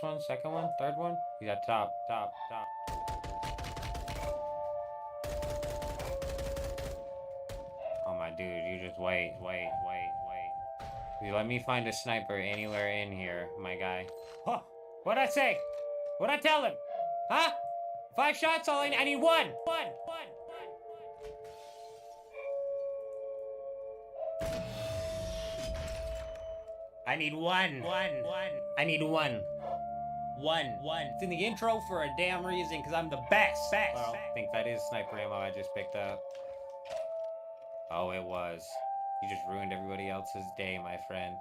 one, second one, third one? He's at top. Oh my dude, you just wait. You let me find a sniper anywhere in here, my guy. Huh? What'd I say? What'd I tell him? Huh? 5 shots, I need one. I need one. I need one. One. It's in the intro for a damn reason, because I'm the best. Well, I think that is sniper ammo I just picked up. Oh, it was. You just ruined everybody else's day, my friend.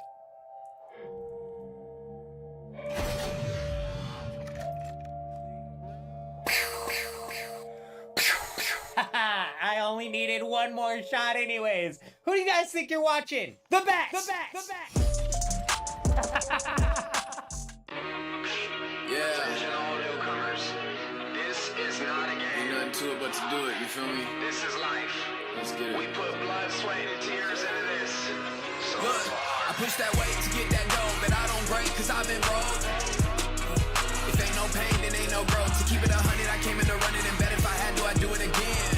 I only needed one more shot anyways. Who do you guys think you're watching? The best. Yeah. Attention all newcomers. This is not a game. Ain't nothing to it but to do it, you feel me? This is life. Let's get it. We put blood, sweat, and tears into this. So look, I push that weight to get that dough, but I don't break cause I've been broke. If ain't no pain, then ain't no growth. To keep it 100, I came into running and bet if I had to, I'd do it again.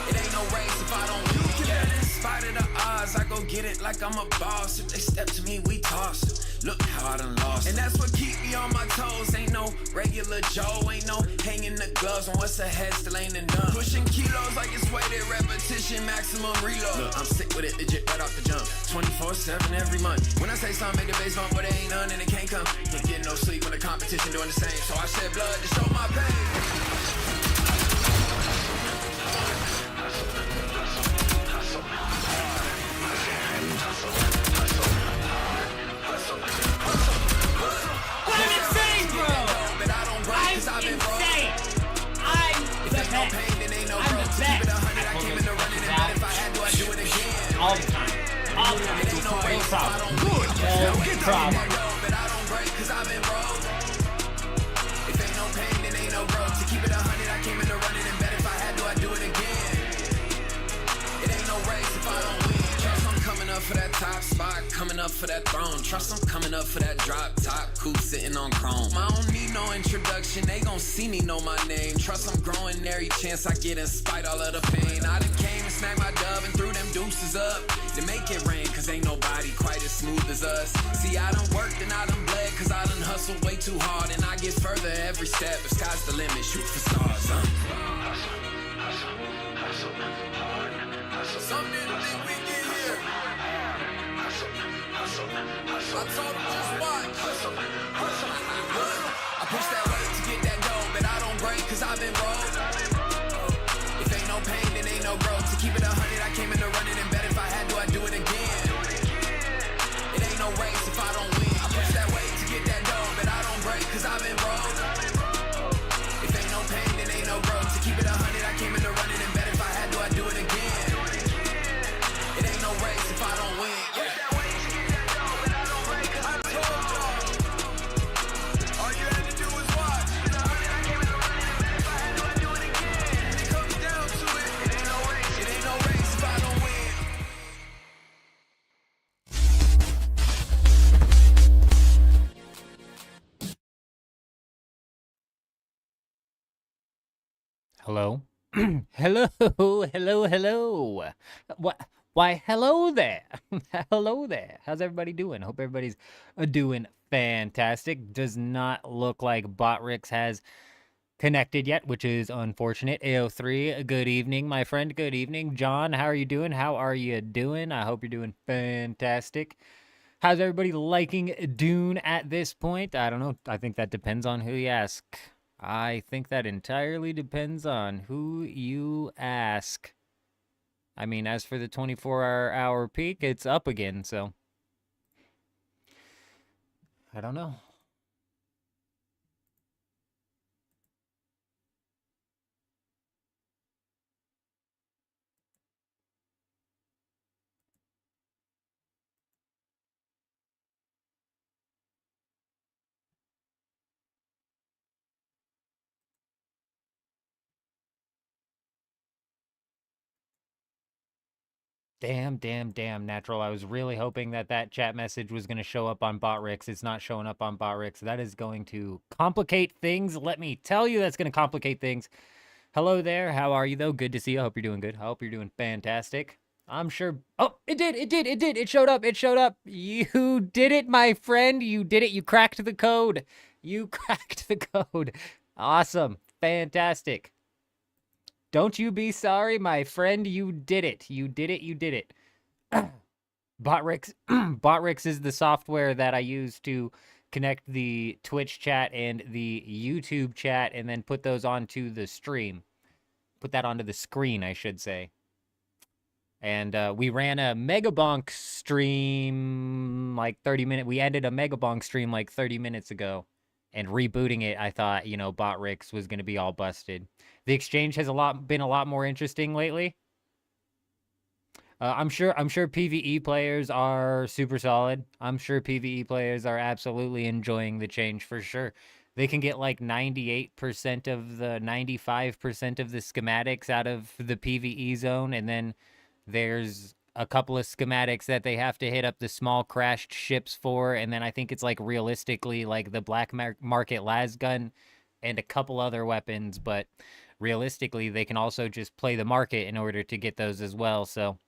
It ain't no race if I don't win. Yeah, in spite of the odds, I go get it like I'm a boss. If they step to me, we toss it. Look how I done lost. And that's what keep me on my toes. Ain't no regular Joe, ain't no hanging the gloves on what's ahead, still ain't enough. Pushing kilos like it's weighted repetition, maximum reload. Look, I'm sick with it, legit right off the jump. 24/7 every month. When I say something, make the bass bump, but there ain't none and it can't come. Can't get no sleep when the competition doing the same. So I shed blood to show my pain. I'm insane, bro! I'm insane! I'm the best. I'm the best. All the time. No problem. No problem. But I don't break cause I've been broke. If ain't no pain, then ain't no growth. To keep it 100, I came into running and bet if I had to, I'd do it again. It ain't no race if I don't win. Trust I'm coming up for that top spot, coming up for that throne. Trust I'm coming up for that drop top, coupe sitting on chrome. I don't need no introduction, they gon' see me know my name. Trust I'm growing every chance I get in spite all of the pain. I done came and snagged my dove and threw them deuces up to make it rain, cause ain't nobody quite as smooth as us. See, I done worked and I done bled, cause I done hustled way too hard. And I get further every step, if sky's the limit, shoot for stars. Some didn't think we get here. I told them just watch. I push that weight to get that dough, but I don't break cause I've been broke. If ain't no pain, then ain't no growth. To keep it 100, I came into running and bet if I had to, I'd do it again. It ain't no race if I don't win. I push that weight to get that dough, but I don't break cause I've been broke. If ain't no pain, then ain't no growth. To keep it 100, I came into running and bet if I had to, I'd do it again. It ain't no race if I don't win. All you had to do was watch. When it comes down to it, it ain't no race if I don't win. Hello? Hello. What? Why, hello there. Hello there. How's everybody doing? Hope everybody's doing fantastic. Does not look like Botrix has connected yet, which is unfortunate. AO3, good evening, my friend. Good evening. John, how are you doing? How are you doing? I hope you're doing fantastic. How's everybody liking Dune at this point? I don't know. I think that depends on who you ask. I think that entirely depends on who you ask. I mean, as for the 24-hour peak, it's up again, so I don't know. Damn, Natural. I was really hoping that that chat message was going to show up on Botrix. It's not showing up on Botrix. That is going to complicate things. Let me tell you, that's going to complicate things. Hello there. How are you, though? Good to see you. I hope you're doing good. I hope you're doing fantastic. I'm sure. Oh, it did. It showed up. It showed up. You did it, my friend. You did it. You cracked the code. You cracked the code. Awesome. Fantastic. Don't you be sorry, my friend. You did it. You did it. You did it. Botrix, Botrix is the software that I use to connect the Twitch chat and the YouTube chat and then put those onto the stream. Put that onto the screen, I should say. And we ran a Megabonk stream like 30 minutes. We ended a Megabonk stream like 30 minutes ago. And rebooting it, I thought, you know, Botrix was going to be all busted. The exchange has been a lot more interesting lately. I'm sure PvE players are super solid. I'm sure PvE players are absolutely enjoying the change for sure. They can get like 98% of the 95% of the schematics out of the PvE zone, and then there's a couple of schematics that they have to hit up the small crashed ships for, and then I think it's like realistically like the black market las gun and a couple other weapons, but realistically they can also just play the market in order to get those as well. So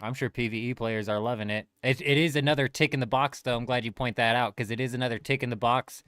I'm sure PvE players are loving it. It is another tick in the box, though. I'm glad you point that out, because it is another tick in the box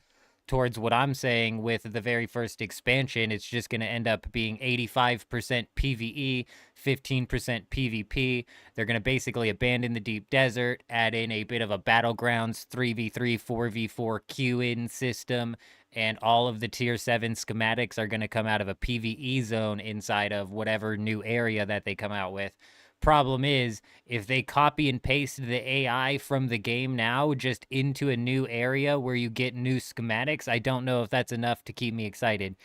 towards what I'm saying with the very first expansion. It's just going to end up being 85% PvE, 15% PvP. They're going to basically abandon the deep desert, add in a bit of a battlegrounds 3v3, 4v4 queue-in system, and all of the tier 7 schematics are going to come out of a PvE zone inside of whatever new area that they come out with. Problem is, if they copy and paste the AI from the game now just into a new area where you get new schematics, I don't know if that's enough to keep me excited.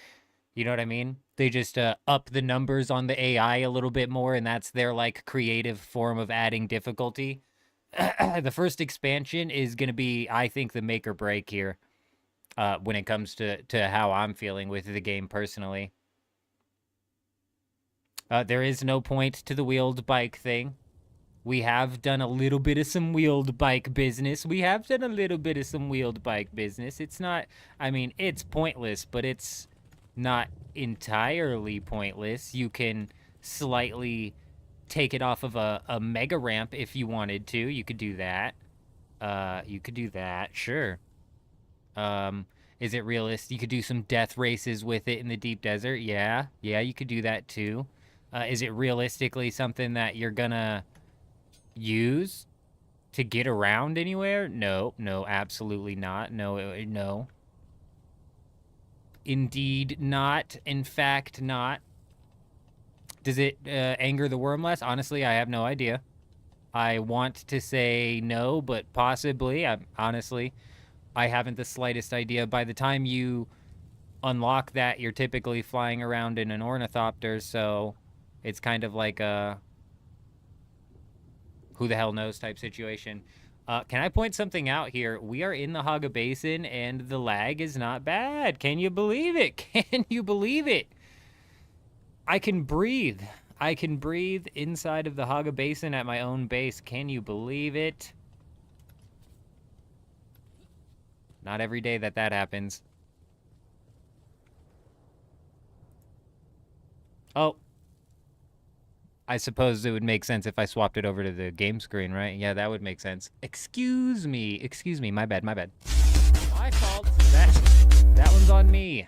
You know what I mean? They just up the numbers on the AI a little bit more, and that's their like creative form of adding difficulty. The first expansion is going to be, I think, the make or break here when it comes to how I'm feeling with the game personally. There is no point to the wheeled bike thing. We have done a little bit of some wheeled bike business. It's not, I mean, it's pointless, but it's not entirely pointless. You can slightly take it off of a mega ramp if you wanted to. You could do that. Sure. Is it realistic? You could do some death races with it in the deep desert. Yeah, you could do that too. Is it realistically something that you're gonna use to get around anywhere? No, absolutely not. No. Indeed not. In fact, not. Does it anger the worm less? Honestly, I have no idea. I want to say no, but possibly. Honestly, I haven't the slightest idea. By the time you unlock that, you're typically flying around in an ornithopter, so it's kind of like a who the hell knows type situation. Can I point something out here? We are in the Haga Basin, and the lag is not bad. Can you believe it? Can you believe it? I can breathe. I can breathe inside of the Haga Basin at my own base. Can you believe it? Not every day that happens. Oh. I suppose it would make sense if I swapped it over to the game screen, right? Yeah, that would make sense. Excuse me. My bad. My fault. That one's on me.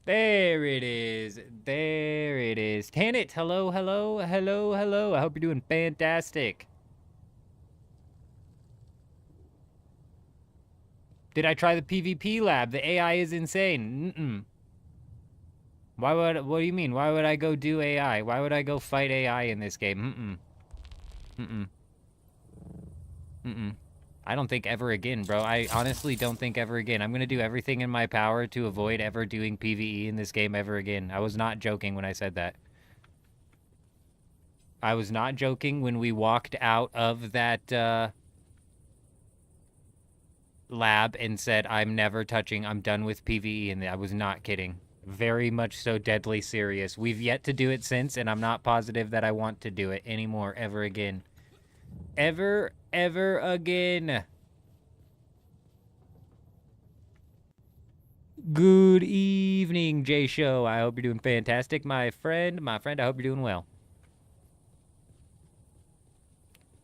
There it is. Tanit, hello. I hope you're doing fantastic. Did I try the PvP lab? The AI is insane. What do you mean? Why would I go do AI? Why would I go fight AI in this game? I don't think ever again, bro. I honestly don't think ever again. I'm gonna do everything in my power to avoid ever doing PvE in this game ever again. I was not joking when I said that. I was not joking when we walked out of that, lab and said, I'm never touching, I'm done with PvE, and I was not kidding. Very much so deadly serious. We've yet to do it since, and I'm not positive that I want to do it anymore ever again. Ever again. Good evening, J Show. I hope you're doing fantastic, my friend. I hope you're doing well.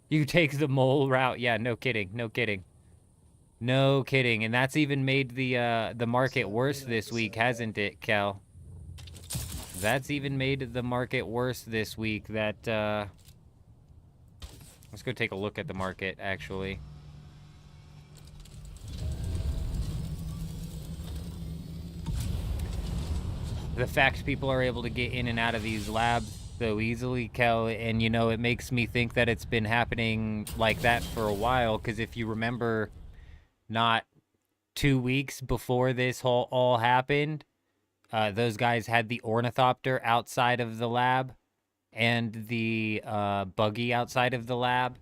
You take the mole route. Yeah, no kidding. No kidding. No kidding. And that's even made the market worse this week, hasn't it, Cal? That's even made the market worse this week. Let's go take a look at the market, actually. The fact people are able to get in and out of these labs so easily, Kel, and you know, it makes me think that it's been happening like that for a while, because if you remember, not 2 weeks before this all happened, those guys had the ornithopter outside of the lab and the buggy outside of the lab.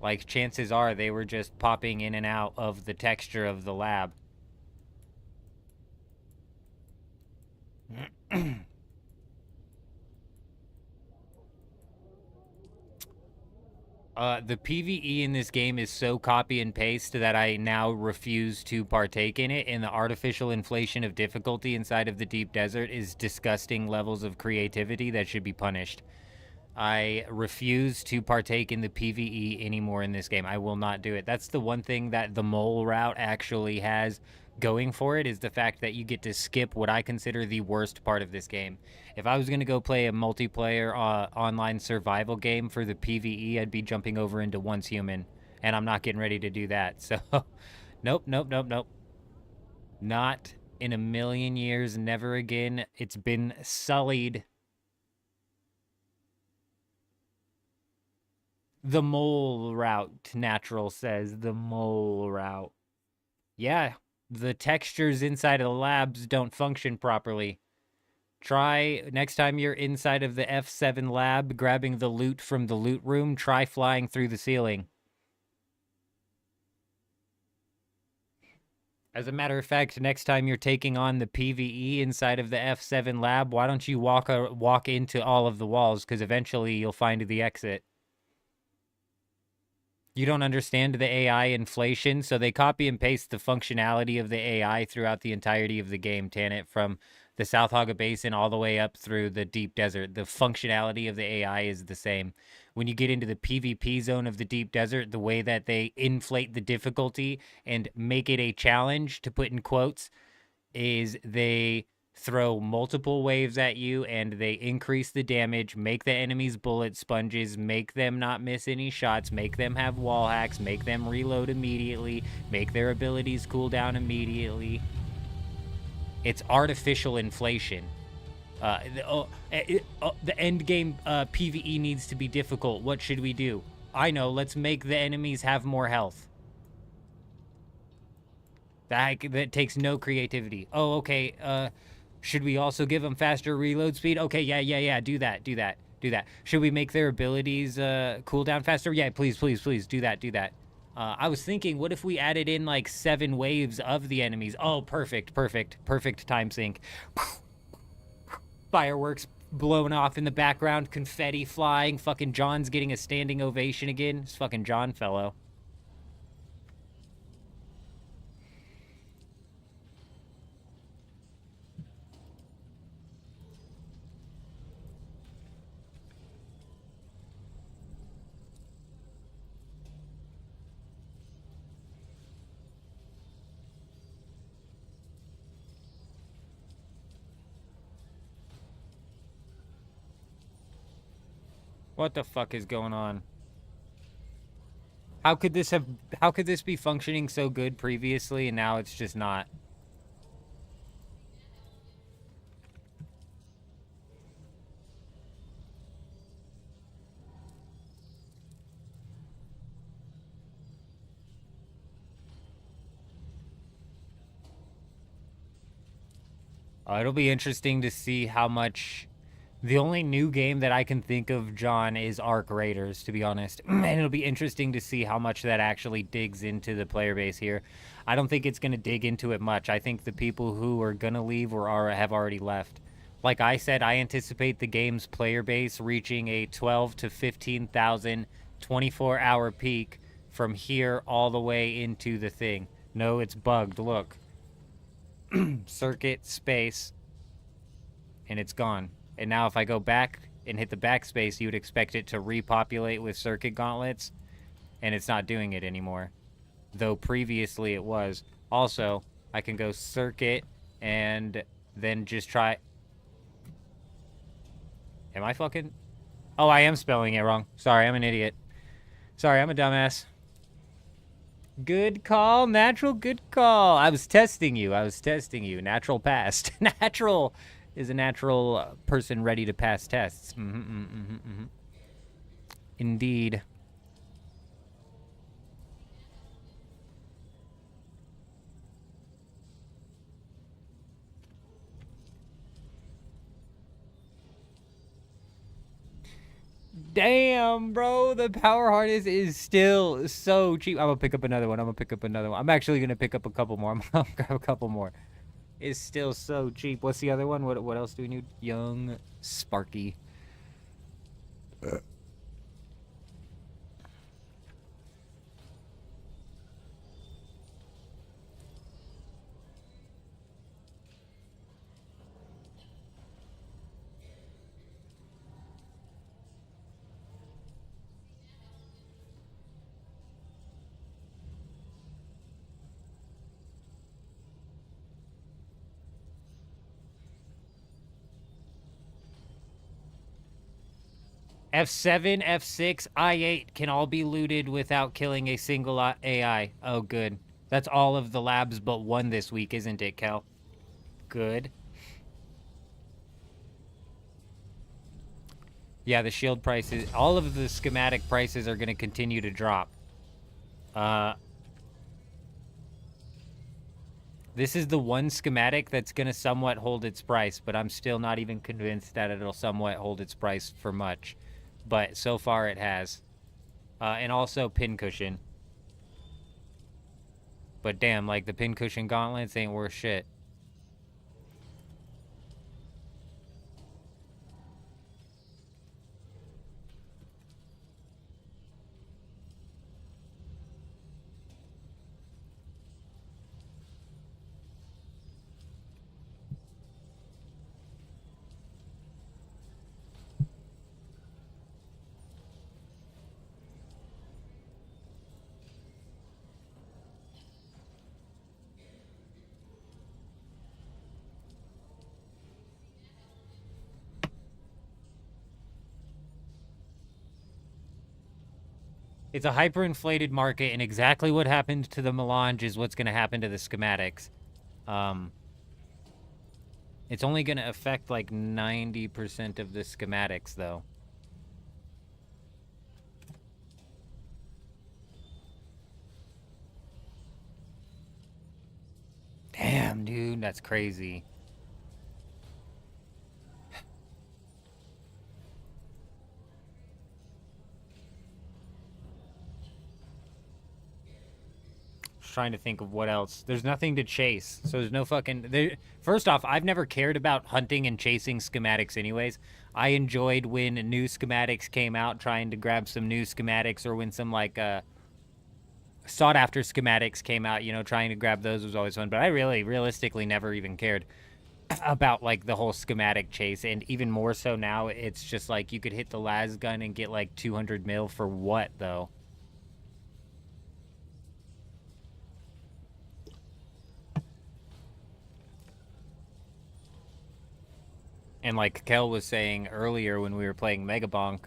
Like, chances are they were just popping in and out of the texture of the lab. The PvE in this game is so copy and paste that I now refuse to partake in it, and the artificial inflation of difficulty inside of the deep desert is disgusting levels of creativity that should be punished. I refuse to partake in the PvE anymore in this game. I will not do it. That's the one thing that the mole route actually has going for it, is the fact that you get to skip what I consider the worst part of this game. If I was going to go play a multiplayer online survival game for the PvE, I'd be jumping over into Once Human, and I'm not getting ready to do that. So, nope. Not in a million years, never again. It's been sullied. The mole route, Natural says. The mole route. Yeah, the textures inside of the labs don't function properly. Try, next time you're inside of the F7 lab grabbing the loot from the loot room, try flying through the ceiling. As a matter of fact, next time you're taking on the PvE inside of the F7 lab, why don't you walk into all of the walls, because eventually you'll find the exit. You don't understand the AI inflation, so they copy and paste the functionality of the AI throughout the entirety of the game, Tanit, from the South Hogga Basin all the way up through the deep desert. The functionality of the AI is the same. When you get into the PvP zone of the deep desert, the way that they inflate the difficulty and make it a challenge, to put in quotes, is they throw multiple waves at you and they increase the damage, make the enemies bullet sponges, make them not miss any shots, make them have wall hacks, make them reload immediately, make their abilities cool down immediately. It's artificial inflation. The end game PvE needs to be difficult. What should we do? I know, let's make the enemies have more health. That takes no creativity. Oh, okay, should we also give them faster reload speed? Okay, yeah, do that. Should we make their abilities cool down faster? Yeah, please, do that. I was thinking, what if we added in like 7 waves of the enemies? Oh, perfect time sync. Fireworks blowing off in the background, confetti flying, fucking John's getting a standing ovation again. It's fucking John fellow. What the fuck is going on? How could this be functioning so good previously and now it's just not? It'll be interesting to see how much The only new game that I can think of, John, is Arc Raiders, to be honest. And it'll be interesting to see how much that actually digs into the player base here. I don't think it's going to dig into it much. I think the people who are going to leave have already left. Like I said, I anticipate the game's player base reaching a 12 to 15,000 24-hour peak from here all the way into the thing. No, it's bugged. Look. Circuit, space, and it's gone. And now if I go back and hit the backspace, you would expect it to repopulate with circuit gauntlets, and it's not doing it anymore. Though previously it was. Also, I can go circuit and then just try... Am I fucking... Oh, I am spelling it wrong. Sorry, I'm an idiot. Sorry, I'm a dumbass. Good call, Natural, good call. I was testing you. Natural passed. Natural is a natural person ready to pass tests. Indeed. Damn, bro, the power harness is still so cheap. I'm gonna pick up another one. I'm actually gonna pick up a couple more. I'm gonna grab a couple more. It's still so cheap. What's the other one? What else do we need? Young Sparky. F7, F6, I8 can all be looted without killing a single AI. Oh, good. That's all of the labs but one this week, isn't it, Kel? Good. Yeah, the shield prices, all of the schematic prices are going to continue to drop. This is the one schematic that's going to somewhat hold its price, but I'm still not even convinced that it'll somewhat hold its price for much. But so far it has. And also pincushion. But damn, like the pincushion gauntlets ain't worth shit. It's a hyperinflated market, and exactly what happened to the melange is what's going to happen to the schematics. It's only going to affect like 90% of the schematics, though. Damn, dude, that's crazy. Trying to think of what else. There's nothing to chase, so there's no fucking... First off, I've never cared about hunting and chasing schematics anyways. I enjoyed when new schematics came out, trying to grab some new schematics, or when some, like, sought-after schematics came out, you know, trying to grab those was always fun. But I really, realistically, never even cared about, like, the whole schematic chase. And even more so now, it's just, like, you could hit the las gun and get, like, 200 mil for what, though? And like Kel was saying earlier when we were playing Megabonk,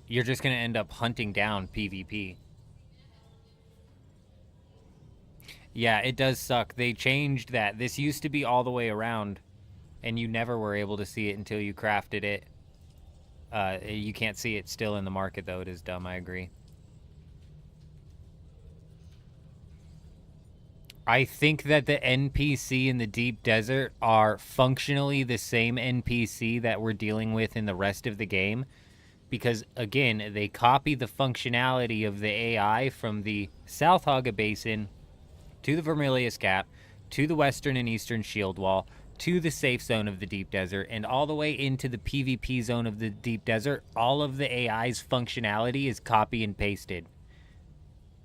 you're just going to end up hunting down PvP. Yeah, it does suck. They changed that. This used to be all the way around, and you never were able to see it until you crafted it. You can't see it still in the market, though. It is dumb, I agree. I think that the NPC in the deep desert are functionally the same NPC that we're dealing with in the rest of the game. Because, again, they copy the functionality of the AI from the South Haga Basin to the Vermilius Gap, to the Western and Eastern Shield Wall, to the safe zone of the deep desert, and all the way into the PvP zone of the deep desert. All of the AI's functionality is copy and pasted.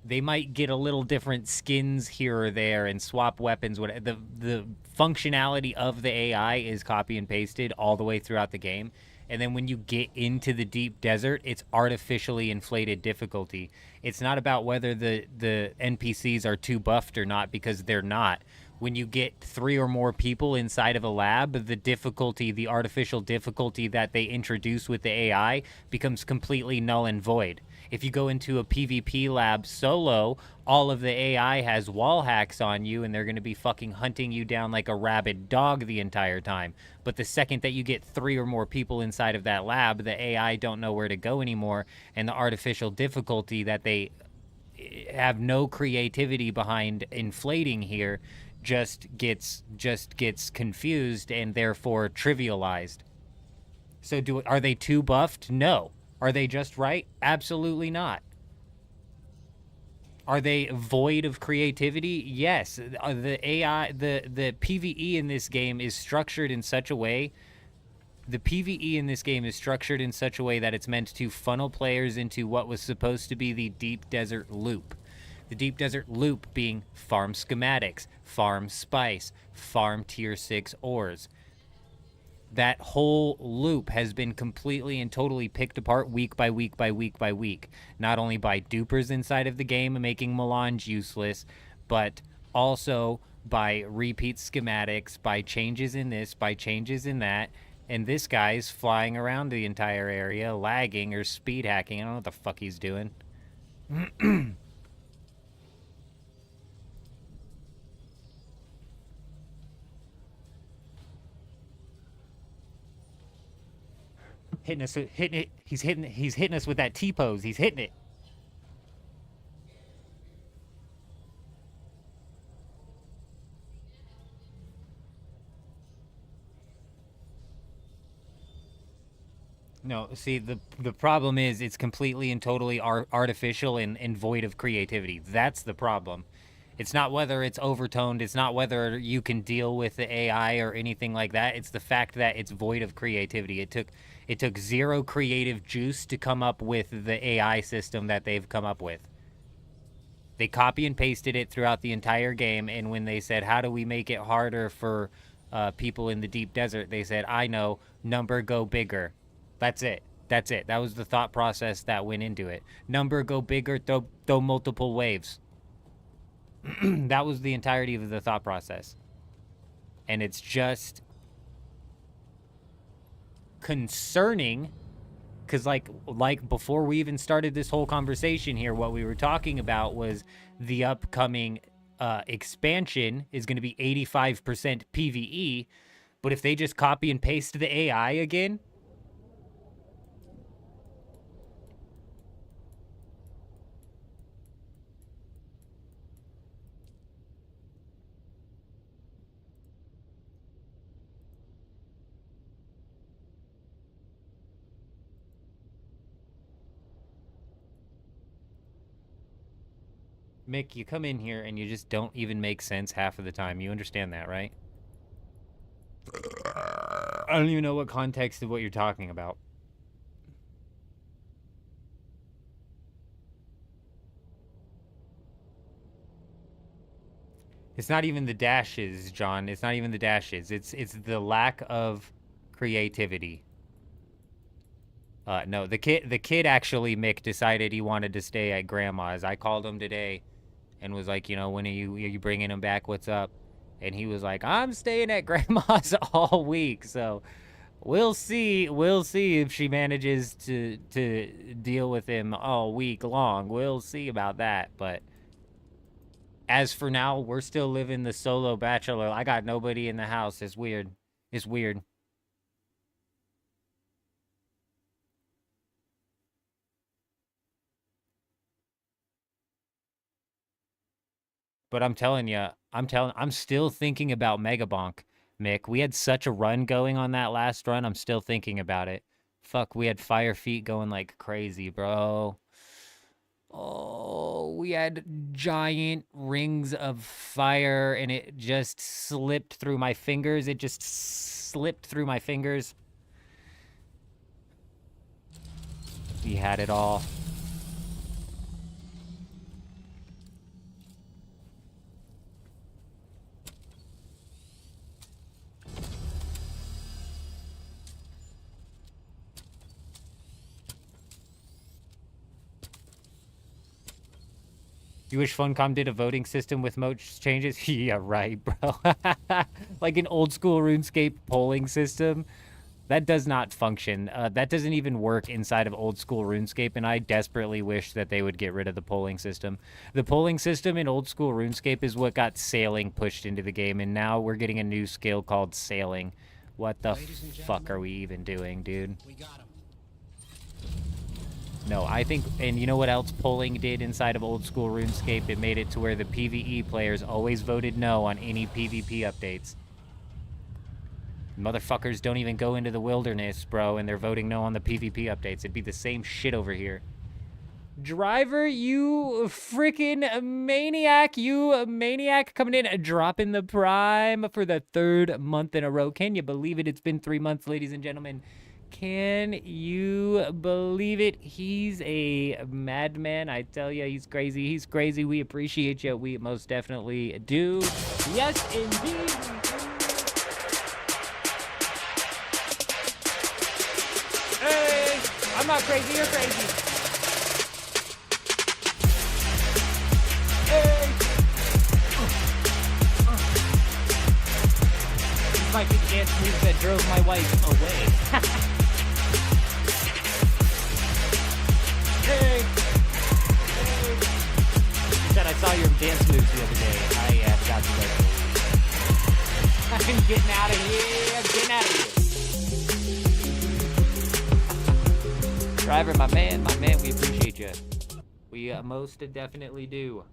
They might get a little different skins here or there and swap weapons. The functionality of the AI is copy and pasted all the way throughout the game. And then when you get into the deep desert, it's artificially inflated difficulty. It's not about whether the NPCs are too buffed or not, because they're not. When you get 3 or more people inside of a lab, the difficulty, the artificial difficulty that they introduce with the AI becomes completely null and void. If you go into a PvP lab solo, all of the AI has wall hacks on you, and they're going to be fucking hunting you down like a rabid dog the entire time. But the second that you get 3 or more people inside of that lab, the AI don't know where to go anymore, and the artificial difficulty that they have no creativity behind inflating here just gets confused and therefore trivialized. So are they too buffed? No. Are they just right? Absolutely not. Are they void of creativity? Yes. The AI, the PvE in this game is structured in such a way. The PvE in this game is structured in such a way that it's meant to funnel players into what was supposed to be the deep desert loop. The deep desert loop being farm schematics, farm spice, farm tier 6 ores. That whole loop has been completely and totally picked apart week by week by week by week. Not only by dupers inside of the game making melange useless, but also by repeat schematics, by changes in this, by changes in that. And this guy's flying around the entire area, lagging or speed hacking. I don't know what the fuck he's doing. Hitting us, hitting it. He's hitting us with that T pose. He's hitting it. No, see, the problem is it's completely and totally artificial and void of creativity. That's the problem. It's not whether it's overtoned. It's not whether you can deal with the AI or anything like that. It's the fact that it's void of creativity. It took zero creative juice to come up with the AI system that they've come up with. They copy and pasted it throughout the entire game, and when they said, how do we make it harder for people in the deep desert, they said, I know, number go bigger. That's it. That's it. That was the thought process that went into it. Number go bigger, throw multiple waves. That was the entirety of the thought process. And it's just concerning because like before we even started this whole conversation here, what we were talking about was the upcoming expansion is going to be 85% PvE, but if they just copy and paste the AI again, Mick, you come in here and you just don't even make sense half of the time. You understand that, right? I don't even know what context of what you're talking about. It's not even the dashes, John. It's not even the dashes. It's the lack of creativity. No, the kid actually, Mick, decided he wanted to stay at grandma's. I called him today and was like, when are you bringing him back? What's up? And he was like, I'm staying at grandma's all week. So we'll see. We'll see if she manages to deal with him all week long. We'll see about that. But as for now, we're still living the solo bachelor. I got nobody in the house. It's weird. It's weird. But I'm telling you, I'm still thinking about Megabonk, Mick. We had such a run going on that last run. I'm still thinking about it. Fuck, we had Fire Feet going like crazy, bro. Oh, we had giant rings of fire and it just slipped through my fingers. It just slipped through my fingers. We had it all. You wish Funcom did a voting system with most changes? Yeah, right, bro. Like an old school RuneScape polling system. That does not function. That doesn't even work inside of old school RuneScape, and I desperately wish that they would get rid of the polling system. The polling system in old school RuneScape is what got sailing pushed into the game, and now we're getting a new skill called sailing. What the fuck are we even doing, dude? We got him. No, I think, and you know what else polling did inside of old school RuneScape? It made it to where the PvE players always voted no on any PvP updates. Motherfuckers don't even go into the wilderness, bro, and they're voting no on the PvP updates. It'd be the same shit over here. Driver, you freaking maniac. You maniac coming in, dropping the prime for the 3rd month in a row. Can you believe it? It's been 3 months, ladies and gentlemen. Can you believe it? He's a madman. I tell you, he's crazy. He's crazy. We appreciate you. We most definitely do. Yes, indeed. Hey, I'm not crazy. You're crazy. Hey. These might be the dance moves that drove my wife away. Hey. Hey. Said I saw your dance moves the other day. I have got to go. I'm getting out of here. I'm getting out of here. Driver, my man, we appreciate you. We most definitely do.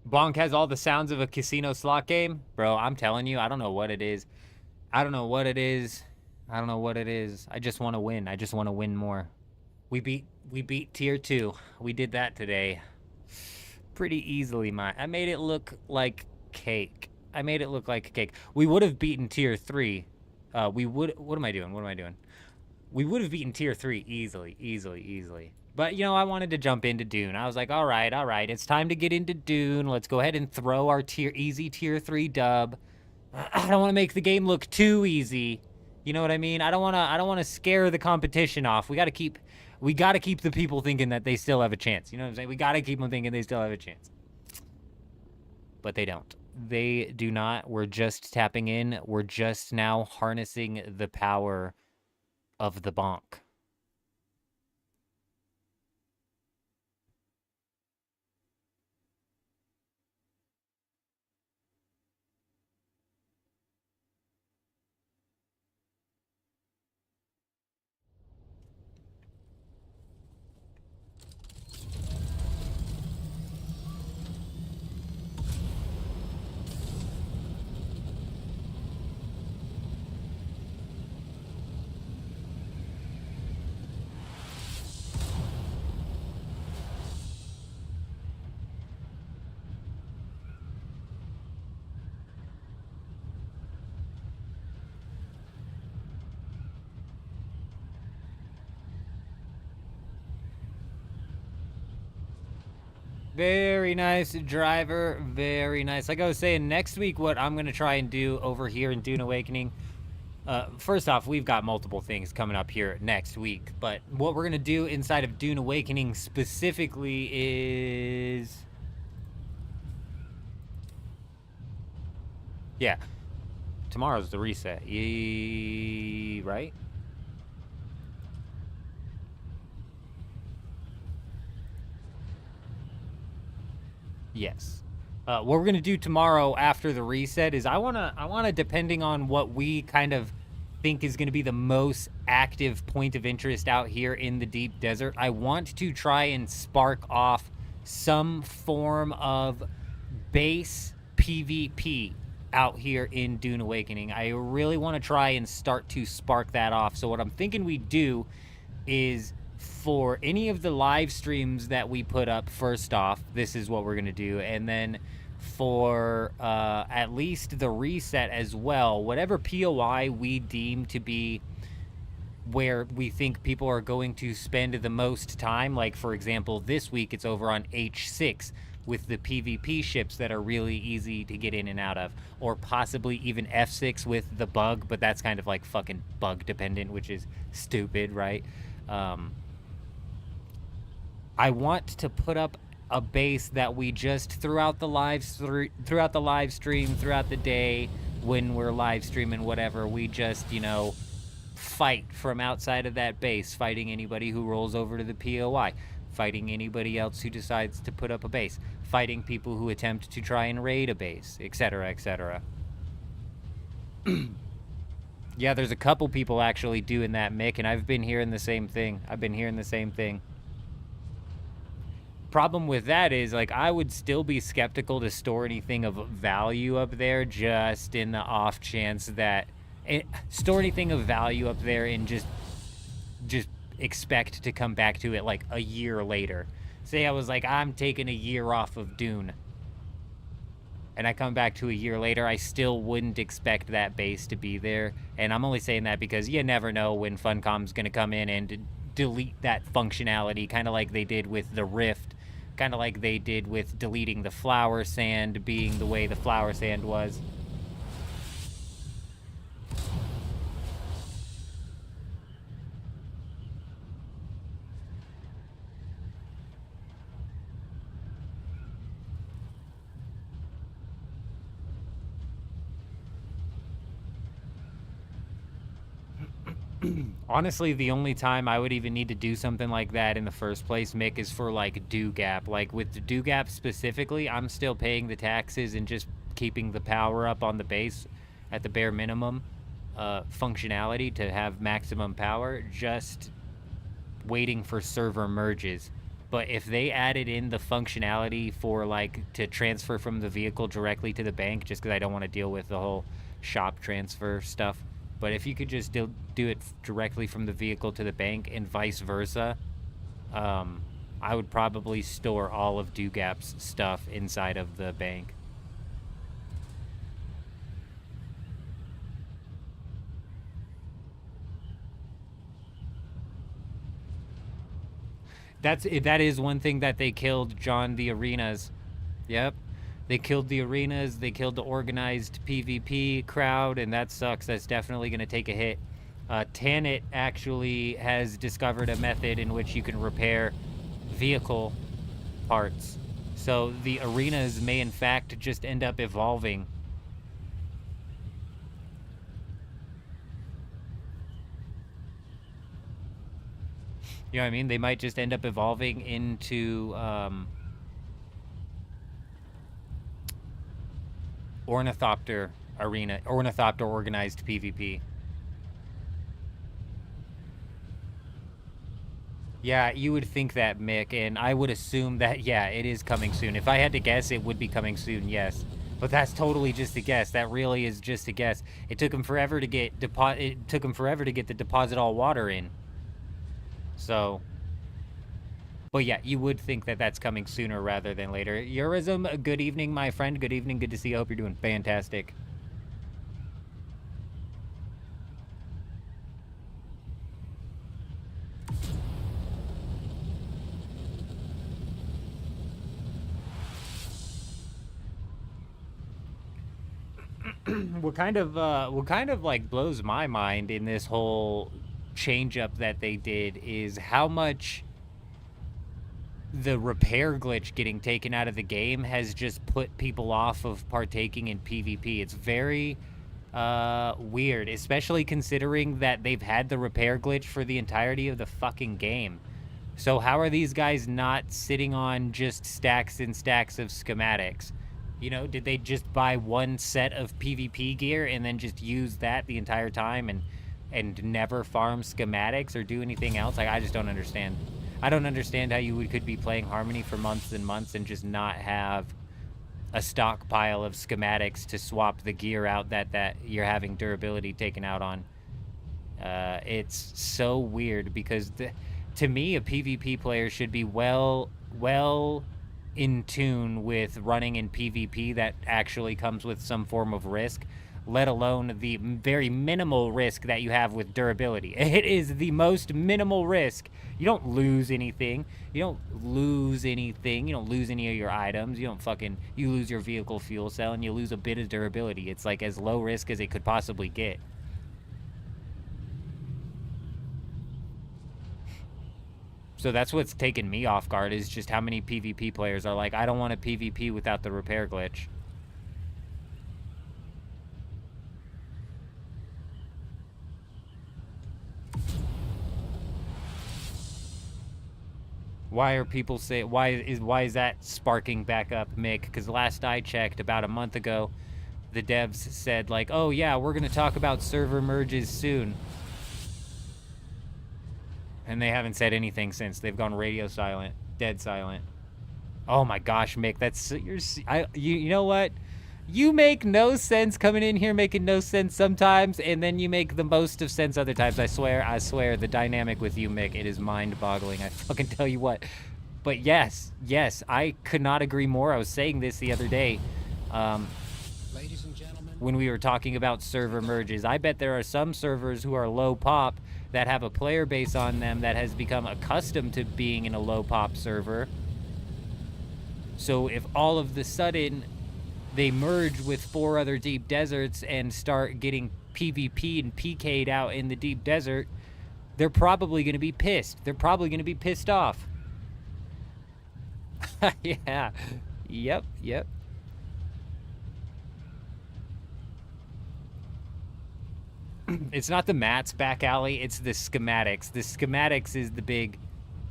Bonk has all the sounds of a casino slot game. Bro, I'm telling you, I don't know what it is. I don't know what it is. I don't know what it is. I just want to win. I just want to win more. We beat tier 2. We did that today. Pretty easily, I made it look like cake. I made it look like cake. We would have beaten tier 3. What am I doing? We would have beaten tier 3 easily. But, you know, I wanted to jump into Dune. I was like, all right. It's time to get into Dune. Let's go ahead and throw our easy tier 3 dub. I don't want to make the game look too easy. You know what I mean? I don't want to scare the competition off. We got to keep the people thinking that they still have a chance. You know what I'm saying? We got to keep them thinking they still have a chance. But they don't. They do not. We're just tapping in. We're just now harnessing the power of the bonk. Very nice, driver. Very nice. Like I was saying, next week, what I'm going to try and do over here in Dune Awakening, first off, we've got multiple things coming up here next week. But what we're going to do inside of Dune Awakening specifically is... Yeah. Tomorrow's the reset. Right? Yes. What we're gonna do tomorrow after the reset is I wanna depending on what we kind of think is gonna be the most active point of interest out here in the deep desert. I want to try and spark off some form of base PvP out here in Dune Awakening. I really want to try and start to spark that off. So what I'm thinking we do is for any of the live streams that we put up, first off, this is what we're going to do. And then for at least the reset as well, whatever POI we deem to be where we think people are going to spend the most time, like for example, this week it's over on H6 with the PvP ships that are really easy to get in and out of, or possibly even F6 with the bug, but that's kind of like fucking bug dependent, which is stupid, right? I want to put up a base that we just throughout the live stream, throughout the day when we're live streaming, whatever, we just, you know, fight from outside of that base, fighting anybody who rolls over to the POI, fighting anybody else who decides to put up a base, fighting people who attempt to try and raid a base, etc., etc. Yeah, there's a couple people actually doing that, Mick, and I've been hearing the same thing. Problem with that is, like, I would still be skeptical to store anything of value up there, just in the off chance that store anything of value up there and just expect to come back to it like a year later. Say I was like, I'm taking a year off of Dune, and I come back to a year later, I still wouldn't expect that base to be there. And I'm only saying that because you never know when Funcom's gonna come in and delete that functionality, kind of like they did with the Rift, kind of like they did with deleting the flower sand being the way the flower sand was. Honestly, the only time I would even need to do something like that in the first place, Mick, is for like Dugap. Like with the Dugap specifically, I'm still paying the taxes and just keeping the power up on the base at the bare minimum functionality to have maximum power, just waiting for server merges. But if they added in the functionality for like to transfer from the vehicle directly to the bank, just because I don't want to deal with the whole shop transfer stuff, but if you could just do it directly from the vehicle to the bank and vice versa, I would probably store all of Dugap's stuff inside of the bank. That is one thing that they killed, John, the arenas. Yep. They killed the arenas, they killed the organized PvP crowd, and that sucks. That's definitely going to take a hit. Tanit actually has discovered a method in which you can repair vehicle parts. So the arenas may in fact just end up evolving. You know what I mean? They might just end up evolving into Ornithopter arena, Ornithopter organized PvP. Yeah, you would think that, Mick, and I would assume that, yeah, it is coming soon. If I had to guess, it would be coming soon, yes. But that's totally just a guess. That really is just a guess. It took them forever to get the deposit all water in. So, but yeah, you would think that that's coming sooner rather than later. Eurism, good evening, my friend. Good evening. Good to see you. I hope you're doing fantastic. What kind of like blows my mind in this whole change up that they did is how much the repair glitch getting taken out of the game has just put people off of partaking in PvP. It's very weird, especially considering that they've had the repair glitch for the entirety of the fucking game. So how are these guys not sitting on just stacks and stacks of schematics? You know, did they just buy one set of PvP gear and then just use that the entire time and never farm schematics or do anything else? Like, I just don't understand. I don't understand how you could be playing Harmony for months and months and just not have a stockpile of schematics to swap the gear out that you're having durability taken out on. It's so weird because to me, a PvP player should be well in tune with running in PvP that actually comes with some form of risk, let alone the very minimal risk that you have with durability. It is the most minimal risk. You don't lose anything. You don't lose anything. You don't lose any of your items. You lose your vehicle fuel cell and you lose a bit of durability. It's like as low risk as it could possibly get. So that's what's taken me off guard, is just how many PvP players are like, I don't want a PvP without the repair glitch. Why are people say why is that sparking back up, Mick? Because last I checked, about a month ago, the devs said like, oh yeah, we're gonna talk about server merges soon. And they haven't said anything since. They've gone radio silent, dead silent. Oh my gosh, Mick, that's you know what? You make no sense coming in here making no sense sometimes, and then you make the most of sense other times. I swear, the dynamic with you, Mick, it is mind-boggling. I fucking tell you what. But yes, I could not agree more. I was saying this the other day, Ladies and gentlemen, when we were talking about server merges. I bet there are some servers who are low pop that have a player base on them that has become accustomed to being in a low pop server. So if all of the sudden they merge with 4 other deep deserts and start getting PvP and PK'd out in the deep desert, they're probably going to be pissed. They're probably going to be pissed off. Yeah. Yep. It's not the mats back alley, it's the schematics. The schematics is the big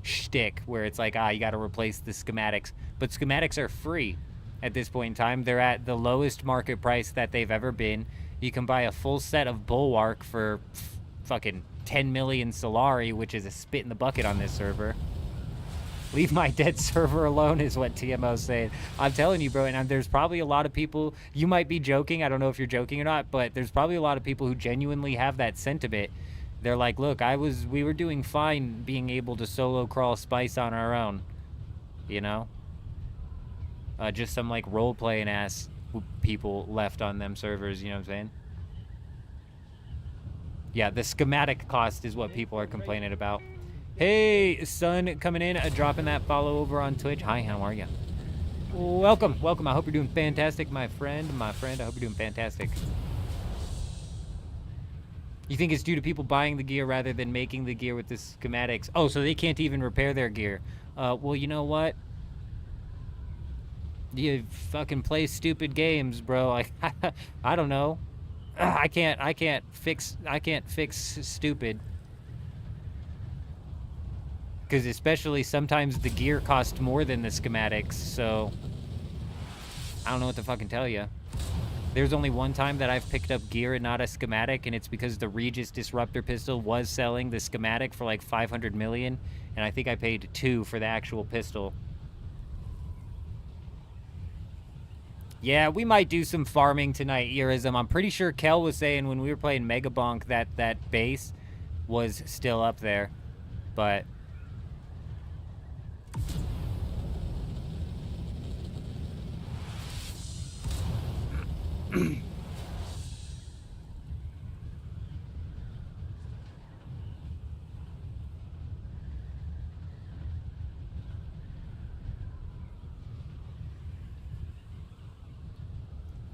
shtick where it's like, you got to replace the schematics. But schematics are free at this point in time. They're at the lowest market price that they've ever been. You can buy a full set of Bulwark for fucking 10 million Solari, which is a spit in the bucket on this server. Leave my dead server alone is what TMO's saying. I'm telling you, bro, and there's probably a lot of people, you might be joking, I don't know if you're joking or not, but there's probably a lot of people who genuinely have that sentiment. They're like, look, we were doing fine being able to solo crawl Spice on our own, you know? Just some, like, role-playing ass people left on them servers, you know what I'm saying? Yeah, the schematic cost is what people are complaining about. Hey, Sun, coming in, dropping that follow over on Twitch. Hi, how are you? Welcome. I hope you're doing fantastic, my friend. I hope you're doing fantastic. You think it's due to people buying the gear rather than making the gear with the schematics? Oh, so they can't even repair their gear. Well, you know what? You fucking play stupid games, bro. Like, I don't know. I can't fix stupid. Because especially sometimes the gear costs more than the schematics, so I don't know what to fucking tell you. There's only one time that I've picked up gear and not a schematic, and it's because the Regis Disruptor pistol was selling the schematic for like 500 million, and I think I paid 2 for the actual pistol. Yeah, we might do some farming tonight, Irism. I'm pretty sure Kel was saying when we were playing Mega Bonk that base was still up there, but...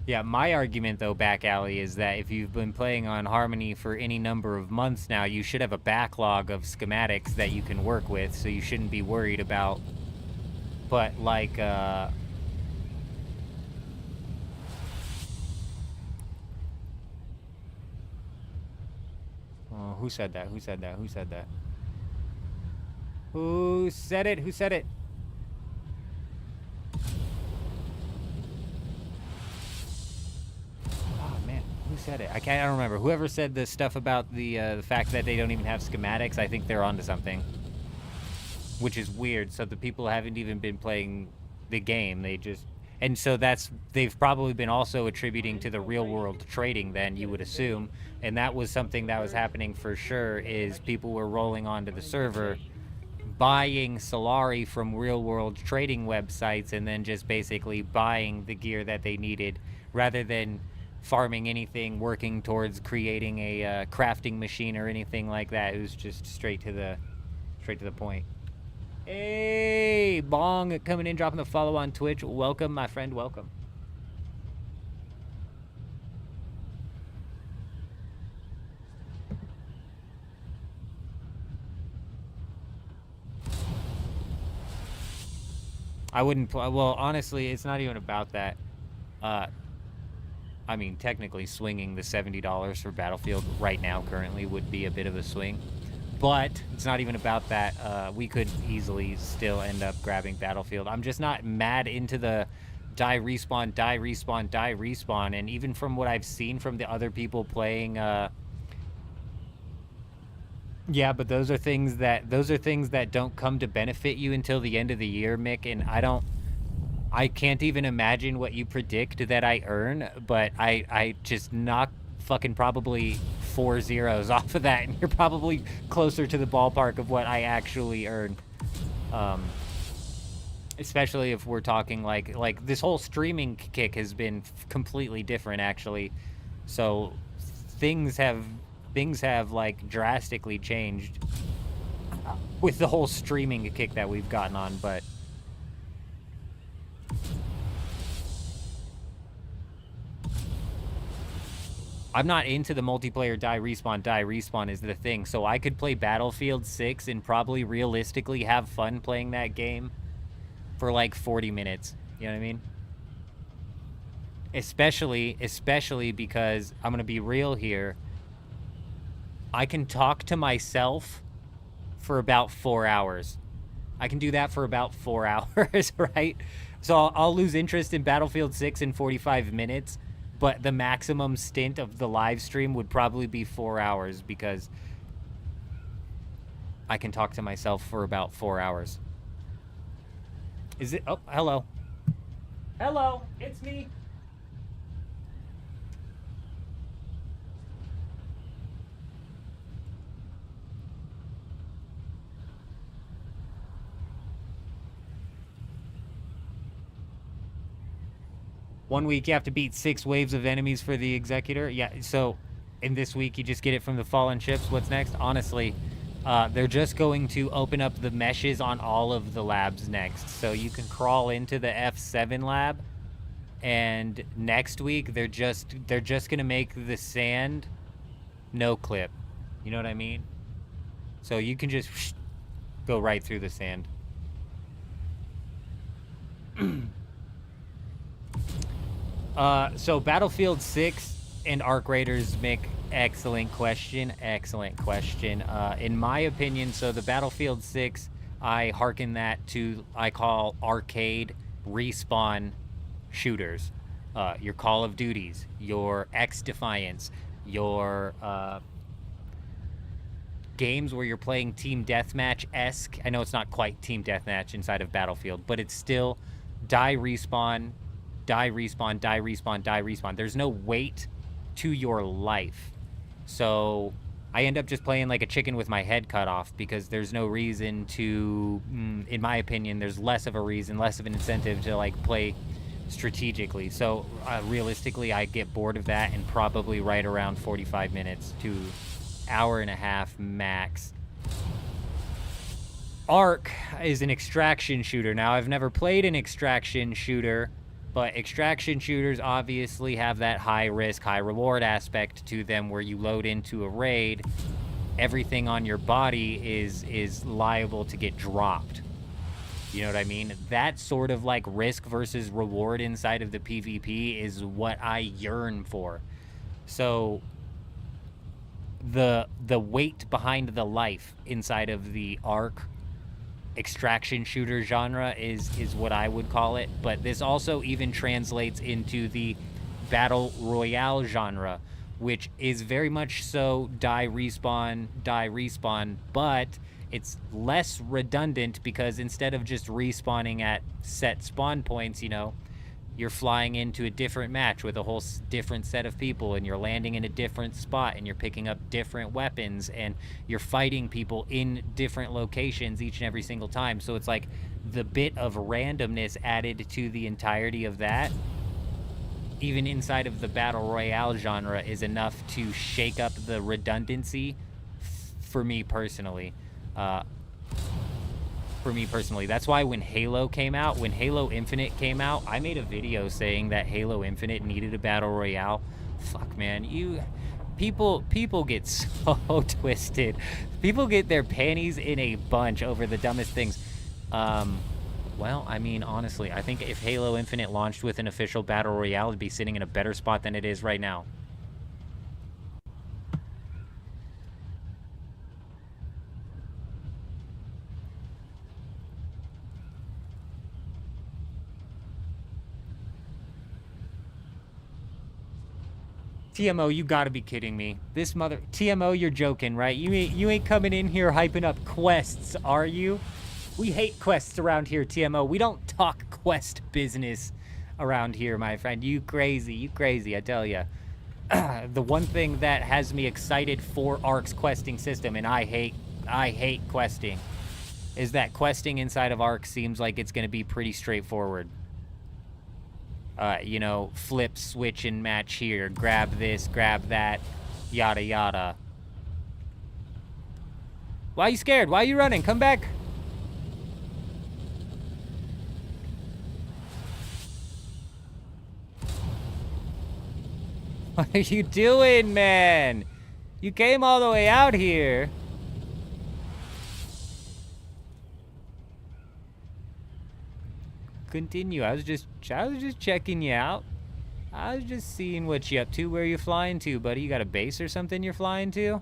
Yeah, my argument, though, back alley, is that if you've been playing on Harmony for any number of months now, you should have a backlog of schematics that you can work with, so you shouldn't be worried about... But, like, Oh, who said that? Who said it? Who said it? Oh man, who said it? I don't remember. Whoever said the stuff about the fact that they don't even have schematics, I think they're onto something. Which is weird. So the people haven't even been playing the game. They just, and so they've probably been also attributing to the real world trading then, you would assume. And that was something that was happening for sure, is people were rolling onto the server, buying Solari from real world trading websites, and then just basically buying the gear that they needed rather than farming anything, working towards creating a crafting machine or anything like that. It was just straight to the point. Hey, Bong coming in, dropping the follow on Twitch. Welcome, my friend, welcome. I wouldn't play, well, honestly, it's not even about that. I mean, technically swinging the $70 for Battlefield right now currently would be a bit of a swing. But it's not even about that. We could easily still end up grabbing Battlefield. I'm just not mad into the die, respawn, die, respawn, die, respawn. And even from what I've seen from the other people playing, yeah, but those are things that don't come to benefit you until the end of the year, Mick. And I can't even imagine what you predict that I earn, but I just knock fucking probably 4 zeros off of that, and you're probably closer to the ballpark of what I actually earn. Especially if we're talking like this whole streaming kick has been completely different actually. So things have like drastically changed with the whole streaming kick that we've gotten on, but I'm not into the multiplayer die respawn is the thing. So I could play Battlefield 6 and probably realistically have fun playing that game for like 40 minutes. You know what I mean? Especially because I'm going to be real here. I can talk to myself for about 4 hours. I can do that for about 4 hours, right? So I'll lose interest in Battlefield 6 in 45 minutes. But the maximum stint of the live stream would probably be 4 hours because I can talk to myself for about 4 hours. Is it? Oh, hello. Hello, it's me. One week you have to beat 6 waves of enemies for the Executor. Yeah, so in this week you just get it from the fallen ships. What's next? Honestly, they're just going to open up the meshes on all of the labs next. So you can crawl into the F7 lab, and next week they're just going to make the sand no clip. You know what I mean? So you can just go right through the sand. So Battlefield 6 and Arc Raiders make excellent question. In my opinion, so the Battlefield 6, I hearken that to, I call arcade respawn shooters. Your Call of Duties, your X-Defiance, your games where you're playing Team Deathmatch-esque. I know it's not quite Team Deathmatch inside of Battlefield, but it's still die, respawn, die, respawn, die, respawn, die, respawn. There's no weight to your life. So I end up just playing like a chicken with my head cut off because there's no reason to, in my opinion, there's less of a reason, less of an incentive to like play strategically. So realistically, I get bored of that in probably right around 45 minutes to hour and a half max. Arc is an extraction shooter. Now, I've never played an extraction shooter, but extraction shooters obviously have that high risk, high reward aspect to them where you load into a raid, everything on your body is liable to get dropped. You know what I mean? That sort of like risk versus reward inside of the PvP is what I yearn for. So the weight behind the life inside of the Arc extraction shooter genre is what I would call it. But this also even translates into the battle royale genre, which is very much so die, respawn, but it's less redundant because instead of just respawning at set spawn points, you know, you're flying into a different match with a whole different set of people, and you're landing in a different spot, and you're picking up different weapons, and you're fighting people in different locations each and every single time. So it's like the bit of randomness added to the entirety of that, even inside of the battle royale genre, is enough to shake up the redundancy for me personally. That's why when Halo came out, when Halo Infinite came out, I made a video saying that Halo Infinite needed a battle royale. Fuck, man, people get so twisted. People get their panties in a bunch over the dumbest things. Well, I mean, honestly, I think if Halo Infinite launched with an official battle royale, it'd be sitting in a better spot than it is right now. TMO, you gotta be kidding me. This mother... TMO, you're joking, right? You ain't coming in here hyping up quests, are you? We hate quests around here, TMO. We don't talk quest business around here, my friend. You crazy, I tell ya. The one thing that has me excited for ARK's questing system, and I hate questing, is that questing inside of ARK seems like it's gonna be pretty straightforward. You know, flip, switch, and match here. Grab this, grab that, yada yada. Why are you scared? Why are you running? Come back. What are you doing, man? You came all the way out here. Continue. I was just checking you out. I was just seeing what you up to. Where you flying to, buddy? You got a base or something you're flying to?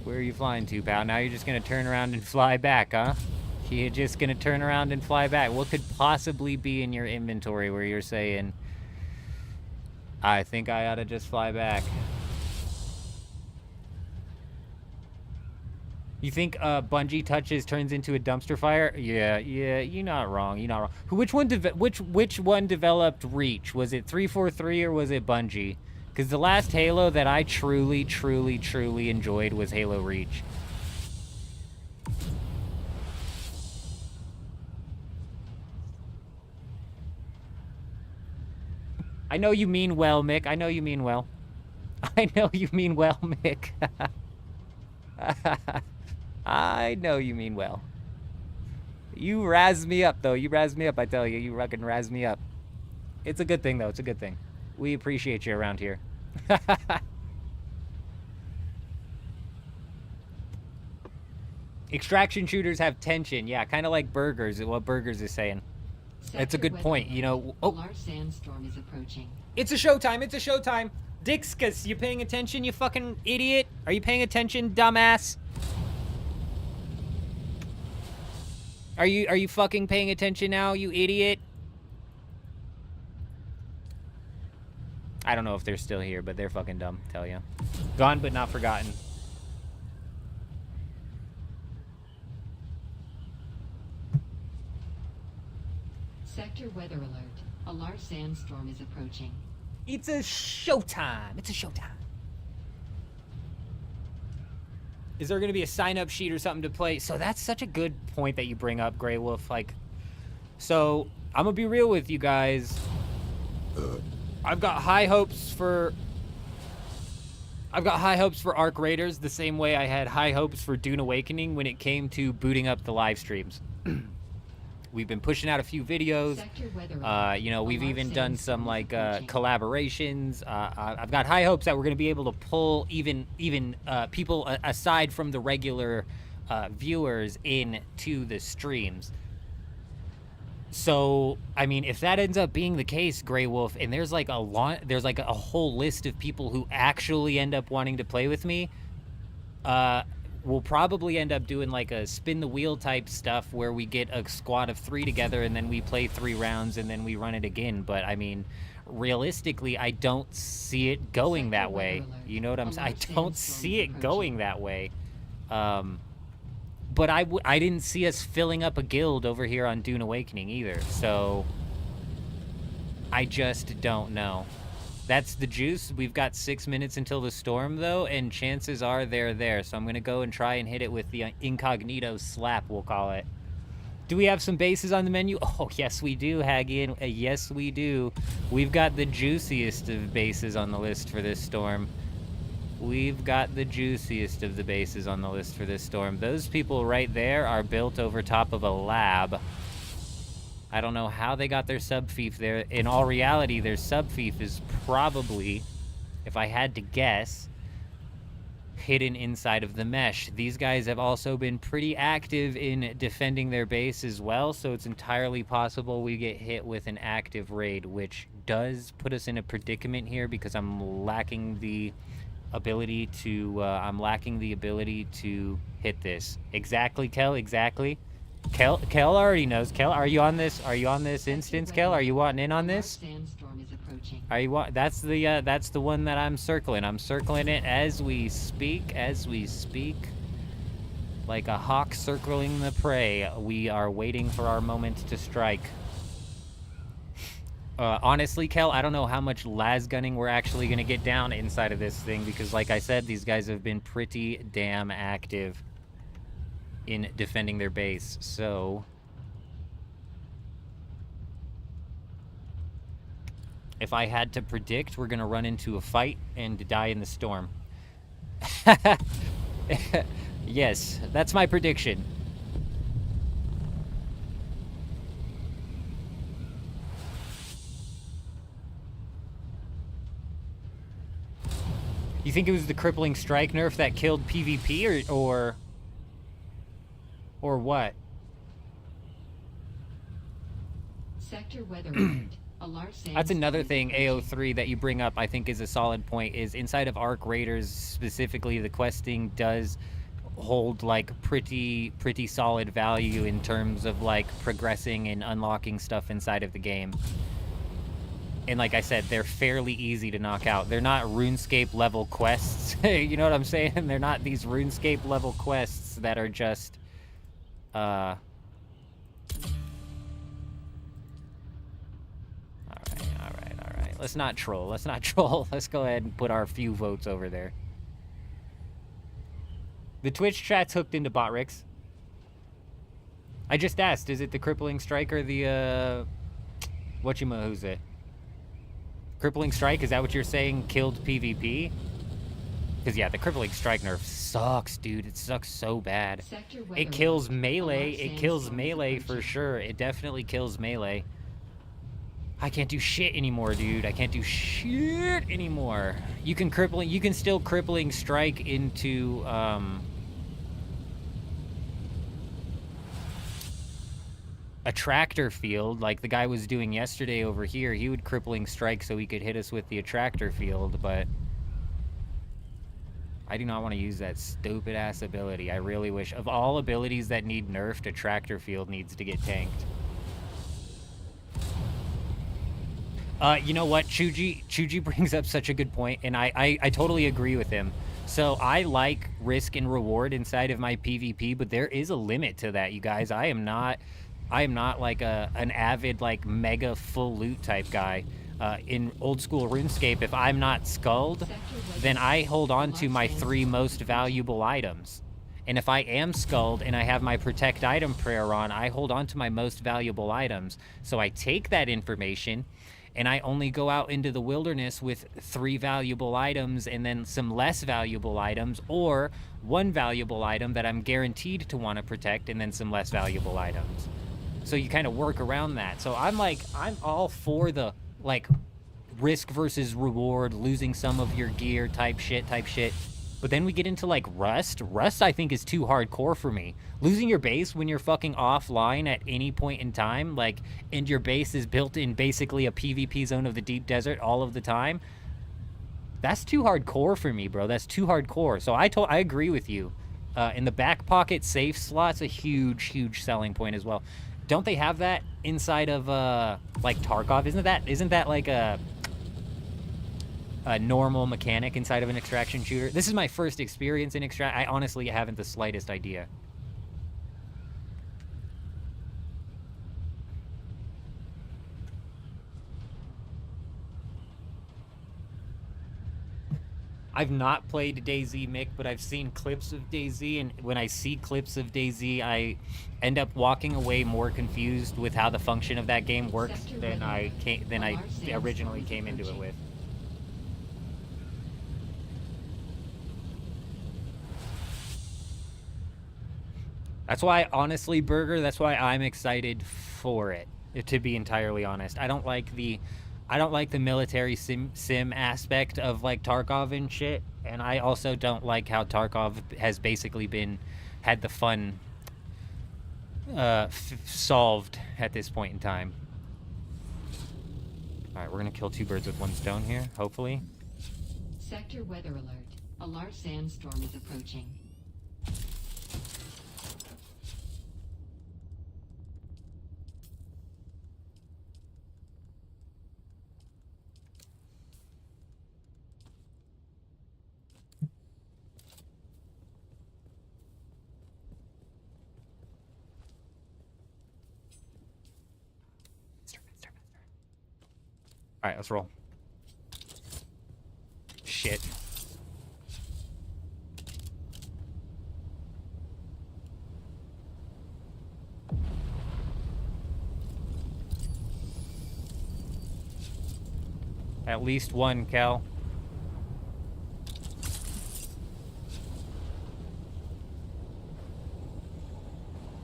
Where are you flying to, pal? Now you're just gonna turn around and fly back, huh? You're just gonna turn around and fly back. What could possibly be in your inventory where you're saying, I think I ought to just fly back? You think Bungie touches turns into a dumpster fire? Yeah, you're not wrong. You're not wrong. Which one developed Reach? Was it 343 or was it Bungie? Because the last Halo that I truly enjoyed was Halo Reach. I know you mean well, Mick. I know you mean well. I know you mean well, Mick. I know you mean well. You razz me up, though. You razz me up, I tell you. You fucking razz me up. It's a good thing, though. It's a good thing. We appreciate you around here. Extraction shooters have tension. Yeah, kind of like burgers, what Burgers is saying. It's a good point, you know. Oh, large sandstorm is approaching. It's a showtime. It's a showtime. Dixcus, you paying attention, you fucking idiot? Are you paying attention, dumbass? Are you fucking paying attention now, you idiot? I don't know if they're still here, but they're fucking dumb, tell ya. Gone but not forgotten. Sector weather alert. A large sandstorm is approaching. It's a showtime. It's a showtime. Is there going to be a sign-up sheet or something to play? So that's such a good point that you bring up, Grey Wolf. Like, so I'm going to be real with you guys. I've got high hopes for ARK Raiders the same way I had high hopes for Dune Awakening when it came to booting up the live streams. We've been pushing out a few videos. You know, we've even done some like collaborations. I've got high hopes that we're going to be able to pull even people aside from the regular viewers into the streams. So, I mean, if that ends up being the case, Grey Wolf, and there's like a whole list of people who actually end up wanting to play with me, we'll probably end up doing like a spin the wheel type stuff where we get a squad of 3 together and then we play 3 rounds and then we run it again. But I mean, realistically, I don't see it going that way. You know what I'm saying? I don't see it going that way. But I didn't see us filling up a guild over here on Dune Awakening either. So I just don't know. That's the juice. We've got 6 minutes until the storm, though, and chances are they're there. So I'm going to go and try and hit it with the incognito slap, we'll call it. Do we have some bases on the menu? Oh, yes, we do, Hagian. Yes, we do. We've got the juiciest of bases on the list for this storm. We've got the juiciest of the bases on the list for this storm. Those people right there are built over top of a lab. I don't know how they got their subfief there. In all reality, their subfief is probably, if I had to guess, hidden inside of the mesh. These guys have also been pretty active in defending their base as well, so it's entirely possible we get hit with an active raid, which does put us in a predicament here because I'm lacking the ability to hit this. Exactly, Kel, exactly. Kel already knows. Kel, are you on this instance, Kel? Are you wanting in on this? Are you want? That's the one that I'm circling. I'm circling it as we speak, like a hawk circling the prey. We are waiting for our moment to strike. Honestly, Kel, I don't know how much las gunning we're actually gonna get down inside of this thing because, like I said, these guys have been pretty damn active in defending their base. So if I had to predict, we're gonna run into a fight and die in the storm. Yes, that's my prediction. You think it was the crippling strike nerf that killed PvP or what? Sector weather alert. A large That's another thing, AO3, that you bring up, I think is a solid point, is inside of Arc Raiders, specifically, the questing does hold, like, pretty solid value in terms of, like, progressing and unlocking stuff inside of the game. And like I said, they're fairly easy to knock out. They're not RuneScape level quests. You know what I'm saying? They're not these RuneScape level quests that are just, Alright. Let's not troll. Let's go ahead and put our few votes over there. The Twitch chat's hooked into Botrix. I just asked, is it the Crippling Strike or the, whatchamahoo's it? Crippling Strike, is that what you're saying killed PvP? Because, yeah, the Crippling Strike nerf sucks, dude. It sucks so bad. It kills melee. It kills melee for sure. It definitely kills melee. I can't do shit anymore, dude. I can't do shit anymore. You can still Crippling Strike into, a attractor field, like the guy was doing yesterday over here. He would Crippling Strike so he could hit us with the attractor field, but I do not want to use that stupid ass ability. I really wish. Of all abilities that need nerfed, attractor field needs to get tanked. You know what? Chuji brings up such a good point, and I totally agree with him. So I like risk and reward inside of my PvP, but there is a limit to that, you guys. I am not like an avid, like, mega full loot type guy. In old school RuneScape, if I'm not skulled, then I hold on to my 3 most valuable items. And if I am skulled and I have my protect item prayer on, I hold on to my most valuable items. So I take that information and I only go out into the wilderness with 3 valuable items and then some less valuable items, or 1 valuable item that I'm guaranteed to want to protect and then some less valuable items. So you kind of work around that. So I'm all for the, like, risk versus reward, losing some of your gear type shit. But then we get into, like, Rust. Rust, I think, is too hardcore for me. Losing your base when you're fucking offline at any point in time, like, and your base is built in basically a PvP zone of the deep desert all of the time, that's too hardcore for me, bro. That's too hardcore. So I agree with you. In the back pocket safe slot's a huge selling point as well. Don't they have that inside of like Tarkov? Isn't that like a normal mechanic inside of an extraction shooter? This is my first experience in extract. I honestly haven't the slightest idea. I've not played DayZ, Mick, but I've seen clips of DayZ, and when I see clips of DayZ, I end up walking away more confused with how the function of that game works than I originally came into it with. That's why, honestly, Burger, that's why I'm excited for it, to be entirely honest. I don't like the military sim aspect of like Tarkov and shit, and I also don't like how Tarkov has basically had the fun solved at this point in time. All right, we're gonna kill 2 birds with 1 stone here, hopefully. Sector weather alert. A large sandstorm is approaching. All right, let's roll. Shit. At least 1, Cal.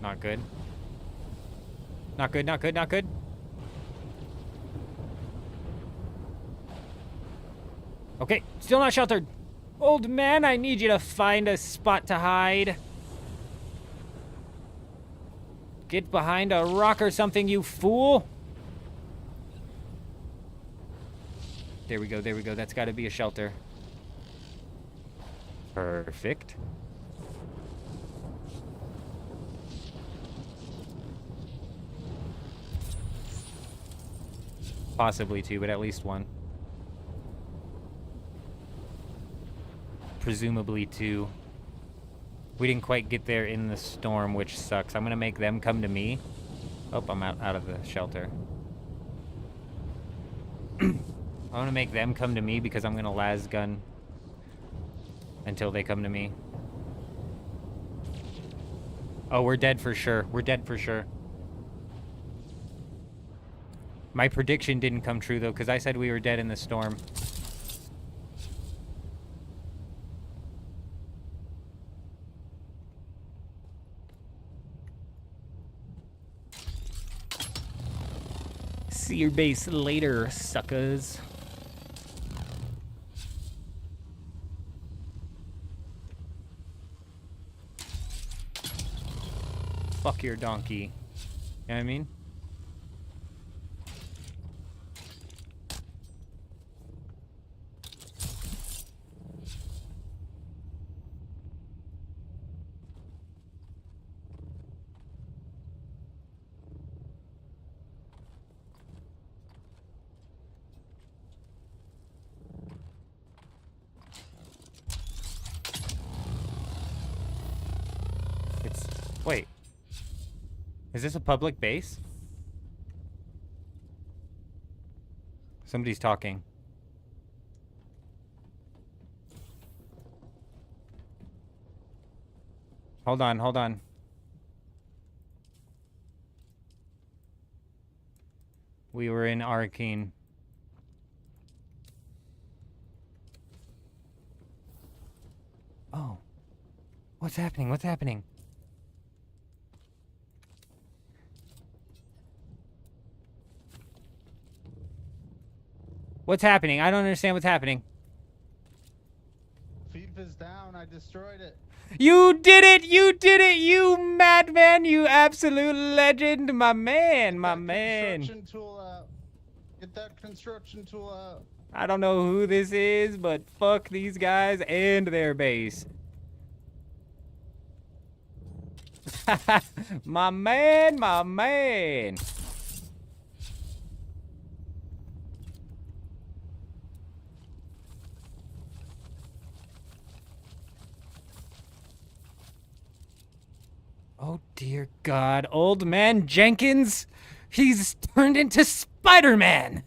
Not good. Not good, not good, not good. Okay, still not sheltered. Old man, I need you to find a spot to hide. Get behind a rock or something, you fool. There we go, there we go. That's got to be a shelter. Perfect. Possibly 2, but at least 1. Presumably 2. We didn't quite get there in the storm, which sucks. I'm gonna make them come to me. Oh, I'm out of the shelter. I'm gonna make them come to me because I'm gonna las gun until they come to me. Oh, we're dead for sure. We're dead for sure. My prediction didn't come true though, because I said we were dead in the storm. See your base later, suckers. Fuck your donkey. You know what I mean? Wait. Is this a public base? Somebody's talking. Hold on, hold on. We were in Arcane. Oh. What's happening? What's happening? What's happening? I don't understand what's happening. FIFA's down. I destroyed it. You did it! You did it! You madman! You absolute legend! My man! My man! Construction tool out. Get that construction tool out. I don't know who this is, but fuck these guys and their base. My man, my man. Oh, dear God. Old man Jenkins, he's turned into Spider-Man.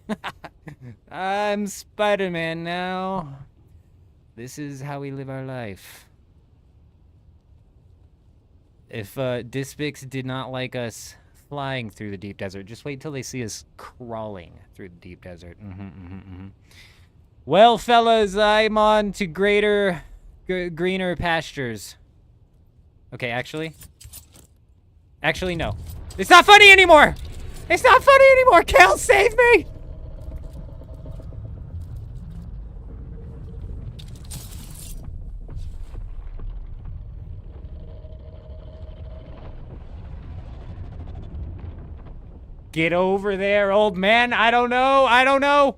I'm Spider-Man now. This is how we live our life. If Dispix did not like us flying through the deep desert, just wait till they see us crawling through the deep desert. Well, fellas, I'm on to greater, greener pastures. Okay, actually, no. It's not funny anymore! It's not funny anymore! Cal, save me! Get over there, old man. I don't know.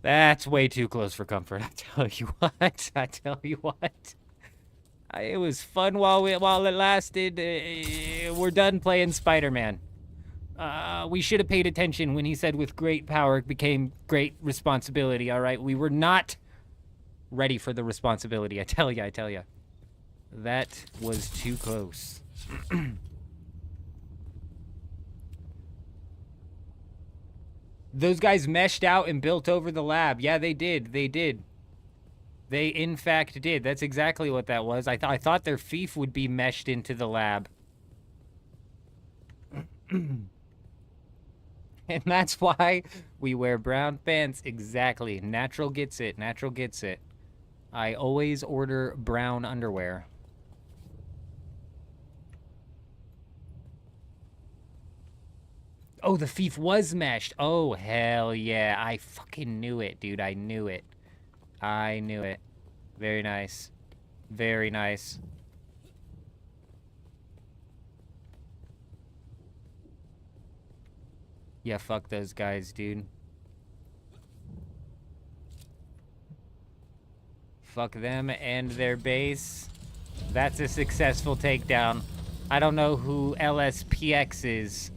That's way too close for comfort. I tell you what. It was fun while it lasted. We're done playing Spider-Man. We should have paid attention when he said with great power became great responsibility, all right? We were not ready for the responsibility, I tell ya. That was too close. Those guys meshed out and built over the lab. Yeah, they did. They, in fact, did. That's exactly what that was. I thought their fief would be meshed into the lab. And that's why we wear brown pants. Exactly. Natural gets it. I always order brown underwear. Oh, the fief was meshed. Oh, hell yeah. I fucking knew it, dude. I knew it. Very nice. Yeah, fuck those guys, dude. Fuck them and their base. That's a successful takedown. I don't know who LSPX is,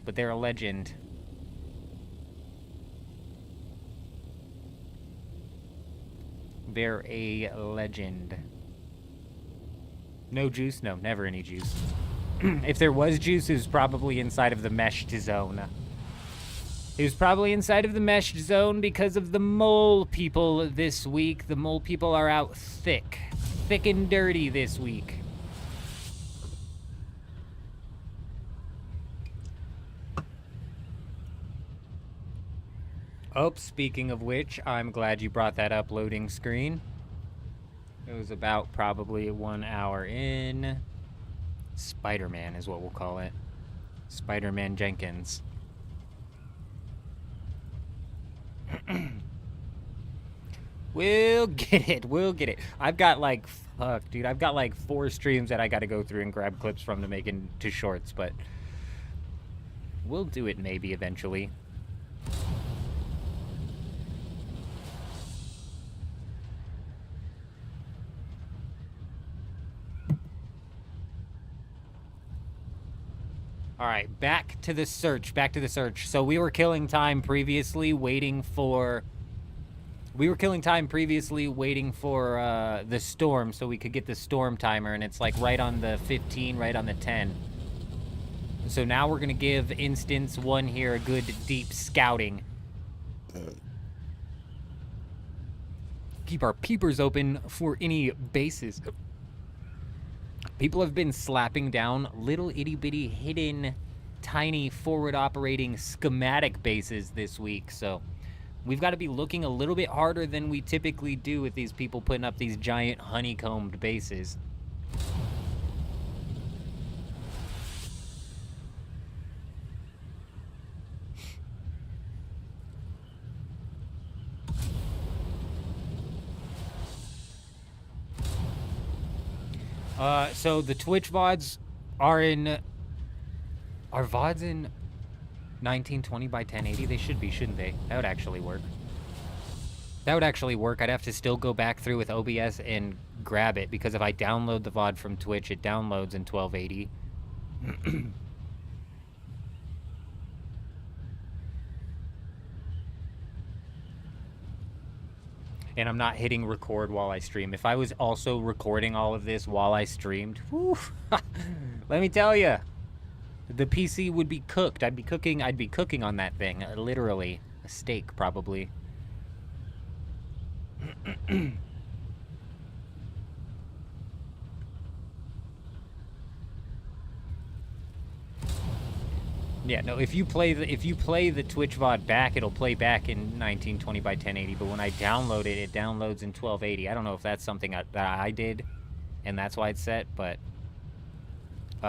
but they're a legend. They're a legend. No juice? No, never any juice. If there was juice, it was probably inside of the meshed zone. It was probably inside of the meshed zone because of the mole people this week. The mole people are out thick and dirty this week. Oh, speaking of which, I'm glad you brought that up, loading screen. It was about probably 1 hour in. Spider-Man is what we'll call it. Spider-Man Jenkins. We'll get it. I've got like, fuck, dude. I've got like 4 streams that I gotta go through and grab clips from to make into shorts, but we'll do it maybe eventually. All right, back to the search. So we were killing time previously waiting for the storm so we could get the storm timer, and it's like right on the 15, right on the 10. So now we're going to give Instance 1 here a good deep scouting. Keep our peepers open for any bases. People have been slapping down little itty-bitty hidden tiny forward operating schematic bases this week, so we've got to be looking a little bit harder than we typically do with these people putting up these giant honeycombed bases. So the Twitch VODs are in... Are VODs in 1920 by 1080? They should be, shouldn't they? That would actually work. That would actually work. I'd have to still go back through with OBS and grab it, because if I download the VOD from Twitch, it downloads in 1280. And I'm not hitting record while I stream. If I was also recording all of this while I streamed, whew, let me tell you, the PC would be cooked. I'd be cooking on that thing, literally. A steak, probably. Yeah, no, if you play the Twitch VOD back, it'll play back in 1920 by 1080, but when I download it, it downloads in 1280. I don't know if that's something that I did, and that's why it's set, but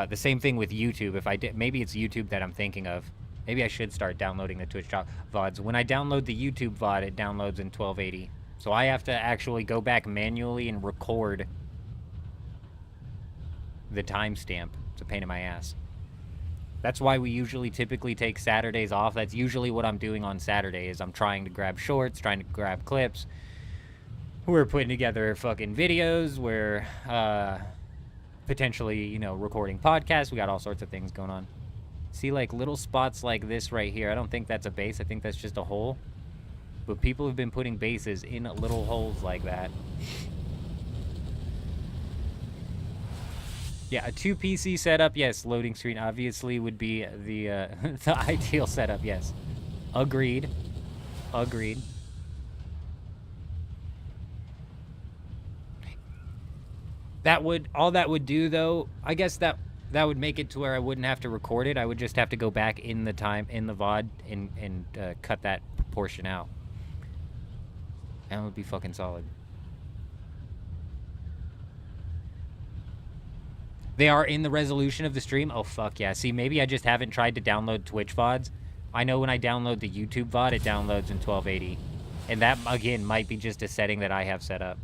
the same thing with YouTube. If I did, maybe it's YouTube that I'm thinking of. Maybe I should start downloading the Twitch VODs. When I download the YouTube VOD, it downloads in 1280. So I have to actually go back manually and record the timestamp. It's a pain in my ass. That's why we usually typically take Saturdays off. That's usually what I'm doing on Saturday, is I'm trying to grab shorts, trying to grab clips. We're putting together fucking videos. We're potentially, you know, recording podcasts. We got all sorts of things going on. See, like, little spots like this right here. I don't think that's a base. I think that's just a hole. But people have been putting bases in little holes like that. Yeah, a 2-PC setup, yes. Loading screen obviously would be the the ideal setup, yes. Agreed. Agreed. All that would do, though, I guess that would make it to where I wouldn't have to record it. I would just have to go back in the VOD and cut that portion out. And it would be fucking solid. They are in the resolution of the stream? Oh, fuck yeah. See, maybe I just haven't tried to download Twitch VODs. I know when I download the YouTube VOD, it downloads in 1280. And that, again, might be just a setting that I have set up.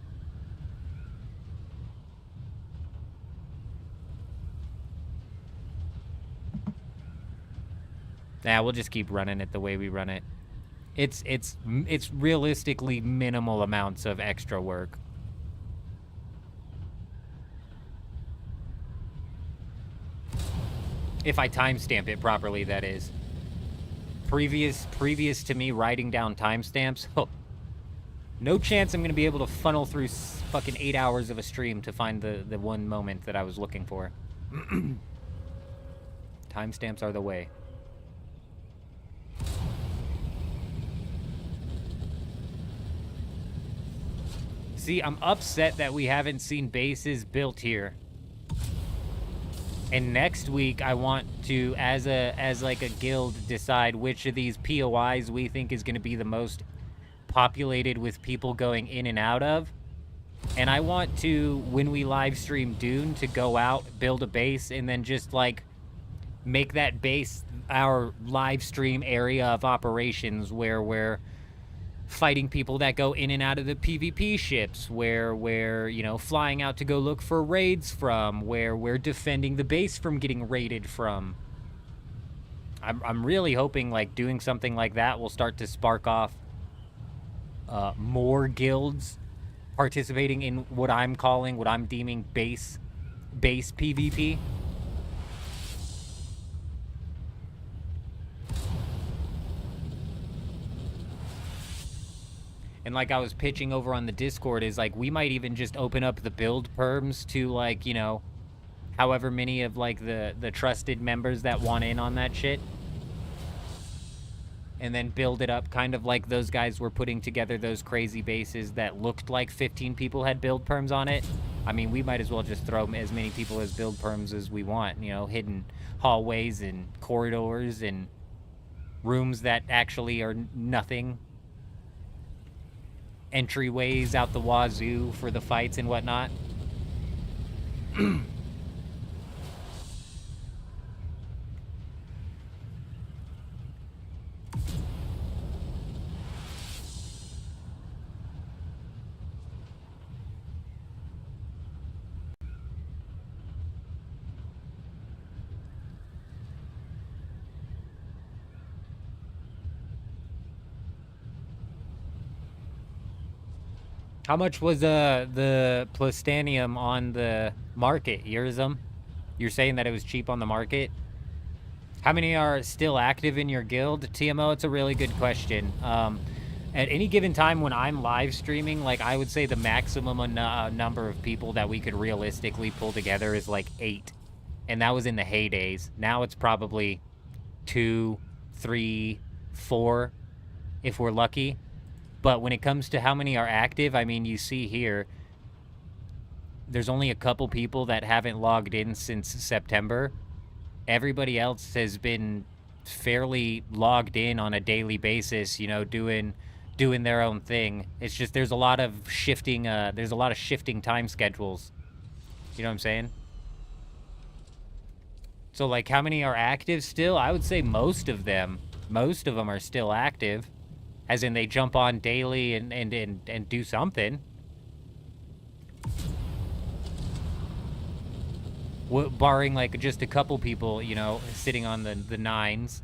Nah, we'll just keep running it the way we run it. It's realistically minimal amounts of extra work. If I timestamp it properly, that is. Previous to me writing down timestamps, oh, no chance I'm going to be able to funnel through fucking 8 hours of a stream to find the one moment that I was looking for. Timestamps are the way. See, I'm upset that we haven't seen bases built here. And next week, I want to, as like a guild, decide which of these POIs we think is going to be the most populated with people going in and out of. And I want to, when we live stream Dune, to go out, build a base, and then just like make that base our live stream area of operations, where we're fighting people that go in and out of the PvP ships, where we're, you know, flying out to go look for raids from, where we're defending the base from getting raided from. I'm really hoping, like, doing something like that will start to spark off more guilds participating in what I'm deeming base PvP. And like I was pitching over on the Discord, is like we might even just open up the build perms to, like, you know, however many of like the trusted members that want in on that shit. And then build it up kind of like those guys were putting together those crazy bases that looked like 15 people had build perms on it. I mean, we might as well just throw as many people as build perms as we want, you know, hidden hallways and corridors and rooms that actually are nothing. Entryways out the wazoo for the fights and whatnot. How much was the Plastanium on the market, Yerzum? You're saying that it was cheap on the market? How many are still active in your guild, TMO? It's a really good question. At any given time when I'm live streaming, like, I would say the maximum number of people that we could realistically pull together is like 8. And that was in the heydays. Now it's probably 2, 3, 4, if we're lucky. But when it comes to how many are active, I mean, you see here, there's only a couple people that haven't logged in since September. Everybody else has been fairly logged in on a daily basis, you know, doing their own thing. It's just there's a lot of shifting time schedules. You know what I'm saying? So, like, how many are active still? I would say most of them. Most of them are still active. As in, they jump on daily and do something. Barring, like, just a couple people, you know, sitting on the 9s.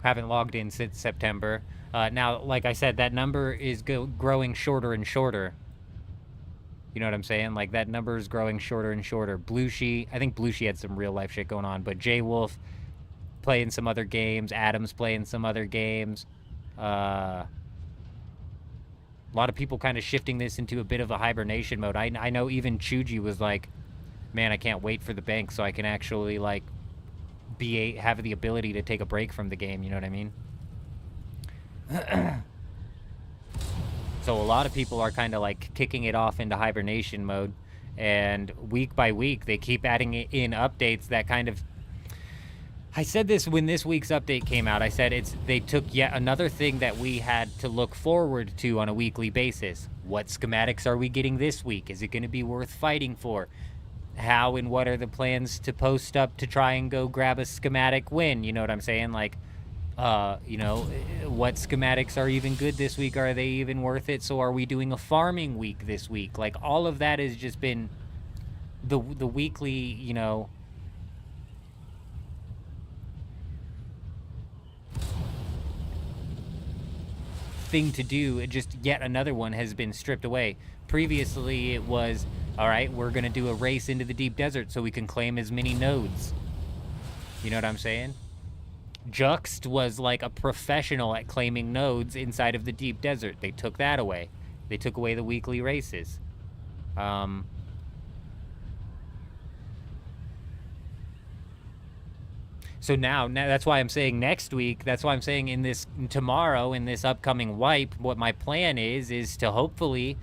Haven't logged in since September. Now, like I said, that number is growing shorter and shorter. You know what I'm saying? Like, that number is growing shorter and shorter. Blueshy, I think Blueshy had some real life shit going on, but J Wolf playing some other games. Adam's playing some other games. A lot of people kind of shifting this into a bit of a hibernation mode. I know even Chuji was like, man, I can't wait for the bank so I can actually, like, have the ability to take a break from the game, you know what I mean? So a lot of people are kind of, like, kicking it off into hibernation mode, and week by week they keep adding in updates that kind of... I said this when this week's update came out. I said they took yet another thing that we had to look forward to on a weekly basis. What schematics are we getting this week? Is it going to be worth fighting for? How and what are the plans to post up to try and go grab a schematic win? You know what I'm saying? Like, you know, what schematics are even good this week? Are they even worth it? So are we doing a farming week this week? Like, all of that has just been the weekly, you know... thing to do. Just yet another one has been stripped away. Previously, it was, all right, we're going to do a race into the deep desert so we can claim as many nodes. You know what I'm saying? Juxt was like a professional at claiming nodes inside of the deep desert. They took that away. They took away the weekly races. So now that's why I'm saying next week, that's why I'm saying tomorrow, in this upcoming wipe, what my plan is to hopefully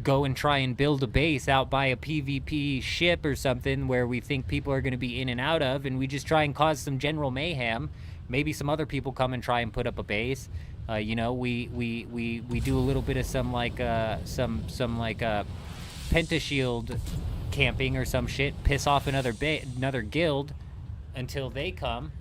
go and try and build a base out by a PvP ship or something where we think people are going to be in and out of, and we just try and cause some general mayhem. Maybe some other people come and try and put up a base. You know, we do a little bit of some pentashield camping or some shit, piss off another guild until they come.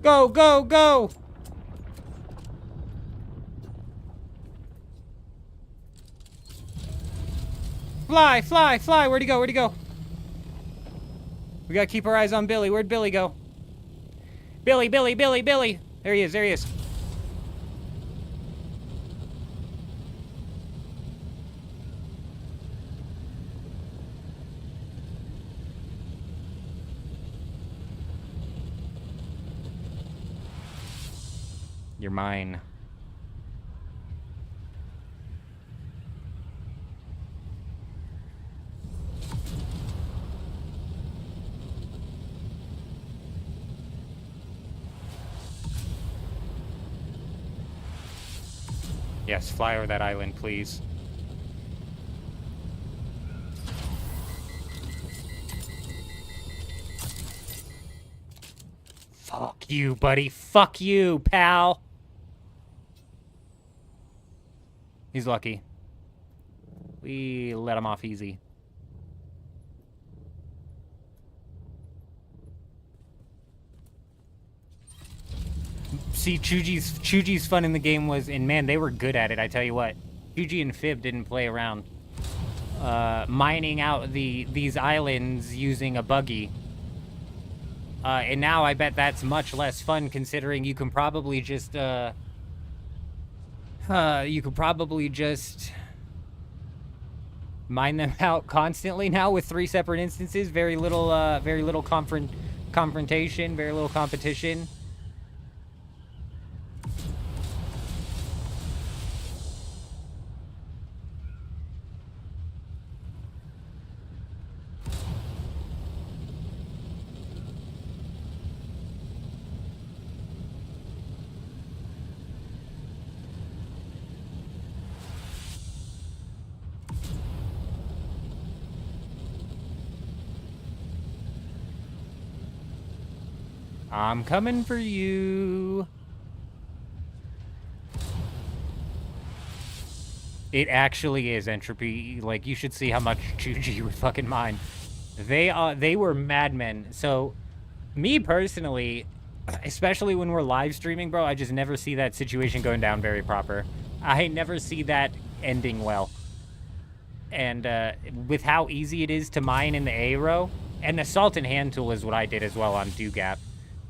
Go, go, go! Fly, fly, fly! Where'd he go? Where'd he go? We gotta keep our eyes on Billy. Where'd Billy go? Billy, Billy, Billy, Billy! There he is, there he is. You're mine. Yes, fly over that island, please. Fuck you, buddy. Fuck you, pal. He's lucky. We let him off easy. See, Chuji's fun in the game was, and man, they were good at it, I tell you what. Chuji and Fib didn't play around. Mining out these islands using a buggy. And now I bet that's much less fun considering you can probably just, mine them out constantly now with 3 separate instances. Very little confrontation, very little competition. I'm coming for you. It actually is entropy. Like, you should see how much Chuji would fucking mine. They were madmen. So, me personally, especially when we're live streaming, bro, I just never see that situation going down very proper. I never see that ending well. And with how easy it is to mine in the A row, and the salt and hand tool is what I did as well on Dugap.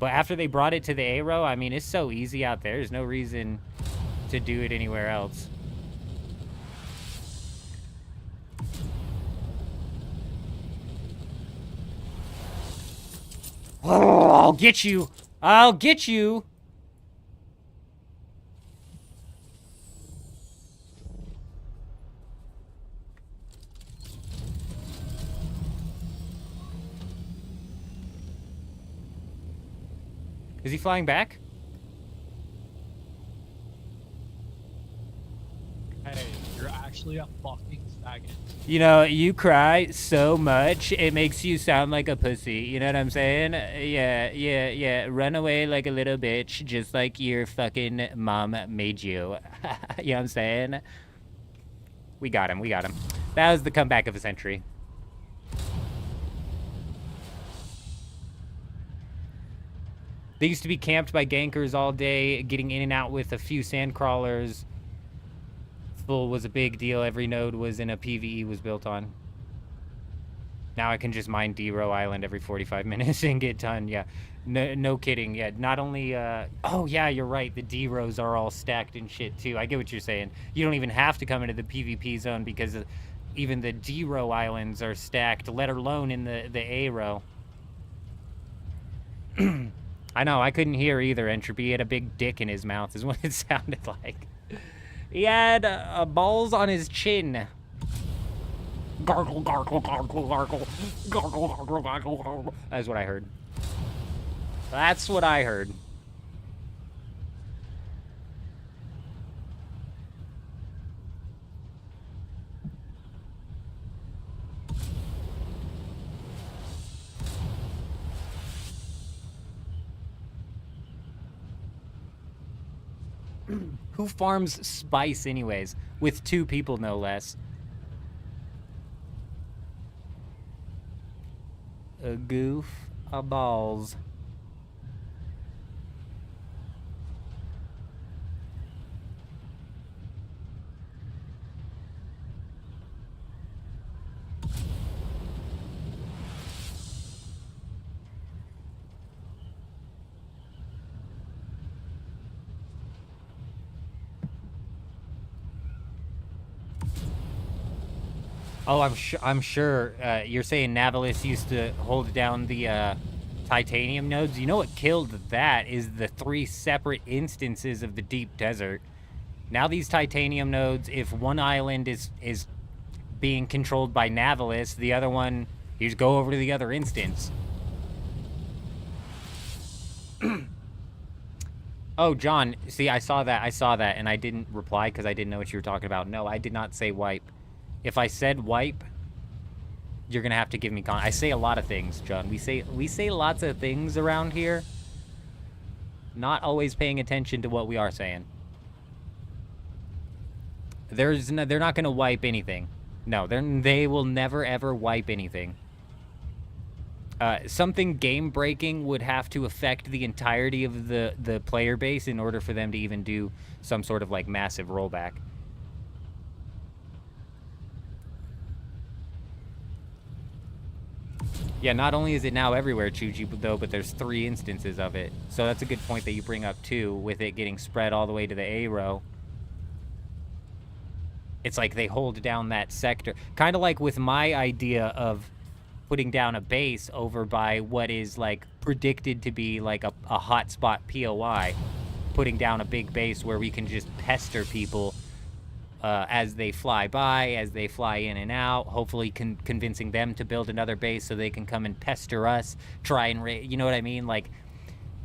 But after they brought it to the A row, I mean, it's so easy out there. There's no reason to do it anywhere else. Oh, I'll get you. I'll get you. Is he flying back? Hey, you're actually a fucking faggot. You know, you cry so much, it makes you sound like a pussy. You know what I'm saying? Yeah. Run away like a little bitch, just like your fucking mom made you. You know what I'm saying? We got him. That was the comeback of a century. They used to be camped by gankers all day, getting in and out with a few sand crawlers. Full was a big deal. Every node was in a PvE was built on. Now I can just mine D-Row Island every 45 minutes and get done. Yeah, no kidding. Yeah, not only... oh, yeah, you're right. The D-Rows are all stacked and shit, too. I get what you're saying. You don't even have to come into the PvP zone because even the D-Row Islands are stacked, let alone in the A-Row. I know, I couldn't hear either, Entropy. He had a big dick in his mouth, is what it sounded like. He had balls on his chin. Gargle, gargle, gargle, gargle. Gargle, gargle, gargle, gargle. That's what I heard. That's what I heard. Who farms spice anyways? With 2 people, no less. A goof, a balls. Oh, I'm sure. You're saying Navalis used to hold down the titanium nodes. You know what killed that is the 3 separate instances of the deep desert. Now these titanium nodes, if one island is being controlled by Navalis, the other one, you just go over to the other instance. Oh, John, see, I saw that, and I didn't reply because I didn't know what you were talking about. No, I did not say wipe. If I said wipe, you're gonna have to give me I say a lot of things, John. We say lots of things around here. not always paying attention to what we are saying. They're not going to wipe anything. No, they will never ever wipe anything. Something game-breaking would have to affect the entirety of the player base in order for them to even do some sort of, like, massive rollback. Yeah, not only is it now everywhere, Chuchi, though, but there's 3 instances of it. So that's a good point that you bring up, too, with it getting spread all the way to the A row. It's like they hold down that sector. Kind of like with my idea of putting down a base over by what is, like, predicted to be, like, a hotspot POI. Putting down a big base where we can just pester people as they fly by, as they fly in and out, hopefully convincing them to build another base so they can come and pester us, try and, you know what I mean? Like,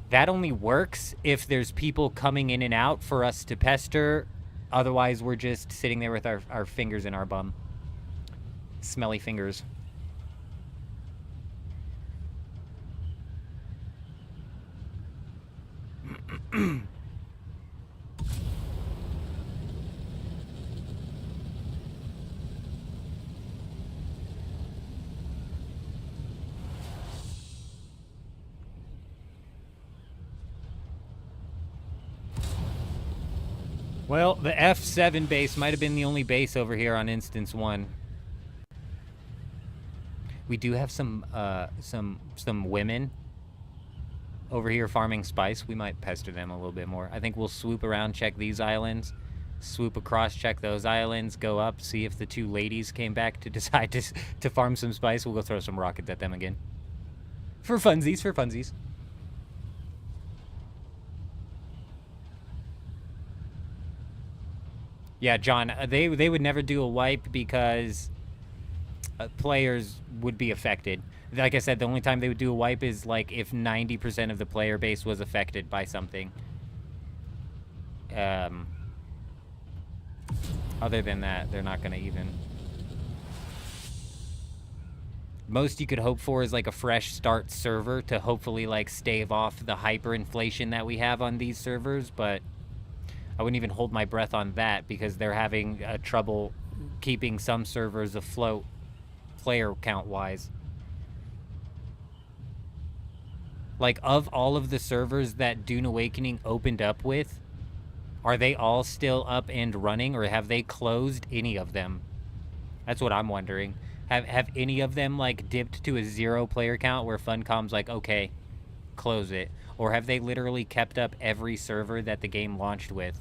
that only works if there's people coming in and out for us to pester. Otherwise, we're just sitting there with our fingers in our bum. Smelly fingers. Well, the F7 base might have been the only base over here on Instance 1. We do have some women over here farming spice. We might pester them a little bit more. I think we'll swoop around, check these islands, swoop across, check those islands, go up, see if the 2 ladies came back to decide to farm some spice. We'll go throw some rockets at them again. For funsies, for funsies. Yeah, John, they would never do a wipe because players would be affected. Like I said, the only time they would do a wipe is like if 90% of the player base was affected by something. Other than that, they're not going to even. Most you could hope for is like a fresh start server to hopefully like stave off the hyperinflation that we have on these servers, but I wouldn't even hold my breath on that because they're having trouble keeping some servers afloat player count-wise. Like, of all of the servers that Dune Awakening opened up with, are they all still up and running, or have they closed any of them? That's what I'm wondering. Have any of them, like, dipped to a 0 player count where Funcom's like, okay, close it? Or have they literally kept up every server that the game launched with?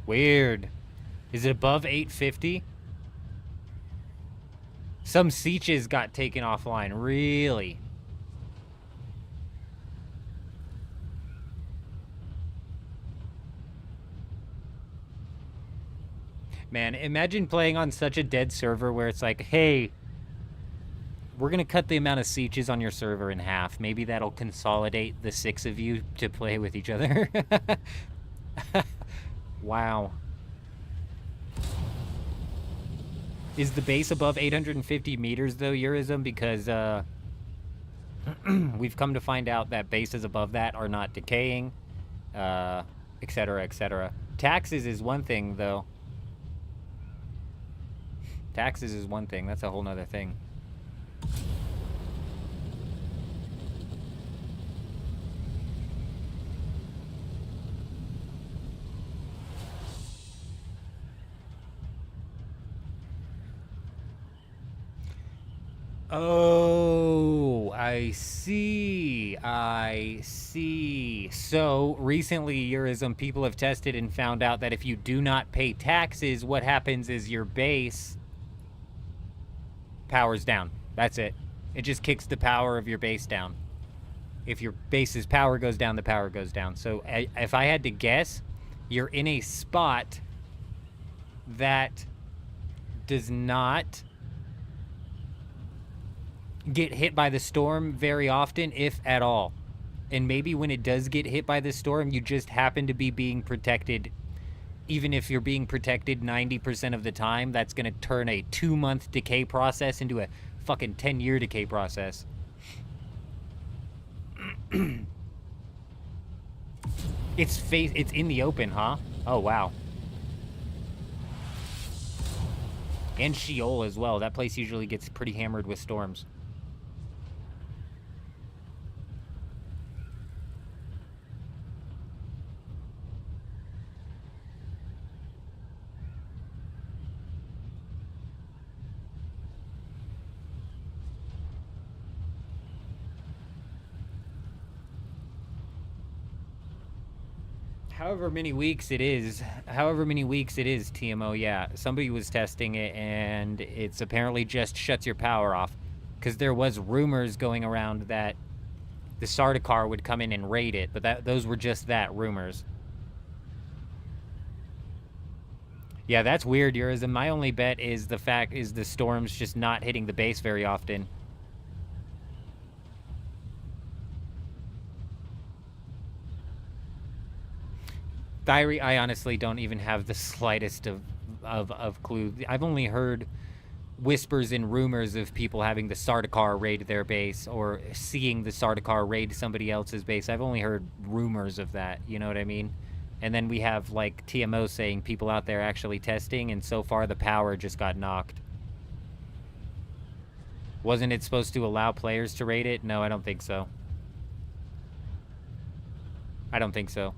Weird. Is it above 850? Some sieges got taken offline. Really? Man, imagine playing on such a dead server where it's like, hey, we're going to cut the amount of sieges on your server in half. Maybe that'll consolidate the 6 of you to play with each other. Wow. Is the base above 850 meters, though, Eurism? Because we've come to find out that bases above that are not decaying, etc., etc. Taxes is one thing, though. Taxes is one thing. That's a whole nother thing. Oh, I see. I see. So recently, Eurism people have tested and found out that if you do not pay taxes, what happens is your base powers down. That's it. It just kicks the power of your base down. If your base's power goes down, the power goes down. So if I had to guess, you're in a spot that does not get hit by the storm very often, if at all. And maybe when it does get hit by the storm, you just happen to be being protected. Even if you're being protected 90% of the time, that's going to turn a 2-month decay process into a fucking 10-year decay process. It's in the open, huh? Oh, wow. And Sheol as well. That place usually gets pretty hammered with storms. However many weeks it is, TMO, yeah. Somebody was testing it, and it's apparently just shuts your power off. Because there was rumors going around that the Sardaukar would come in and raid it, but those were just rumors. Yeah, that's weird, Eurism. My only bet is the storms just not hitting the base very often. Diary, I honestly don't even have the slightest of clue. I've only heard whispers and rumors of people having the Sardaukar raid their base or seeing the Sardaukar raid somebody else's base. I've only heard rumors of that, you know what I mean? And then we have, like, TMO saying people out there actually testing, and so far the power just got knocked. Wasn't it supposed to allow players to raid it? No, I don't think so. I don't think so.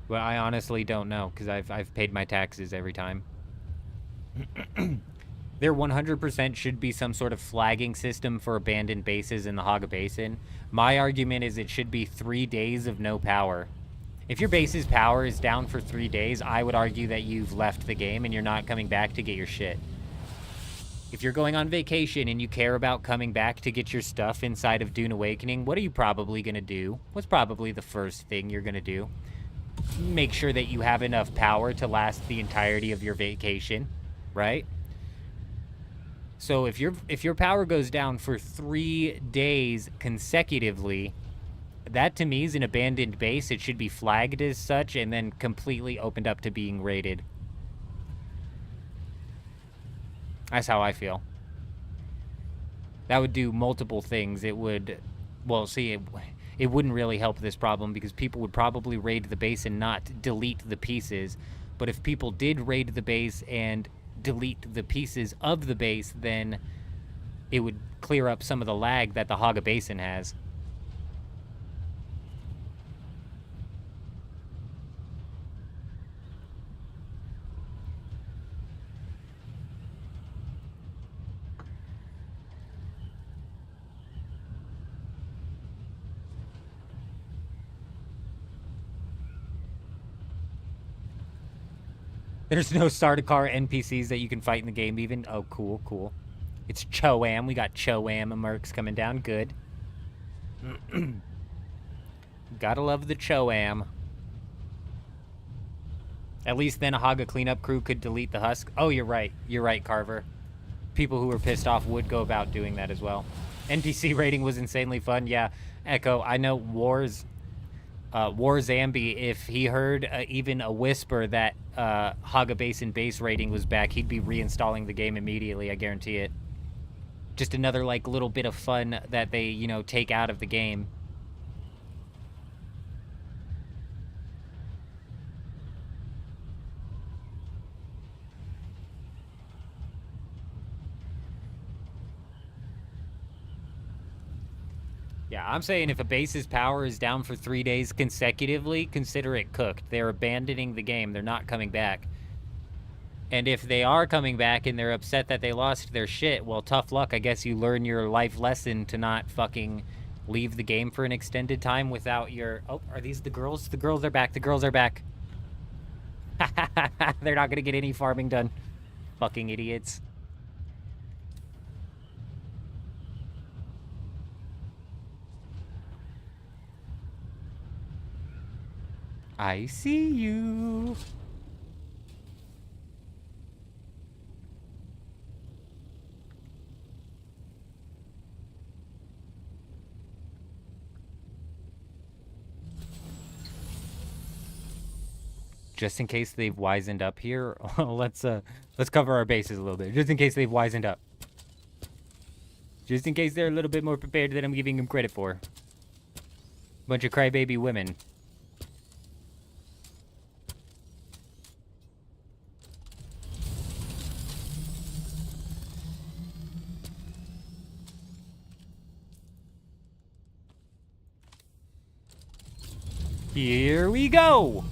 Well, I honestly don't know, because I've paid my taxes every time. There 100% should be some sort of flagging system for abandoned bases in the Haga Basin. My argument is it should be 3 days of no power. If your base's power is down for 3 days, I would argue that you've left the game and you're not coming back to get your shit. If you're going on vacation and you care about coming back to get your stuff inside of Dune Awakening, what are you probably going to do? What's probably the first thing you're going to do? Make sure that you have enough power to last the entirety of your vacation, right? So if your power goes down for 3 days consecutively, that to me is an abandoned base. It should be flagged as such and then completely opened up to being raided. That's how I feel. That would do multiple things. It would, well, see, it wouldn't really help this problem because people would probably raid the base and not delete the pieces. But if people did raid the base and delete the pieces of the base, then it would clear up some of the lag that the Haga Basin has. There's no Sardaukar NPCs that you can fight in the game even? Oh, cool, cool. It's Choam. We got Choam and Mercs coming down. Good. Gotta love the Choam. At least then a Haga cleanup crew could delete the husk. Oh, you're right. You're right, Carver. People who were pissed off would go about doing that as well. NPC raiding was insanely fun. Yeah, Echo, I know War Zambi, if he heard even a whisper that Haga Basin base rating was back, he'd be reinstalling the game immediately, I guarantee it. Just another, like, little bit of fun that they, you know, take out of the game. Yeah, I'm saying if a base's power is down for 3 days consecutively, consider it cooked. They're abandoning the game. They're not coming back. And if they are coming back and they're upset that they lost their shit, well, tough luck. I guess you learn your life lesson to not fucking leave the game for an extended time without your... Oh, are these the girls? The girls are back. The girls are back. They're not gonna get any farming done. Fucking idiots. I see you. Just in case they've wisened up here, let's cover our bases a little bit. Just in case they've wisened up. Just in case they're a little bit more prepared than I'm giving them credit for. Bunch of crybaby women. Here we go!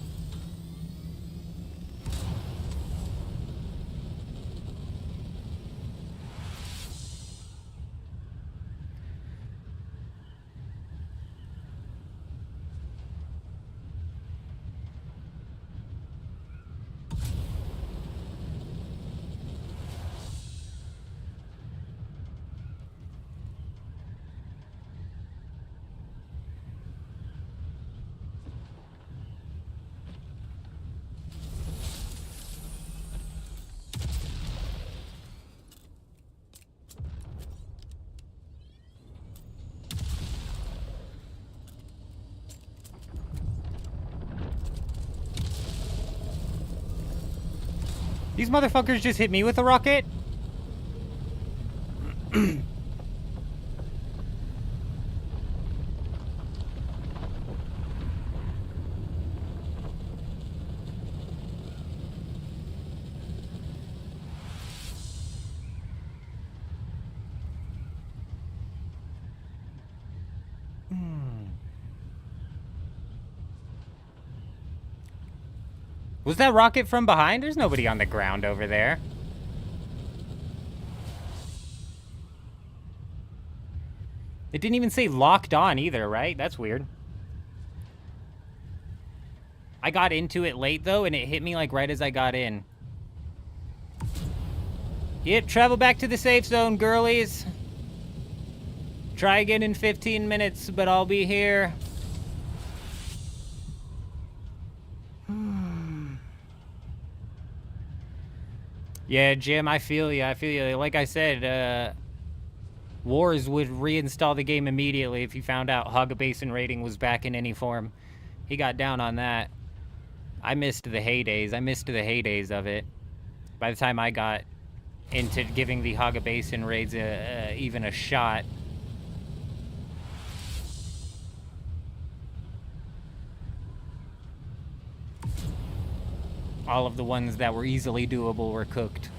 These motherfuckers just hit me with a rocket? Was that rocket from behind? There's nobody on the ground over there. It didn't even say locked on either, right? That's weird. I got into it late, though, and it hit me, like, right as I got in. Yep, travel back to the safe zone, girlies. Try again in 15 minutes, but I'll be here. Yeah, Jim, I feel you. I feel you. Like I said, Wars would reinstall the game immediately if he found out Hog Basin rating was back in any form. He got down on that. I missed the heydays. I missed the heydays of it. By the time I got into giving the Hog Basin raids even a shot. All of the ones that were easily doable were cooked.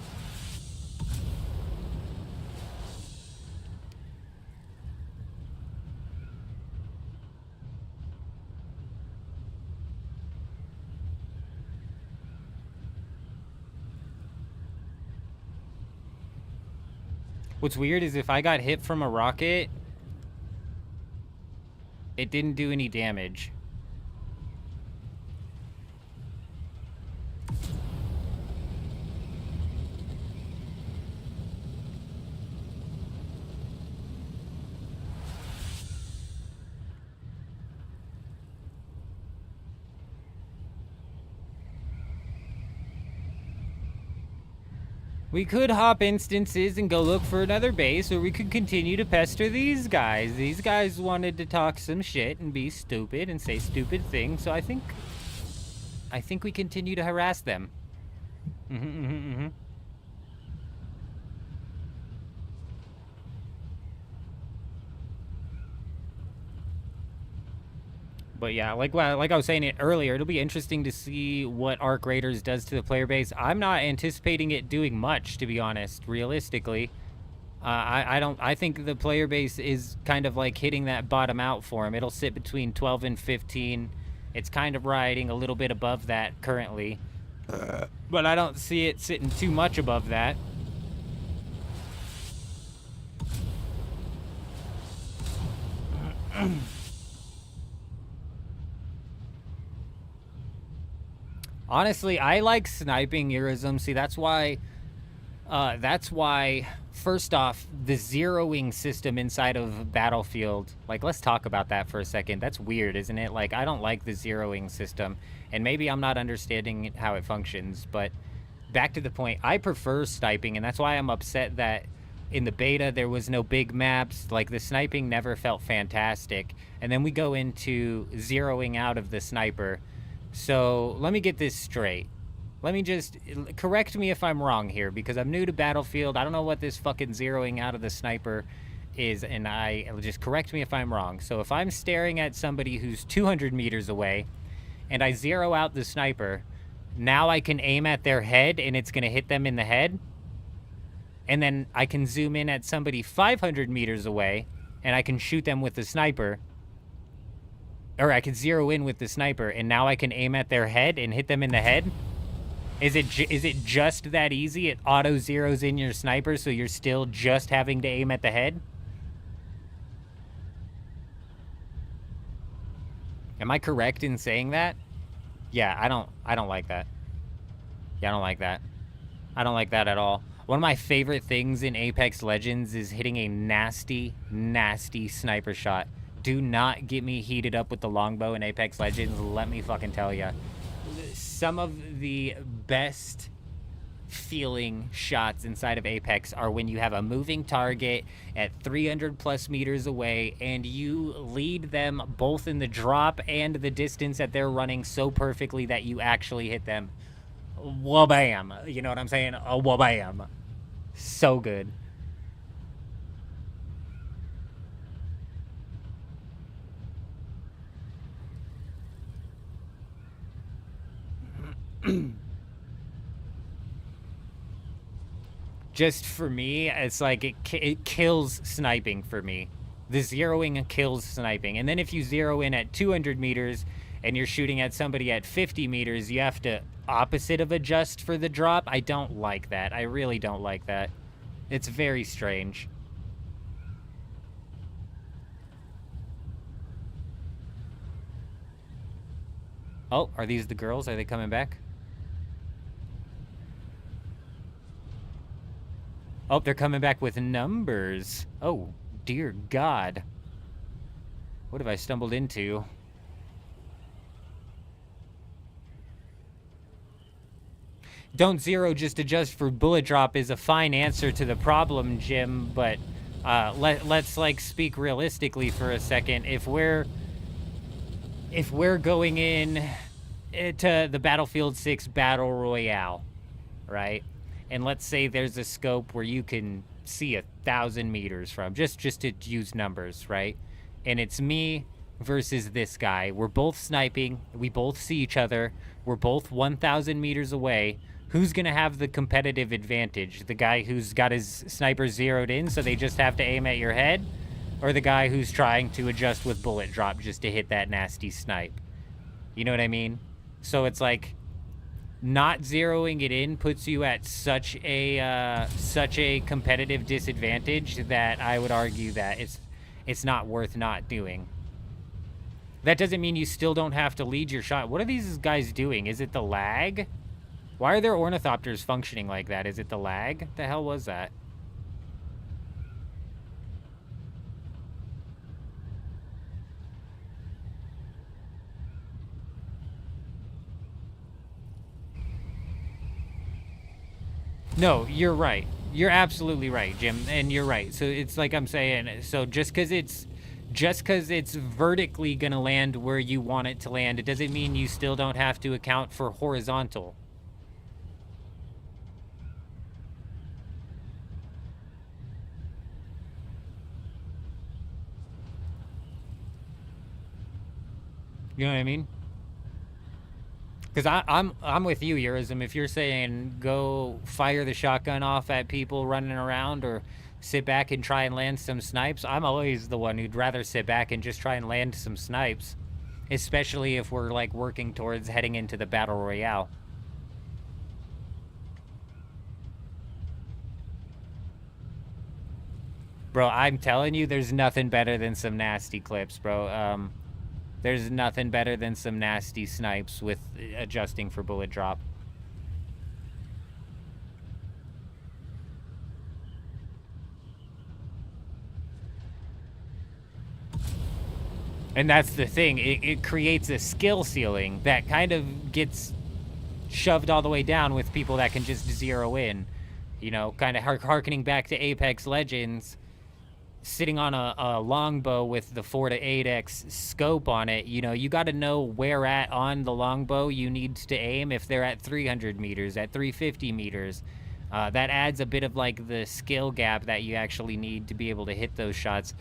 What's weird is if I got hit from a rocket, it didn't do any damage. We could hop instances and go look for another base, or we could continue to pester these guys. These guys wanted to talk some shit and be stupid and say stupid things, so I think we continue to harass them. But yeah, like I was saying it earlier, it'll be interesting to see what Arc Raiders does to the player base. I'm not anticipating it doing much, to be honest, realistically. I think the player base is kind of like hitting that bottom out for him. It'll sit between 12 and 15. It's kind of riding a little bit above that currently. But I don't see it sitting too much above that. Honestly, I like sniping Eurism. See, that's why, first off, the zeroing system inside of Battlefield, like, let's talk about that for a second. That's weird, isn't it? Like, I don't like the zeroing system, and maybe I'm not understanding how it functions, but back to the point, I prefer sniping, and that's why I'm upset that in the beta there was no big maps. Like, the sniping never felt fantastic, and then we go into zeroing out of the sniper. So let me get this straight. Let me just correct me if I'm wrong here, because I'm new to Battlefield. I don't know what this fucking zeroing out of the sniper is, and just correct me if I'm wrong. So if I'm staring at somebody who's 200 meters away and I zero out the sniper, now I can aim at their head and it's going to hit them in the head. And then I can zoom in at somebody 500 meters away and I can shoot them with the sniper. Or I can zero in with the sniper, and now I can aim at their head and hit them in the head? Is it just that easy? It auto zeroes in your sniper, so you're still just having to aim at the head? Am I correct in saying that? Yeah, I don't like that. Yeah, I don't like that. I don't like that at all. One of my favorite things in Apex Legends is hitting a nasty, nasty sniper shot. Do not get me heated up with the longbow in Apex Legends, let me fucking tell ya. Some of the best feeling shots inside of Apex are when you have a moving target at 300 plus meters away and you lead them both in the drop and the distance that they're running so perfectly that you actually hit them. Wabam. You know what I'm saying? Wabam. So good. Just for me, it's like it kills sniping for me. The zeroing kills sniping. And then if you zero in at 200 meters and you're shooting at somebody at 50 meters, you have to opposite of adjust for the drop. I don't like that. I really don't like that. It's very strange. Oh, are these the girls? Are they coming back? Oh, they're coming back with numbers. Oh, dear God. What have I stumbled into? Don't zero, just adjust for bullet drop is a fine answer to the problem, Jim, but let's like speak realistically for a second. If we're going in to the Battlefield 6 Battle Royale, right? And let's say there's a scope where you can see 1,000 meters from, just to use numbers, right? And it's me versus this guy. We're both sniping. We both see each other. We're both 1,000 meters away. Who's going to have the competitive advantage? The guy who's got his sniper zeroed in, so they just have to aim at your head? Or the guy who's trying to adjust with bullet drop just to hit that nasty snipe? You know what I mean? So it's like, not zeroing it in puts you at such a competitive disadvantage that I would argue that it's not worth not doing. That doesn't mean you still don't have to lead your shot. What are these guys doing? Is it the lag? Why are their ornithopters functioning like that? Is it the lag? The hell was that? No, you're right. You're absolutely right, Jim, and you're right. So it's like I'm saying, so just because it's vertically going to land where you want it to land, it doesn't mean you still don't have to account for horizontal. You know what I mean? Because I'm with you, Eurism. If you're saying go fire the shotgun off at people running around or sit back and try and land some snipes. I'm always the one who'd rather sit back and just try and land some snipes, especially if we're like working towards heading into the battle royale. Bro, I'm telling you, there's nothing better than some nasty clips, bro. There's nothing better than some nasty snipes with adjusting for bullet drop. And that's the thing. It creates a skill ceiling that kind of gets shoved all the way down with people that can just zero in. You know, kind of harkening back to Apex Legends, sitting on a longbow with the 4 to 8x scope on it, you know, you got to know where at on the longbow you need to aim. If they're at 300 meters, at 350 meters, that adds a bit of like the skill gap that you actually need to be able to hit those shots.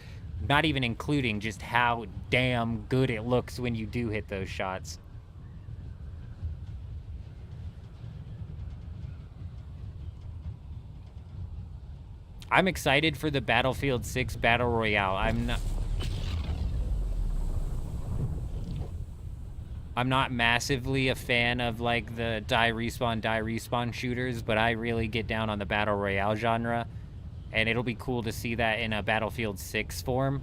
Not even including just how damn good it looks when you do hit those shots. I'm excited for the Battlefield 6 Battle Royale. I'm not massively a fan of like the die respawn shooters, but I really get down on the Battle Royale genre. And it'll be cool to see that in a Battlefield 6 form.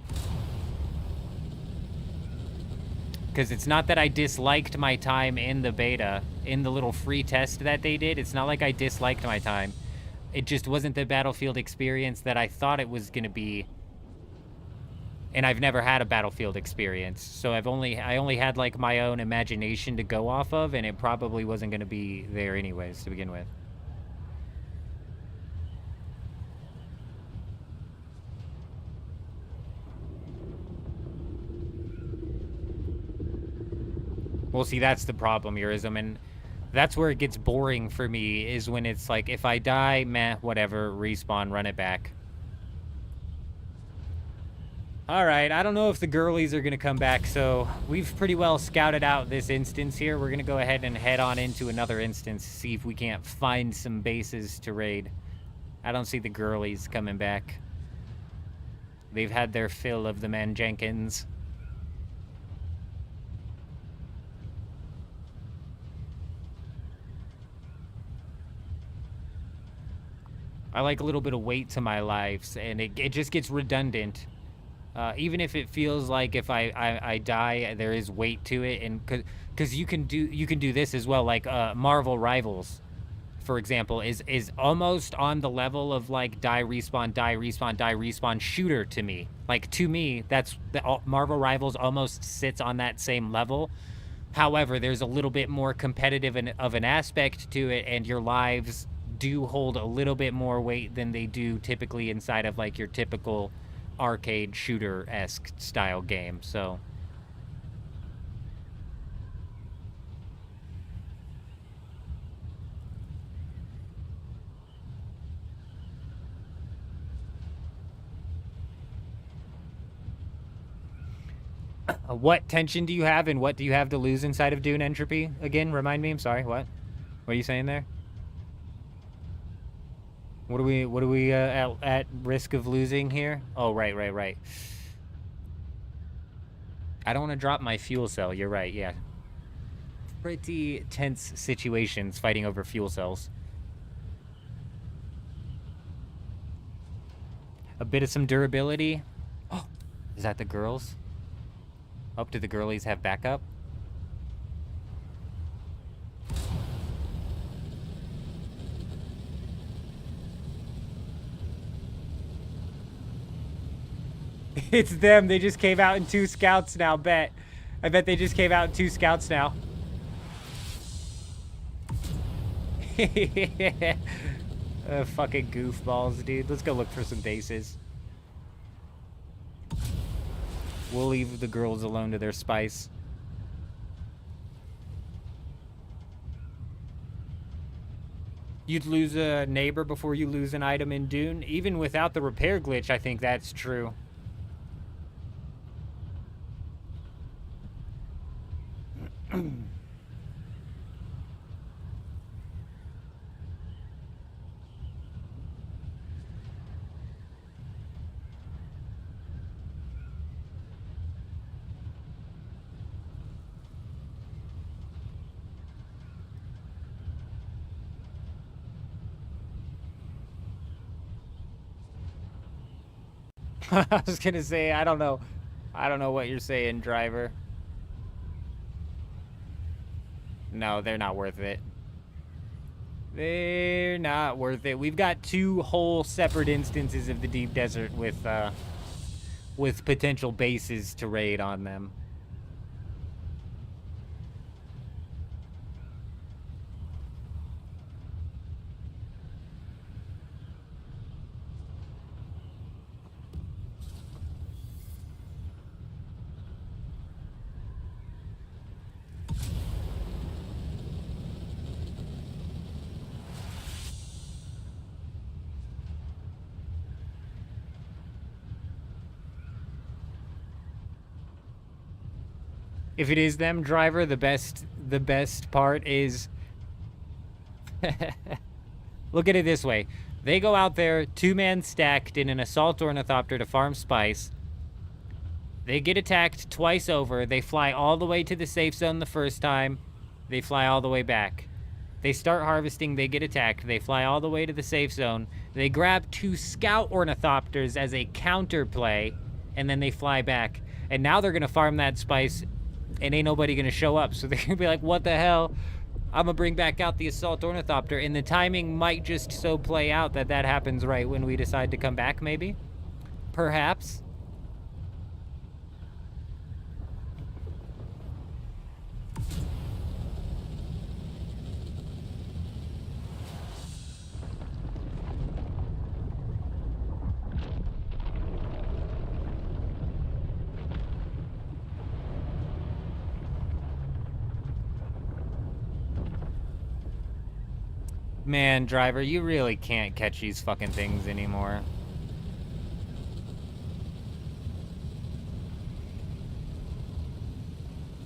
Because it's not that I disliked my time in the beta, in the little free test that they did. It's not like I disliked my time. It just wasn't the Battlefield experience that I thought it was going to be. And I've never had a Battlefield experience. So I only had like my own imagination to go off of, and it probably wasn't going to be there anyways to begin with. Well, see, that's the problem, Eurism, and that's where it gets boring for me, is when it's like, if I die, meh, whatever, respawn, run it back. Alright, I don't know if the girlies are going to come back, so we've pretty well scouted out this instance here. We're going to go ahead and head on into another instance, see if we can't find some bases to raid. I don't see the girlies coming back. They've had their fill of the man Jenkins. I like a little bit of weight to my lives, and it just gets redundant. Even if it feels like if I die, there is weight to it, and because you can do this as well. Like Marvel Rivals, for example, is almost on the level of like die respawn shooter to me. Like to me, that's Marvel Rivals almost sits on that same level. However, there's a little bit more competitive of an aspect to it, and your lives do hold a little bit more weight than they do typically inside of like your typical arcade shooter-esque style game. So what tension do you have, and what do you have to lose inside of Dune Entropy? Again, remind me. I'm sorry. What are you saying there? What are we at risk of losing here? Oh, right. I don't want to drop my fuel cell. You're right, yeah. Pretty tense situations fighting over fuel cells. A bit of some durability. Oh, is that the girls? Oh, do the girlies have backup? It's them. They just came out in 2 scouts now, bet. I bet they just came out in 2 scouts now. Fucking goofballs, dude. Let's go look for some bases. We'll leave the girls alone to their spice. You'd lose a neighbor before you lose an item in Dune? Even without the repair glitch, I think that's true. I was gonna say, I don't know. I don't know what you're saying, driver. No, they're not worth it. They're not worth it. We've got 2 whole separate instances of the deep desert with potential bases to raid on them. If it is them, driver, the best part is look at it this way. They go out there 2-man stacked in an assault ornithopter to farm spice. They get attacked twice over. They fly all the way to the safe zone the first time. They fly all the way back. They start harvesting. They get attacked. They fly all the way to the safe zone. They grab 2 scout ornithopters as a counterplay, and then they fly back. And now they're going to farm that spice, and ain't nobody going to show up. So they're going to be like, what the hell? I'm going to bring back out the assault ornithopter. And the timing might just so play out that that happens right when we decide to come back, maybe? Perhaps. Man, driver, you really can't catch these fucking things anymore.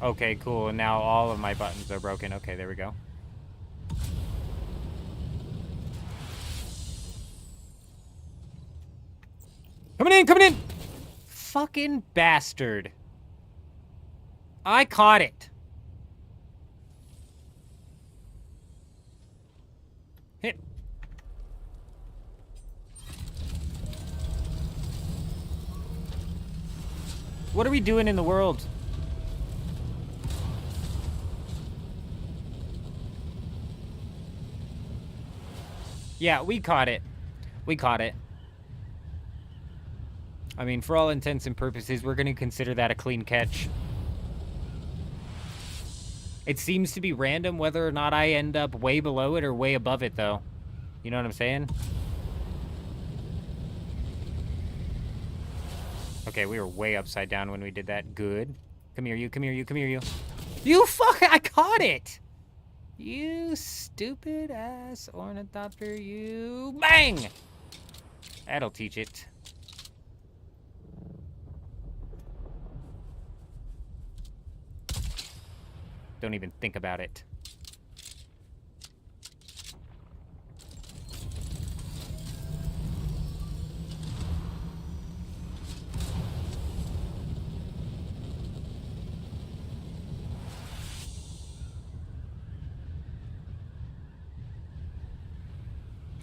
Okay, cool. And now all of my buttons are broken. Okay, there we go. Coming in, coming in! Fucking bastard. I caught it. Hit. What are we doing in the world? Yeah, we caught it. We caught it. I mean, for all intents and purposes, we're going to consider that a clean catch. It seems to be random whether or not I end up way below it or way above it, though. You know what I'm saying? Okay, we were way upside down when we did that. Good. Come here, you. Come here, you. Come here, you. You fuck! I caught it! You stupid ass ornithopter, you. Bang! That'll teach it. Don't even think about it.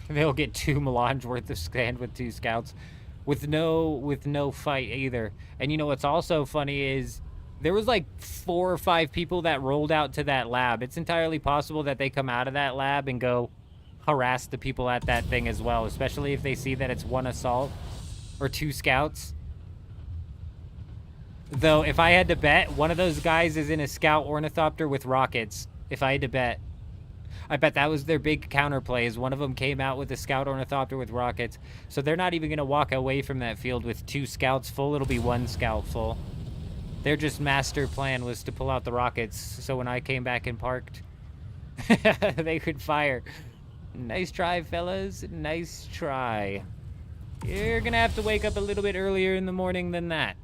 They'll get 2 melange worth of stand with 2 scouts with no fight either. And you know what's also funny is there was like 4 or 5 people that rolled out to that lab. It's entirely possible that they come out of that lab and go harass the people at that thing as well, especially if they see that it's 1 assault or 2 scouts. Though, if I had to bet, one of those guys is in a scout ornithopter with rockets. If I had to bet. I bet that was their big counterplay, is one of them came out with a scout ornithopter with rockets. So they're not even going to walk away from that field with 2 scouts full. It'll be 1 scout full. Their just master plan was to pull out the rockets, so when I came back and parked, they could fire. Nice try, fellas. Nice try. You're gonna have to wake up a little bit earlier in the morning than that.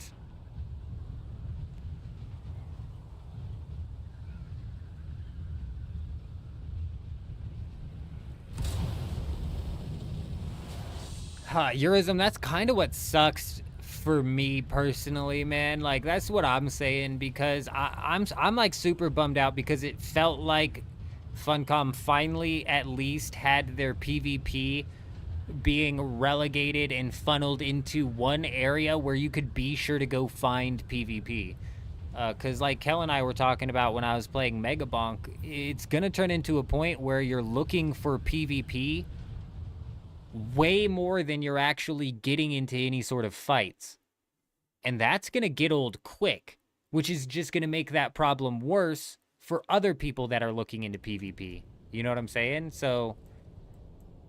Eurism, that's kind of what sucks for me personally, man. Like, that's what I'm saying, because I'm like super bummed out because it felt like Funcom finally at least had their PvP being relegated and funneled into one area where you could be sure to go find PvP. Because like Kel and I were talking about when I was playing Megabonk, it's going to turn into a point where you're looking for PvP way more than you're actually getting into any sort of fights. And that's going to get old quick, which is just going to make that problem worse for other people that are looking into PvP. You know what I'm saying? So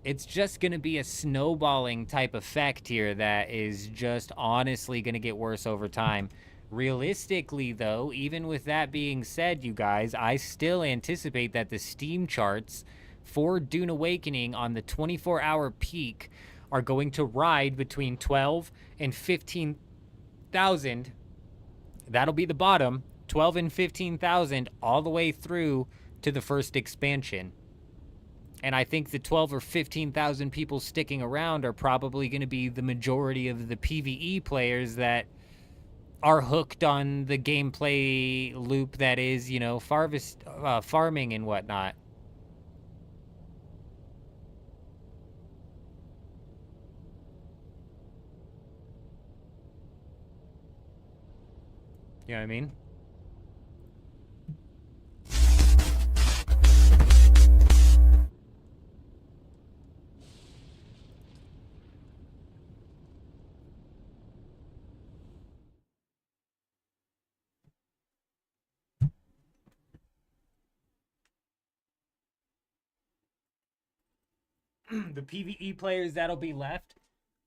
it's just going to be a snowballing type effect here that is just honestly going to get worse over time. Realistically, though, even with that being said, you guys, I still anticipate that the Steam charts for Dune Awakening on the 24-hour peak are going to ride between 12 and 15,000. That'll be the bottom, 12 and 15,000 all the way through to the first expansion. And I think the 12 or 15,000 people sticking around are probably going to be the majority of the PvE players that are hooked on the gameplay loop that is, you know, farming and whatnot. You know what I mean? The PvE players that'll be left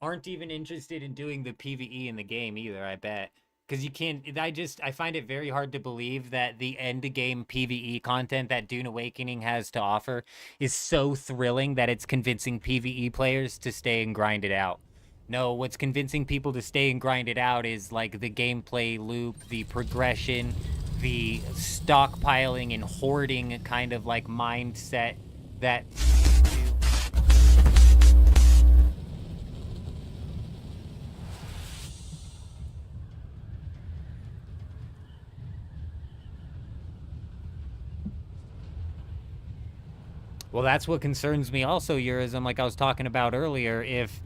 aren't even interested in doing the PvE in the game either, I bet. Because you can't, I find it very hard to believe that the end game PvE content that Dune Awakening has to offer is so thrilling that it's convincing PvE players to stay and grind it out. No, what's convincing people to stay and grind it out is like the gameplay loop, the progression, the stockpiling and hoarding kind of like mindset that... Well, that's what concerns me also, Eurism, like I was talking about earlier. If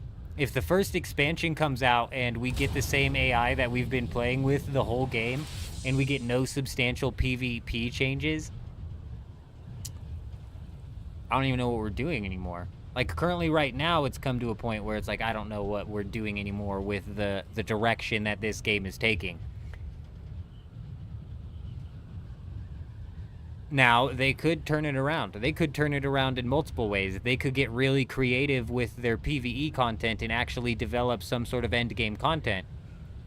the first expansion comes out and we get the same AI that we've been playing with the whole game, and we get no substantial PvP changes, I don't even know what we're doing anymore. Like, currently right now, it's come to a point where it's like, I don't know what we're doing anymore with the direction that this game is taking. Now, they could turn it around. They could turn it around in multiple ways. They could get really creative with their PvE content and actually develop some sort of endgame content.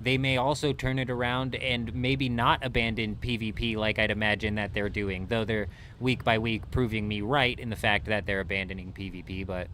They may also turn it around and maybe not abandon PvP like I'd imagine that they're doing, though they're week by week proving me right in the fact that they're abandoning PvP, but...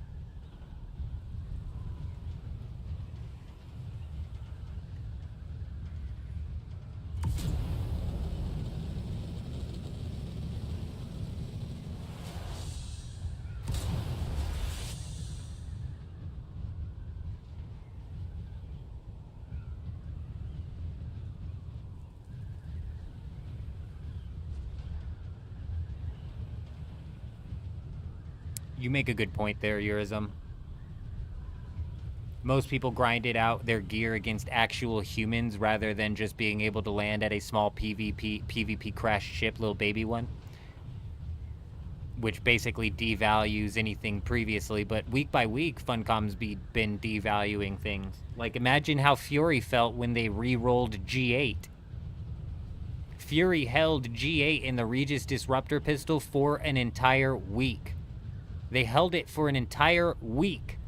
You make a good point there, Eurism. Most people grinded out their gear against actual humans rather than just being able to land at a small PvP crash ship, little baby one. Which basically devalues anything previously, but week by week, Funcom's been devaluing things. Like, imagine how Fury felt when they re-rolled G8. Fury held G8 in the Regis Disruptor pistol for an entire week. They held it for an entire week,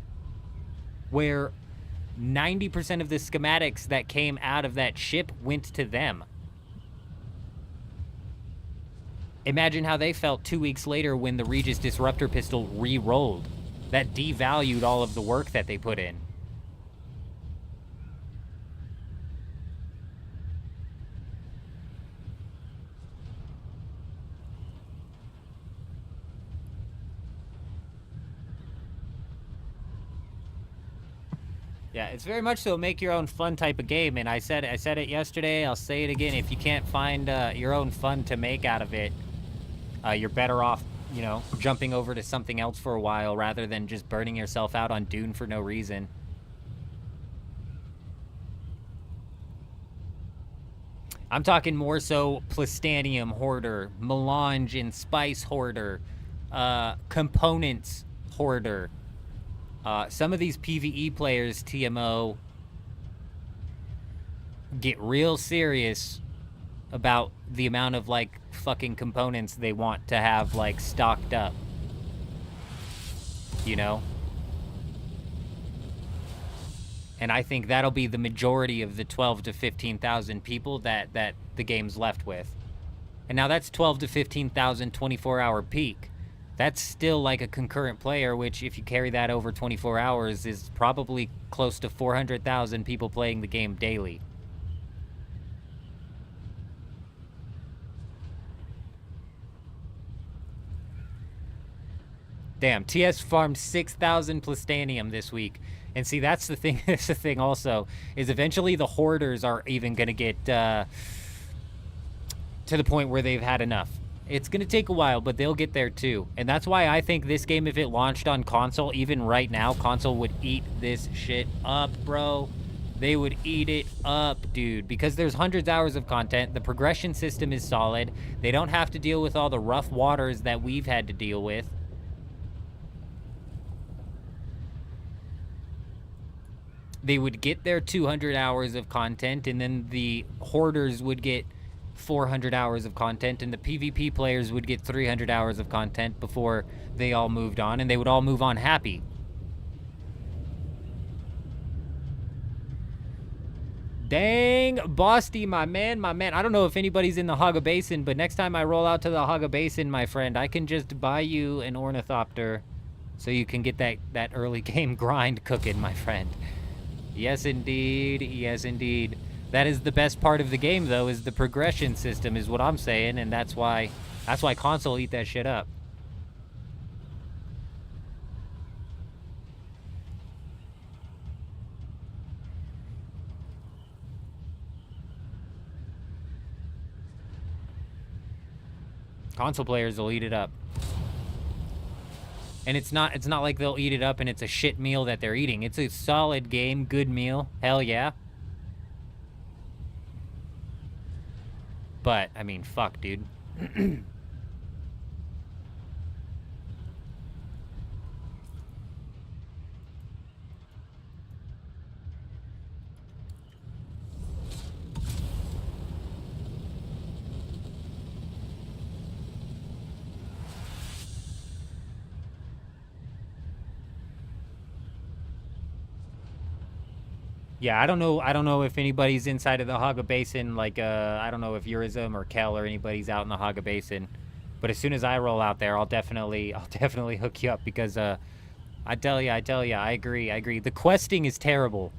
where 90% of the schematics that came out of that ship went to them. Imagine how they felt 2 weeks later when the Regis Disruptor pistol re-rolled. That devalued all of the work that they put in. Yeah, it's very much so a make your own fun type of game, and I said it yesterday, I'll say it again. If you can't find your own fun to make out of it, you're better off you know, jumping over to something else for a while rather than just burning yourself out on Dune for no reason. I'm talking more so Plastanium Hoarder, Melange and Spice Hoarder, Components Hoarder. Some of these PvE players, TMO, get real serious about the amount of, like, fucking components they want to have, like, stocked up. You know? And I think that'll be the majority of the 12 to 15,000 people that the game's left with. And now that's 12 to 15,000 24-hour peak. That's still like a concurrent player, which if you carry that over 24 hours is probably close to 400,000 people playing the game daily. Damn, TS farmed 6,000 Plastanium this week. And see, that's the thing. That's the thing also, is eventually the hoarders are even going to get to the point where they've had enough. It's going to take a while, but they'll get there too. And that's why I think this game, if it launched on console, even right now, console would eat this shit up, bro. They would eat it up, dude. Because there's hundreds of hours of content. The progression system is solid. They don't have to deal with all the rough waters that we've had to deal with. They would get their 200 hours of content, and then the hoarders would get 400 hours of content, and the PvP players would get 300 hours of content before they all moved on, and they would all move on happy. Dang, Bosty, my man, my man. I don't know if anybody's in the Haga Basin, but next time I roll out to the Haga Basin, my friend, I can just buy you an ornithopter so you can get that early game grind cooking, my friend. Yes, indeed. Yes, indeed. That is the best part of the game, though, is the progression system, is what I'm saying, and that's why console eat that shit up. Console players will eat it up. And it's not like they'll eat it up and it's a shit meal that they're eating. It's a solid game, good meal. Hell yeah. But, I mean, fuck, dude. Yeah, I don't know if anybody's inside of the Haga Basin, like, I don't know if Eurism or Kel or anybody's out in the Haga Basin. But as soon as I roll out there, I'll definitely hook you up because, I tell ya, I agree. The questing is terrible.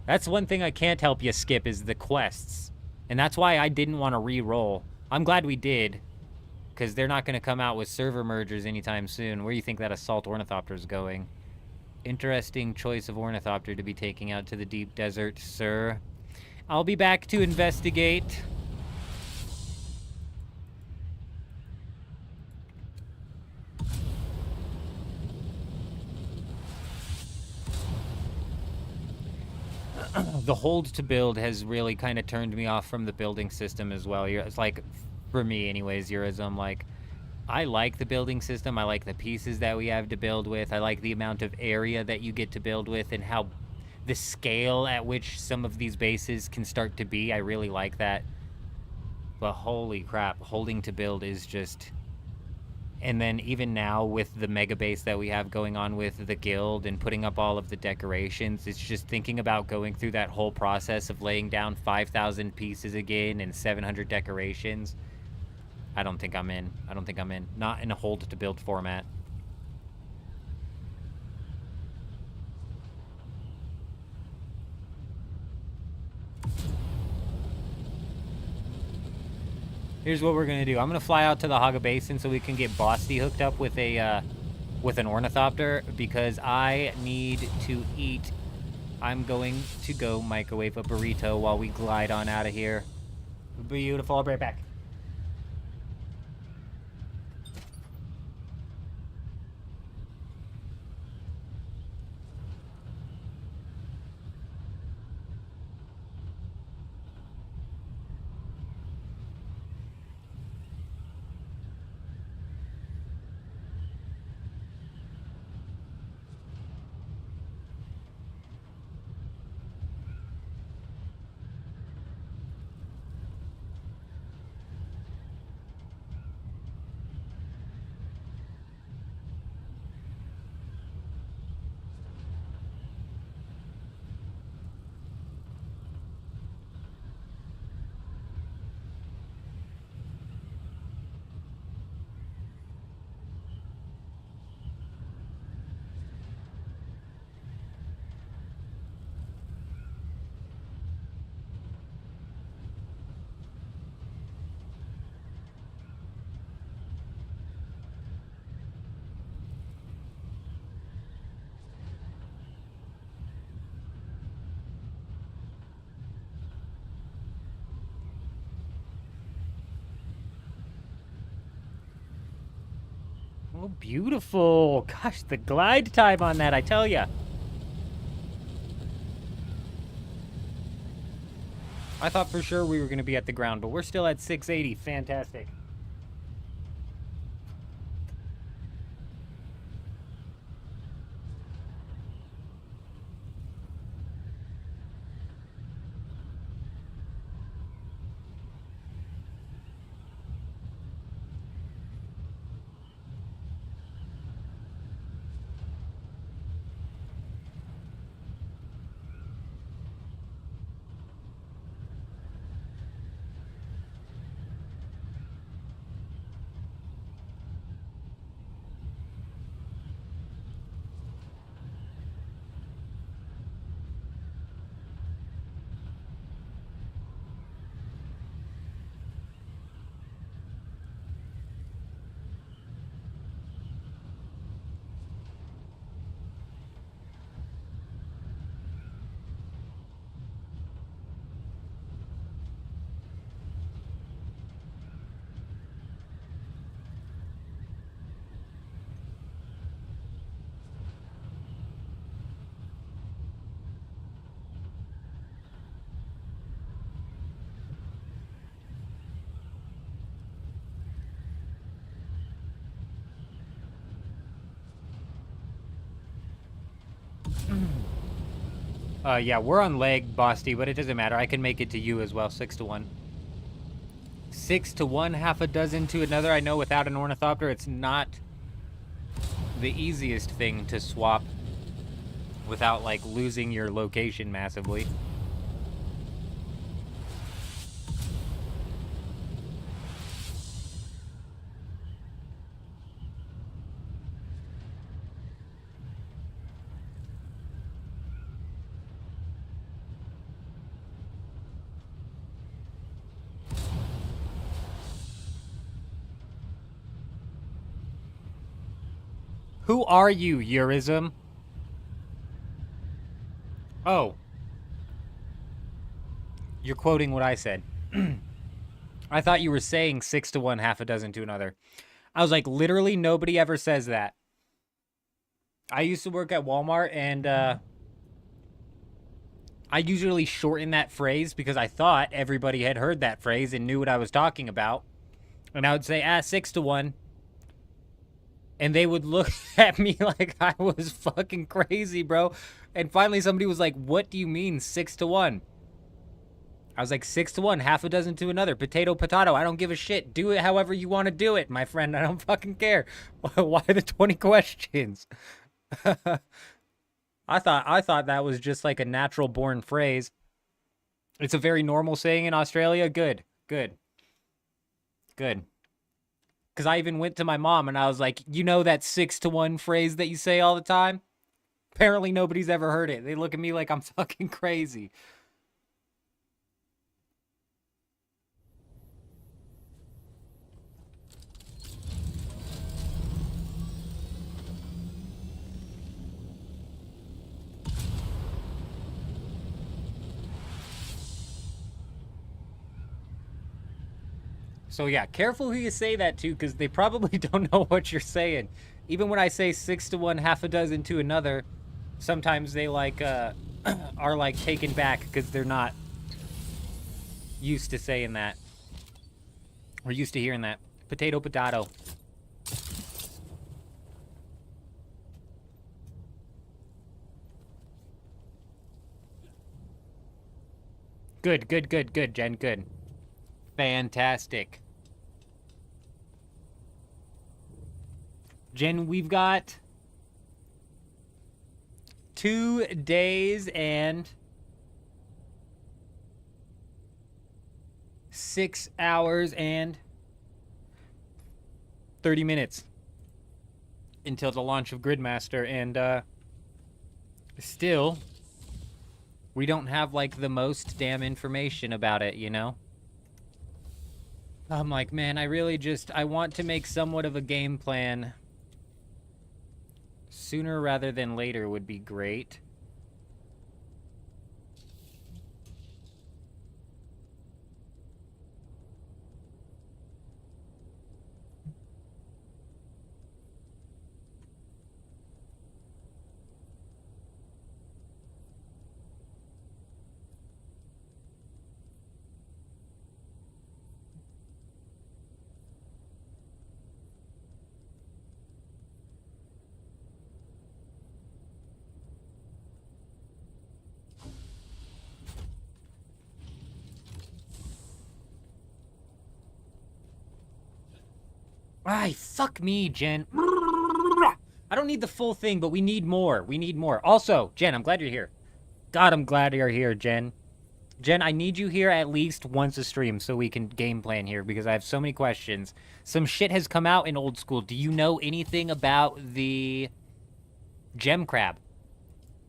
That's one thing I can't help you skip is the quests. And that's why I didn't want to re-roll. I'm glad we did, because they're not going to come out with server mergers anytime soon. Where do you think that Assault Ornithopter is going? Interesting choice of ornithopter to be taking out to the deep desert, sir. I'll be back to investigate. The hold to build has really kind of turned me off from the building system as well. It's like, for me anyways, Eurism, like, I like the building system. I like the pieces that we have to build with. I like the amount of area that you get to build with and how the scale at which some of these bases can start to be. I really like that. But holy crap, holding to build is just... And then even now with the mega base that we have going on with the guild and putting up all of the decorations, it's just thinking about going through that whole process of laying down 5,000 pieces again and 700 decorations. I don't think I'm in. Not in a hold to build format. Here's what we're gonna do. I'm gonna fly out to the Haga Basin so we can get Bosty hooked up with a with an ornithopter because I need to eat. I'm going to go microwave a burrito while we glide on out of here. Beautiful. I'll be right back. Oh, beautiful. Gosh, the glide time on that, I tell ya. I thought for sure we were going to be at the ground, but we're still at 680. Fantastic. Yeah, we're on leg, Bosty, but it doesn't matter. I can make it to you as well, 6 to 1. 6 to 1, half a dozen to another. I know without an ornithopter, it's not the easiest thing to swap without, like, losing your location massively. Who are you, Eurism? Oh. You're quoting what I said. I thought you were saying 6 to 1, half a dozen to another. I was like, literally nobody ever says that. I used to work at Walmart, and I usually shorten that phrase because I thought everybody had heard that phrase and knew what I was talking about. And I would say, 6 to 1. And they would look at me like I was fucking crazy, bro. And finally somebody was like, what do you mean 6 to 1? I was like, 6 to 1, half a dozen to another. Potato, potato. I don't give a shit. Do it however you want to do it, my friend. I don't fucking care. Why the 20 questions? I thought that was just like a natural born phrase. It's a very normal saying in Australia. Good. Good. Good. Because I even went to my mom and I was like, you know that 6 to 1 phrase that you say all the time? Apparently nobody's ever heard it. They look at me like I'm fucking crazy. So yeah, careful who you say that to, because they probably don't know what you're saying. Even when I say 6 to 1, half a dozen to another, sometimes they like are like taken back because they're not used to saying that. Or used to hearing that. Potato, potato. Good, good, good, good, Jen, good. Fantastic. Jen, we've got 2 days and 6 hours and 30 minutes until the launch of Gridmaster, and still we don't have like the most damn information about it, you know? I'm like, man, I want to make somewhat of a game plan. Sooner rather than later would be great. Ay, fuck me, Jen. I don't need the full thing, but we need more. We need more. Also, Jen, I'm glad you're here. God, I'm glad you're here, Jen. Jen, I need you here at least once a stream so we can game plan here because I have so many questions. Some shit has come out in old school. Do you know anything about the gem crab?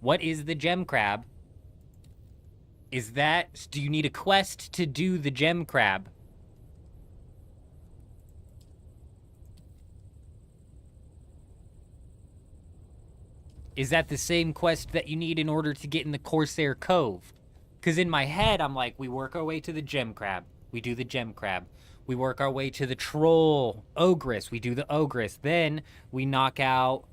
What is the gem crab? Is that... Do you need a quest to do the gem crab? Is that the same quest that you need in order to get in the Corsair Cove? Because in my head, I'm like, we work our way to the gem crab. We do the gem crab. We work our way to the troll ogress. We do the ogress. Then we knock out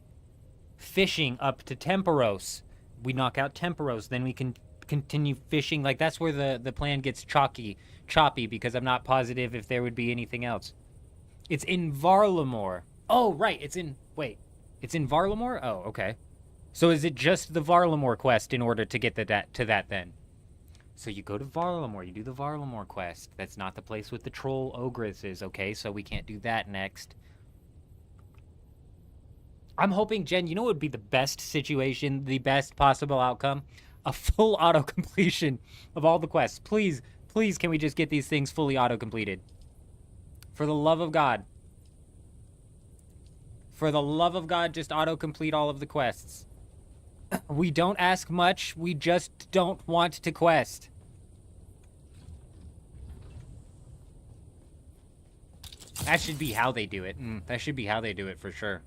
fishing up to Temperos. We knock out Temperos. Then we can continue fishing. Like, that's where the plan gets choppy because I'm not positive if there would be anything else. It's in Varlamore. Oh, right. It's in... Wait. It's in Varlamore? Oh, okay. So is it just the Varlamore quest in order to get to that then? So you go to Varlamore, you do the Varlamore quest. That's not the place with the troll ogresses, okay? So we can't do that next. I'm hoping, Jen, you know what would be the best situation, the best possible outcome? A full auto-completion of all the quests. Please, please, can we just get these things fully auto-completed? For the love of God. For the love of God, just auto-complete all of the quests. We don't ask much, we just don't want to quest. That should be how they do it. That should be how they do it for sure.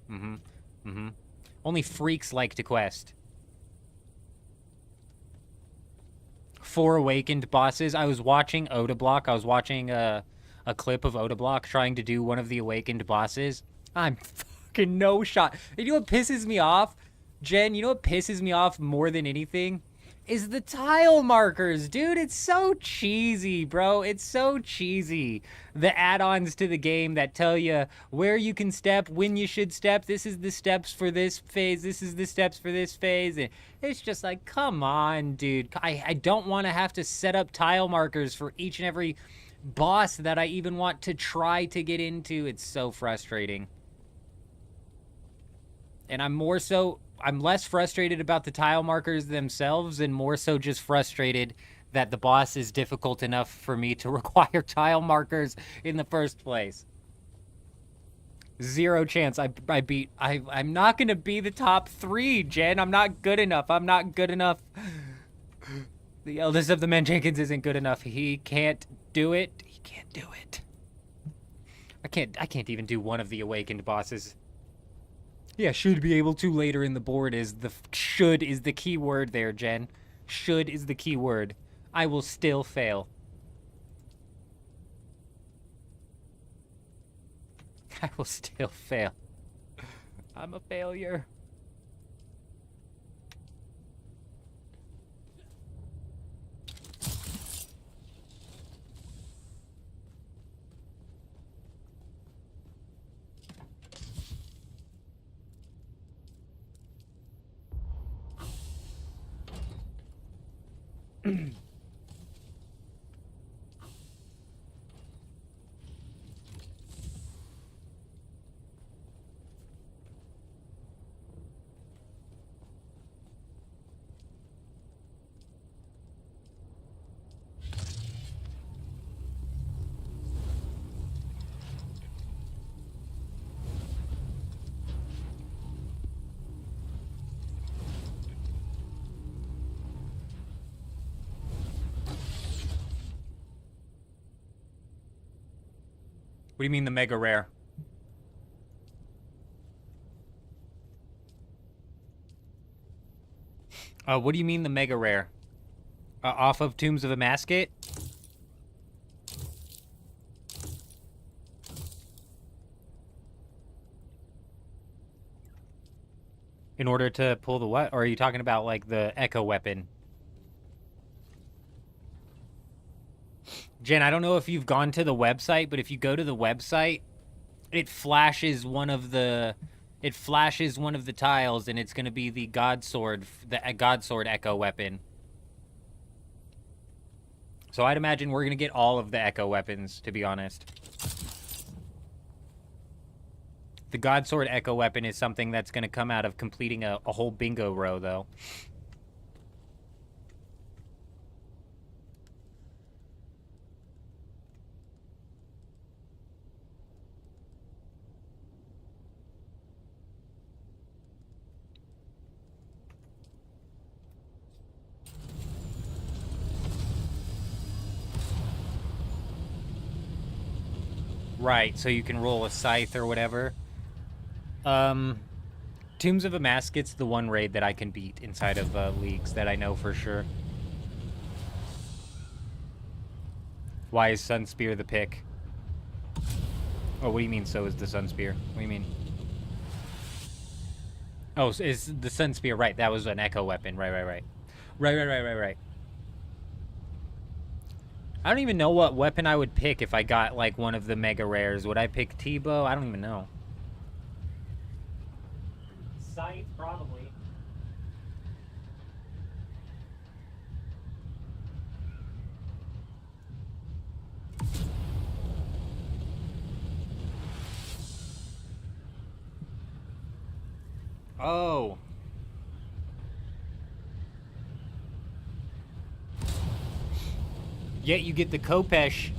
Only freaks like to quest. 4 awakened bosses. I was watching Odablock. I was watching a clip of Odablock trying to do one of the awakened bosses. I'm fucking no shot. And you know what pisses me off? Jen, you know what pisses me off more than anything? Is the tile markers, dude. It's so cheesy, bro. It's so cheesy. The add-ons to the game that tell you where you can step, when you should step. This is the steps for this phase. This is the steps for this phase. And it's just like, come on, dude. I don't want to have to set up tile markers for each and every boss that I even want to try to get into. It's so frustrating. And I'm less frustrated about the tile markers themselves and more so just frustrated that the boss is difficult enough for me to require tile markers in the first place. Zero chance I'm not going to be the top 3, Jen. I'm not good enough. I'm not good enough. The eldest of the men Jenkins isn't good enough. He can't do it. He can't do it. I can't even do one of the awakened bosses. Yeah, should be able to later in the board is the... Should is the key word there, Jen. Should is the key word. I will still fail. I will still fail. I'm a failure. What do you mean the mega rare? What do you mean the mega rare? Off of Tombs of Amascate? In order to pull the what? Or are you talking about, like, the echo weapon? Jen, I don't know if you've gone to the website, but if you go to the website, it flashes one of the tiles, and it's going to be the Godsword echo weapon. So I'd imagine we're going to get all of the echo weapons, to be honest. The Godsword Echo Weapon is something that's going to come out of completing a whole bingo row, though. Right, so you can roll a scythe or whatever. Tombs of Amasket's the one raid that I can beat inside of leagues that I know for sure. Why is Sunspear the pick? Oh, what do you mean, so is the Sunspear? What do you mean? Oh, so is the Sunspear, right, that was an echo weapon. Right. Right. I don't even know what weapon I would pick if I got, like, one of the mega rares. Would I pick T-Bow? I don't even know. Scythe, probably. Oh. Yet you get the Kopesh.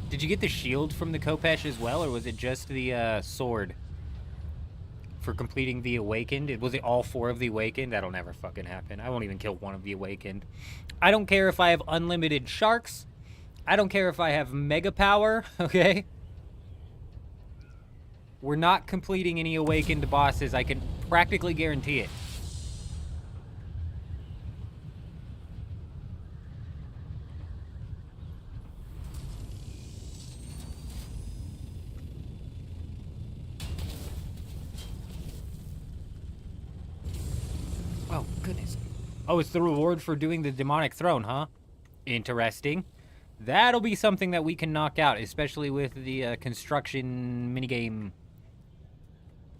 Did you get the shield from the Kopesh as well, or was it just the sword? For completing the Awakened? Was it all 4 of the Awakened? That'll never fucking happen. I won't even kill one of the Awakened. I don't care if I have unlimited sharks. I don't care if I have mega power, okay? We're not completing any Awakened bosses. I can practically guarantee it. Oh, goodness. Oh, it's the reward for doing the demonic throne, huh? Interesting. That'll be something that we can knock out, especially with the construction minigame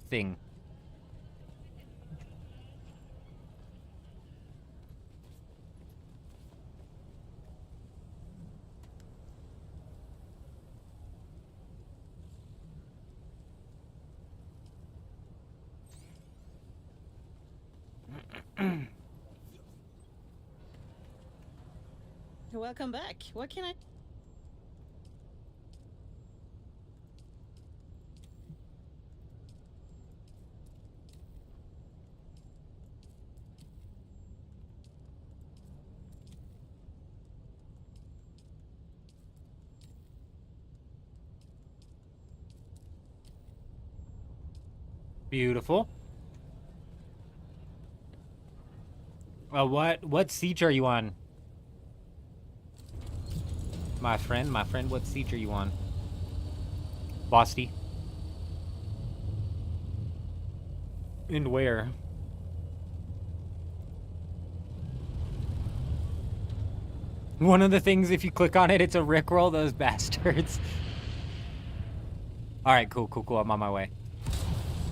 thing. Welcome back. What can I... Beautiful. What siege are you on? My friend, what siege are you on? Bosty. And where? One of the things, if you click on it, it's a rickroll, those bastards. Alright, cool. I'm on my way.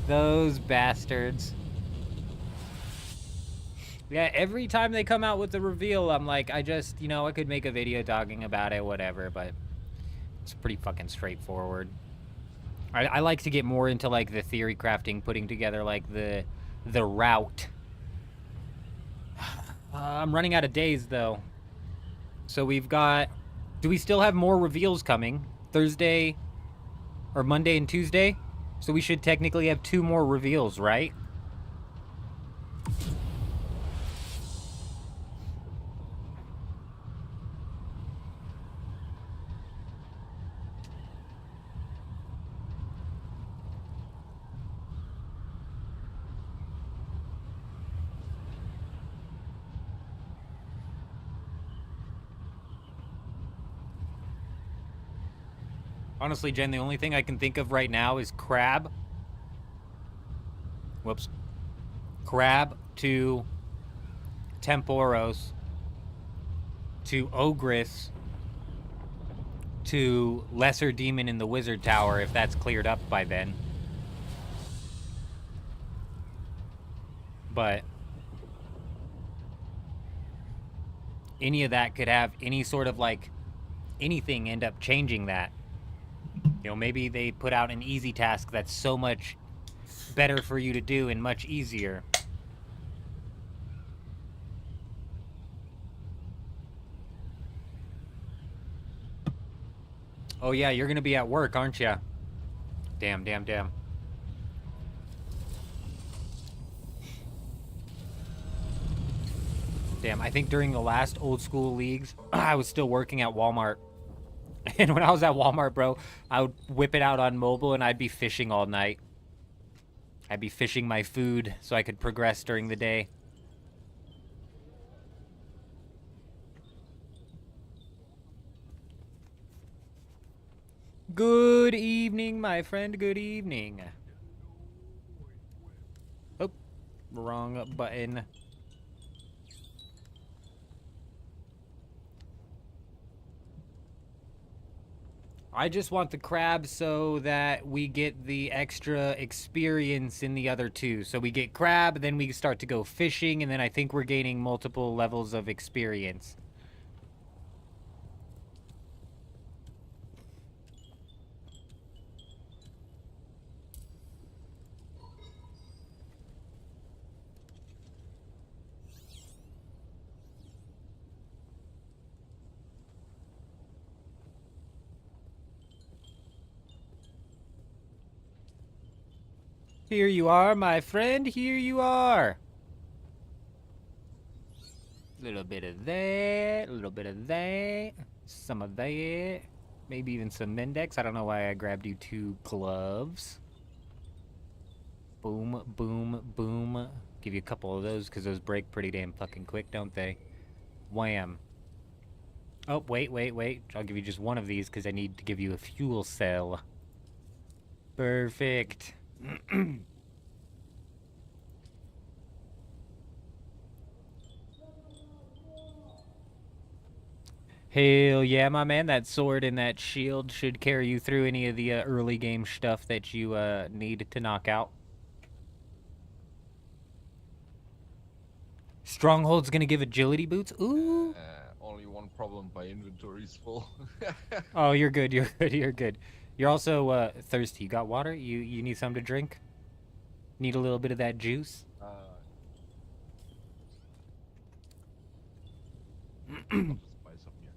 Those bastards. Yeah, every time they come out with the reveal, I'm like, I just, you know, I could make a video talking about it, whatever, but it's pretty fucking straightforward. I like to get more into, like, the theory crafting, putting together, like, the route. I'm running out of days, though. So we've got... Do we still have more reveals coming? Thursday, or Monday and Tuesday? So we should technically have 2 more reveals, right? Honestly, Jen, the only thing I can think of right now is Crab. Whoops. Crab to Temporos to Ogress to Lesser Demon in the Wizard Tower, if that's cleared up by then. But any of that could have any sort of, like, anything end up changing that. You know, maybe they put out an easy task that's so much better for you to do and much easier. Oh yeah, you're gonna be at work, aren't ya? Damn, damn, damn. Damn, I think during the last old school leagues, I was still working at Walmart. And when I was at Walmart, bro, I would whip it out on mobile and I'd be fishing all night. I'd be fishing my food so I could progress during the day. Good evening, my friend. Good evening. Oh, wrong button. I just want the crab so that we get the extra experience in the other two. So we get crab, then we start to go fishing, and then I think we're gaining multiple levels of experience. Here you are, my friend. Here you are. A little bit of that, a little bit of that, some of that, maybe even some Mendex. I don't know why I grabbed you 2 gloves. Boom, boom, boom. Give you a couple of those because those break pretty damn fucking quick, don't they? Wham. Oh, wait, wait, wait. I'll give you just one of these because I need to give you a fuel cell. Perfect. Hell yeah, my man. That sword and that shield should carry you through any of the early game stuff that you need to knock out. Stronghold's gonna give agility boots? Ooh. Only one problem, my inventory's full. Oh, you're good, you're good, you're good. You're also thirsty. You got water? You need something to drink? Need a little bit of that juice? Spice up here.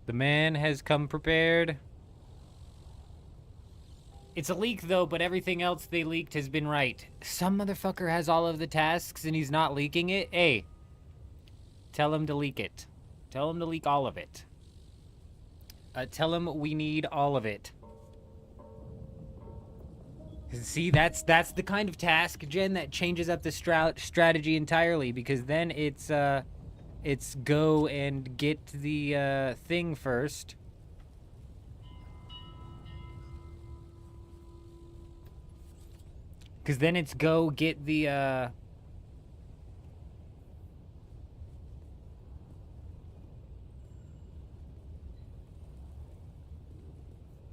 The man has come prepared. It's a leak, though, but everything else they leaked has been right. Some motherfucker has all of the tasks and he's not leaking it. Hey, tell him to leak it. Tell him to leak all of it. Tell him we need all of it. See, that's the kind of task, Jen, that changes up the strategy entirely, because then it's go and get the thing first. Because then it's go get the,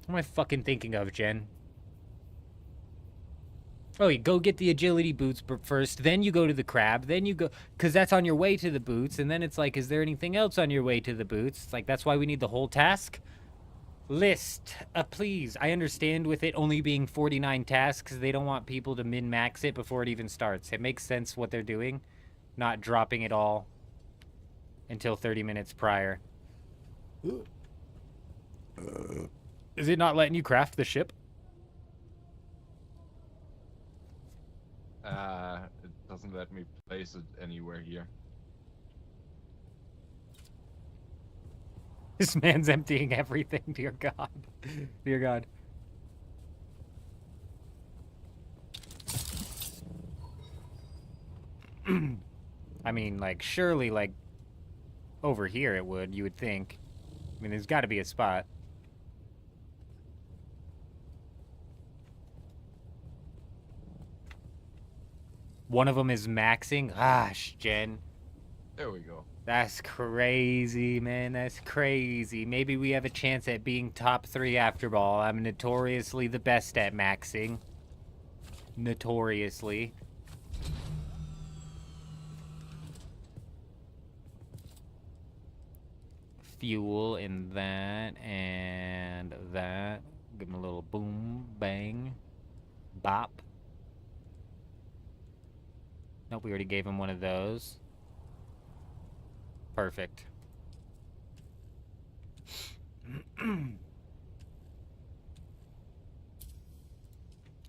What am I fucking thinking of, Jen? Oh, you go get the agility boots first, then you go to the crab, then you go... Because that's on your way to the boots, and then it's like, is there anything else on your way to the boots? It's like, that's why we need the whole task list. Please. I understand with it only being 49 tasks, they don't want people to min-max it before it even starts. It makes sense what they're doing, not dropping it all until 30 minutes prior. Is it not letting you craft the ship? It doesn't let me place it anywhere here. This man's emptying everything, dear God. Dear God. I mean, like, surely, like, over here it would, you would think. I mean, there's got to be a spot. One of them is maxing. Gosh, Jen. There we go. That's crazy, man. That's crazy. Maybe we have a chance at being top 3 after all. I'm notoriously the best at maxing. Notoriously. fuel in that and that. Give him a little boom, bang, bop. Nope, we already gave him one of those. Perfect.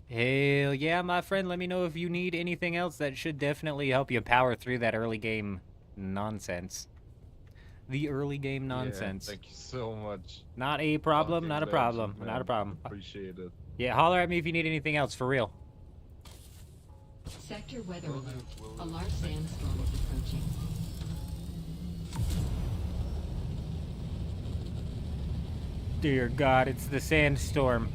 Hell yeah, my friend. Let me know if you need anything else. That should definitely help you power through that early game nonsense. The early game nonsense. Yeah, thank you so much. Not a problem, Fucking not a problem, legend, not a man. problem. Appreciate it. Yeah, holler at me if you need anything else, for real. Sector weather Will do, alert. will A do. large Thank you. sandstorm is approaching. Dear God, it's the sandstorm.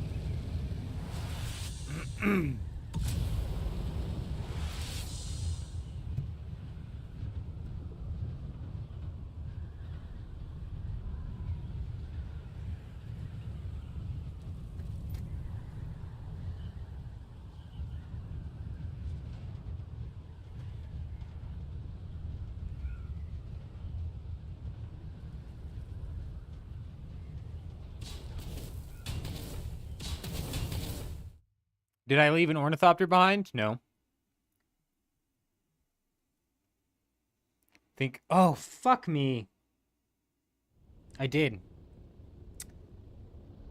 Did I leave an ornithopter behind? No. Think, oh, fuck me. I did.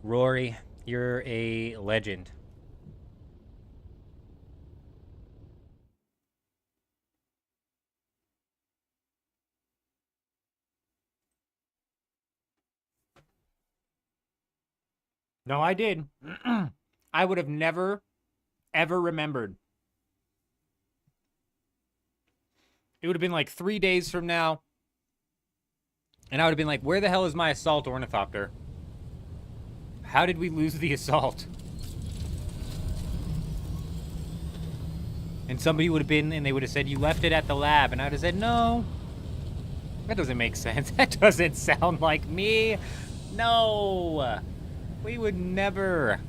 Rory, you're a legend. No, I did. I would have never, ever remembered. It would have been like 3 days from now. And I would have been like, where the hell is my assault ornithopter? How did we lose the assault? And somebody would have been, and they would have said, you left it at the lab. And I would have said, no. That doesn't make sense. That doesn't sound like me. No. We would never.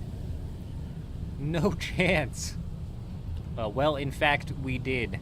No chance. Well, in fact, we did.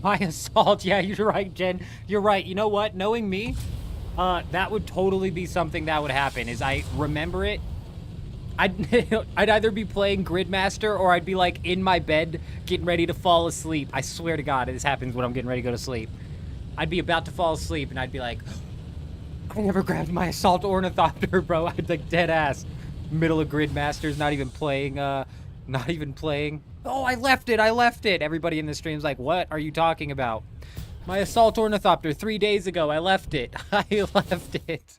My assault, yeah, you're right, Jen. You're right. You know what? Knowing me, that would totally be something that would happen, is I remember it. I'd either be playing Gridmaster or I'd be, like, in my bed getting ready to fall asleep. I swear to God, this happens when I'm getting ready to go to sleep. I'd be about to fall asleep, and I'd be like, I never grabbed my assault ornithopter, bro. I'd, like, dead ass. Middle of Gridmasters, not even playing. Oh, I left it. Everybody in the stream's like, what are you talking about? My assault ornithopter, 3 days ago, I left it. I left it.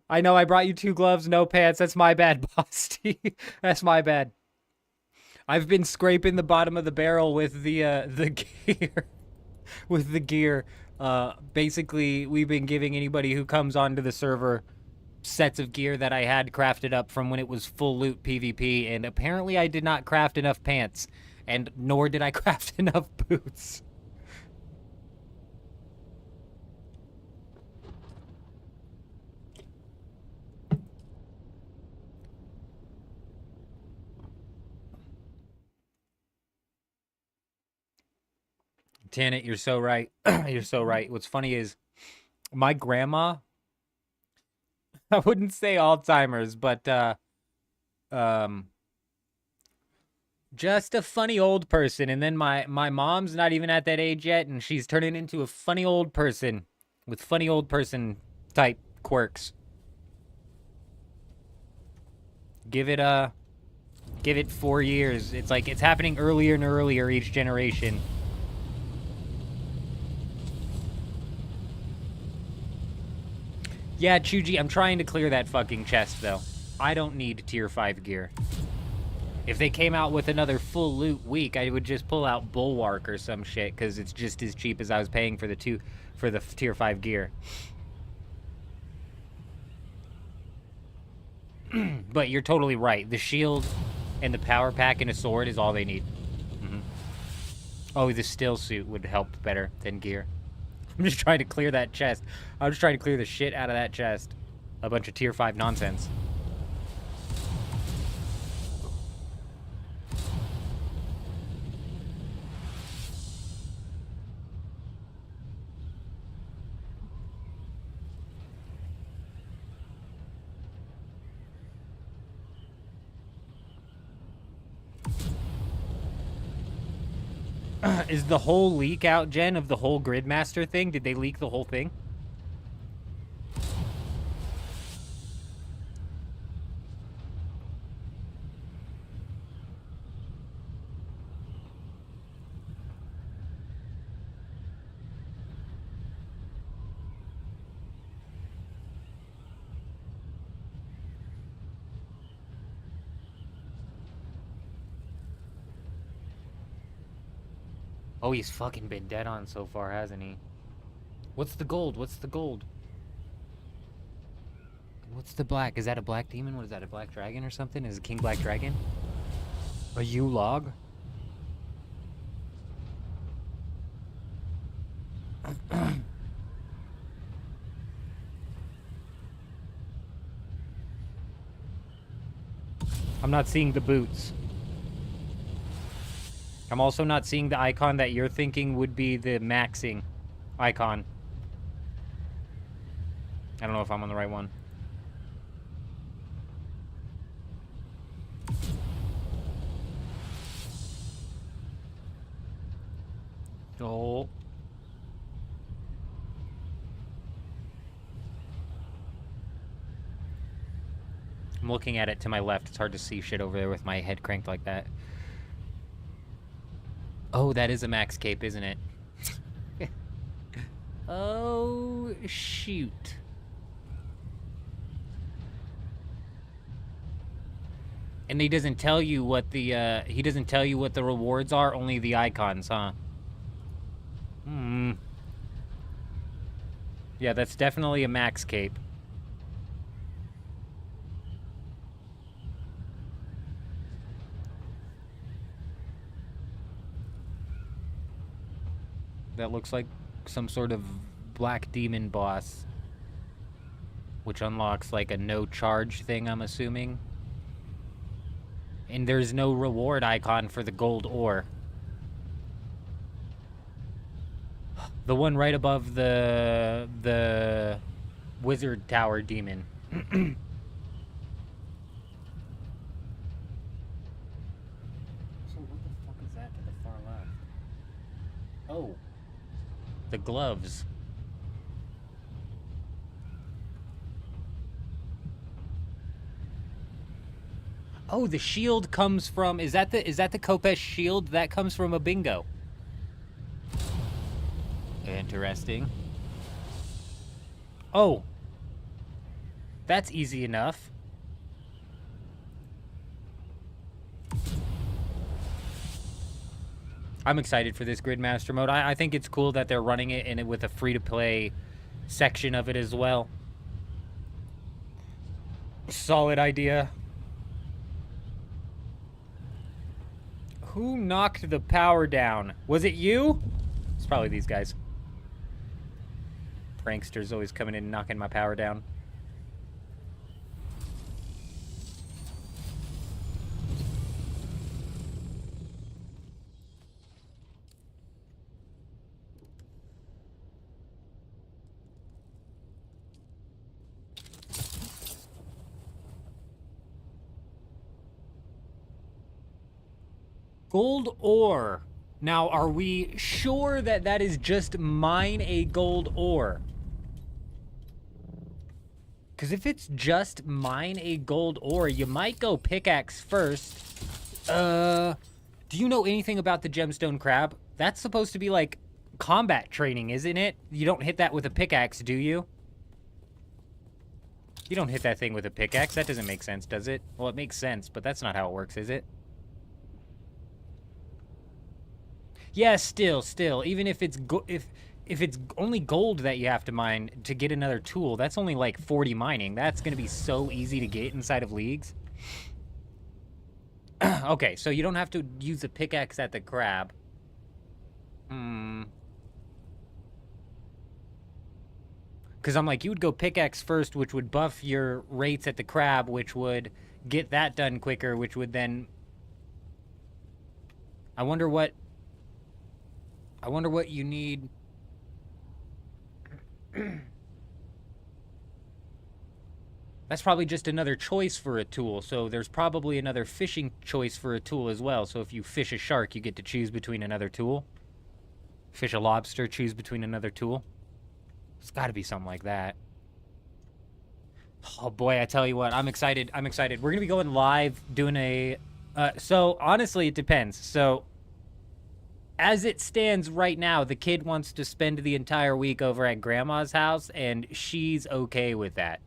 I know I brought you 2 gloves, no pants. That's my bad, Bosty. That's my bad. I've been scraping the bottom of the barrel with the gear. With the gear. Basically, we've been giving anybody who comes onto the server sets of gear that I had crafted up from when it was full loot PvP, and apparently I did not craft enough pants, and nor did I craft enough boots. Tanit, you're so right. You're so right. What's funny is my grandma, I wouldn't say Alzheimer's, but just a funny old person. And then my mom's not even at that age yet, and she's turning into a funny old person with funny old person type quirks. Give it 4 years. It's like it's happening earlier and earlier each generation. Yeah, Chuji, I'm trying to clear that fucking chest, though. I don't need tier 5 gear. If they came out with another full loot week, I would just pull out Bulwark or some shit, because it's just as cheap as I was paying for the tier 5 gear. But you're totally right. The shield and the power pack and a sword is all they need. Oh, the still suit would help better than gear. I'm just trying to clear that chest. I'm just trying to clear the shit out of that chest. A bunch of tier 5 nonsense. Is the whole leak out, Jen, of the whole Gridmaster thing? Did they leak the whole thing? Oh, he's fucking been dead on so far, hasn't he? What's the gold? What's the gold? What's the black? Is that a black demon? What is that, a black dragon or something? Is it King Black Dragon? A U-log? I'm not seeing the boots. I'm also not seeing the icon that you're thinking would be the maxing icon. I don't know if I'm on the right one. Oh. I'm looking at it to my left. It's hard to see shit over there with my head cranked like that. Oh, that is a max cape, isn't it? Oh, shoot. And he doesn't tell you what the rewards are, only the icons, huh? Yeah, that's definitely a max cape. That looks like some sort of black demon boss, which unlocks like a no charge thing, I'm assuming. And there's no reward icon for the gold ore. The one right above the wizard tower demon. So what the fuck is that to the far left? Oh. The gloves. Oh, the shield comes from... Is that the Kopesh shield? That comes from a bingo. Interesting. Oh. That's easy enough. I'm excited for this Gridmaster mode. I think it's cool that they're running it in it with a free-to-play section of it as well. Solid idea. Who knocked the power down? Was it you? It's probably these guys. Pranksters always coming in and knocking my power down. Gold ore. Now, are we sure that that is just mine a gold ore? Because if it's just mine a gold ore, you might go pickaxe first. Do you know anything about the gemstone crab? That's supposed to be like combat training, isn't it? You don't hit that with a pickaxe, do you? You don't hit that thing with a pickaxe. That doesn't make sense, does it? Well, it makes sense, but that's not how it works, is it? Yeah, still. Even if it's if it's only gold that you have to mine to get another tool, that's only like 40 mining. That's gonna be so easy to get inside of leagues. Okay, so you don't have to use a pickaxe at the crab. Because I'm like, you would go pickaxe first, which would buff your rates at the crab, which would get that done quicker, which would then... I wonder what you need... That's probably just another choice for a tool, so there's probably another fishing choice for a tool as well. So if you fish a shark, you get to choose between another tool. Fish a lobster, choose between another tool. It's got to be something like that. Oh boy, I tell you what, I'm excited. We're going to be going live doing a... so honestly, it depends. So as it stands right now, the kid wants to spend the entire week over at grandma's house, and she's okay with that.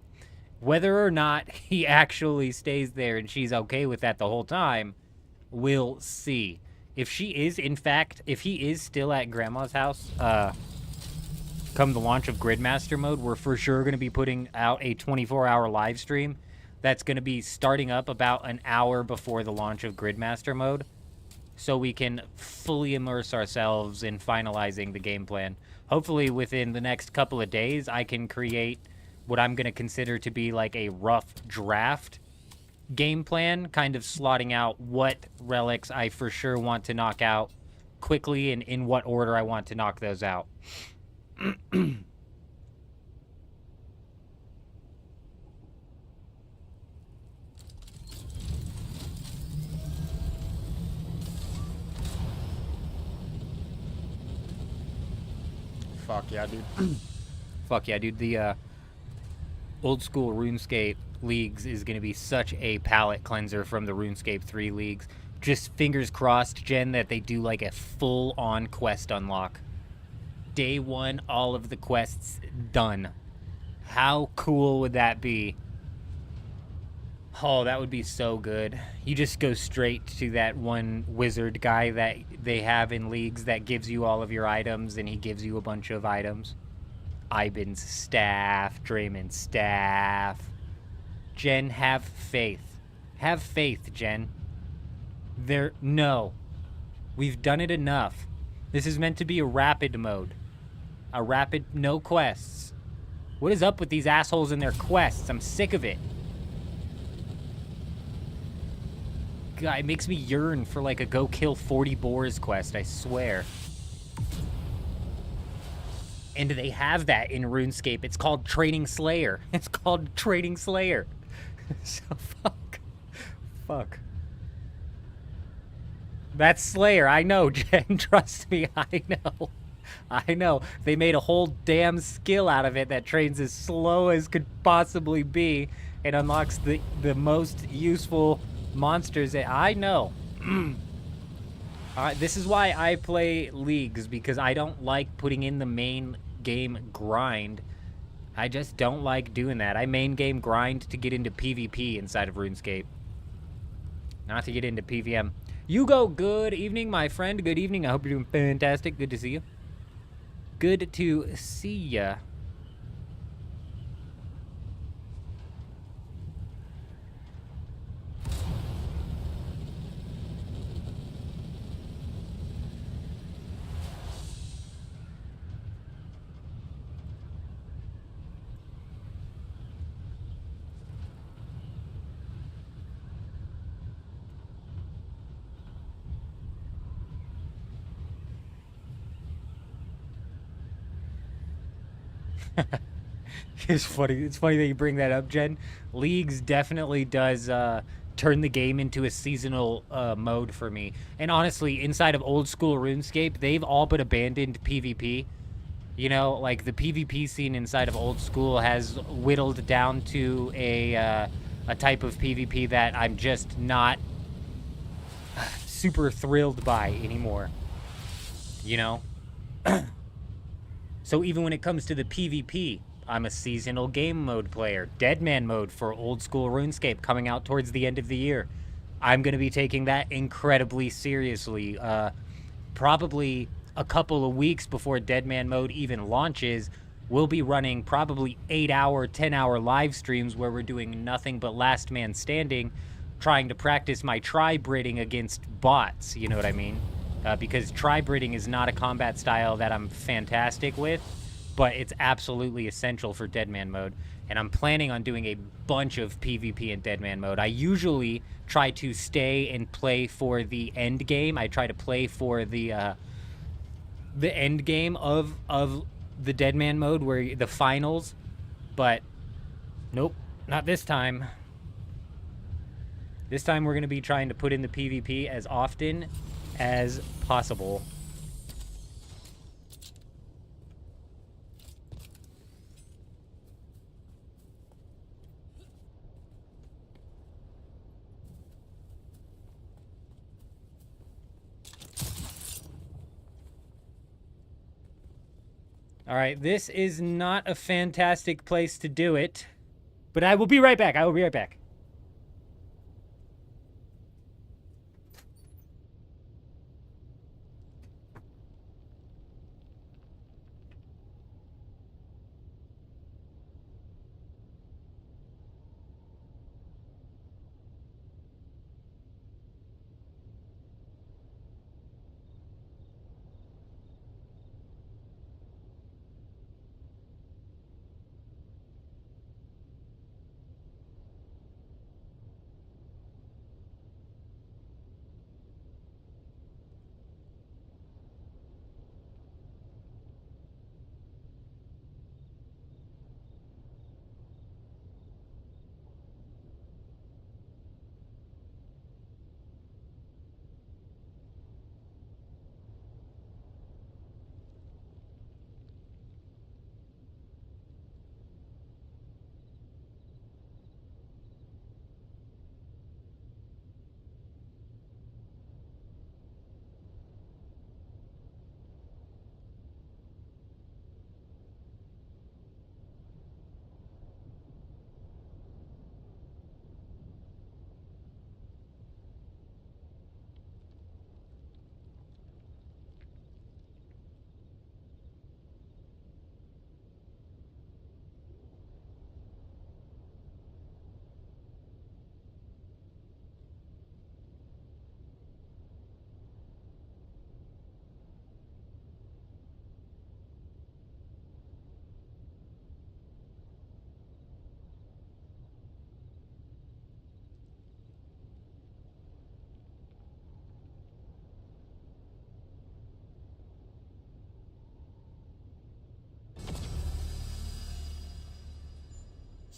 Whether or not he actually stays there and she's okay with that the whole time, we'll see. If she is, in fact, if he is still at grandma's house, come the launch of Gridmaster mode, we're for sure going to be putting out a 24-hour live stream that's going to be starting up about an hour before the launch of Gridmaster mode, so we can fully immerse ourselves in finalizing the game plan. Hopefully within the next couple of days, I can create what I'm going to consider to be like a rough draft game plan, kind of slotting out what relics I for sure want to knock out quickly and in what order I want to knock those out. Fuck yeah, dude. Fuck yeah, dude. The old school RuneScape leagues is going to be such a palate cleanser from the RuneScape 3 leagues. Just fingers crossed, Jen, that they do like a full-on quest unlock. Day one, all of the quests done. How cool would that be? Oh, that would be so good. You just go straight to that one wizard guy that they have in leagues that gives you all of your items, and he gives you a bunch of items. Iban's staff, Draymond's staff. Jen, have faith. Have faith, Jen. No. We've done it enough. This is meant to be a rapid mode. A rapid, no quests. What is up with these assholes and their quests? I'm sick of it. God, it makes me yearn for like a go kill 40 boars quest, I swear. And they have that in RuneScape. It's called Trading Slayer. It's called Trading Slayer. So fuck. That's Slayer. I know, Jen. Trust me, I know. They made a whole damn skill out of it that trains as slow as could possibly be and unlocks the most useful monsters. I know. This is why I play leagues, because I don't like putting in the main game grind. I just don't like doing that. I main game grind to get into PvP inside of RuneScape, not to get into PvM. Hugo, good evening, my friend. Good evening. I hope you're doing fantastic. Good to see you. Good to see ya. It's funny that you bring that up, Jen. Leagues definitely does turn the game into a seasonal mode for me. And honestly, inside of old school RuneScape, they've all but abandoned PvP. You know, like the PvP scene inside of old school has whittled down to a type of PvP that I'm just not super thrilled by anymore. You know? So even when it comes to the PvP, I'm a seasonal game mode player. Deadman mode for old school RuneScape coming out towards the end of the year. I'm going to be taking that incredibly seriously. Probably a couple of weeks before Deadman mode even launches, we'll be running probably 8-hour, 10-hour live streams where we're doing nothing but last man standing, trying to practice my tri-Bridding against bots, you know what I mean? Because tri-Bridding is not a combat style that I'm fantastic with, but it's absolutely essential for Deadman mode. And I'm planning on doing a bunch of PvP in Deadman mode. I usually try to stay and play for the end game. I try to play for the end game of the Deadman mode, where the finals. But nope, not this time. This time we're going to be trying to put in the PvP as often as possible. All right, this is not a fantastic place to do it, but I will be right back. I will be right back.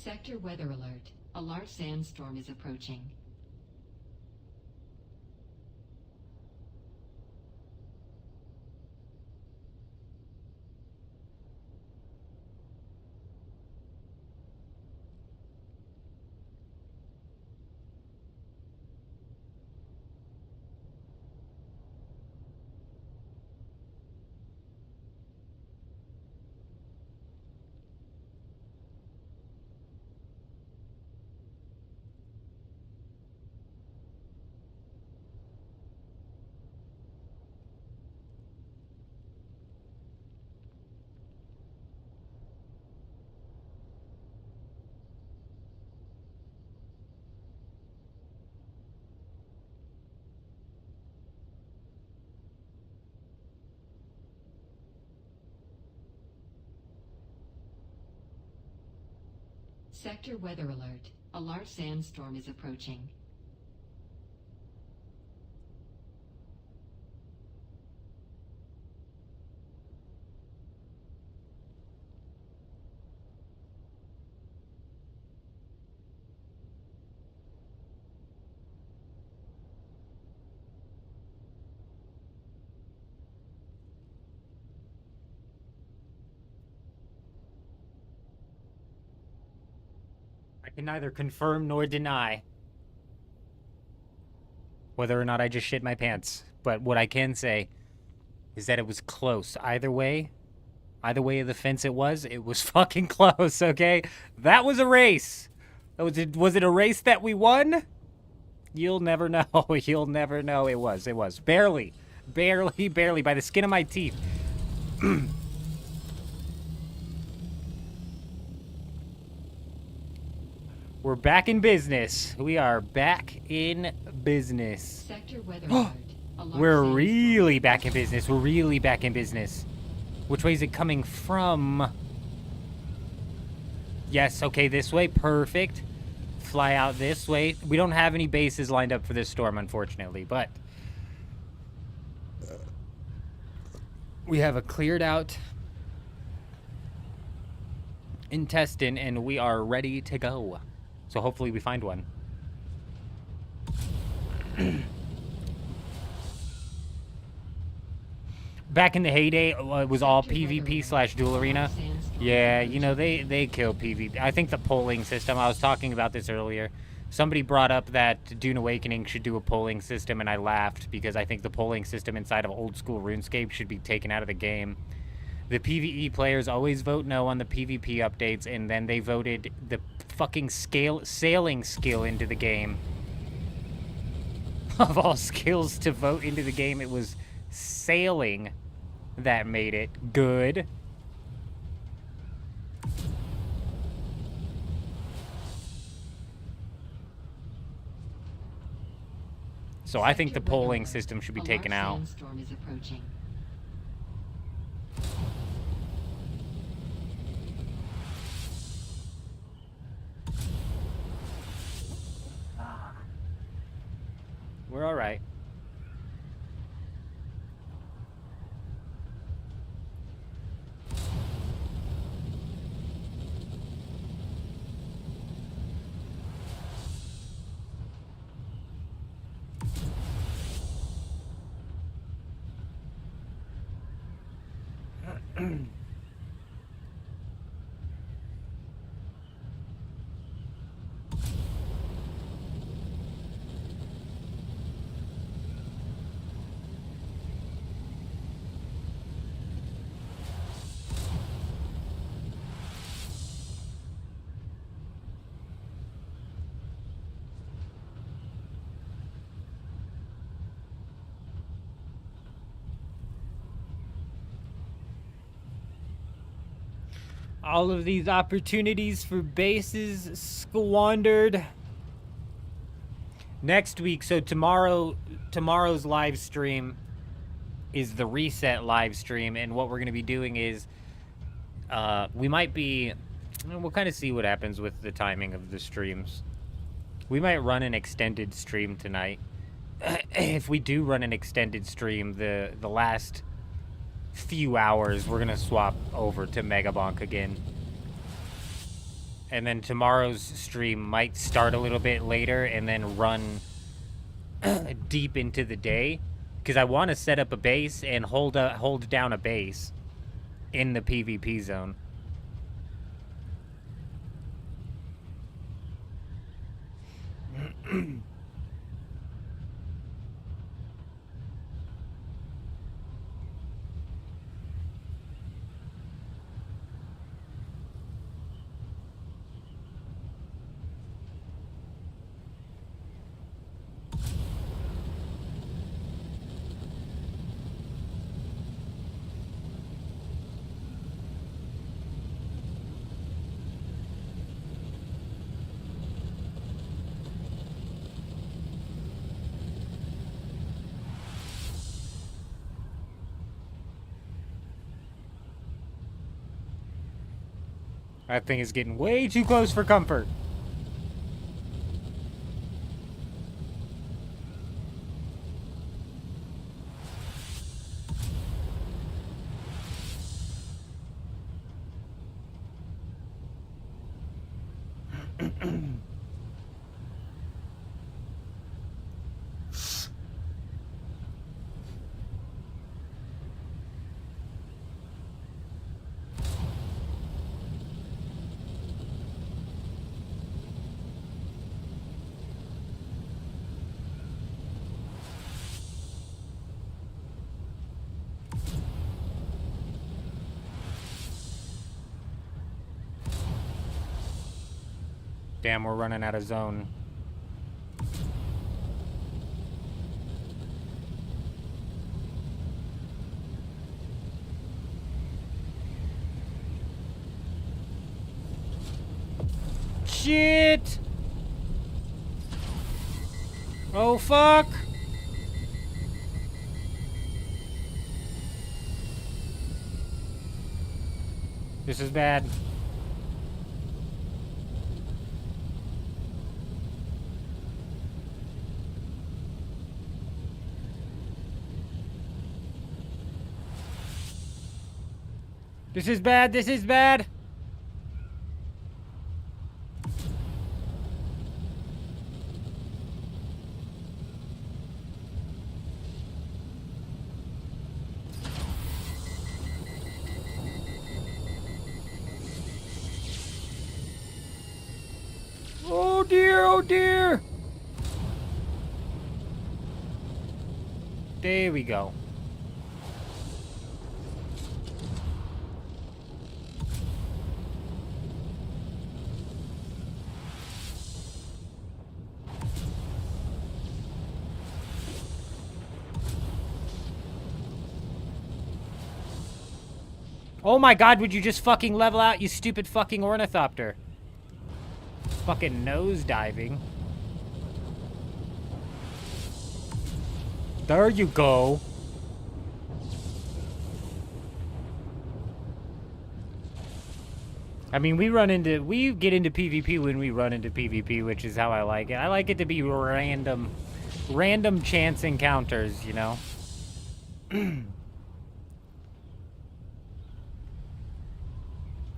Sector weather alert. A large sandstorm is approaching. Sector weather alert. A large sandstorm is approaching. I can neither confirm nor deny whether or not I just shit my pants. But what I can say is that it was close. Either way, Either way of the fence it was fucking close, okay? That was a race. Was it a race that we won? You'll never know. You'll never know. It was. Barely. Barely. By the skin of my teeth. We're back in business. We are back in business. Sector weather alert. We're really back in business. We're really back in business. Which way is it coming from? Yes, okay, this way. Perfect. Fly out this way. We don't have any bases lined up for this storm, unfortunately, but we have a cleared out intestine, and we are ready to go. So hopefully we find one. Back in the heyday, it was all PvP / duel arena. Yeah, you know, they kill PvP. I think the polling system, I was talking about this earlier. Somebody brought up that Dune Awakening should do a polling system, and I laughed because I think the polling system inside of old school RuneScape should be taken out of the game. The PvE players always vote no on the PvP updates, and then they voted the fucking sailing skill into the game. Of all skills to vote into the game, it was sailing that made it good. So I think the polling system should be taken out. Sandstorm is approaching. We're all right. All of these opportunities for bases squandered. Next week, so tomorrow's live stream is the reset live stream, and what we're going to be doing is we'll kind of see what happens with the timing of the streams. We might run an extended stream tonight. If we do run an extended stream, the last few hours, we're gonna swap over to Megabonk again. And then tomorrow's stream might start a little bit later and then run deep into the day, because I want to set up a base and hold down a base in the PvP zone. That thing is getting way too close for comfort. Damn, we're running out of zone. Shit! Oh, fuck! This is bad. This is bad, this is bad! Oh dear, oh dear! There we go. Oh my god, would you just fucking level out, you stupid fucking ornithopter? Fucking nose diving. There you go. I mean, we get into PvP when we run into PvP, which is how I like it. I like it to be random chance encounters, you know?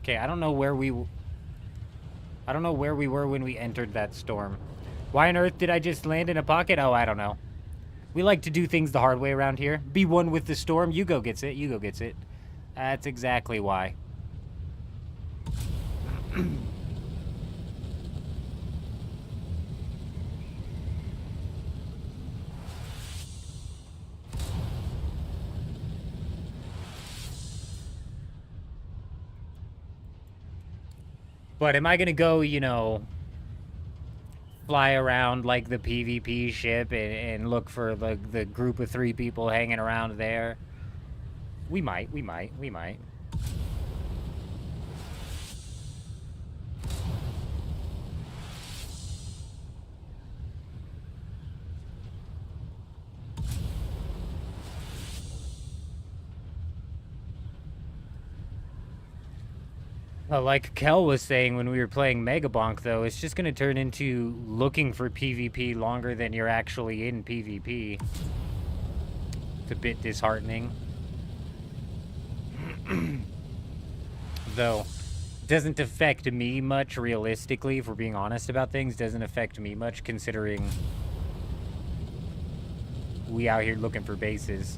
Okay, I don't know where we were when we entered that storm. Why on earth did I just land in a pocket? Oh, I don't know. We like to do things the hard way around here. Be one with the storm. Yugo gets it. Yugo gets it. That's exactly why. But am I gonna go, you know, fly around like the PvP ship and look for the group of 3 people hanging around there? We might. Like Kel was saying when we were playing Megabonk, though, it's just going to turn into looking for PvP longer than you're actually in PvP. It's a bit disheartening. Though, doesn't affect me much realistically, if we're being honest about things. Doesn't affect me much considering we out here looking for bases.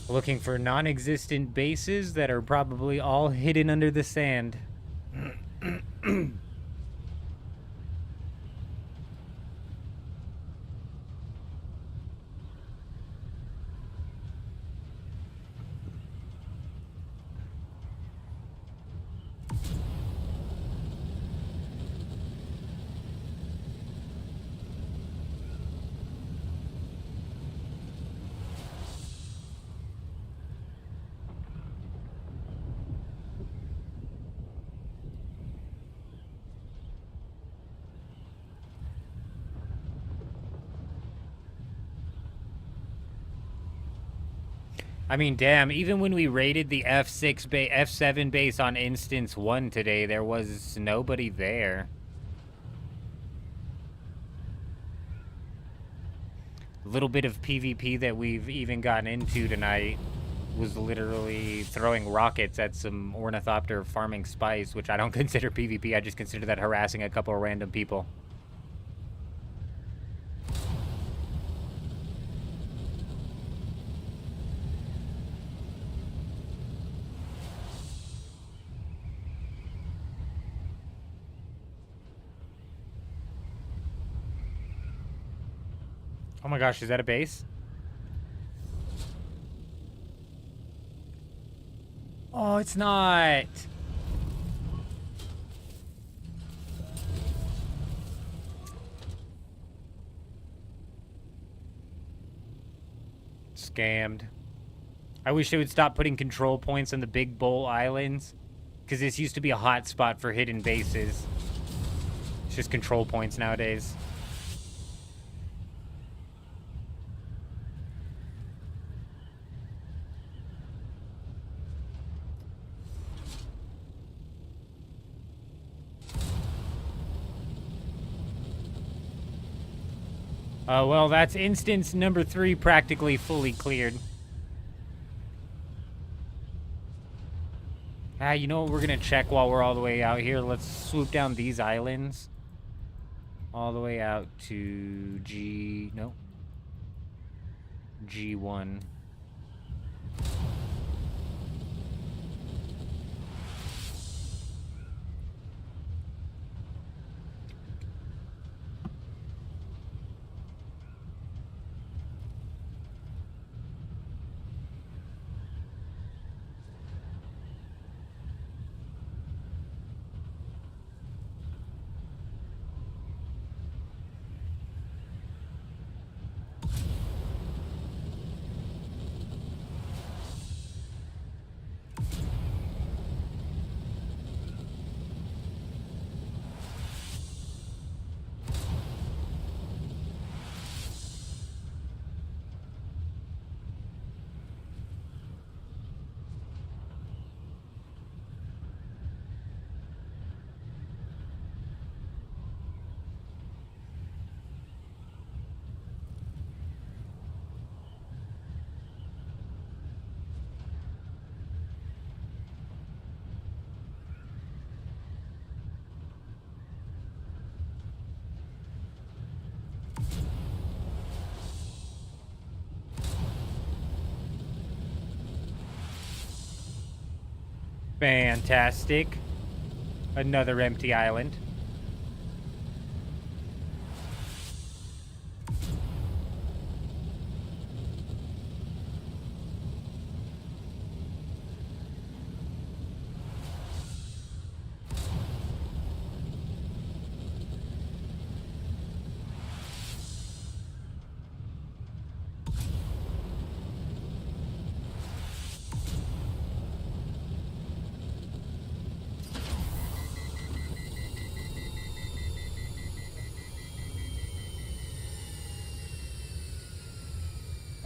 Looking for non-existent bases that are probably all hidden under the sand. I mean, damn, even when we raided the F7 base on Instance 1 today, there was nobody there. A little bit of PvP that we've even gotten into tonight was literally throwing rockets at some ornithopter farming spice, which I don't consider PvP, I just consider that harassing a couple of random people. Oh my gosh, is that a base? Oh, it's not. Scammed. I wish they would stop putting control points on the big bowl islands, because this used to be a hot spot for hidden bases. It's just control points nowadays. Well, that's instance number 3 practically fully cleared. You know what we're gonna check while we're all the way out here? Let's swoop down these islands. All the way out to G1. Fantastic. Another empty island.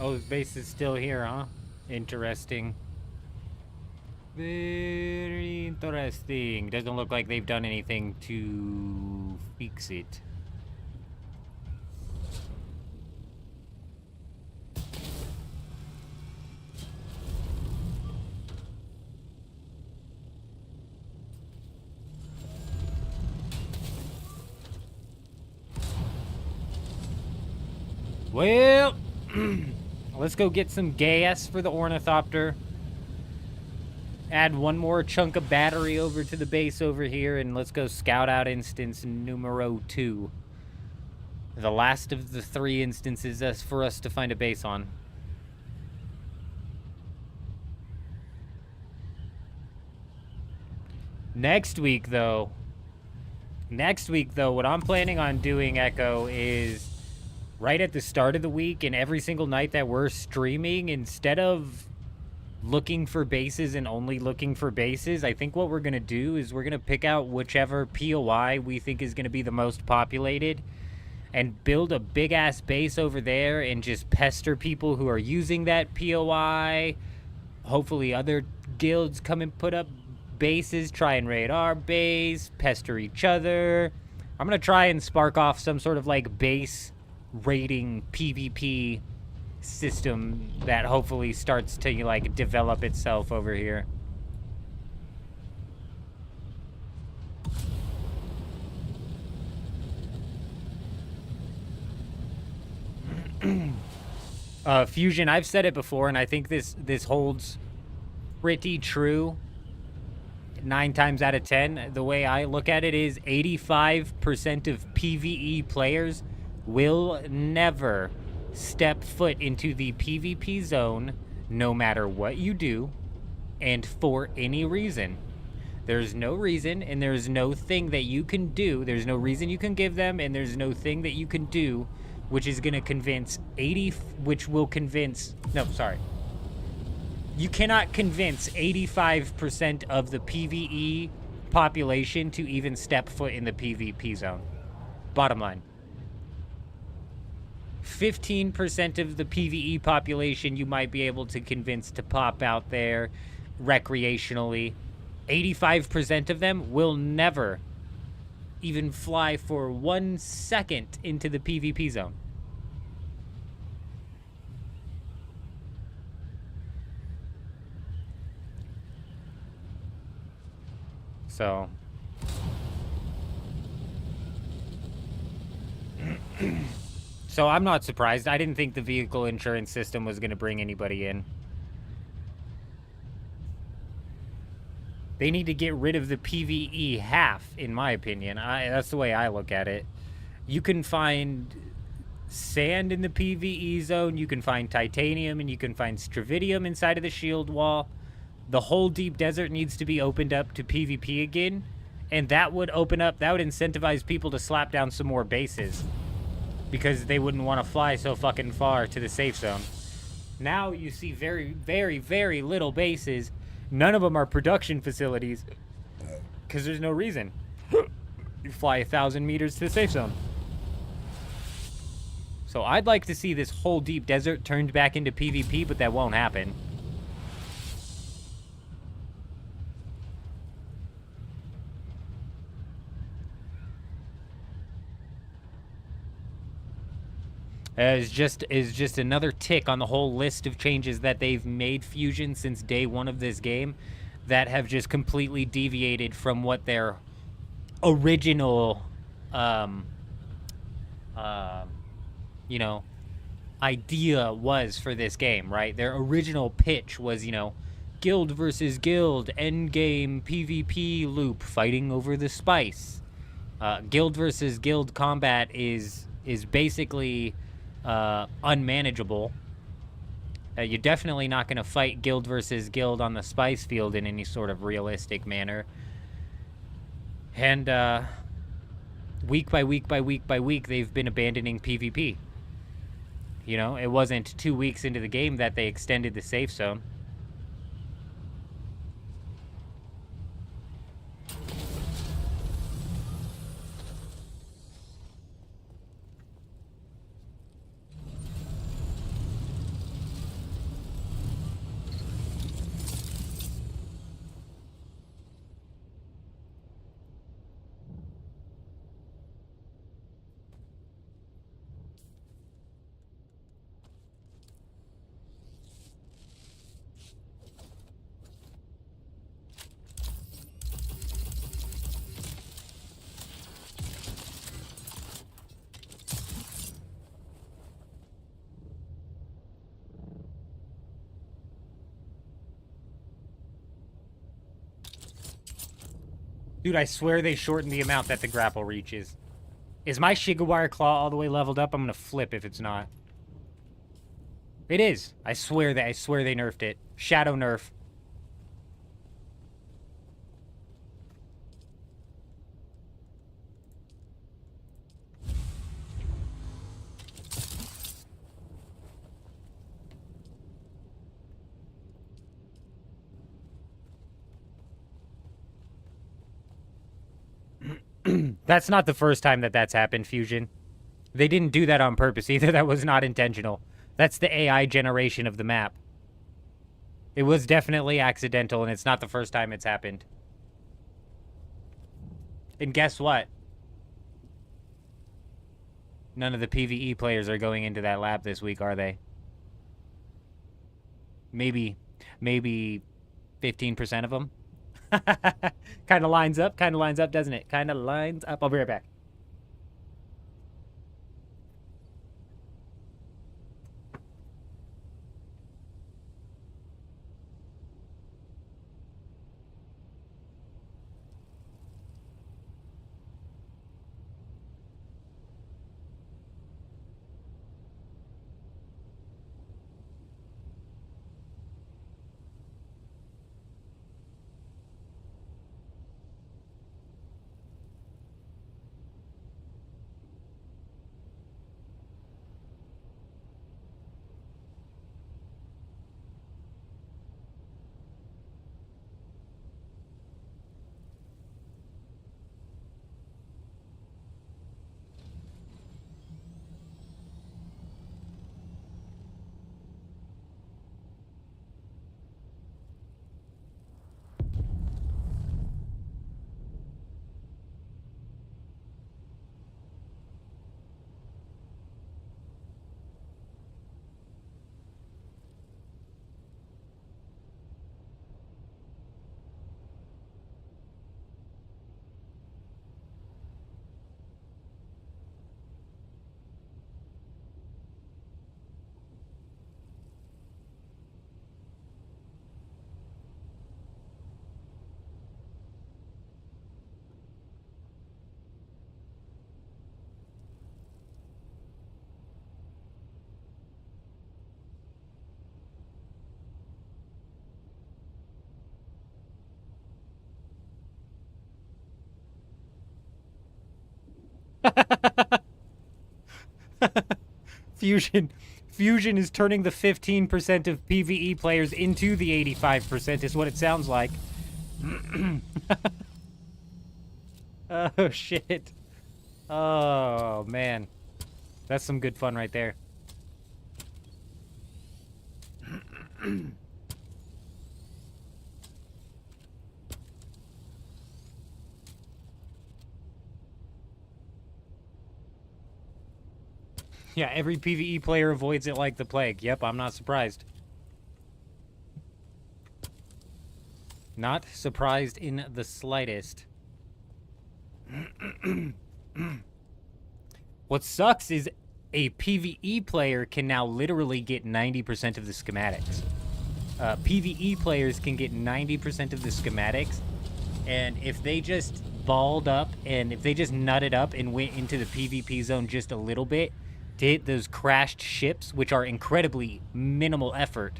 Oh, his base is still here, huh? Interesting. Very interesting. Doesn't look like they've done anything to fix it. Well, let's go get some gas for the ornithopter. Add one more chunk of battery over to the base over here, and let's go scout out instance numero 2. The last of the 3 instances for us to find a base on. Next week, though, what I'm planning on doing, Echo, is right at the start of the week and every single night that we're streaming, instead of looking for bases and only looking for bases, I think what we're going to do is we're going to pick out whichever POI we think is going to be the most populated and build a big-ass base over there and just pester people who are using that POI. Hopefully other guilds come and put up bases, try and raid our base, pester each other. I'm going to try and spark off some sort of, like, base raiding PvP system that hopefully starts to, like, develop itself over here. Fusion, I've said it before, and I think this holds pretty true 9 times out of 10. The way I look at it is 85% of PvE players will never step foot into the PvP zone, no matter what you do, and for any reason. There's no reason, and there's no thing that you can do. There's no reason you can give them, and there's no thing that you can do, which is going to convince no, sorry. You cannot convince 85% of the PvE population to even step foot in the PvP zone. Bottom line. 15% of the PvE population you might be able to convince to pop out there recreationally. 85% of them will never even fly for 1 second into the PvP zone. So so I'm not surprised. I didn't think the vehicle insurance system was going to bring anybody in. They need to get rid of the PvE half, in my opinion. That's the way I look at it. You can find sand in the PvE zone, you can find titanium, and you can find stravidium inside of the shield wall. The whole deep desert needs to be opened up to PvP again, and that would incentivize people to slap down some more bases, because they wouldn't want to fly so fucking far to the safe zone. Now you see very, very, very little bases. None of them are production facilities, because there's no reason. You fly 1,000 meters to the safe zone. So I'd like to see this whole deep desert turned back into PvP, but that won't happen. Is just another tick on the whole list of changes that they've made Fusion since day one of this game that have just completely deviated from what their original you know, idea was for this game, right? Their original pitch was, you know, guild versus guild, endgame PvP loop, fighting over the spice. Guild versus guild combat is basically unmanageable. You're definitely not going to fight guild versus guild on the spice field in any sort of realistic manner. And week by week by week by week, they've been abandoning PvP. You know, it wasn't 2 weeks into the game that they extended the safe zone. Dude, I swear they shortened the amount that the grapple reaches. Is my Shigawire Claw all the way leveled up? I'm gonna flip if it's not. It is. I swear they nerfed it. Shadow nerf. That's not the first time that that's happened, Fusion. They didn't do that on purpose either. That was not intentional. That's the AI generation of the map. It was definitely accidental, and it's not the first time it's happened. And guess what? None of the PvE players are going into that lab this week, are they? Maybe 15% of them. Kind of lines up, doesn't it? Kind of lines up. I'll be right back. Fusion is turning the 15% of PvE players into the 85% is what it sounds like. Oh, shit. Oh, man. That's some good fun right there. Yeah, every PvE player avoids it like the plague. Yep, I'm not surprised. Not surprised in the slightest. What sucks is a PvE player can now literally get 90% of the schematics. PvE players can get 90% of the schematics, and if they just balled up and if they just nutted up and went into the PvP zone just a little bit to hit those crashed ships, which are incredibly minimal effort,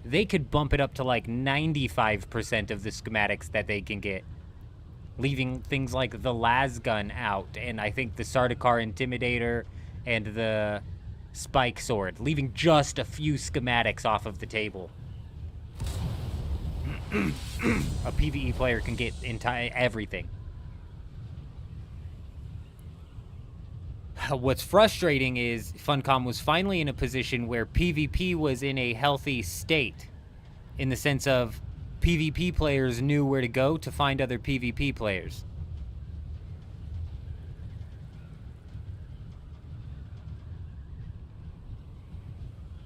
they could bump it up to like 95% of the schematics that they can get, leaving things like the las gun out, and I think the Sardaukar Intimidator and the Spike Sword, leaving just a few schematics off of the table. A PvE player can get everything. What's frustrating is Funcom was finally in a position where PvP was in a healthy state, in the sense of PvP players knew where to go to find other PvP players.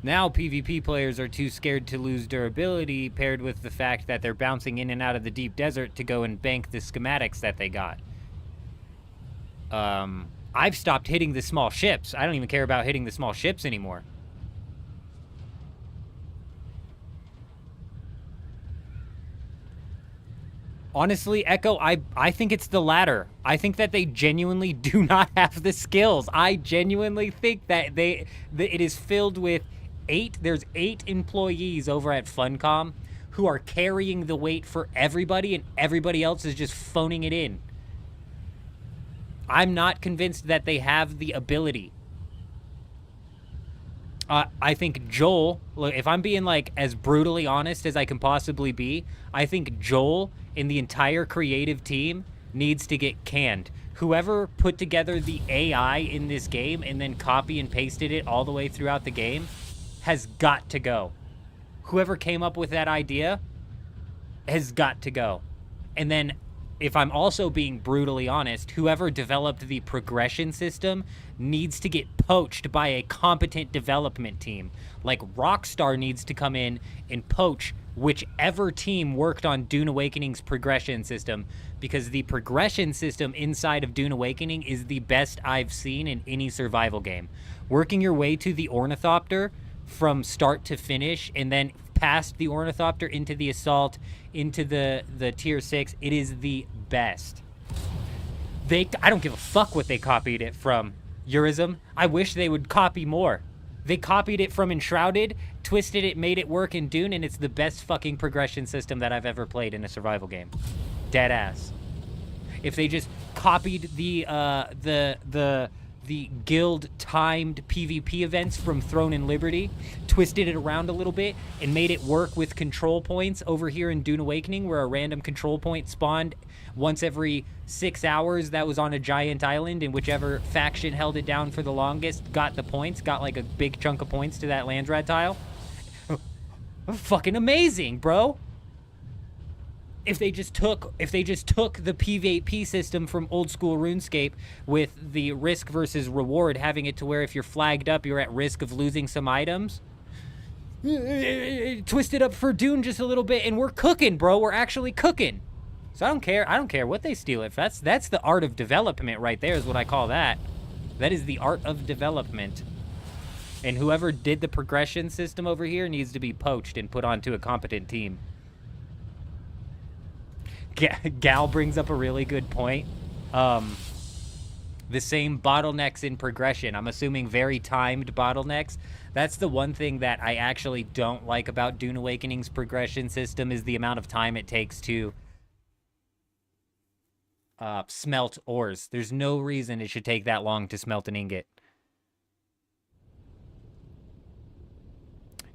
Now PvP players are too scared to lose durability, paired with the fact that they're bouncing in and out of the deep desert to go and bank the schematics that they got. I've stopped hitting the small ships. I don't even care about hitting the small ships anymore. Honestly, Echo, I think it's the latter. I think that they genuinely do not have the skills. I genuinely think that it is filled with there's 8 employees over at Funcom who are carrying the weight for everybody, and everybody else is just phoning it in. I'm not convinced that they have the ability. I think Joel, look, if I'm being like as brutally honest as I can possibly be, I think Joel and the entire creative team needs to get canned. Whoever put together the AI in this game and then copy and pasted it all the way throughout the game has got to go. Whoever came up with that idea has got to go. And then, if I'm also being brutally honest, whoever developed the progression system needs to get poached by a competent development team. Like, Rockstar needs to come in and poach whichever team worked on Dune Awakening's progression system, because the progression system inside of Dune Awakening is the best I've seen in any survival game. Working your way to the Ornithopter from start to finish, and then past the Ornithopter into the Assault, into the Tier 6, it is the best. I don't give a fuck what they copied it from, Eurism. I wish they would copy more. They copied it from Enshrouded, twisted it, made it work in Dune, and it's the best fucking progression system that I've ever played in a survival game. Dead ass. If they just copied the guild timed PvP events from Throne and Liberty, twisted it around a little bit, and made it work with control points over here in Dune Awakening, where a random control point spawned once every 6 hours that was on a giant island, and whichever faction held it down for the longest got the points, got like a big chunk of points to that Landrad tile. Fucking amazing, bro. If they just took the PvP system from old school RuneScape with the risk versus reward, having it to where if you're flagged up, you're at risk of losing some items. Twist it up for Dune just a little bit, and we're cooking, bro. We're actually cooking. So I don't care. I don't care what they steal it. That's the art of development right there, is what I call that. That is the art of development. And whoever did the progression system over here needs to be poached and put onto a competent team. Gal brings up a really good point. The same bottlenecks in progression. I'm assuming very timed bottlenecks. That's the one thing that I actually don't like about Dune Awakening's progression system, is the amount of time it takes to smelt ores. There's no reason it should take that long to smelt an ingot.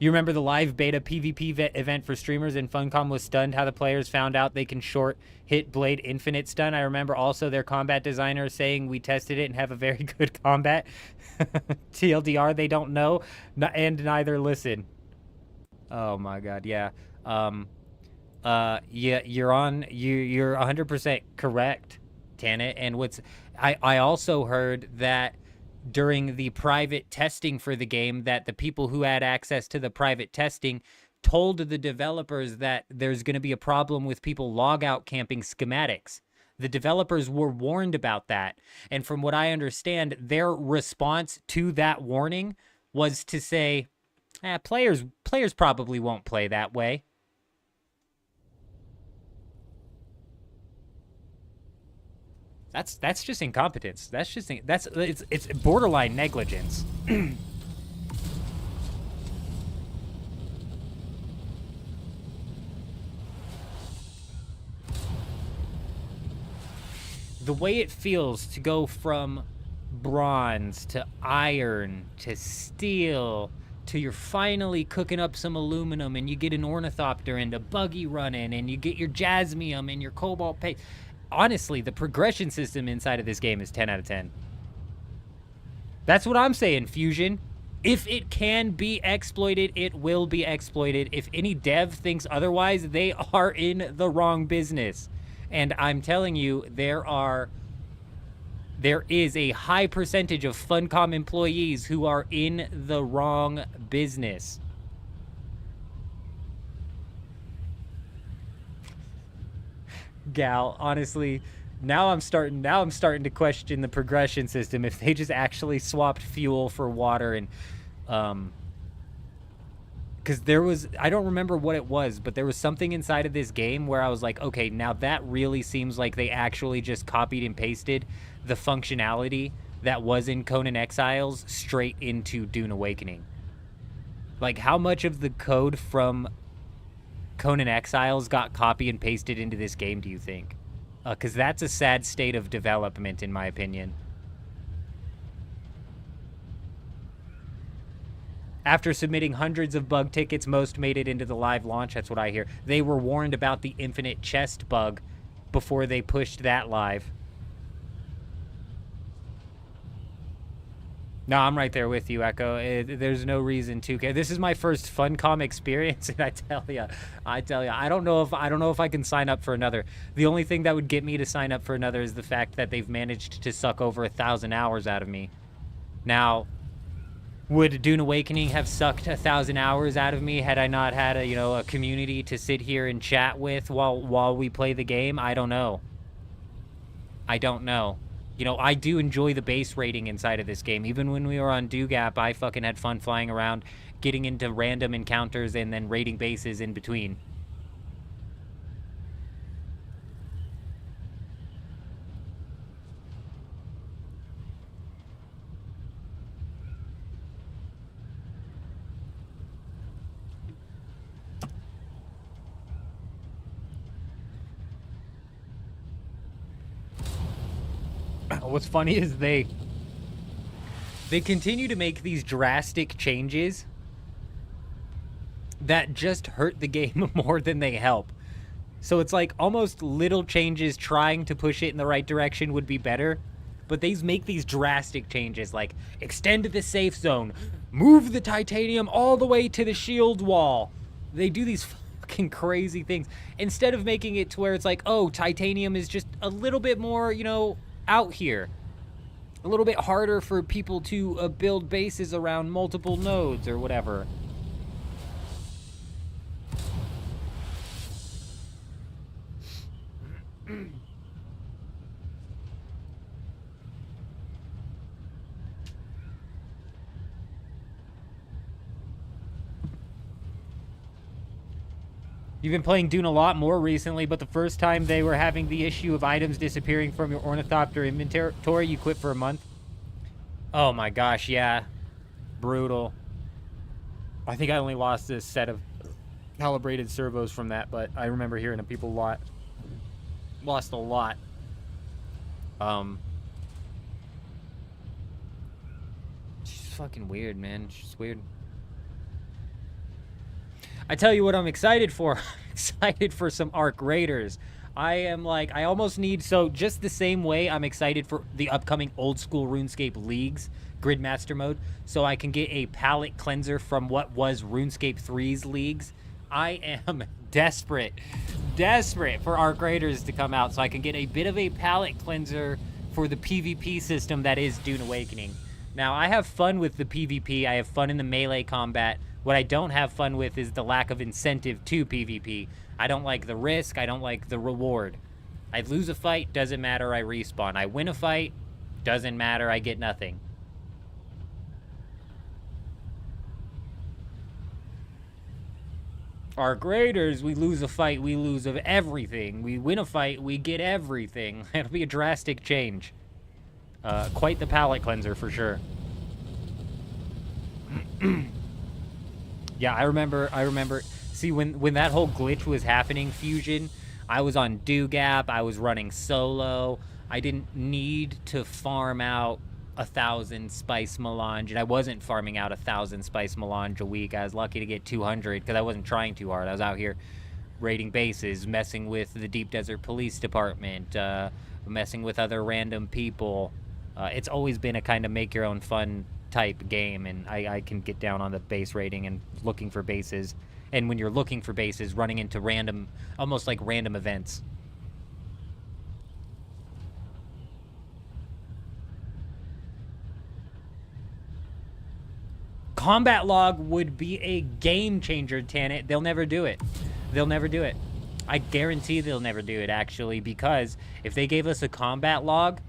You remember the live beta PvP event for streamers, and Funcom was stunned how the players found out they can short hit Blade Infinite stun. I remember also their combat designer saying we tested it and have a very good combat. TLDR, they don't know, and neither listen. Oh my god, yeah. Yeah, you're 100% correct, Tanit. And I also heard that during the private testing for the game, that the people who had access to the private testing told the developers that there's going to be a problem with people logout camping schematics. The developers were warned about that. And from what I understand, their response to that warning was to say, players probably won't play that way. That's just incompetence. It's borderline negligence. The way it feels to go from bronze to iron to steel to you're finally cooking up some aluminum and you get an ornithopter and a buggy running and you get your jasmium and your cobalt paste. Honestly, the progression system inside of this game is 10 out of 10. That's what I'm saying, Fusion. If it can be exploited, it will be exploited. If any dev thinks otherwise, they are in the wrong business. And I'm telling you, there is a high percentage of Funcom employees who are in the wrong business. Gal, honestly, now I'm starting to question the progression system. If they just actually swapped fuel for water and because there was, I don't remember what it was, but there was something inside of this game where I was like, okay, now that really seems like they actually just copied and pasted the functionality that was in Conan Exiles straight into Dune Awakening. Like, how much of the code from Conan Exiles got copy and pasted into this game, do you think? Because that's a sad state of development, in my opinion. After submitting hundreds of bug tickets, most made it into the live launch. That's what I hear. They were warned about the infinite chest bug before they pushed that live. No, I'm right there with you, Echo. There's no reason to care. This is my first Funcom experience, and I tell you, I don't know if I can sign up for another. The only thing that would get me to sign up for another is the fact that they've managed to suck over 1,000 hours out of me. Now, would Dune Awakening have sucked 1,000 hours out of me had I not had a community to sit here and chat with while we play the game? I don't know. I don't know. I do enjoy the base rating inside of this game. Even when we were on Dugap, I fucking had fun flying around, getting into random encounters, and then raiding bases in between. What's funny is they continue to make these drastic changes that just hurt the game more than they help. So it's like almost little changes trying to push it in the right direction would be better, but they make these drastic changes like extend the safe zone, move the titanium all the way to the shield wall. They do these fucking crazy things instead of making it to where it's like, oh, titanium is just a little bit more, out here. A little bit harder for people to build bases around multiple nodes or whatever. You've been playing Dune a lot more recently, but the first time they were having the issue of items disappearing from your ornithopter inventory, you quit for a month. Oh my gosh, yeah. Brutal. I think I only lost a set of calibrated servos from that, but I remember hearing of people lost a lot. It's just fucking weird, man. It's just weird. I tell you what I'm excited for. I'm excited for some Arc Raiders. I almost need, so just the same way I'm excited for the upcoming old school RuneScape leagues, Gridmaster mode, so I can get a palate cleanser from what was RuneScape 3's leagues. I am desperate for Arc Raiders to come out so I can get a bit of a palate cleanser for the PvP system that is Dune Awakening. Now, I have fun with the PvP. I have fun in the melee combat. What I don't have fun with is the lack of incentive to PvP. I don't like the risk. I don't like the reward. I lose a fight, doesn't matter, I respawn. I win a fight, doesn't matter, I get nothing. Our graders, we lose a fight, we lose of everything. We win a fight, we get everything. It'll be a drastic change. Quite the palate cleanser for sure. Yeah, I remember. See, when that whole glitch was happening, Fusion, I was on Dugap, I was running solo. I didn't need to farm out 1,000 spice melange, and I wasn't farming out 1,000 spice melange a week. I was lucky to get 200 because I wasn't trying too hard. I was out here raiding bases, messing with the Deep Desert Police Department, messing with other random people. It's always been a kind of make your own fun type game, and I can get down on the base raiding and looking for bases. And when you're looking for bases, running into random, almost like random events. Combat log would be a game changer, Tanit. They'll never do it. They'll never do it. I guarantee they'll never do it, actually, because if they gave us a combat log,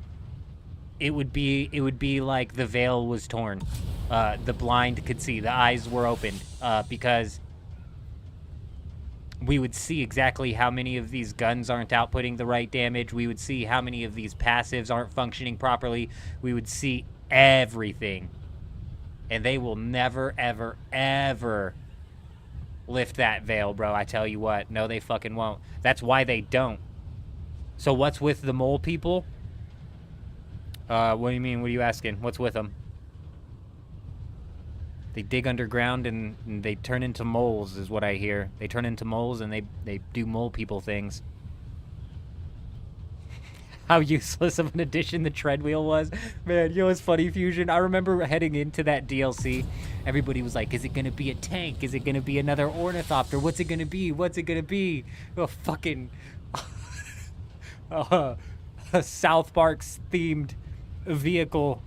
it would be like the veil was torn. The blind could see, the eyes were opened, because we would see exactly how many of these guns aren't outputting the right damage. We would see how many of these passives aren't functioning properly. We would see everything. And they will never, ever, ever lift that veil, bro. I tell you what. No, they fucking won't. That's why they don't. So what's with the mole people? What do you mean? What are you asking? What's with them? They dig underground and they turn into moles, is what I hear. They turn into moles and they do mole people things. How useless of an addition the treadwheel was. Man, you know what's funny, Fusion? I remember heading into that DLC, everybody was like, is it going to be a tank? Is it going to be another ornithopter? What's it going to be? What's it going to be? Oh, fucking... a South Park's themed vehicle,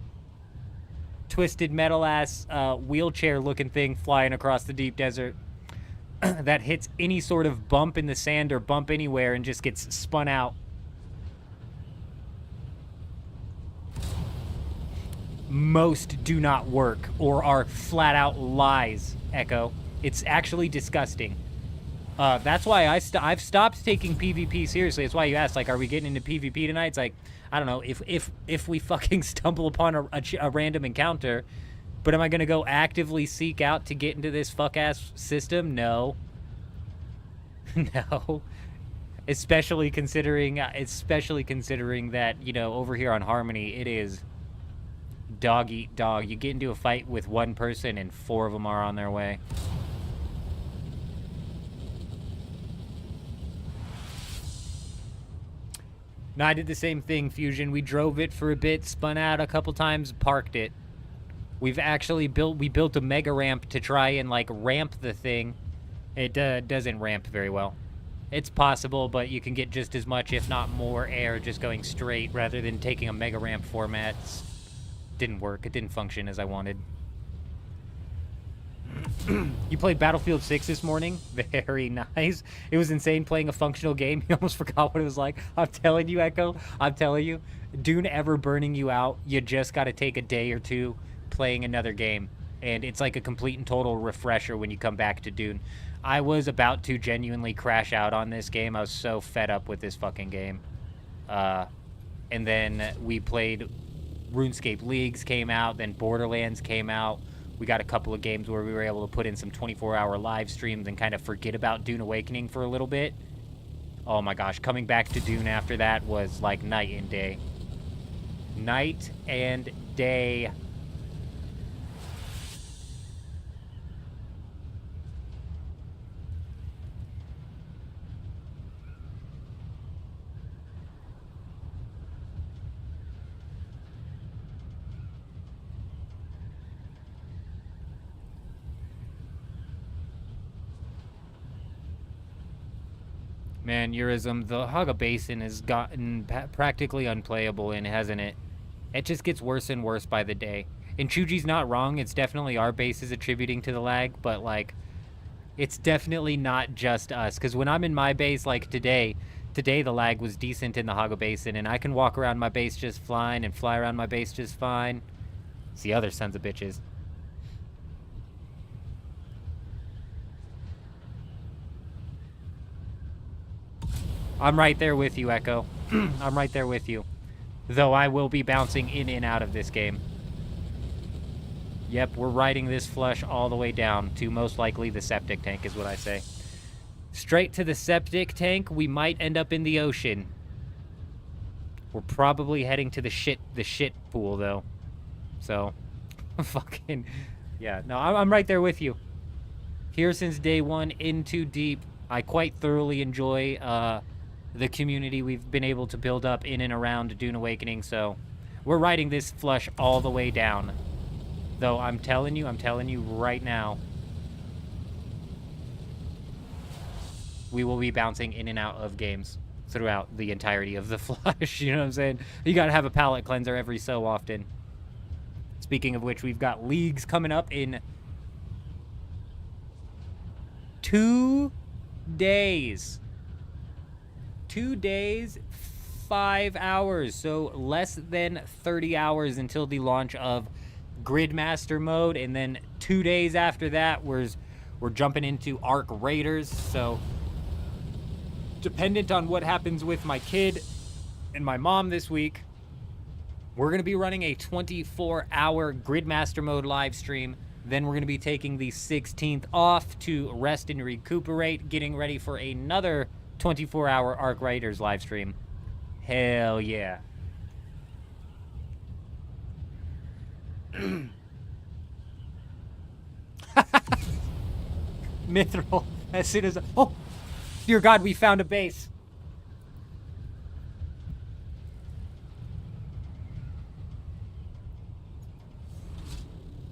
twisted metal ass wheelchair looking thing flying across the deep desert that hits any sort of bump in the sand or bump anywhere and just gets spun out. Most do not work or are flat out lies, Echo. It's actually disgusting. That's why I've stopped taking PvP seriously. That's why you asked, like, are we getting into PvP tonight? It's like, I don't know, if we fucking stumble upon a random encounter, but am I gonna go actively seek out to get into this fuck-ass system? No. No. Especially considering that, you know, over here on Harmony, it is dog eat dog. You get into a fight with one person and 4 of them are on their way. No, I did the same thing, Fusion. We drove it for a bit, spun out a couple times, parked it. We've actually built a mega ramp to try and, like, ramp the thing. It doesn't ramp very well. It's possible, but you can get just as much, if not more, air just going straight rather than taking a mega ramp format. Didn't work. It didn't function as I wanted. You played Battlefield 6 this morning? Very nice. It was insane playing a functional game. You almost forgot what it was like. I'm telling you, Echo. I'm telling you. Dune ever burning you out, you just got to take a day or two playing another game. And it's like a complete and total refresher when you come back to Dune. I was about to genuinely crash out on this game. I was so fed up with this fucking game. And then we played RuneScape Leagues came out. Then Borderlands came out. We got a couple of games where we were able to put in some 24-hour live streams and kind of forget about Dune Awakening for a little bit. Oh my gosh, coming back to Dune after that was like night and day. Night and day. Man, Eurism, the Haga Basin has gotten practically unplayable in, hasn't it? It just gets worse and worse by the day. And Chuji's not wrong. It's definitely our bases attributing to the lag, but, like, it's definitely not just us. Because when I'm in my base, like today the lag was decent in the Haga Basin, and I can walk around my base just fine and fly around my base just fine. It's the other sons of bitches. I'm right there with you, Echo. I'm right there with you. Though I will be bouncing in and out of this game. Yep, we're riding this flush all the way down to most likely the septic tank is what I say. Straight to the septic tank, we might end up in the ocean. We're probably heading to the shit pool, though. So, fucking, yeah. No, I'm right there with you. Here since day one, in too deep. I quite thoroughly enjoy the community we've been able to build up in and around Dune Awakening, so we're riding this flush all the way down. Though I'm telling you right now, we will be bouncing in and out of games throughout the entirety of the flush, you know what I'm saying? You gotta have a palate cleanser every so often. Speaking of which, we've got leagues coming up in 2 days. 2 days, 5 hours. So less than 30 hours until the launch of Gridmaster mode. And then 2 days after that, we're jumping into Arc Raiders. So dependent on what happens with my kid and my mom this week, we're going to be running a 24-hour Gridmaster mode live stream. Then we're going to be taking the 16th off to rest and recuperate, getting ready for another 24-hour Arc Raiders live stream. Hell yeah. Mithril, as soon as... Oh! Dear God, we found a base.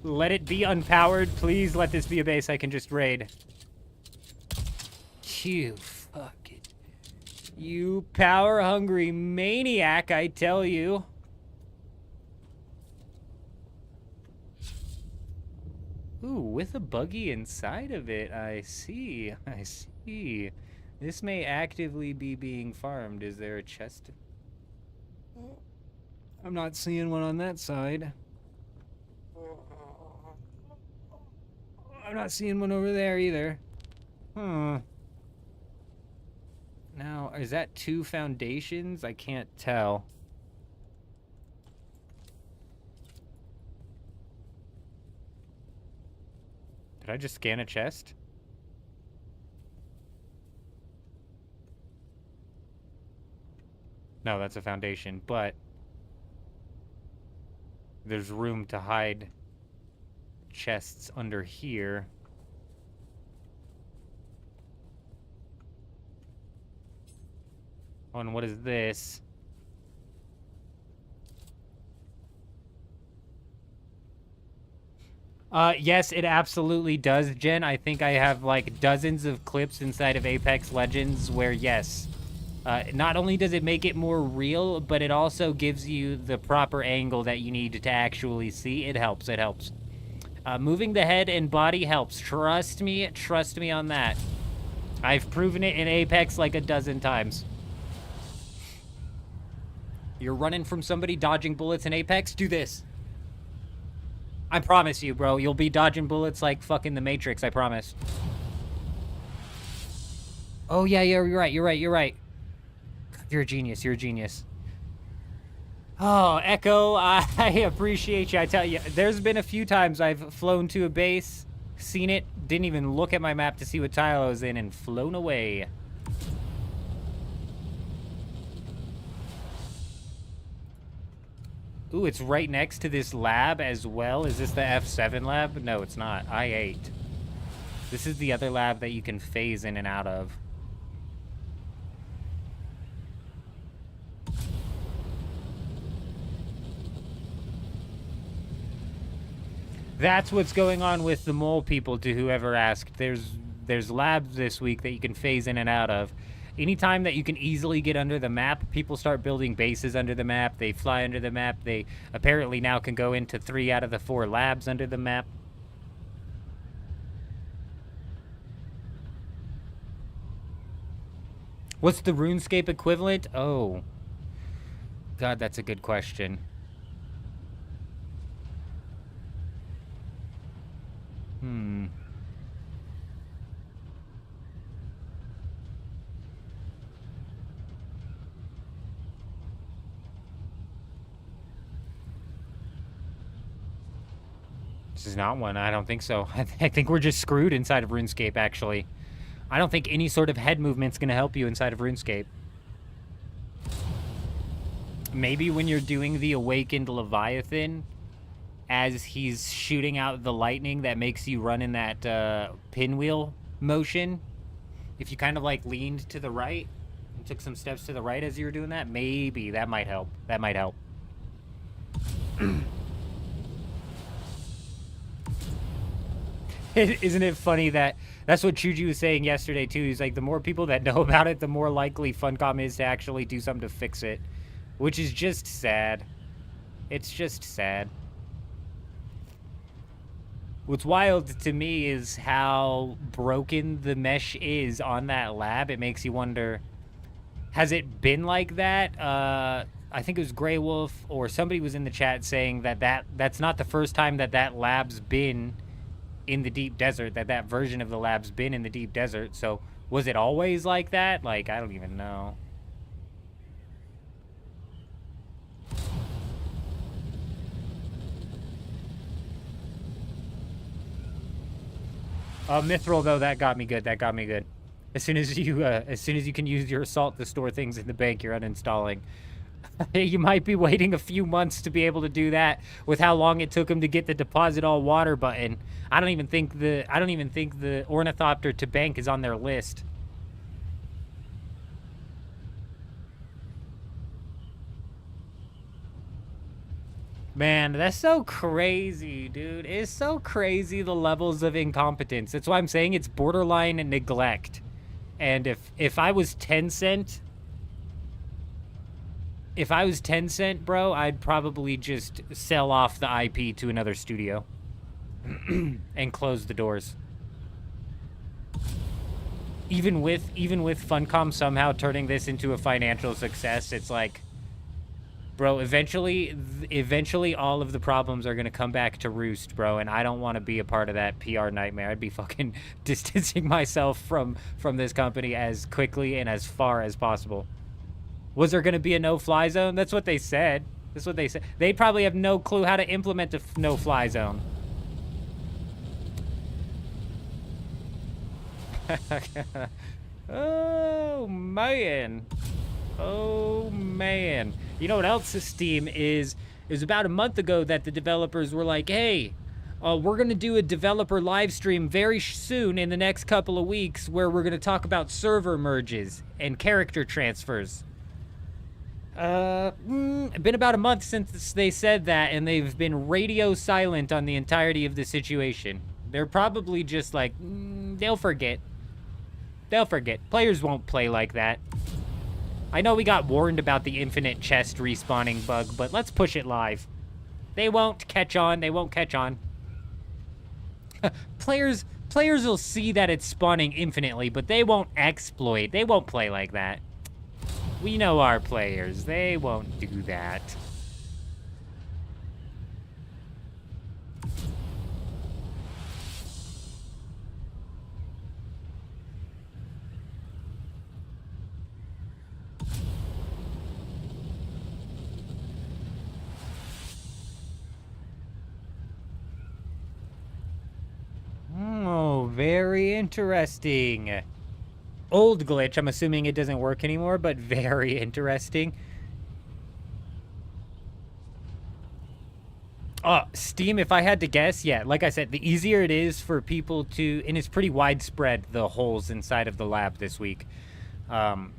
Let it be unpowered. Please let this be a base I can just raid. You fucking... You power-hungry maniac, I tell you. Ooh, with a buggy inside of it. I see. I see. This may actively be being farmed. Is there a chest? I'm not seeing one on that side. I'm not seeing one over there either. Huh. Now, is that 2 foundations? I can't tell. Did I just scan a chest? No, that's a foundation, but there's room to hide chests under here. Oh, and what is this? Yes, it absolutely does, Jen. I think I have, like, dozens of clips inside of Apex Legends where, yes, not only does it make it more real, but it also gives you the proper angle that you need to actually see. It helps, it helps. Moving the head and body helps. Trust me on that. I've proven it in Apex like a dozen times. You're running from somebody dodging bullets in Apex? Do this. I promise you, bro. You'll be dodging bullets like fucking the Matrix, I promise. Oh, yeah, you're right. God, you're a genius. You're a genius. Oh, Echo, I appreciate you. I tell you, there's been a few times I've flown to a base, seen it, didn't even look at my map to see what tile I was in, and flown away. Ooh, it's right next to this lab as well. Is this the F7 lab? No, it's not. I8. This is the other lab that you can phase in and out of. That's what's going on with the mole people, to whoever asked. There's labs this week that you can phase in and out of. Anytime that you can easily get under the map, people start building bases under the map. They fly under the map. They apparently now can go into 3 out of the 4 labs under the map. What's the RuneScape equivalent? Oh. God, that's a good question. This is not one. I don't think so. I think we're just screwed inside of RuneScape, actually. I don't think any sort of head movement's going to help you inside of RuneScape. Maybe when you're doing the Awakened Leviathan, as he's shooting out the lightning that makes you run in that pinwheel motion, if you kind of like leaned to the right and took some steps to the right as you were doing that, maybe that might help. That might help. Isn't it funny that that's what Chuji was saying yesterday too? He's like, the more people that know about it, the more likely Funcom is to actually do something to fix it, which is just sad. It's just sad. What's wild to me is how broken the mesh is on that lab. It makes you wonder, has it been like that? I think it was Grey Wolf or somebody was in the chat saying that's not the first time that lab's been in the deep desert, that version of the lab's been in the deep desert. So was it always like that? Like, I don't even know. Mithril though, that got me good. That got me good. As soon as you can use your assault to store things in the bank, you're uninstalling. You might be waiting a few months to be able to do that with how long it took him to get the deposit all water button. I don't even think the Ornithopter to bank is on their list. Man, that's so crazy, dude. It's so crazy, the levels of incompetence. That's why I'm saying it's borderline neglect. And if I was Tencent, bro, I'd probably just sell off the IP to another studio and close the doors. Even with Funcom somehow turning this into a financial success, it's like, bro, eventually all of the problems are going to come back to roost, bro, and I don't want to be a part of that PR nightmare. I'd be fucking distancing myself from this company as quickly and as far as possible. Was there going to be a no-fly zone? That's what they said. That's what they said. They probably have no clue how to implement a no-fly zone. Oh, man. Oh, man. You know what else Steam is? It was about a month ago that the developers were like, hey, we're going to do a developer live stream very soon in the next couple of weeks where we're going to talk about server merges and character transfers. Been about a month since they said that, and they've been radio silent on the entirety of the situation. They're probably just like, they'll forget. They'll forget. Players won't play like that. I know we got warned about the infinite chest respawning bug, but let's push it live. They won't catch on. They won't catch on. Players will see that it's spawning infinitely, but they won't exploit. They won't play like that. We know our players. They won't do that. Oh, very interesting. Old glitch. I'm assuming it doesn't work anymore, but very interesting. Steam, if I had to guess, yeah, like I said, the easier it is for people to, and it's pretty widespread, the holes inside of the lab this week.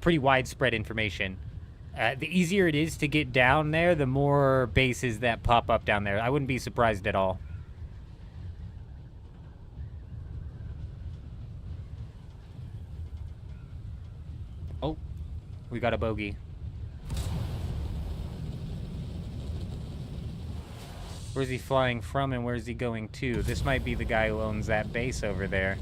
Pretty widespread information. The easier it is to get down there, the more bases that pop up down there. I wouldn't be surprised at all. Oh, We got a bogey. Where's he flying from and where's he going to? This might be the guy who owns that base over there.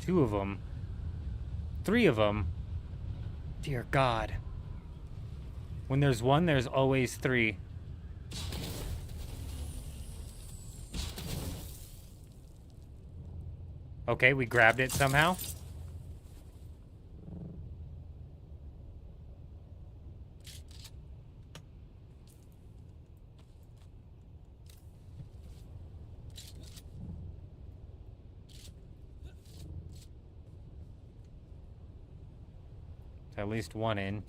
Two of them. Three of them. Dear God. When there's one, there's always three. Okay, we grabbed it somehow. At least one in.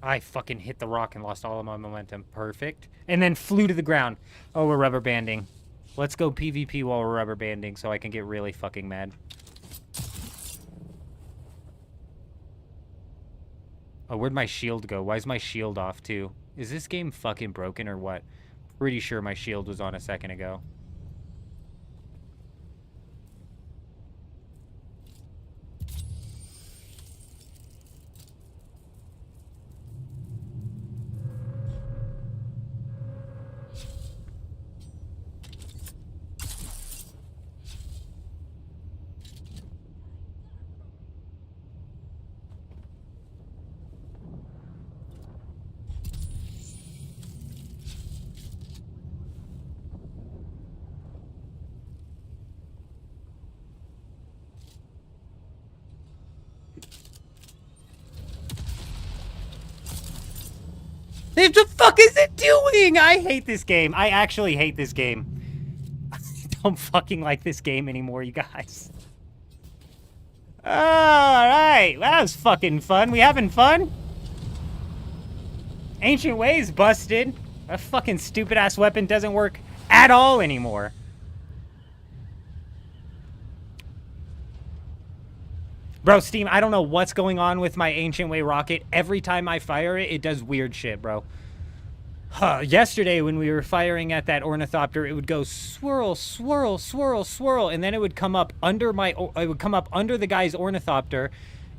I fucking hit the rock and lost all of my momentum. Perfect. And then flew to the ground. Oh, we're rubber banding. Let's go PvP while we're rubber banding so I can get really fucking mad. Oh, where'd my shield go? Why is my shield off too? Is this game fucking broken or what? Pretty sure my shield was on a second ago. What the fuck is it doing? I hate this game. I actually hate this game. I don't fucking like this game anymore, you guys. Alright, that was fucking fun. We having fun? Ancient Ways busted. That fucking stupid ass weapon doesn't work at all anymore. Bro, Steam, I don't know what's going on with my Ancient Way rocket. Every time I fire it, it does weird shit, bro. Yesterday, when we were firing at that ornithopter, it would go swirl, swirl, swirl, swirl, and then it would come up under the guy's ornithopter,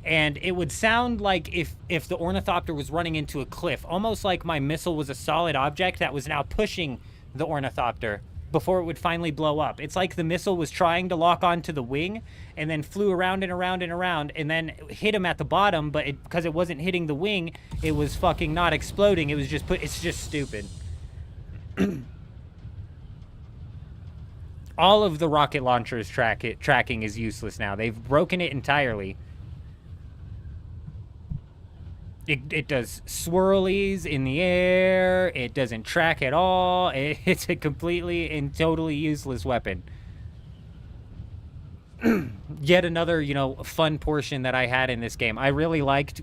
and it would sound like if the ornithopter was running into a cliff, almost like my missile was a solid object that was now pushing the ornithopter before it would finally blow up. It's like the missile was trying to lock onto the wing and then flew around and around and around and then hit him at the bottom, but because it wasn't hitting the wing, it was fucking not exploding. It was just it's just stupid. All of the rocket launchers tracking is useless now. They've broken it entirely. It does swirlies in the air. It doesn't track at all. It's a completely and totally useless weapon. Yet another, you know, fun portion that I had in this game. I really liked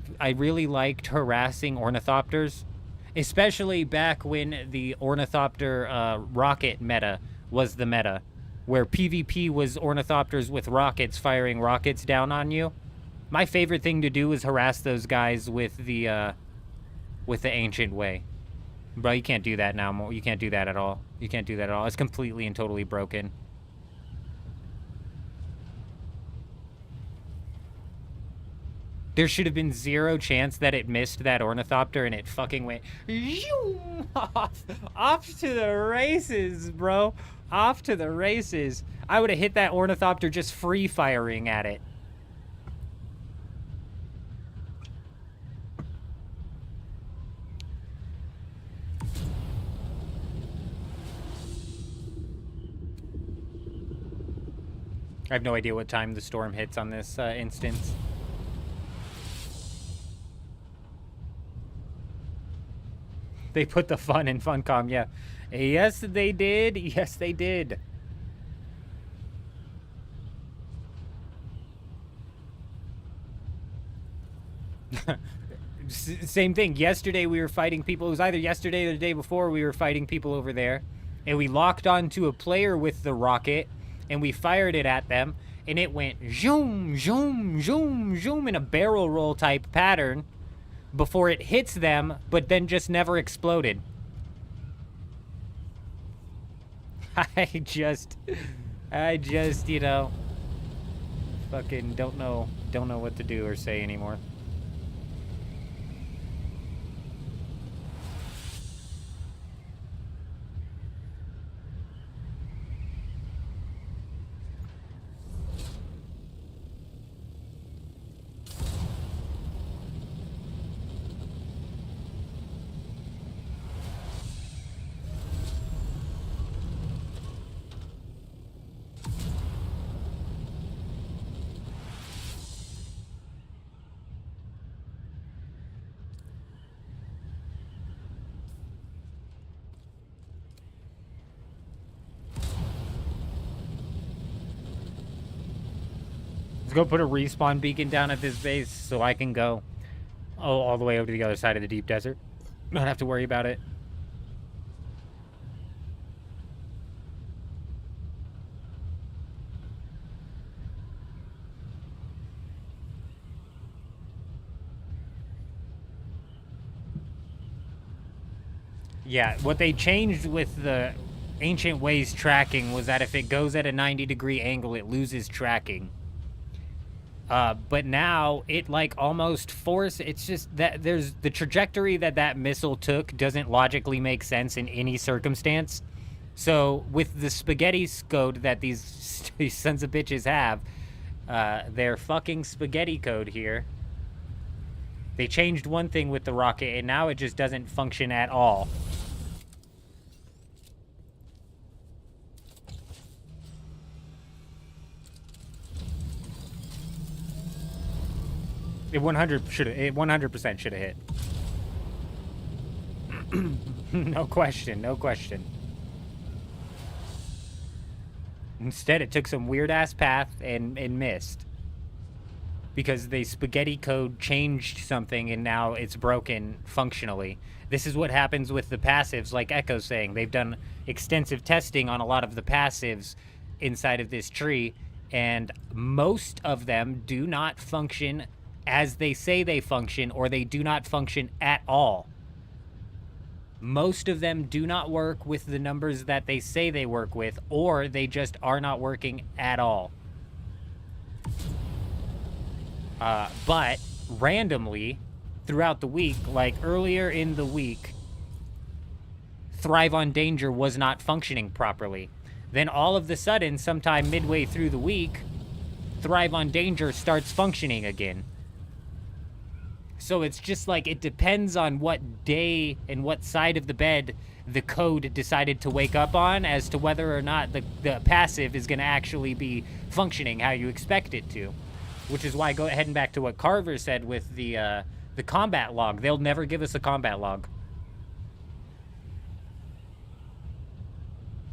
harassing ornithopters, especially back when the ornithopter rocket meta was the meta, where PvP was ornithopters with rockets firing rockets down on you. My favorite thing to do was harass those guys with the Ancient Way. Bro, you can't do that now. You can't do that at all. You can't do that at all. It's completely and totally broken. There should have been zero chance that it missed that ornithopter and it fucking went off to the races, bro. Off to the races. I would have hit that ornithopter just free firing at it. I have no idea what time the storm hits on this instance. They put the fun in Funcom, yeah. Yes, they did. Yes, they did. Same thing. Yesterday we were fighting people. It was either yesterday or the day before we were fighting people over there. And we locked onto a player with the rocket. And we fired it at them. And it went zoom, zoom, zoom, zoom in a barrel roll type pattern. Before it hits them. But then just never exploded. I just, you know, fucking don't know what to do or say anymore. Let's go put a respawn beacon down at this base so I can go all the way over to the other side of the deep desert. Not have to worry about it. Yeah, what they changed with the Ancient Ways tracking was that if it goes at a 90-degree angle, it loses tracking. But now it like almost it's just that there's the trajectory that missile took doesn't logically make sense in any circumstance. So with the spaghetti code that these sons of bitches have, their fucking spaghetti code here, they changed one thing with the rocket and now it just doesn't function at all. It 100% should have hit. No question, no question. Instead, it took some weird-ass path and missed. Because the spaghetti code changed something and now it's broken functionally. This is what happens with the passives, like Echo's saying. They've done extensive testing on a lot of the passives inside of this tree, and most of them do not function as they say they function, or they do not function at all. Most of them do not work with the numbers that they say they work with, or they just are not working at all. But randomly, throughout the week, like earlier in the week, Thrive on Danger was not functioning properly. Then all of the sudden, sometime midway through the week, Thrive on Danger starts functioning again. So it's just like, it depends on what day and what side of the bed the code decided to wake up on as to whether or not the passive is going to actually be functioning how you expect it to. Which is why, heading back to what Carver said with the combat log. They'll never give us a combat log.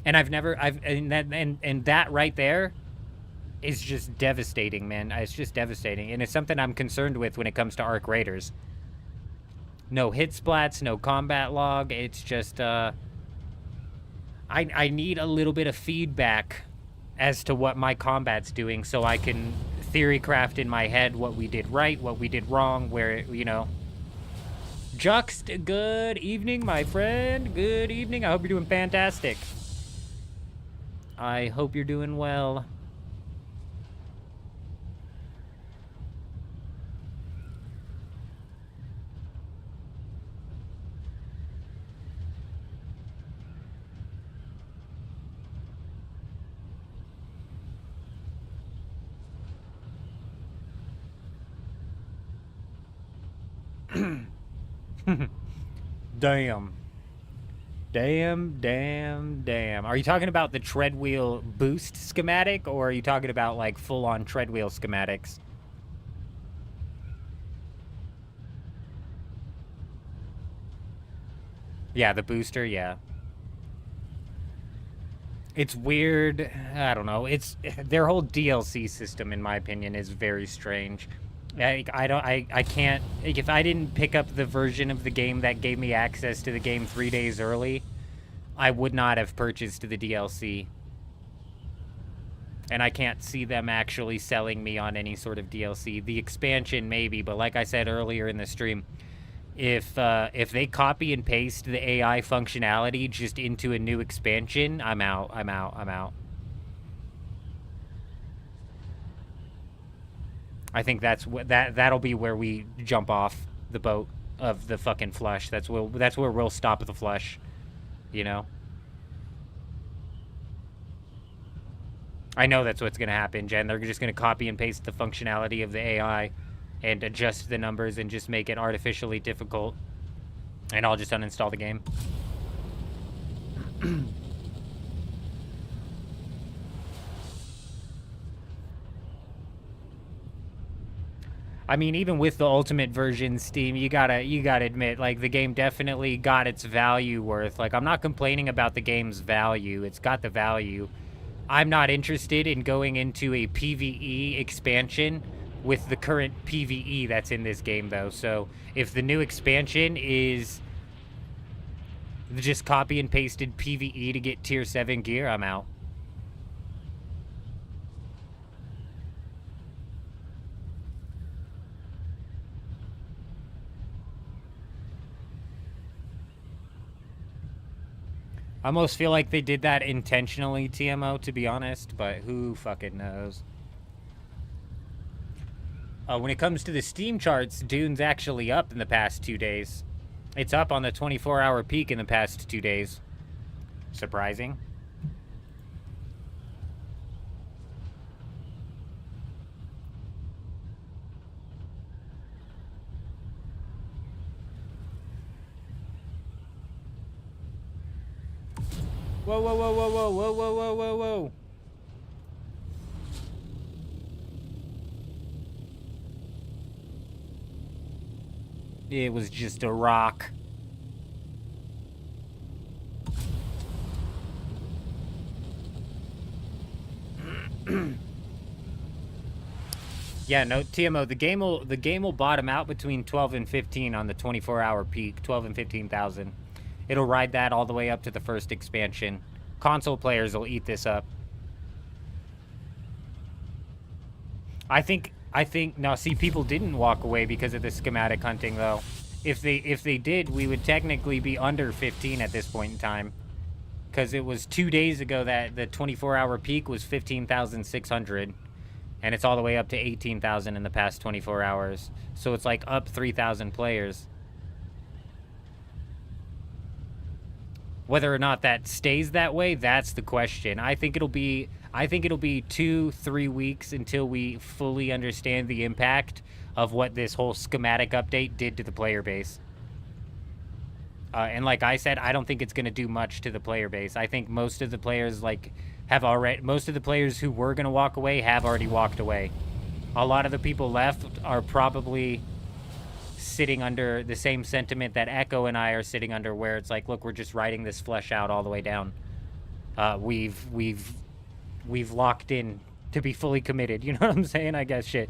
And and that right there is just devastating, man. It's just devastating. And it's something I'm concerned with when it comes to Arc Raiders. No hit splats, no combat log. It's just, I need a little bit of feedback as to what my combat's doing so I can theory craft in my head what we did right, what we did wrong, where, you know. Juxt, good evening, my friend. Good evening. I hope you're doing fantastic. I hope you're doing well. Damn. Damn. Are you talking about the treadwheel boost schematic, or are you talking about, like, full-on treadwheel schematics? Yeah, the booster, yeah. It's weird. I don't know. Their whole DLC system, in my opinion, is very strange. I can't, like, if I didn't pick up the version of the game that gave me access to the game 3 days early, I would not have purchased the DLC. And I can't see them actually selling me on any sort of DLC. The expansion, maybe, but like I said earlier in the stream, if they copy and paste the AI functionality just into a new expansion, I'm out. I think that'll be where we jump off the boat of the fucking flush. That's where we'll stop the flush, you know? I know that's what's going to happen, Jen. They're just going to copy and paste the functionality of the AI and adjust the numbers and just make it artificially difficult. And I'll just uninstall the game. I mean, even with the ultimate version, Steam, you gotta admit, like, the game definitely got its value worth. Like, I'm not complaining about the game's value. It's got the value. I'm not interested in going into a PvE expansion with the current PvE that's in this game, though. So, if the new expansion is just copy and pasted PvE to get tier 7 gear, I'm out. I almost feel like they did that intentionally, TMO, to be honest, but who fucking knows? When it comes to the Steam charts, Dune's actually up in the past 2 days. It's up on the 24-hour peak in the past 2 days. Surprising. Whoa, whoa, whoa, whoa, whoa, whoa, whoa, whoa, whoa, whoa. It was just a rock. Yeah, no, TMO, the game will bottom out between 12 and 15 on the 24-hour peak, 12 and 15,000. It'll ride that all the way up to the first expansion. Console players will eat this up. I think now see, people didn't walk away because of the schematic hunting though. If they did, we would technically be under 15 at this point in time. Cuz it was 2 days ago that the 24-hour peak was 15,600 and it's all the way up to 18,000 in the past 24 hours. So it's like up 3,000 players. Whether or not that stays that way, that's the question. I think it'll be 2-3 weeks until we fully understand the impact of what this whole schematic update did to the player base. And like I said, I don't think it's going to do much to the player base. I think most of the players most of the players who were going to walk away have already walked away. A lot of the people left are probably sitting under the same sentiment that Echo and I are sitting under, where it's like, look, we're just riding this flesh out all the way down. We've locked in to be fully committed. You know what I'm saying? I guess shit.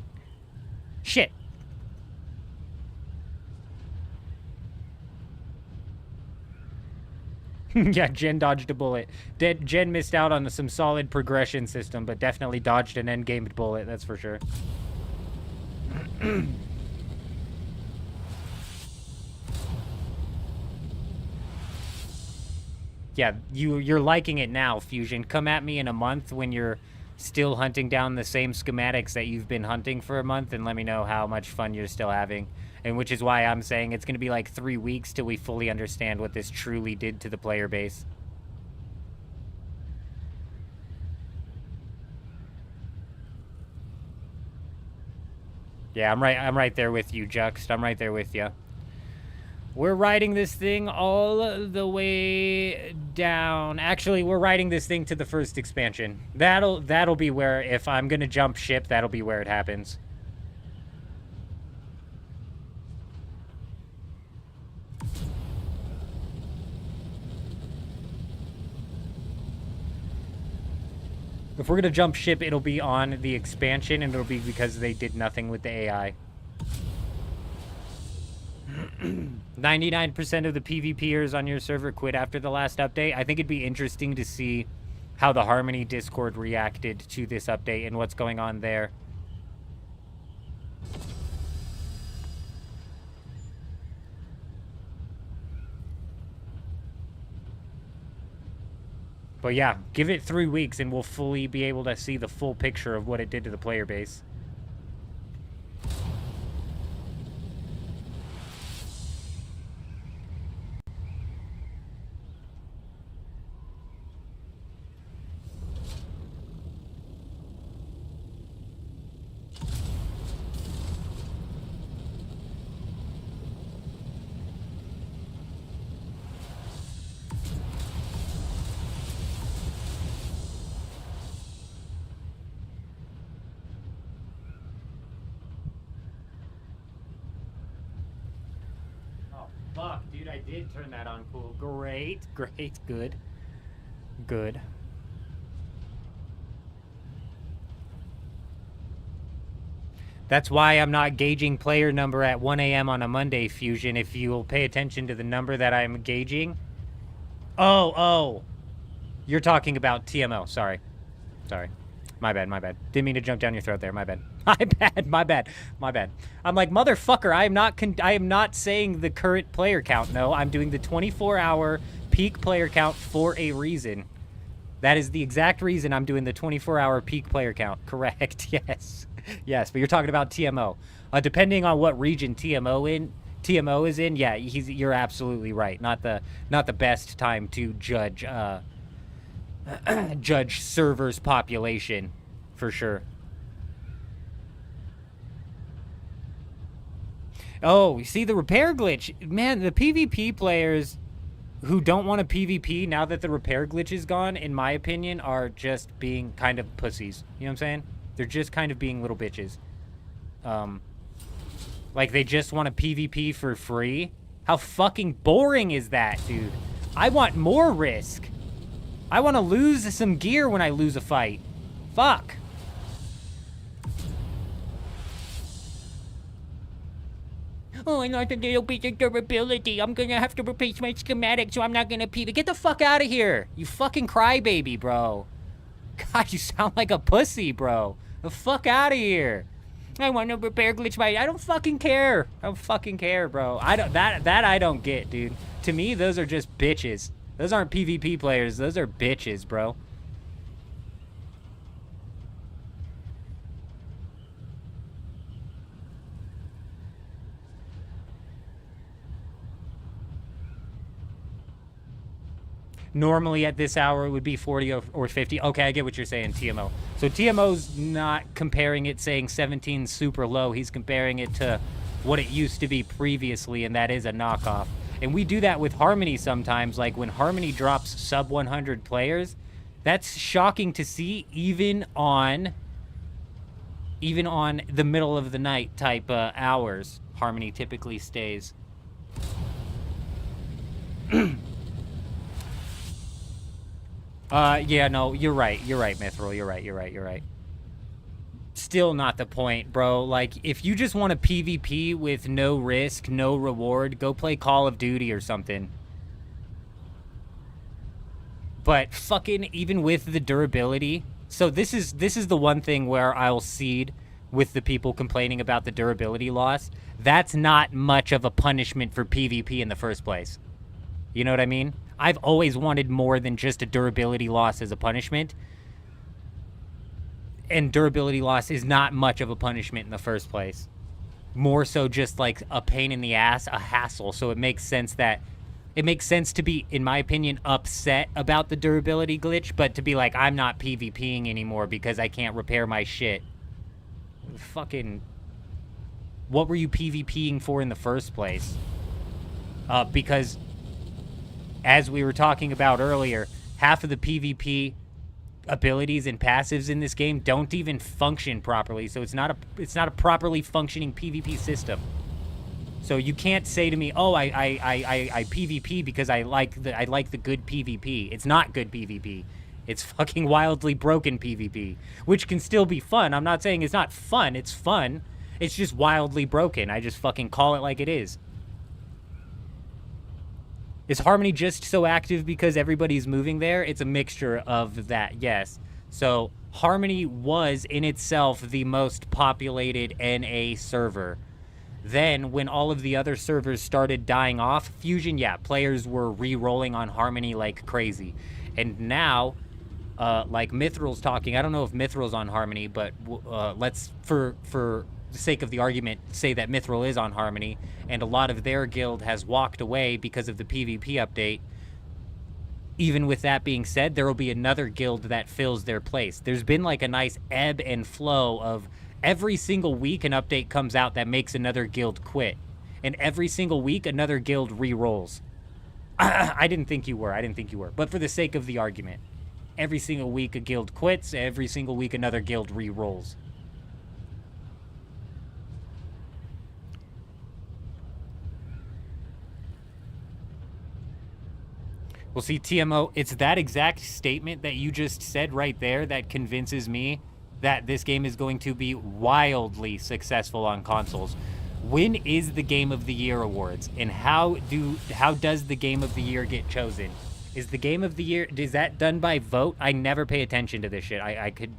Yeah, Jen dodged a bullet. Jen missed out on some solid progression system, but definitely dodged an endgame bullet, that's for sure. Yeah, you're liking it now, Fusion. Come at me in a month when you're still hunting down the same schematics that you've been hunting for a month, and let me know how much fun you're still having. And which is why I'm saying it's going to be like 3 weeks till we fully understand what this truly did to the player base. Yeah, I'm right there with you, Juxt. I'm right there with you. We're riding this thing all the way down. Actually, we're riding this thing to the first expansion. That'll be where, if I'm gonna jump ship, that'll be where it happens. If we're gonna jump ship, it'll be on the expansion, and it'll be because they did nothing with the AI. 99% of the PvPers on your server quit after the last update. I think it'd be interesting to see how the Harmony Discord reacted to this update and what's going on there. But yeah, give it 3 weeks and we'll fully be able to see the full picture of what it did to the player base. Fuck, dude, I did turn that on cool. Great, great, good. Good. That's why I'm not gauging player number at 1 a.m. on a Monday, Fusion, if you'll pay attention to the number that I'm gauging. Oh. You're talking about TMO, sorry. Sorry. My bad. Didn't mean to jump down your throat there, my bad. My bad. I'm like, motherfucker, I am not saying the current player count. No, I'm doing the 24-hour peak player count for a reason. That is the exact reason I'm doing the 24-hour peak player count. Correct, yes. Yes, but you're talking about TMO. Depending on what region TMO is in, yeah, you're absolutely right. Not the best time to judge judge servers population, for sure. Oh, you see the repair glitch. Man, the PvP players who don't want to PvP now that the repair glitch is gone, in my opinion, are just being kind of pussies. You know what I'm saying? They're just kind of being little bitches. Like, they just want to PvP for free. How fucking boring is that, dude? I want more risk. I want to lose some gear when I lose a fight. Fuck. Oh, I lost a little bit of durability. I'm gonna have to replace my schematic, so I'm not gonna PvP. Get the fuck out of here. You fucking crybaby, bro. God, you sound like a pussy, bro. The fuck out of here. I want to repair glitch my... I don't fucking care. I don't fucking care, bro. That I don't get, dude. To me, those are just bitches. Those aren't PvP players. Those are bitches, bro. Normally at this hour it would be 40 or 50. Okay, I get what you're saying, TMO. So TMO's not comparing it saying 17 super low. He's comparing it to what it used to be previously, and that is a knockoff. And we do that with Harmony sometimes. Like when Harmony drops sub 100 players, that's shocking to see even on the middle of the night type hours. Harmony typically stays. Yeah, no, you're right, Mithril, you're right. Still not the point, bro. Like, if you just want to PvP with no risk, no reward, go play Call of Duty or something. But fucking, even with the durability, so this is the one thing where I'll cede with the people complaining about the durability loss. That's not much of a punishment for PvP in the first place. You know what I mean? I've always wanted more than just a durability loss as a punishment. And durability loss is not much of a punishment in the first place. More so just like a pain in the ass, a hassle. So it makes sense to be, in my opinion, upset about the durability glitch, but to be like, I'm not PvPing anymore because I can't repair my shit. Fucking, what were you PvPing for in the first place? Because, as we were talking about earlier, half of the PvP abilities and passives in this game don't even function properly, so it's not a properly functioning PvP system. So you can't say to me, "Oh, I PvP because I like the good PvP." It's not good PvP. It's fucking wildly broken PvP, which can still be fun. I'm not saying it's not fun. It's fun. It's just wildly broken. I just fucking call it like it is. Is Harmony just so active because everybody's moving there? It's a mixture of that, yes. So Harmony was in itself the most populated NA server. Then when all of the other servers started dying off, Fusion, yeah, players were re-rolling on Harmony like crazy. And now, like Mithril's talking, I don't know if Mithril's on Harmony, but let's, for the sake of the argument, say that Mithril is on Harmony, and a lot of their guild has walked away because of the PvP update. Even with that being said, there will be another guild that fills their place. There's been like a nice ebb and flow of every single week an update comes out that makes another guild quit. And every single week another guild re-rolls. I didn't think you were. But for the sake of the argument, every single week a guild quits, every single week another guild re-rolls. Well, see, TMO, it's that exact statement that you just said right there that convinces me that this game is going to be wildly successful on consoles. When is the Game of the Year awards, and how does the Game of the Year get chosen? Is the Game of the Year, is that done by vote? I never pay attention to this shit. I could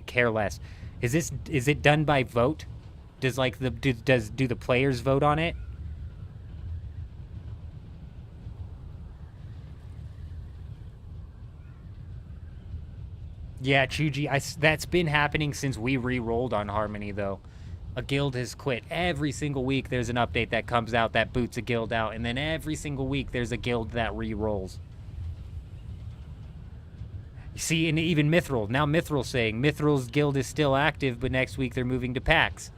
care less. Is it done by vote? Does like do the players vote on it? Yeah, Chuji, that's been happening since we re-rolled on Harmony, though. A guild has quit. Every single week there's an update that comes out that boots a guild out, and then every single week there's a guild that re-rolls. You see, and even Mithril. Now Mithril's saying Mithril's guild is still active, but next week they're moving to PAX.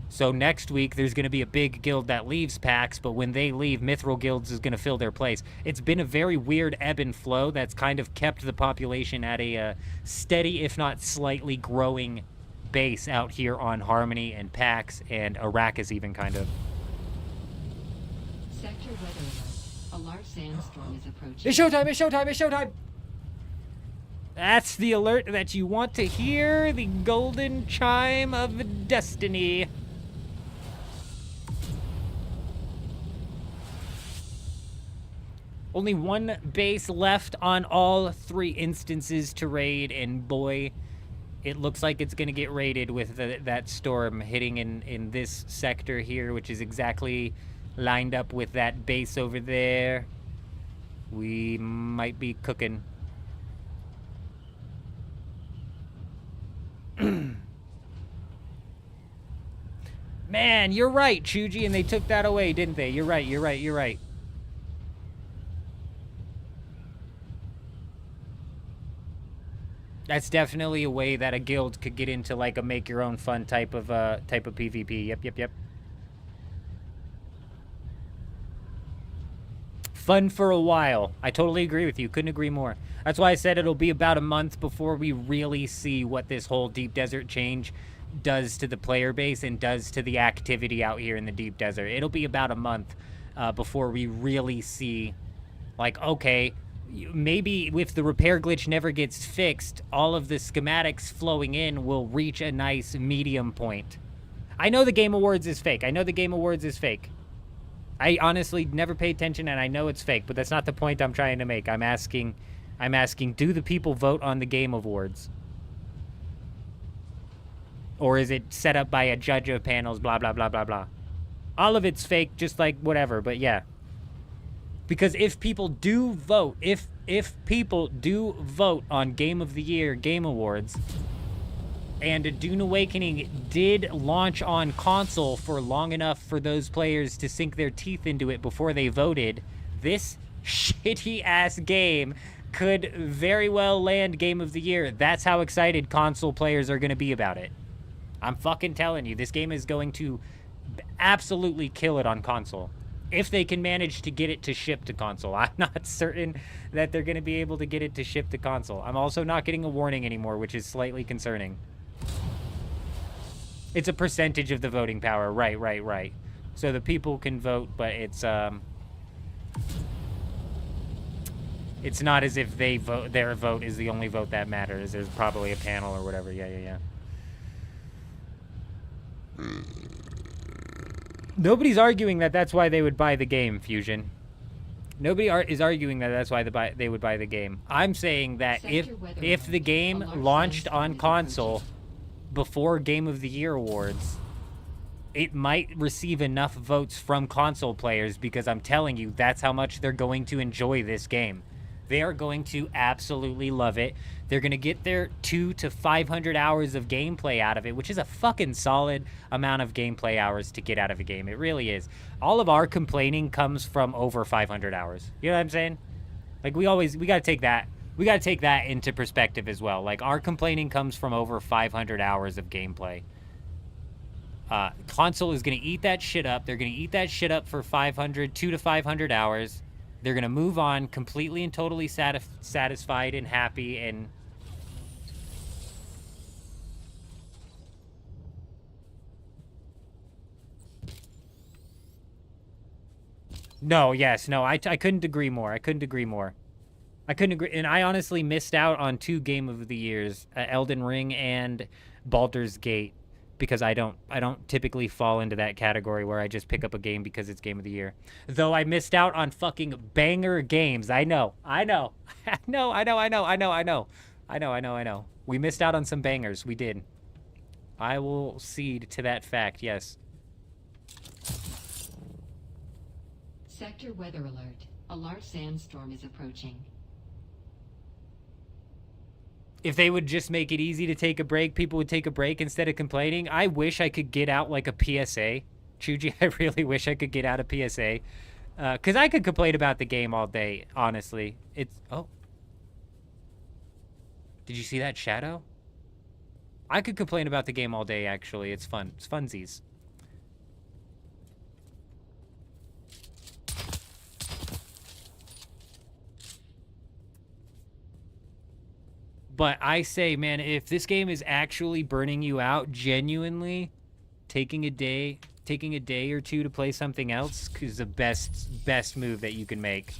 So next week, there's going to be a big guild that leaves PAX, but when they leave, Mithril guilds is going to fill their place. It's been a very weird ebb and flow that's kind of kept the population at a steady, if not slightly growing base out here on Harmony and PAX and Arrakis even, kind of. Sector weather alert. A large sandstorm is approaching. It's showtime! It's showtime! It's showtime! That's the alert that you want to hear, the golden chime of destiny. Only one base left on all 3 instances to raid, and boy, it looks like it's going to get raided with that storm hitting in this sector here, which is exactly lined up with that base over there. We might be cooking. Man, you're right, Chuji, and they took that away, didn't they? You're right. That's definitely a way that a guild could get into like a make your own fun type of PvP. Yep. Fun for a while. I totally agree with you. Couldn't agree more. That's why I said it'll be about a month before we really see what this whole Deep Desert change does to the player base and does to the activity out here in the Deep Desert. It'll be about a month before we really see, like, okay, maybe if the repair glitch never gets fixed, all of the schematics flowing in will reach a nice medium point. I know the Game Awards is fake. I honestly never pay attention, and I know it's fake, but that's not the point I'm trying to make. I'm asking, do the people vote on the Game Awards? Or is it set up by a judge of panels, blah, blah, blah, blah, blah? All of it's fake, just like whatever, but yeah. Because if people do vote, if people do vote on Game of the Year Game Awards, and Dune Awakening did launch on console for long enough for those players to sink their teeth into it before they voted, this shitty-ass game could very well land Game of the Year. That's how excited console players are going to be about it. I'm fucking telling you, this game is going to absolutely kill it on console. If they can manage to get it to ship to console. I'm not certain that they're going to be able to get it to ship to console. I'm also not getting a warning anymore, which is slightly concerning. It's a percentage of the voting power. Right. So the people can vote, but it's not as if they vote, their vote is the only vote that matters. There's probably a panel or whatever. Yeah. Nobody's arguing that that's why they would buy the game, Fusion. Nobody is arguing that that's why they would buy the game. I'm saying that if the game launched on console before Game of the Year awards, it might receive enough votes from console players, because I'm telling you, that's how much they're going to enjoy this game. They are going to absolutely love it. They're going to get their 200 to 500 hours of gameplay out of it, which is a fucking solid amount of gameplay hours to get out of a game. It really is. All of our complaining comes from over 500 hours. You know what I'm saying? Like, we got to take that. We got to take that into perspective as well. Like, our complaining comes from over 500 hours of gameplay. Console is going to eat that shit up. They're going to eat that shit up for 200 to 500 hours. They're going to move on completely and totally satisfied and happy and... No, yes, no, I couldn't agree more. I couldn't agree more. I couldn't agree. And I honestly missed out on 2 Game of the Years, Elden Ring and Baldur's Gate, because I don't typically fall into that category where I just pick up a game because it's Game of the Year. Though I missed out on fucking banger games. I know. We missed out on some bangers. We did. I will cede to that fact, yes. Sector weather alert. A large sandstorm is approaching. If they would just make it easy to take a break, people would take a break instead of complaining. I wish I could get out like a PSA. Chuji, I really wish I could get out a PSA. Because I could complain about the game all day, honestly. Oh. Did you see that shadow? I could complain about the game all day, actually. It's fun. It's funsies. But I say, man, if this game is actually burning you out, genuinely, taking a day or two to play something else is the best move that you can make.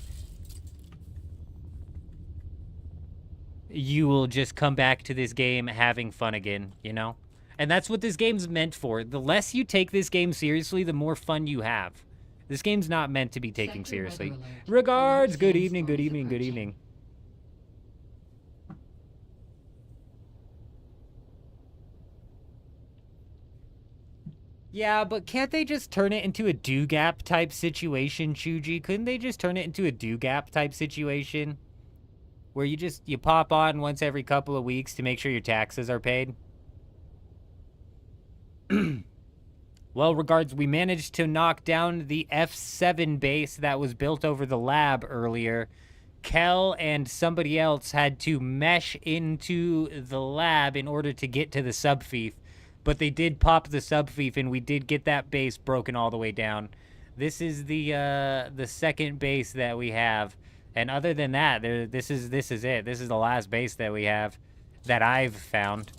You will just come back to this game having fun again, you know? And that's what this game's meant for. The less you take this game seriously, the more fun you have. This game's not meant to be taken seriously. Regards! Good evening, good evening, good evening. Yeah, but can't they just turn it into a do-gap type situation, Chuji? Couldn't they just turn it into a do-gap type situation? Where you pop on once every couple of weeks to make sure your taxes are paid? Well, regards, we managed to knock down the F7 base that was built over the lab earlier. Kel and somebody else had to mesh into the lab in order to get to the subfief. But they did pop the subfief, and we did get that base broken all the way down. This is the second base that we have, and other than that, this is it. This is the last base that we have, that I've found.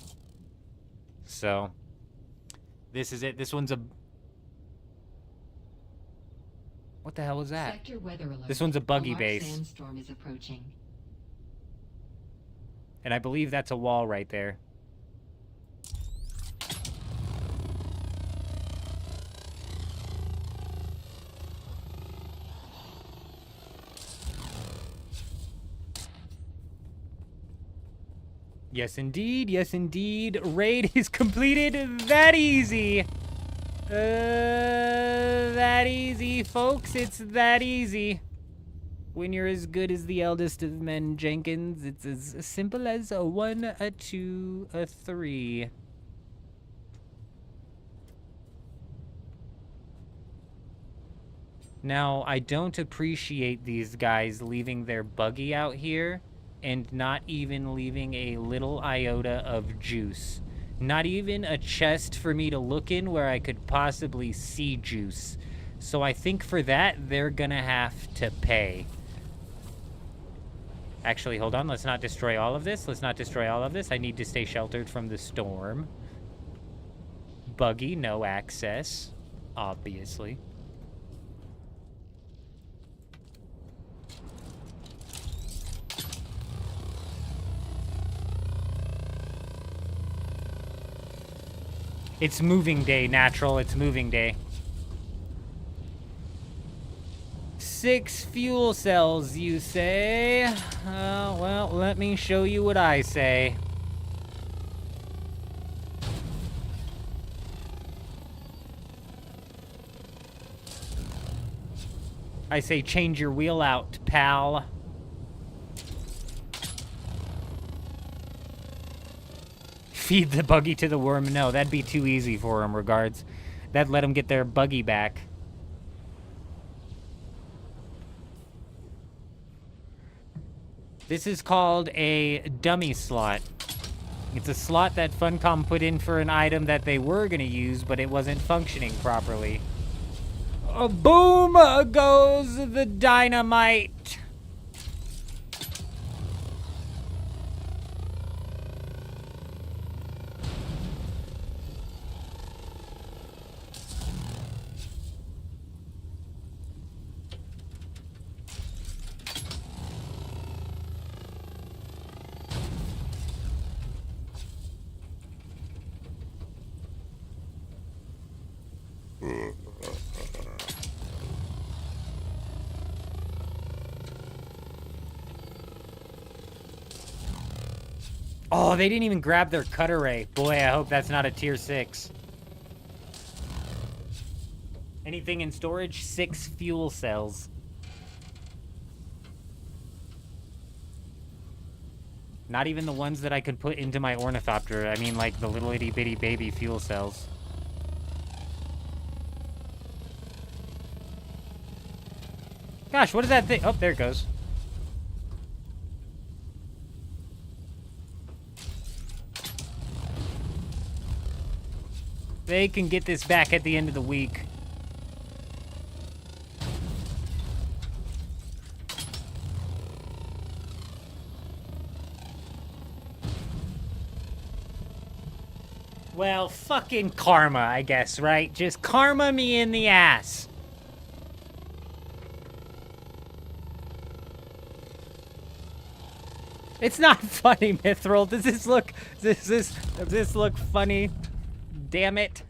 So, this is it. This one's a... What the hell was that? Sector weather alert. This one's a buggy base. Sandstorm is approaching. And I believe that's a wall right there. Yes, indeed. Yes, indeed. Raid is completed. That easy. That easy, folks. It's that easy. When you're as good as the eldest of men, Jenkins, it's as simple as a 1, a 2, a 3. Now, I don't appreciate these guys leaving their buggy out here and not even leaving a little iota of juice. Not even a chest for me to look in where I could possibly see juice. So I think for that, they're gonna have to pay. Actually, hold on. Let's not destroy all of this. Let's not destroy all of this. I need to stay sheltered from the storm. Buggy, no access. Obviously. It's moving day, natural. It's moving day. 6 fuel cells, you say? Well, let me show you what I say. I say change your wheel out, pal. Feed the buggy to the worm. No, that'd be too easy for him, regards. That'd let him get their buggy back. This is called a dummy slot. It's a slot that Funcom put in for an item that they were going to use, but it wasn't functioning properly. Boom goes the dynamite. Oh, they didn't even grab their cutter ray. Boy, I hope that's not a tier 6. Anything in storage? 6 fuel cells. Not even the ones that I could put into my ornithopter. I mean, like the little itty bitty baby fuel cells. Gosh, what is that thing? Oh, there it goes. They can get this back at the end of the week. Well, fucking karma, I guess, right? Just karma me in the ass. It's not funny, Mithril. Does this look funny? Damn it.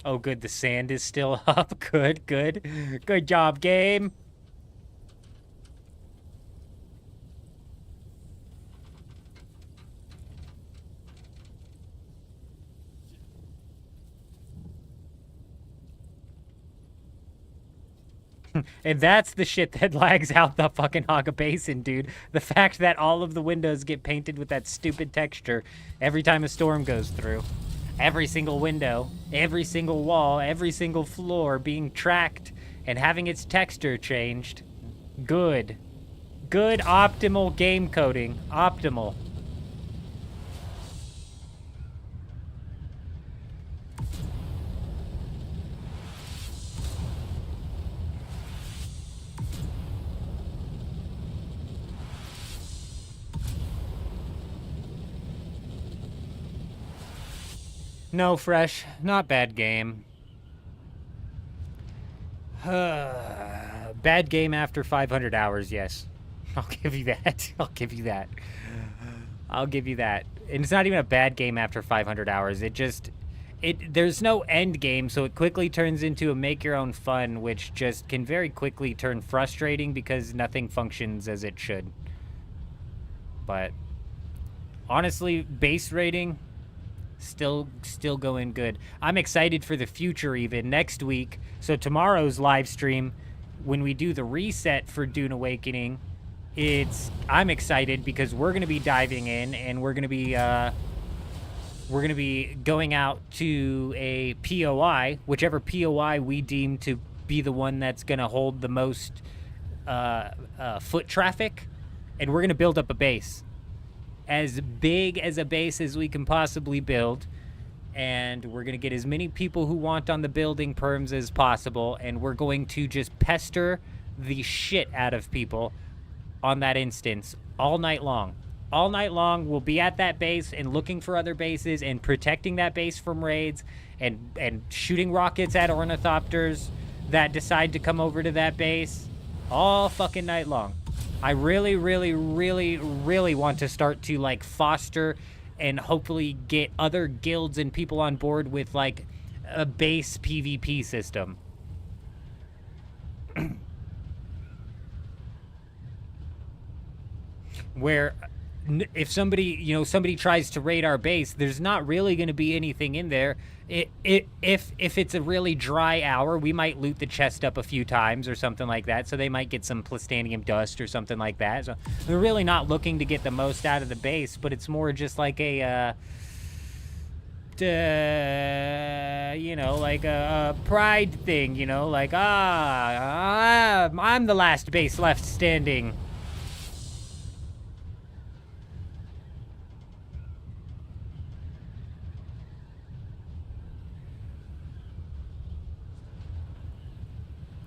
Oh, good. The sand is still up. Good, good. Good job, game. And that's the shit that lags out the fucking Haga Basin, dude. The fact that all of the windows get painted with that stupid texture every time a storm goes through. Every single window, every single wall, every single floor being tracked and having its texture changed. Good. Good optimal game coding. Optimal. No, Fresh. Not bad game. Bad game after 500 hours, yes. I'll give you that. I'll give you that. I'll give you that. And it's not even a bad game after 500 hours. There's no end game, so it quickly turns into a make-your-own fun, which just can very quickly turn frustrating because nothing functions as it should. But honestly, base rating... Still going good. I'm excited for the future even next week. So tomorrow's live stream, when we do the reset for Dune Awakening, I'm excited because we're gonna be diving in and we're gonna be going out to a POI, whichever POI we deem to be the one that's gonna hold the most foot traffic, and we're gonna build up a base. As big as a base as we can possibly build, and we're going to get as many people who want on the building perms as possible, and we're going to just pester the shit out of people on that instance all night long. All night long, we'll be at that base and looking for other bases and protecting that base from raids and shooting rockets at ornithopters that decide to come over to that base all fucking night long. I really, really, really, really want to start to, like, foster and hopefully get other guilds and people on board with like a base PvP system. Where if somebody tries to raid our base, there's not really going to be anything in there. If it's a really dry hour, we might loot the chest up a few times or something like that, so they might get some plastanium dust or something like that. So they're really not looking to get the most out of the base, but it's more just like a like a pride thing, like I'm the last base left standing.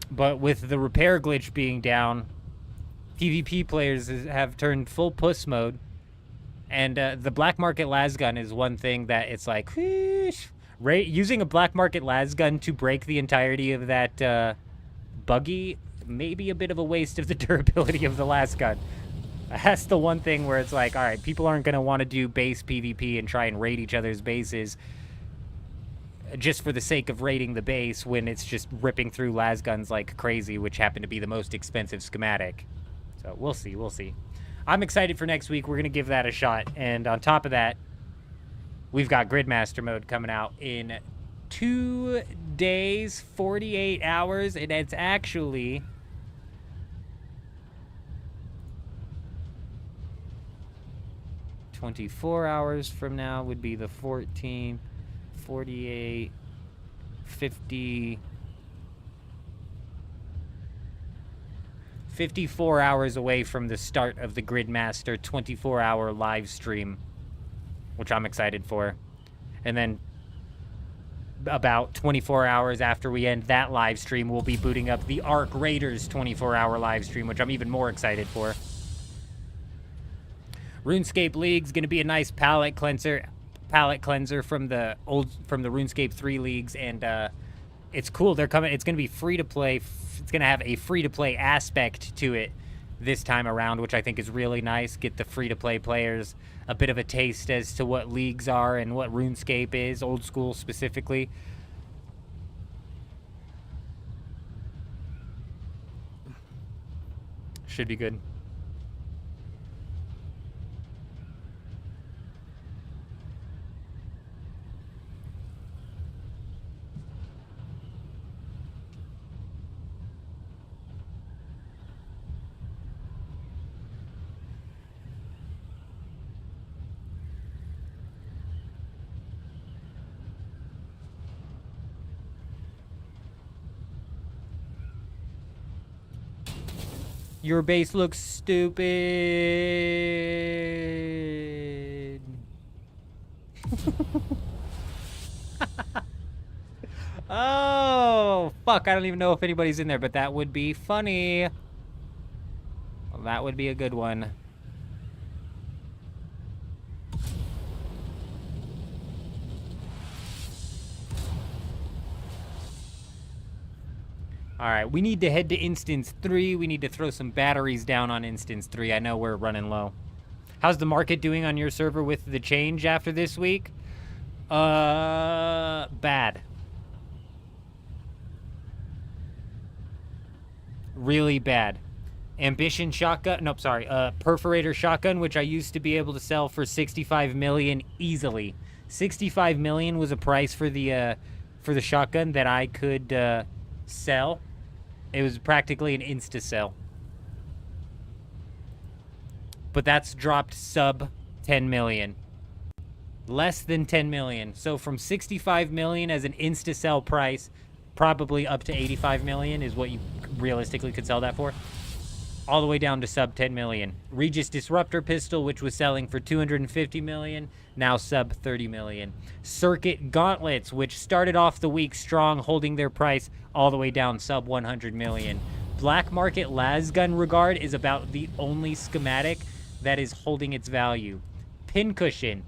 But with the repair glitch being down, PvP players have turned full puss mode. And the black market lasgun is one thing that it's like, whoosh, using a black market lasgun to break the entirety of that buggy may be a bit of a waste of the durability of the lasgun. That's the one thing where it's like, all right, people aren't going to want to do base PvP and try and raid each other's bases just for the sake of raiding the base when it's just ripping through lasguns like crazy, which happen to be the most expensive schematic. So we'll see, we'll see. I'm excited for next week. We're going to give that a shot. And on top of that, we've got Gridmaster mode coming out in 2 days, 48 hours, and it's actually 24 hours from now would be the 14th. 48, 50, 54 hours away from the start of the Gridmaster 24-hour live stream, which I'm excited for. And then about 24 hours after we end that live stream, we'll be booting up the Arc Raiders 24-hour live stream, which I'm even more excited for. RuneScape League's going to be a nice palate cleanser from the RuneScape 3 leagues, and it's cool. They're coming. It's going to be free to play. It's going to have a free to play aspect to it this time around, which I think is really nice. Get the free to play players a bit of a taste as to what leagues are and what RuneScape is, old school specifically. Should be good. Your base looks stupid. Oh, fuck. I don't even know if anybody's in there, but that would be funny. Well, that would be a good one. Alright, we need to head to Instance 3. We need to throw some batteries down on Instance 3. I know we're running low. How's the market doing on your server with the change after this week? Bad. Really bad. Ambition shotgun, nope, sorry, perforator shotgun, which I used to be able to sell for 65 million easily. 65 million was a price for the shotgun that I could sell. It was practically an insta sell. But that's dropped sub 10 million. Less than 10 million. So from 65 million as an insta sell price, probably up to 85 million is what you realistically could sell that for. All the way down to sub 10 million. Regis Disruptor Pistol, which was selling for 250 million, now sub 30 million. Circuit Gauntlets, which started off the week strong, holding their price all the way down sub 100 million. Black Market Lasgun Regard is about the only schematic that is holding its value. Pincushion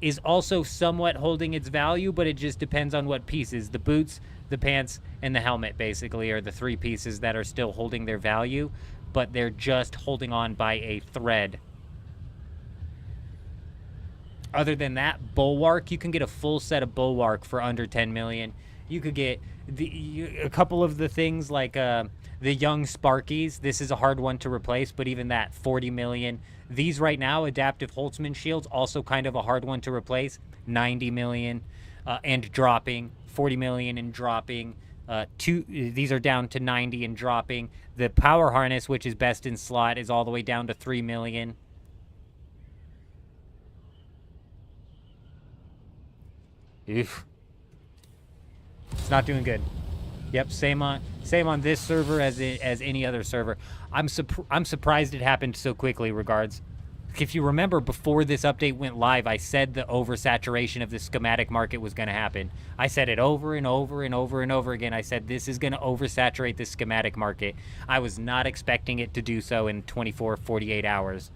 is also somewhat holding its value, but it just depends on what pieces. The boots, the pants, and the helmet basically are the three pieces that are still holding their value, but they're just holding on by a thread. Other than that, Bulwark, you can get a full set of Bulwark for under 10 million. You could get a couple of the things like the Young Sparkies. This is a hard one to replace, but even that, 40 million. These right now, Adaptive Holtzman Shields, also kind of a hard one to replace, 90 million and dropping, 40 million and dropping. These are down to 90 and dropping. The Power Harness, which is best in slot, is all the way down to 3 million. Oof. It's not doing good. Yep, same on this server as any other server. I'm surprised it happened so quickly. Regards. If you remember, before this update went live, I said the oversaturation of the schematic market was going to happen. I said it over and over and over and over again. I said this is going to oversaturate the schematic market. I was not expecting it to do so in 24, 48 hours.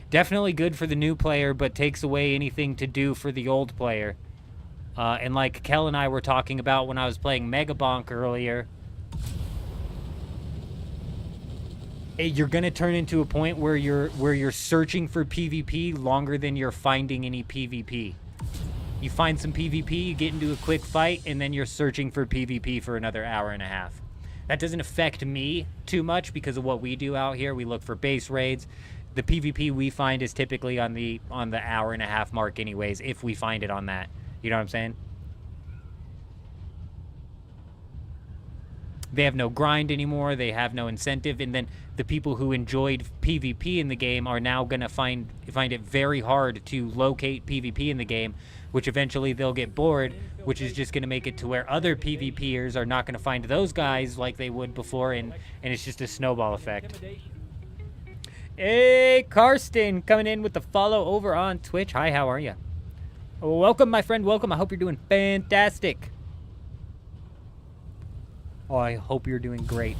Definitely good for the new player, but takes away anything to do for the old player. And like Kel and I were talking about when I was playing Mega Bonk earlier, you're gonna turn into a point where you're searching for PvP longer than you're finding any PvP. You find some PvP, you get into a quick fight, and then you're searching for PvP for another hour and a half. That doesn't affect me too much because of what we do out here. We look for base raids. The PvP we find is typically on the hour and a half mark anyways, if we find it on that. You know what I'm saying? They have no grind anymore. They have no incentive. And then the people who enjoyed PvP in the game are now going to find it very hard to locate PvP in the game, which eventually they'll get bored, which is just going to make it to where other PvPers are not going to find those guys like they would before, and it's just a snowball effect. Hey, Karsten, coming in with the follow over on Twitch. Hi, how are you? Welcome, my friend, welcome. I hope you're doing fantastic. Oh, I hope you're doing great.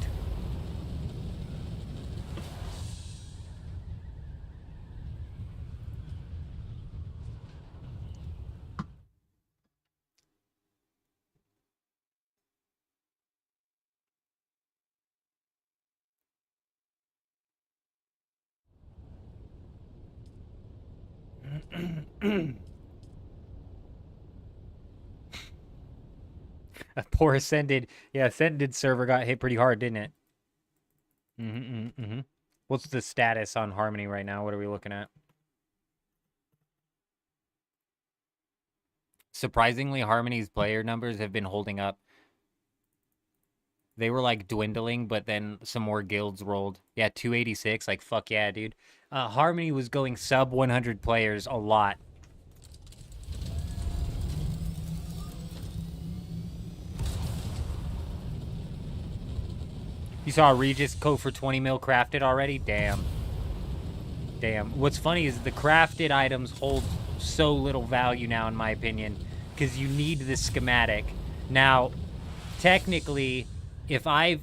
A poor Ascended. Yeah, Ascended server got hit pretty hard, didn't it? What's the status on Harmony right now? What are we looking at? Surprisingly, Harmony's player numbers have been holding up. They were like dwindling, but then some more guilds rolled. Yeah, 286. Like, fuck yeah, dude. Harmony was going sub 100 players a lot. You saw a Regis go for 20 mil crafted already? Damn. Damn. What's funny is the crafted items hold so little value now, in my opinion, because you need this schematic. Now, technically, if I've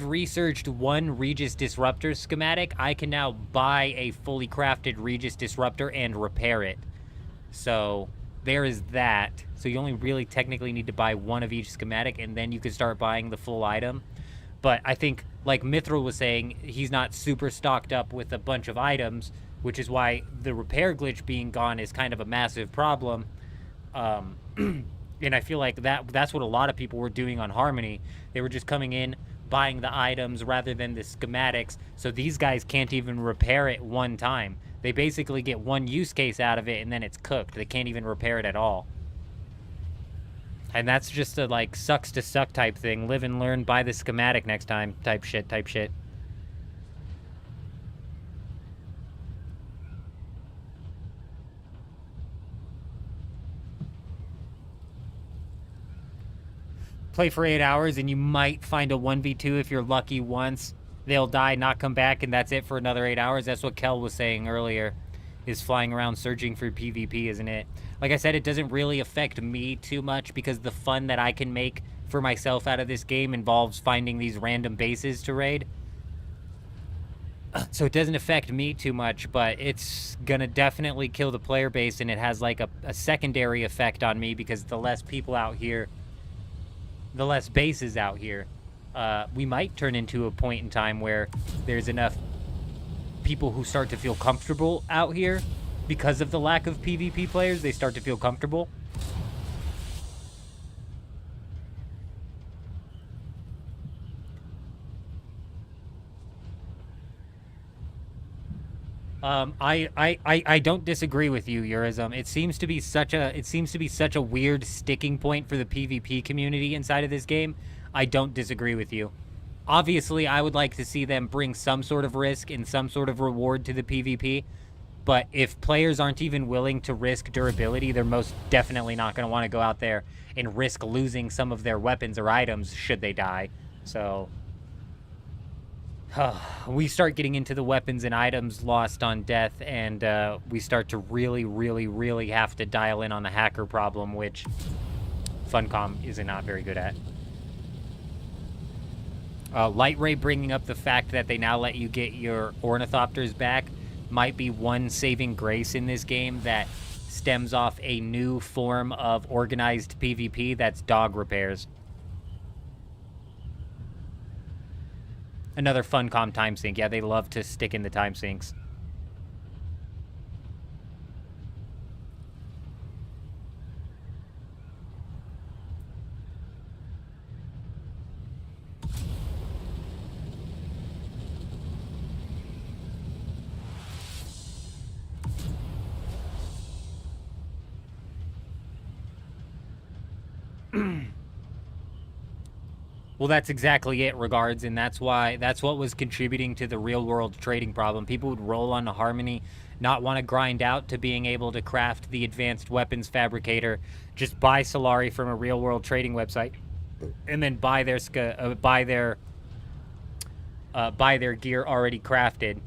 researched one Regis Disruptor schematic, I can now buy a fully crafted Regis Disruptor and repair it. So there is that. So you only really technically need to buy one of each schematic, and then you can start buying the full item. But I think, like Mithril was saying, he's not super stocked up with a bunch of items, which is why the repair glitch being gone is kind of a massive problem. And I feel like that's what a lot of people were doing on Harmony. They were just coming in, buying the items rather than the schematics, so these guys can't even repair it one time. They basically get one use case out of it, and then it's cooked. They can't even repair it at all. And that's just a, like, sucks to suck type thing. Live and learn, buy the schematic next time type shit. Play for 8 hours, and you might find a 1v2 if you're lucky once. They'll die, not come back, and that's it for another 8 hours. That's what Kel was saying earlier, is flying around searching for PvP, isn't it? Like I said, it doesn't really affect me too much because the fun that I can make for myself out of this game involves finding these random bases to raid. So it doesn't affect me too much, but it's gonna definitely kill the player base, and it has like a secondary effect on me because the less people out here, the less bases out here. We might turn into a point in time where there's enough people who start to feel comfortable out here because of the lack of PvP players. They start to feel comfortable. I don't disagree with you, Eurism. It seems to be such a weird sticking point for the PvP community inside of this game. I don't disagree with you. Obviously, I would like to see them bring some sort of risk and some sort of reward to the PvP. But if players aren't even willing to risk durability, they're most definitely not going to want to go out there and risk losing some of their weapons or items should they die. So we start getting into the weapons and items lost on death, and we start to really have to dial in on the hacker problem, which Funcom is not very good at. Light Ray bringing up the fact that they now let you get your ornithopters back might be one saving grace in this game that stems off a new form of organized PvP that's dog repairs. Another Funcom time sink. Yeah, they love to stick in the time sinks. Well, that's exactly it, Regards, and that's what was contributing to the real-world trading problem. People would roll onto Harmony, not want to grind out to being able to craft the advanced weapons fabricator, just buy Solari from a real-world trading website, and then buy their gear already crafted,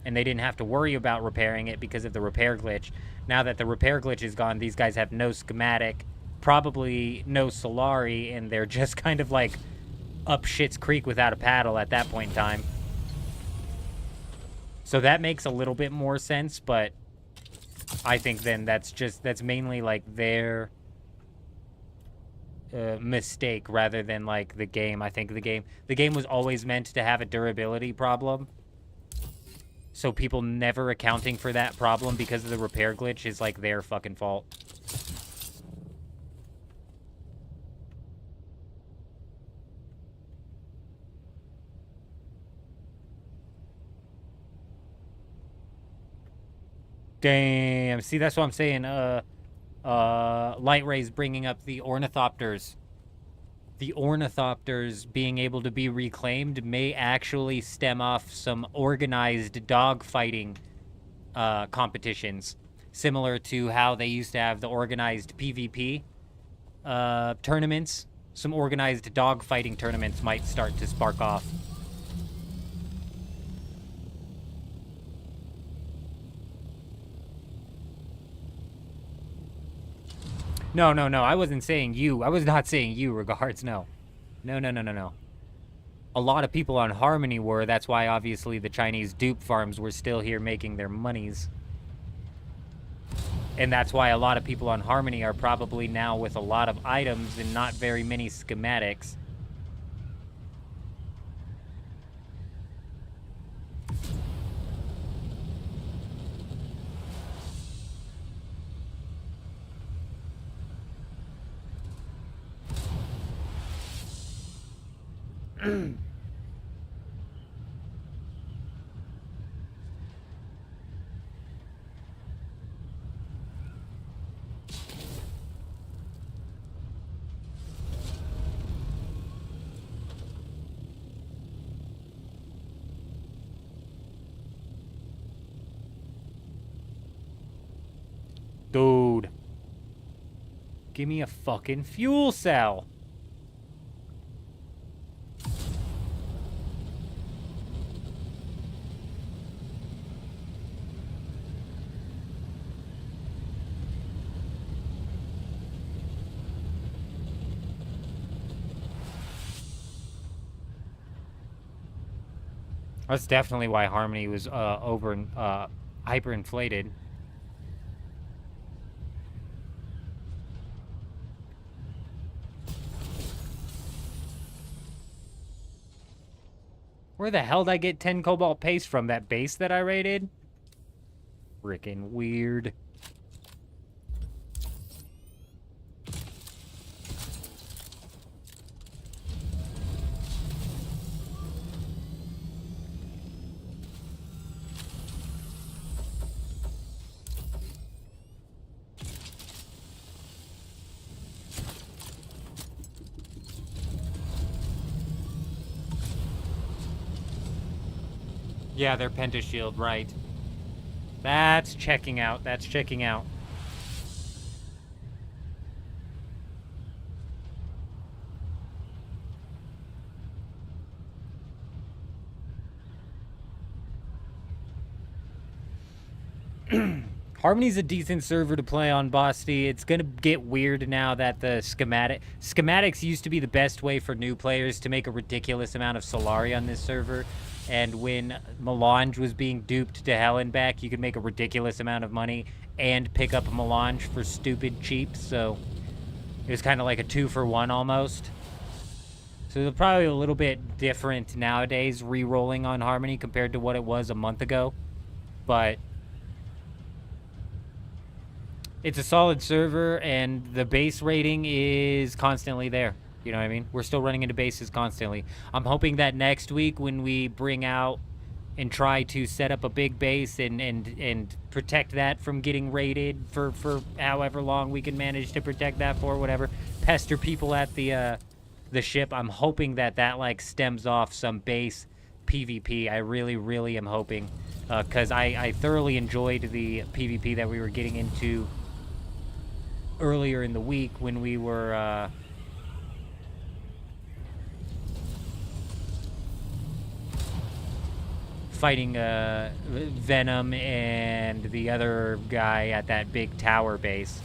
and they didn't have to worry about repairing it because of the repair glitch. Now that the repair glitch is gone, these guys have no schematic, probably no Solari, and they're just kind of like up shit's creek without a paddle at that point in time. So that makes a little bit more sense, but I think then that's mainly like their mistake rather than like the game. I think the game was always meant to have a durability problem. So people never accounting for that problem because of the repair glitch is like their fucking fault. Damn. See, that's what I'm saying. Light Ray's bringing up the ornithopters. The ornithopters being able to be reclaimed may actually stem off some organized dog fighting competitions, similar to how they used to have the organized PvP tournaments. Some organized dog fighting tournaments might start to spark off. No. I wasn't saying you. I was not saying you, Regards. No. No. A lot of people on Harmony were. That's why, obviously, the Chinese dupe farms were still here making their monies. And that's why a lot of people on Harmony are probably now with a lot of items and not very many schematics. Dude. Give me a fucking fuel cell. That's definitely why Harmony was hyperinflated. Where the hell did I get 10 cobalt paste from? That base that I raided? Frickin' weird. Yeah, they're pentashield, right. That's checking out. That's checking out. Harmony's a decent server to play on, Bosty. It's gonna get weird now that the schematics used to be the best way for new players to make a ridiculous amount of Solari on this server. And when Melange was being duped to hell and back, you could make a ridiculous amount of money and pick up a Melange for stupid cheap. So it was kind of like a 2-for-1 almost. So they're probably a little bit different nowadays, re-rolling on Harmony compared to what it was a month ago. But it's a solid server, and the base rating is constantly there. You know what I mean? We're still running into bases constantly. I'm hoping that next week when we bring out and try to set up a big base and protect that from getting raided for however long we can manage to protect that for, whatever, pester people at the ship. I'm hoping that like stems off some base PvP. I really, really am hoping, because I thoroughly enjoyed the PvP that we were getting into earlier in the week when we were fighting Venom and the other guy at that big tower base.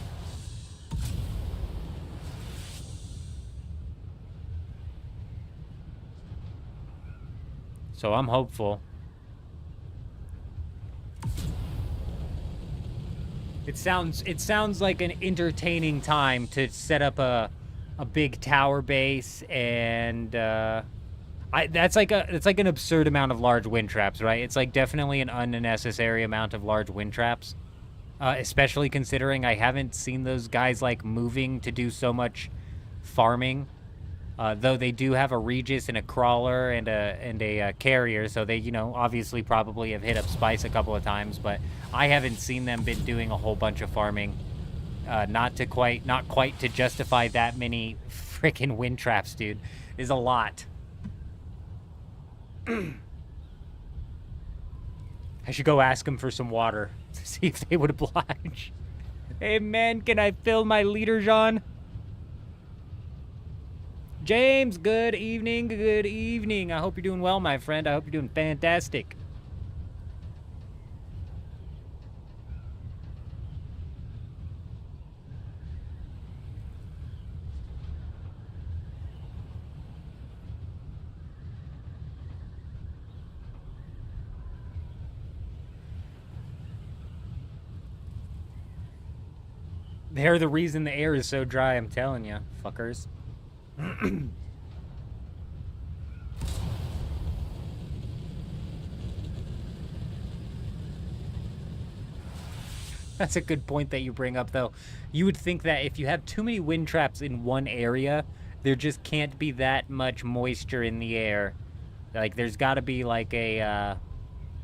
So I'm hopeful. It sounds like an entertaining time to set up a big tower base, and it's like an absurd amount of large wind traps, right? It's like definitely an unnecessary amount of large wind traps, especially considering I haven't seen those guys like moving to do so much farming. Though they do have a Regis and a Crawler and a Carrier, so they, you know, obviously probably have hit up Spice a couple of times, but I haven't seen them been doing a whole bunch of farming. Not quite to justify that many freaking wind traps, dude. Is a lot. I should go ask them for some water to see if they would oblige. Hey man, can I fill my liter, Jean? James, good evening, good evening. I hope you're doing well, my friend. I hope you're doing fantastic. They're the reason the air is so dry, I'm telling you, fuckers. That's a good point that you bring up, though. You would think that if you have too many wind traps in one area, there just can't be that much moisture in the air. Like, there's got to be like a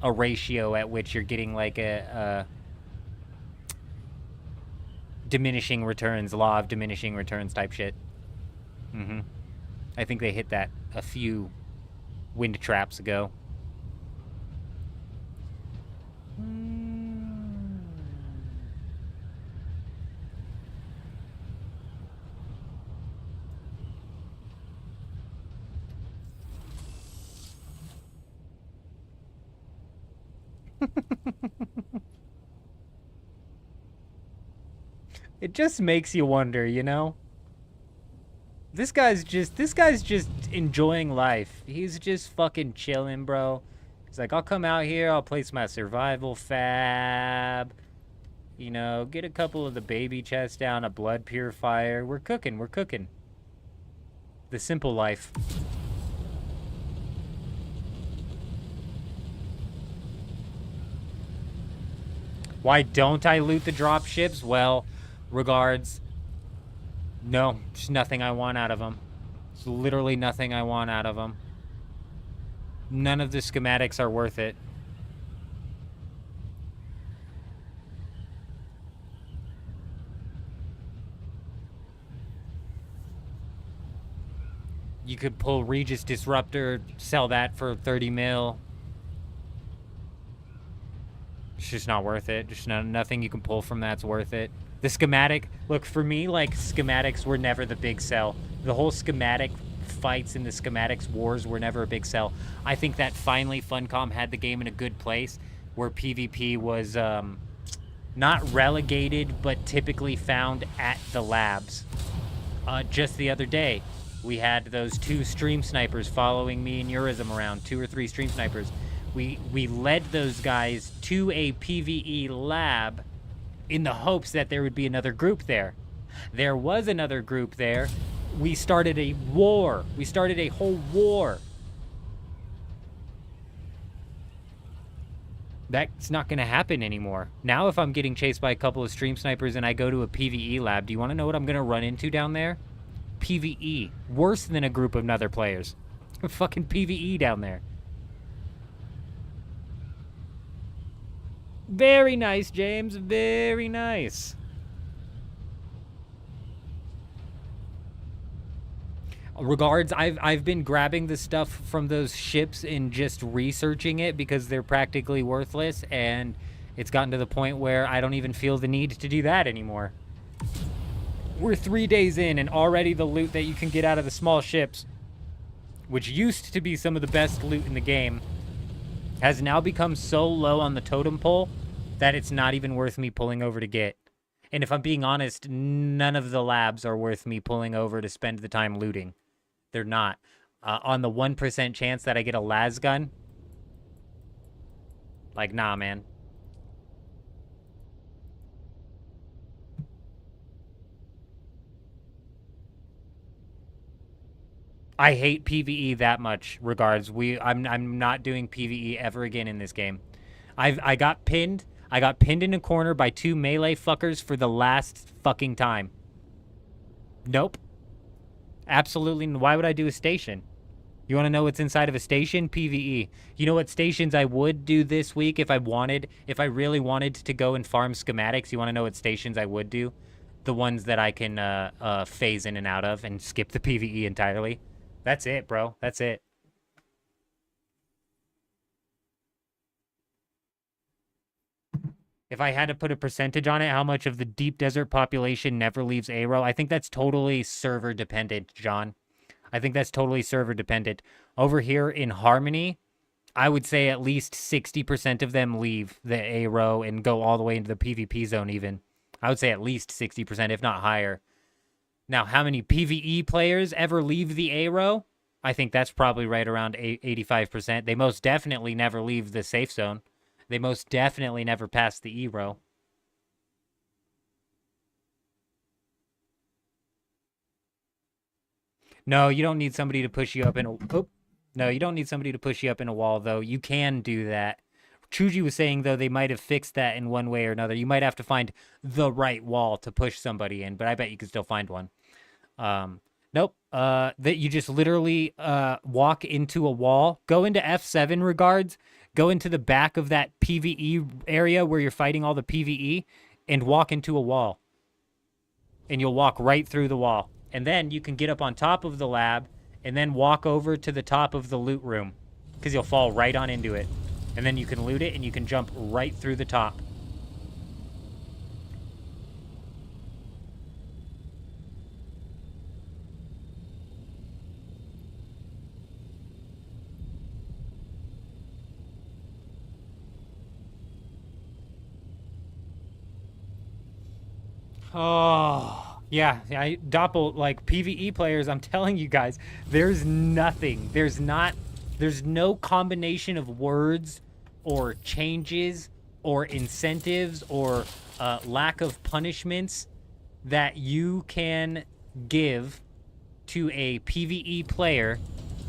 ratio at which you're getting like a diminishing returns, law of diminishing returns type shit. I think they hit that a few wind traps ago. It just makes you wonder, you know? This guy's just enjoying life. He's just fucking chilling, bro. He's like, I'll come out here, I'll place my survival fab, you know, get a couple of the baby chests down, a blood purifier. We're cooking, we're cooking. The simple life. Why don't I loot the drop ships? Well, regards. No, just nothing I want out of them. It's literally nothing I want out of them. None of the schematics are worth it. You could pull Regis Disruptor, sell that for 30 mil. It's just not worth it. Just nothing you can pull from that's worth it. The schematic, look, for me, like, schematics were never the big sell. The whole schematic fights and the schematics wars were never a big sell. I think that finally Funcom had the game in a good place where PvP was not relegated, but typically found at the labs. Just the other day, we had those 2 stream snipers following me and Eurism around, 2 or 3 stream snipers. We led those guys to a PvE lab in the hopes that there would be another group there. There was another group there. We started a war. We started a whole war. That's not going to happen anymore. Now if I'm getting chased by a couple of stream snipers and I go to a PvE lab, do you want to know what I'm going to run into down there? PvE. Worse than a group of other players. Fucking PvE down there. Very nice, James. Very nice. Regards, I've been grabbing the stuff from those ships and just researching it because they're practically worthless, and it's gotten to the point where I don't even feel the need to do that anymore. We're 3 days in, and already the loot that you can get out of the small ships, which used to be some of the best loot in the game, has now become so low on the totem pole that it's not even worth me pulling over to get. And if I'm being honest, none of the labs are worth me pulling over to spend the time looting. They're not. On the 1% chance that I get a las gun, like, nah, man. I hate PvE that much. Regards, I'm not doing PvE ever again in this game. I got pinned. I got pinned in a corner by 2 melee fuckers for the last fucking time. Nope. Absolutely. Why would I do a station? You want to know what's inside of a station? PvE. You know what stations I would do this week if I really wanted to go and farm schematics? You want to know what stations I would do? The ones that I can phase in and out of and skip the PvE entirely. That's it, bro. That's it. If I had to put a percentage on it, how much of the deep desert population never leaves ARO, I think that's totally server dependent, John. I think that's totally server dependent. Over here in Harmony, I would say at least 60% of them leave the ARO and go all the way into the PvP zone even. I would say at least 60%, if not higher. Now, how many PvE players ever leave the ARO? I think that's probably right around 85%. They most definitely never leave the safe zone. They most definitely never pass the E-row. No, you don't need somebody to push you up in a... Oh, no, you don't need somebody to push you up in a wall, though. You can do that. Chuji was saying, though, they might have fixed that in one way or another. You might have to find the right wall to push somebody in, but I bet you can still find one. Nope. That you just literally walk into a wall. Go into F7 regards. Go into the back of that PvE area where you're fighting all the PvE and walk into a wall. And you'll walk right through the wall. And then you can get up on top of the lab and then walk over to the top of the loot room because you'll fall right on into it. And then you can loot it and you can jump right through the top. Oh, yeah. Doppel, like, PvE players, I'm telling you guys, there's nothing. There's no combination of words or changes or incentives or lack of punishments that you can give to a PvE player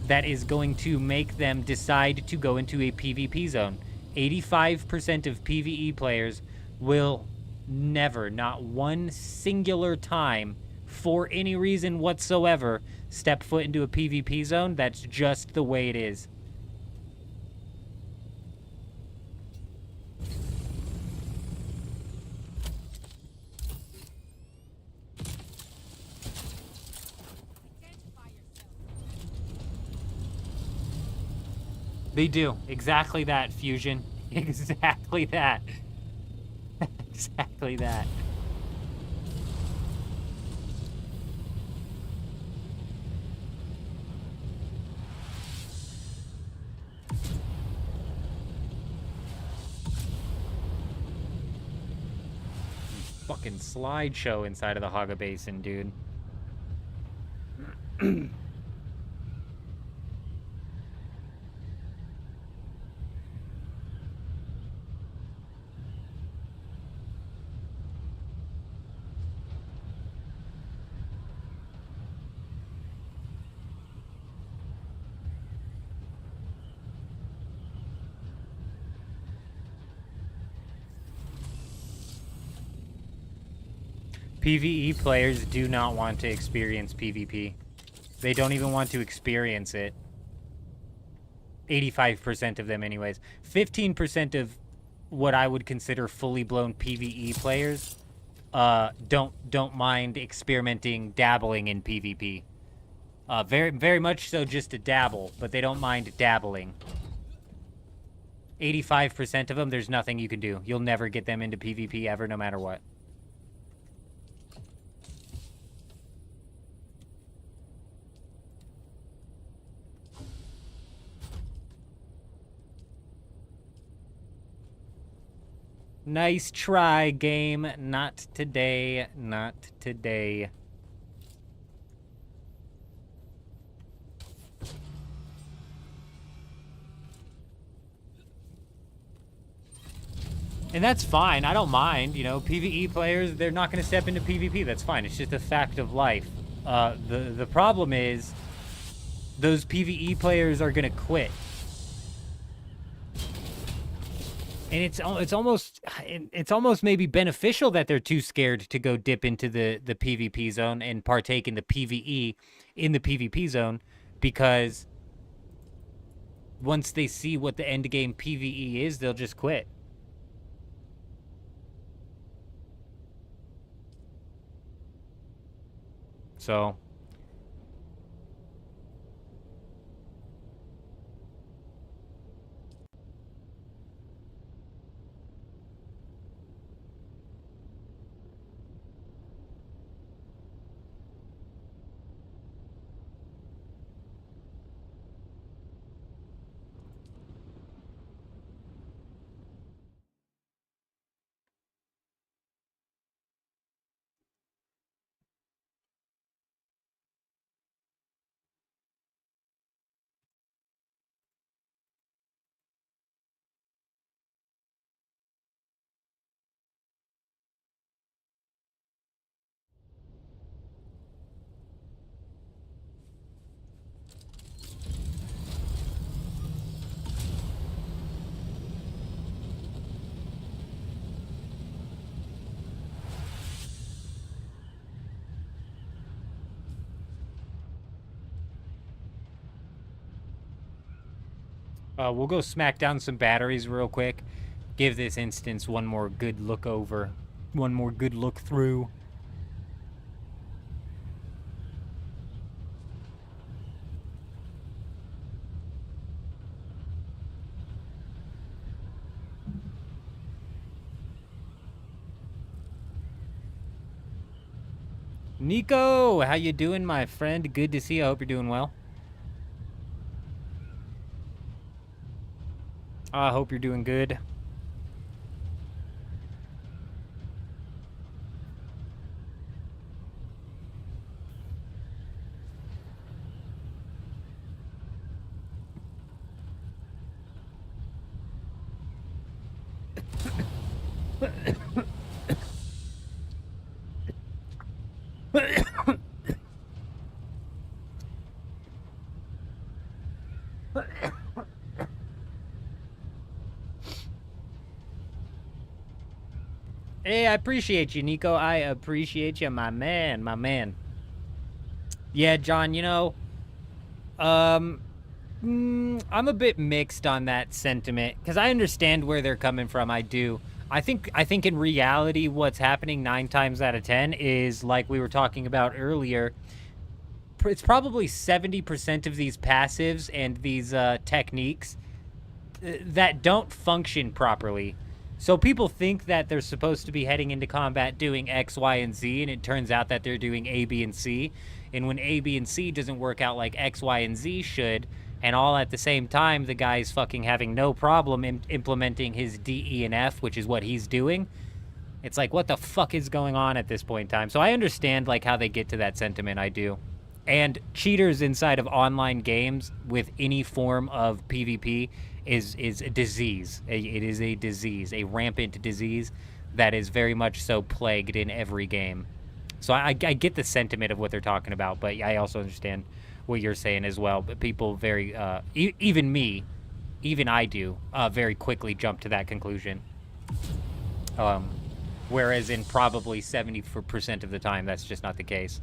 that is going to make them decide to go into a PvP zone. 85% of PvE players will never, not one singular time, for any reason whatsoever, step foot into a PvP zone. That's just the way it is. They do. Exactly that, Fusion. Exactly that. Exactly that. Fucking slideshow inside of the Haga Basin, dude. PvE players do not want to experience PvP. They don't even want to experience it. 85% of them anyways. 15% of what I would consider fully blown PvE players don't mind experimenting, dabbling in PvP. Very much so just to dabble, but they don't mind dabbling. 85% of them, there's nothing you can do. You'll never get them into PvP ever, no matter what. Nice try, game. Not today. Not today. And that's fine. I don't mind. You know, PvE players, they're not going to step into PvP. That's fine. It's just a fact of life. The problem is those PvE players are going to quit. And it's almost maybe beneficial that they're too scared to go dip into the PvP zone and partake in the PvE in the PvP zone, because once they see what the end game PvE is, they'll just quit. So we'll go smack down some batteries real quick. Give this instance one more good look over. One more good look through. Nico, how you doing, my friend? Good to see you. I hope you're doing well. I hope you're doing good. Hey, I appreciate you, Nico. I appreciate you, my man, my man. Yeah, John, you know, um, I'm a bit mixed on that sentiment because I understand where they're coming from. I do. I think in reality, what's happening 9 times out of 10 is like we were talking about earlier. It's probably 70% of these passives and these techniques that don't function properly. So people think that they're supposed to be heading into combat doing X, Y, and Z, and it turns out that they're doing A, B, and C. And when A, B, and C doesn't work out like X, Y, and Z should, and all at the same time, the guy's fucking having no problem implementing his D, E, and F, which is what he's doing. It's like, what the fuck is going on at this point in time? So I understand like how they get to that sentiment. I do. And cheaters inside of online games with any form of PvP is a disease. It is a disease, a rampant disease that is very much so plagued in every game. So I get the sentiment of what they're talking about, but I also understand what you're saying as well. But people very, even me, even I do, very quickly jump to that conclusion. Whereas in probably 70% of the time, that's just not the case.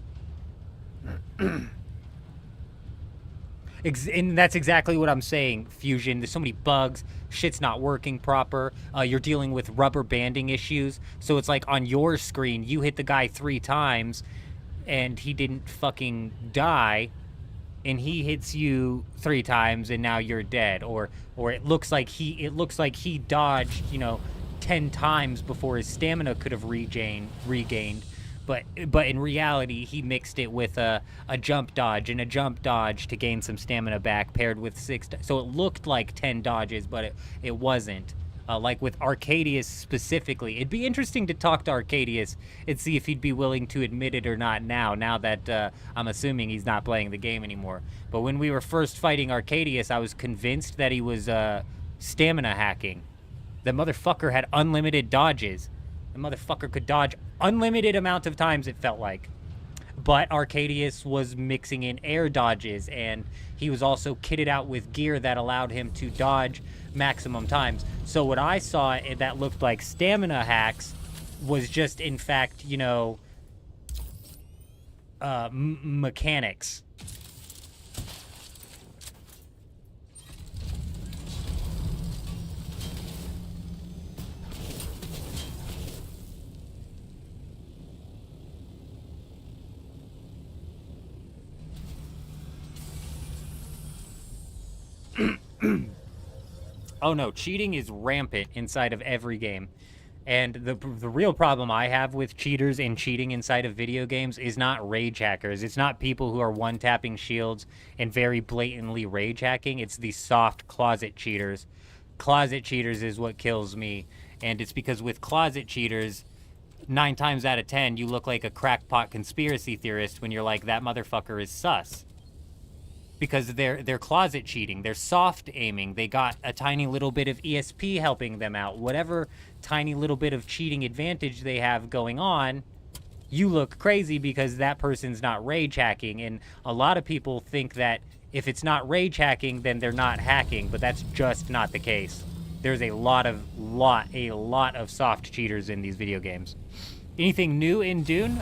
And that's exactly what I'm saying, Fusion. There's so many bugs. Shit's not working proper. You're dealing with rubber banding issues. So it's like on your screen, you hit the guy 3 times, and he didn't fucking die, and he hits you 3 times, and now you're dead. Or it looks like he dodged, 10 times before his stamina could have regained. But in reality, he mixed it with a jump dodge and a jump dodge to gain some stamina back, paired with 6. So it looked like 10 dodges, but it wasn't. Like with Arcadius specifically. It'd be interesting to talk to Arcadius and see if he'd be willing to admit it or not now that I'm assuming he's not playing the game anymore. But when we were first fighting Arcadius, I was convinced that he was stamina hacking. The motherfucker had unlimited dodges. The motherfucker could dodge unlimited amount of times, it felt like. But Arcadius was mixing in air dodges, and he was also kitted out with gear that allowed him to dodge maximum times. So what I saw that looked like stamina hacks was just, in fact, mechanics. Oh no, cheating is rampant inside of every game. And the real problem I have with cheaters and cheating inside of video games is not rage hackers. It's not people who are one-tapping shields and very blatantly rage hacking. It's the soft closet cheaters. Closet cheaters is what kills me. And it's because with closet cheaters, 9 times out of 10, you look like a crackpot conspiracy theorist when you're like, that motherfucker is sus. Because they're closet cheating, they're soft aiming, they got a tiny little bit of ESP helping them out. Whatever tiny little bit of cheating advantage they have going on, you look crazy because that person's not rage hacking. And a lot of people think that if it's not rage hacking, then they're not hacking, but that's just not the case. There's a lot of soft cheaters in these video games. Anything new in Dune?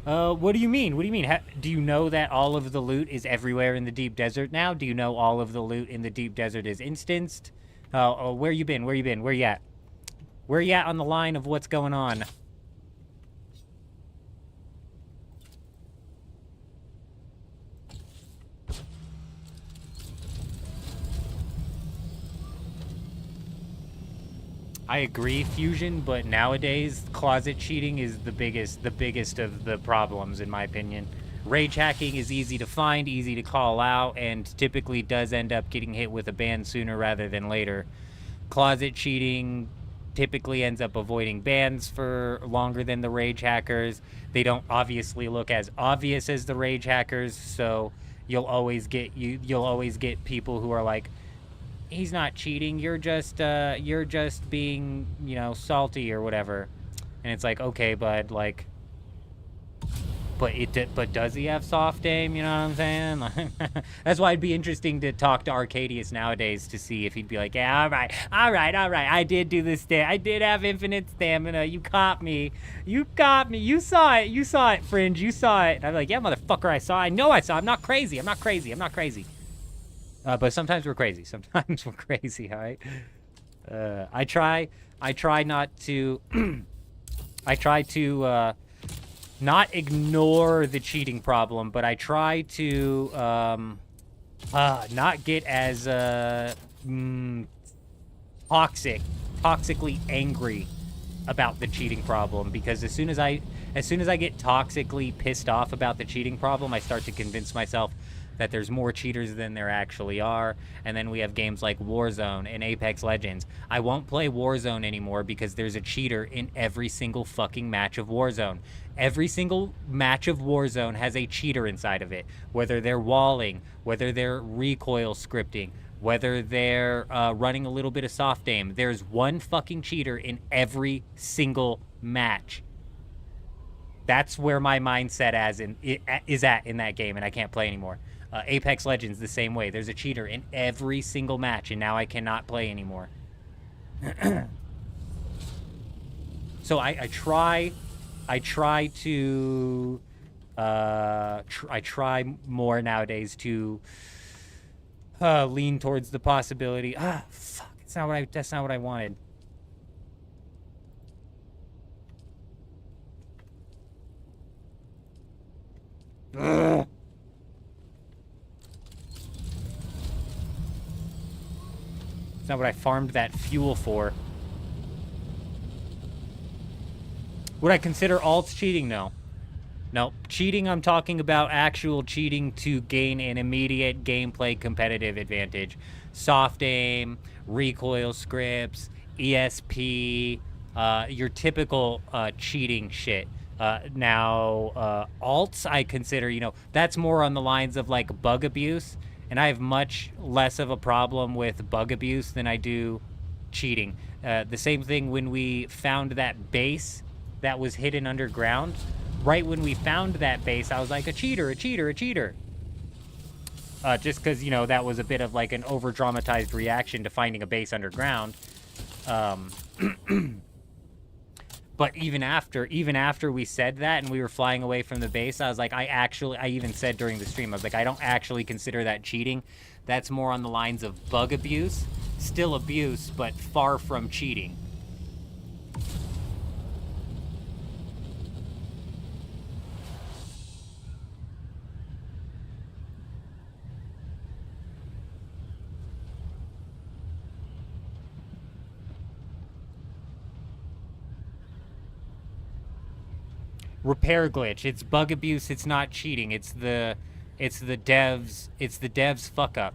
What do you mean? What do you mean? Do you know that all of the loot is everywhere in the deep desert now? Do you know all of the loot in the deep desert is instanced? Where you been? Where you been? Where you at? Where you at on the line of what's going on? I agree, Fusion, but nowadays closet cheating is the biggest of the problems, in my opinion. Rage hacking is easy to find, easy to call out, and typically does end up getting hit with a ban sooner rather than later. Closet cheating typically ends up avoiding bans for longer than the rage hackers. They don't obviously look as obvious as the rage hackers, so you'll always get people who are like, he's not cheating, you're just being, salty or whatever. And it's like, okay, bud, like, But does he have soft aim? You know what I'm saying? That's why it'd be interesting to talk to Arcadius nowadays to see if he'd be like, yeah, all right. I did do this. I did have infinite stamina. You caught me. You saw it, Fringe. You saw it. And I'm like, yeah, motherfucker, I saw. I know I saw. I'm not crazy. But sometimes we're crazy. All right. I try not to. I try to. Not ignore the cheating problem, but I try to not get as toxically angry about the cheating problem, because as soon as I get toxically pissed off about the cheating problem, I start to convince myself that there's more cheaters than there actually are. And then we have games like Warzone and Apex Legends. I won't play Warzone anymore because there's a cheater in every single fucking match of Warzone. Every single match of Warzone has a cheater inside of it. Whether they're walling, whether they're recoil scripting, whether they're running a little bit of soft aim. There's one fucking cheater in every single match. That's where my mindset is at in that game, and I can't play anymore. Apex Legends the same way. There's a cheater in every single match, and now I cannot play anymore. So I try more nowadays to lean towards the possibility. Fuck! That's not what I wanted. Ugh. It's not what I farmed that fuel for. Would I consider alts cheating? No. No. Cheating, I'm talking about actual cheating to gain an immediate gameplay competitive advantage. Soft aim, recoil scripts, ESP, your typical cheating shit. Now, alts, I consider, that's more on the lines of like bug abuse. And I have much less of a problem with bug abuse than I do cheating. The same thing when we found that base that was hidden underground. Right when we found that base, I was like, a cheater. Just because, that was a bit of like an over-dramatized reaction to finding a base underground. But even after we said that and we were flying away from the base, I was like, I even said during the stream, I was like, I don't actually consider that cheating. That's more on the lines of bug abuse. Still abuse, but far from cheating. Repair glitch. It's bug abuse. It's not cheating. It's the devs fuck up.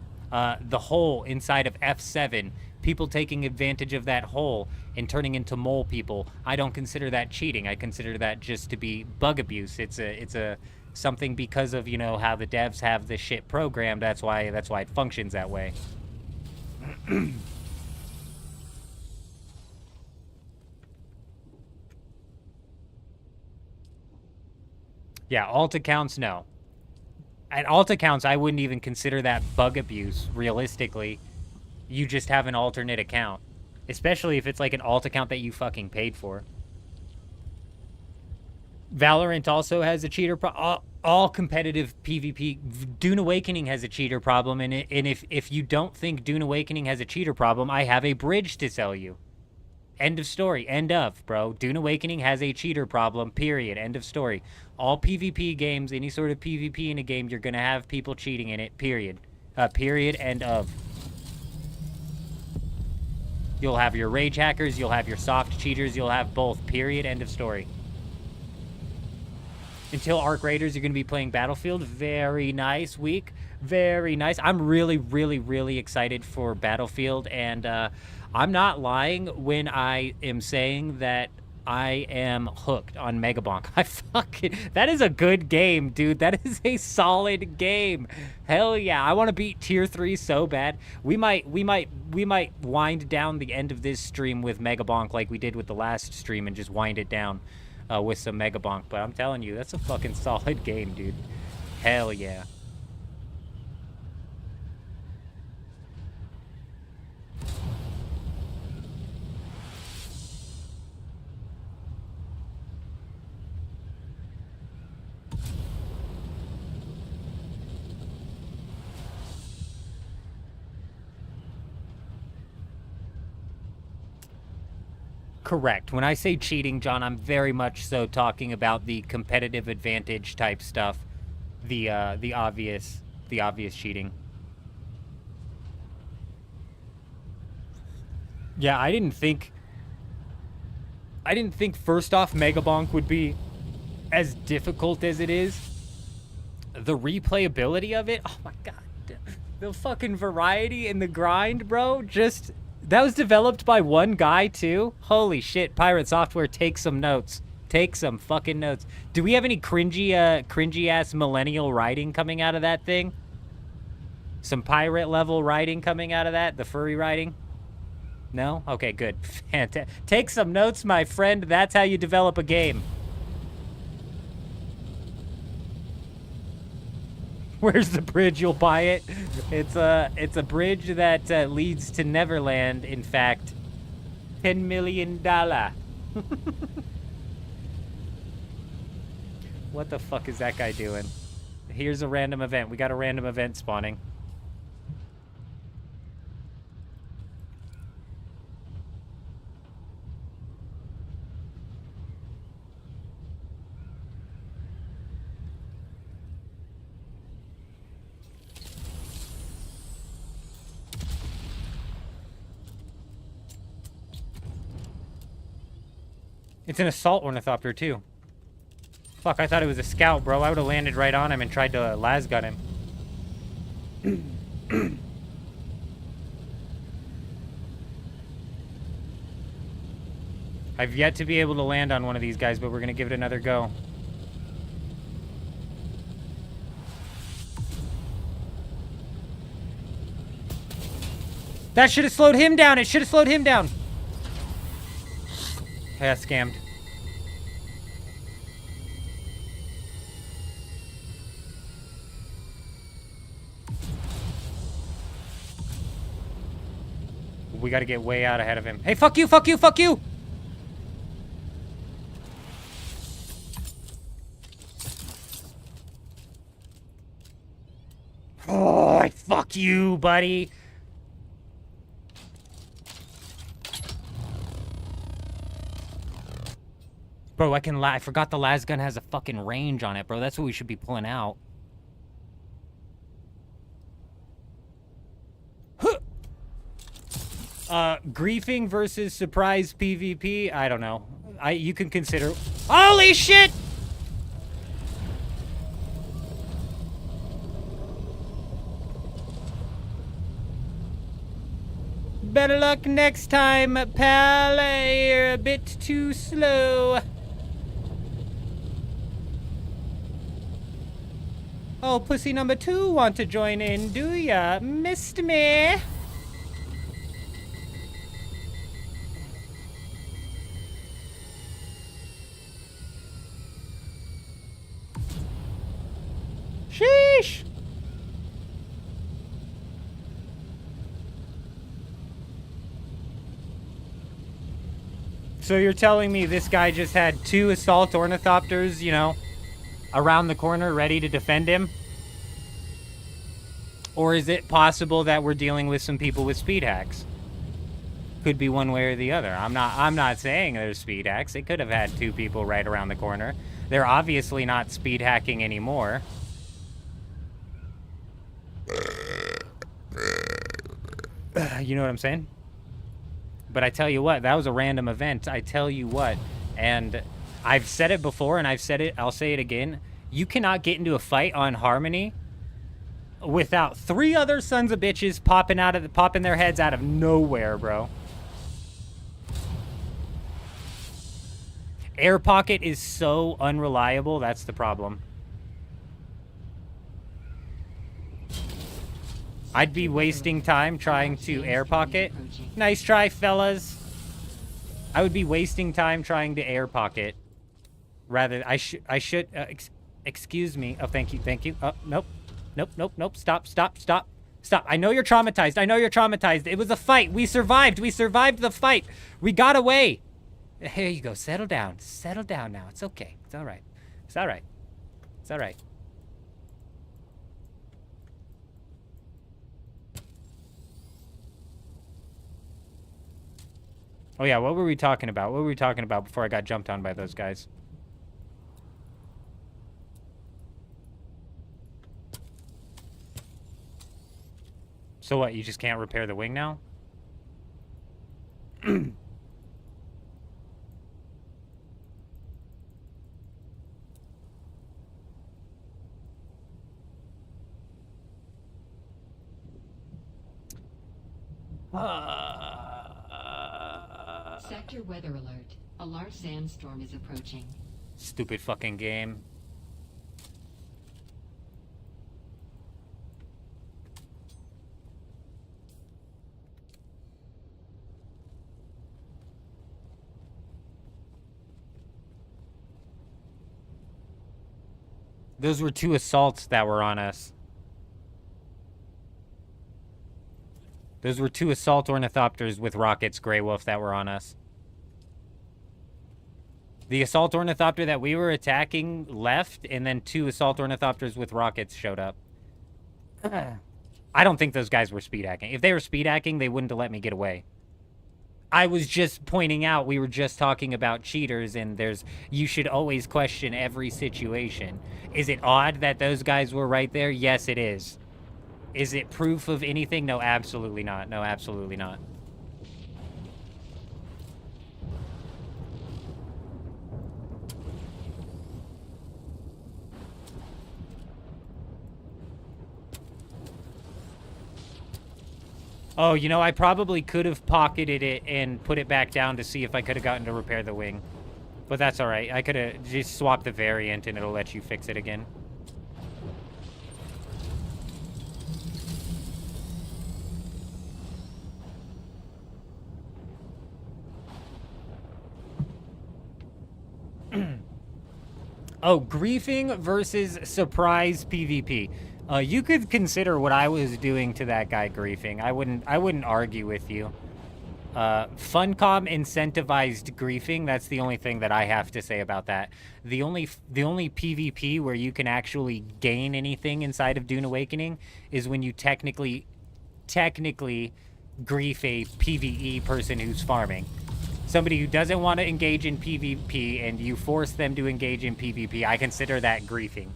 The hole inside of F7, people taking advantage of that hole and turning into mole people. I don't consider that cheating. I consider that just to be bug abuse. It's a something because of how the devs have this shit programmed. That's why it functions that way. Yeah, alt accounts, no. At alt accounts, I wouldn't even consider that bug abuse, realistically. You just have an alternate account. Especially if it's like an alt account that you fucking paid for. Valorant also has a cheater problem. All competitive PvP. Dune Awakening has a cheater problem, and if you don't think Dune Awakening has a cheater problem, I have a bridge to sell you. End of story. End of, bro. Dune Awakening has a cheater problem, period. End of story. All PvP games, any sort of PvP in a game, you're going to have people cheating in it, period. Period, end of. You'll have your rage hackers, you'll have your soft cheaters, you'll have both, period, end of story. Until Arc Raiders, you're going to be playing Battlefield. Very nice week. Very nice. I'm really, really, really excited for Battlefield, and I'm not lying when I am saying that I am hooked on Megabonk. That is a good game, dude. That is a solid game. Hell yeah. I want to beat tier 3 so bad. We might wind down the end of this stream with Megabonk like we did with the last stream and just wind it down. with some Mega Bonk. But I'm telling you, that's a fucking solid game, dude. Hell yeah. Correct. When I say cheating, John, I'm very much so talking about the competitive advantage type stuff, the obvious cheating. Yeah, I didn't think first off Mega Bonk would be as difficult as it is. The replayability of it, oh my god, the fucking variety in the grind, bro, just. That was developed by one guy, too? Holy shit, Pirate Software, take some notes. Take some fucking notes. Do we have any cringy-ass millennial writing coming out of that thing? Some pirate-level writing coming out of that? The furry writing? No? Okay, good. Fantastic. Take some notes, my friend. That's how you develop a game. Where's the bridge? You'll buy it. It's a bridge that leads to Neverland. In fact, $10 million. What the fuck is that guy doing? Here's a random event. We got a random event spawning. It's an assault ornithopter, too. Fuck, I thought it was a scout, bro. I would have landed right on him and tried to lasgun him. I've yet to be able to land on one of these guys, but we're going to give it another go. That should have slowed him down. It should have slowed him down. Yeah, scammed. We gotta get way out ahead of him. Hey, fuck you, fuck you, fuck you! Oh, fuck you, buddy. Bro, I forgot the las gun has a fucking range on it, bro. That's what we should be pulling out. Griefing versus surprise PvP? I don't know. You can consider... Holy shit! Better luck next time, pal. You're a bit too slow. Oh, pussy number 2 want to join in, do ya? Missed me? Sheesh! So you're telling me this guy just had 2 assault ornithopters, you know, around the corner ready to defend him? Or is it possible that we're dealing with some people with speed hacks? Could be one way or the other. I'm not saying there's speed hacks. They could have had 2 people right around the corner. They're obviously not speed hacking anymore. You know what I'm saying? But I tell you what, that was a random event. I tell you what. And I've said it before, and I'll say it again. You cannot get into a fight on Harmony without 3 other sons of bitches popping their heads out of nowhere, bro. Air pocket is so unreliable. That's the problem. I'd be wasting time trying to air pocket. Nice try, fellas. I would be wasting time trying to air pocket Rather, I should, excuse me. Oh, thank you. Oh, nope. Nope. Stop. I know you're traumatized. It was a fight. We survived the fight. We got away. Here you go. Settle down now. It's okay. It's all right. Oh yeah, what were we talking about? Before I got jumped on by those guys? So what, you just can't repair the wing now? Sector weather alert. A large sandstorm is approaching. Stupid fucking game. Those were 2 assaults that were on us. Those were 2 assault ornithopters with rockets, Grey Wolf, that were on us. The assault ornithopter that we were attacking left, and then 2 assault ornithopters with rockets showed up. I don't think those guys were speed hacking. If they were speed hacking, they wouldn't have let me get away. I was just pointing out, we were just talking about cheaters, and you should always question every situation. Is it odd that those guys were right there? Yes, it is. Is it proof of anything? No, absolutely not. Oh, you know, I probably could have pocketed it and put it back down to see if I could have gotten to repair the wing. But that's alright. I could have just swapped the variant and it'll let you fix it again. Oh, griefing versus surprise PvP. You could consider what I was doing to that guy griefing. I wouldn't argue with you. Funcom incentivized griefing. That's the only thing that I have to say about that. The only PvP where you can actually gain anything inside of Dune Awakening is when you technically grief a PvE person who's farming. Somebody who doesn't want to engage in PvP and you force them to engage in PvP, I consider that griefing.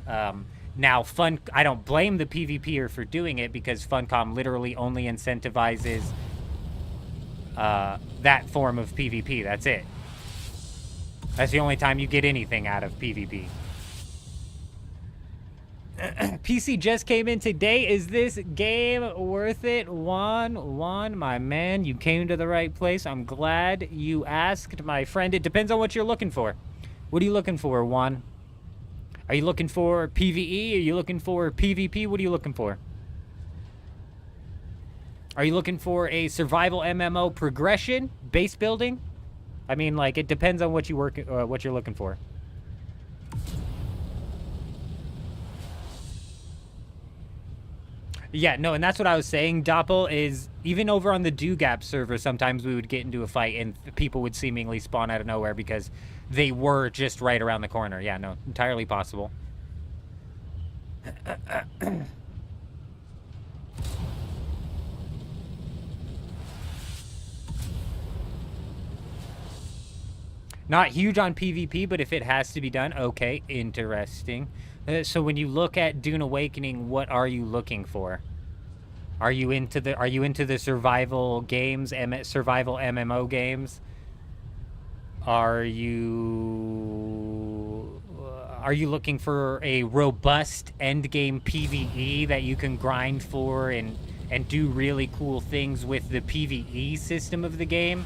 Now, I don't blame the PvPer for doing it because Funcom literally only incentivizes that form of PvP. That's it. That's the only time you get anything out of PvP. PC just came in today. Is this game worth it? Juan, my man, you came to the right place. I'm glad you asked, my friend. It depends on what you're looking for. What are you looking for, Juan? Are you looking for PvE? Are you looking for PvP? What are you looking for? Are you looking for a survival MMO progression, base building? I mean, like, it depends on what you're looking for. Yeah, no, and that's what I was saying, Doppel, is even over on the Do-Gap server, sometimes we would get into a fight and people would seemingly spawn out of nowhere because they were just right around the corner. Yeah, no, entirely possible. Not huge on PvP, but if it has to be done, okay, interesting. So when you look at Dune Awakening, what are you looking for? Are you into the survival games, survival MMO games? Are you looking for a robust endgame PvE that you can grind for and do really cool things with the PvE system of the game?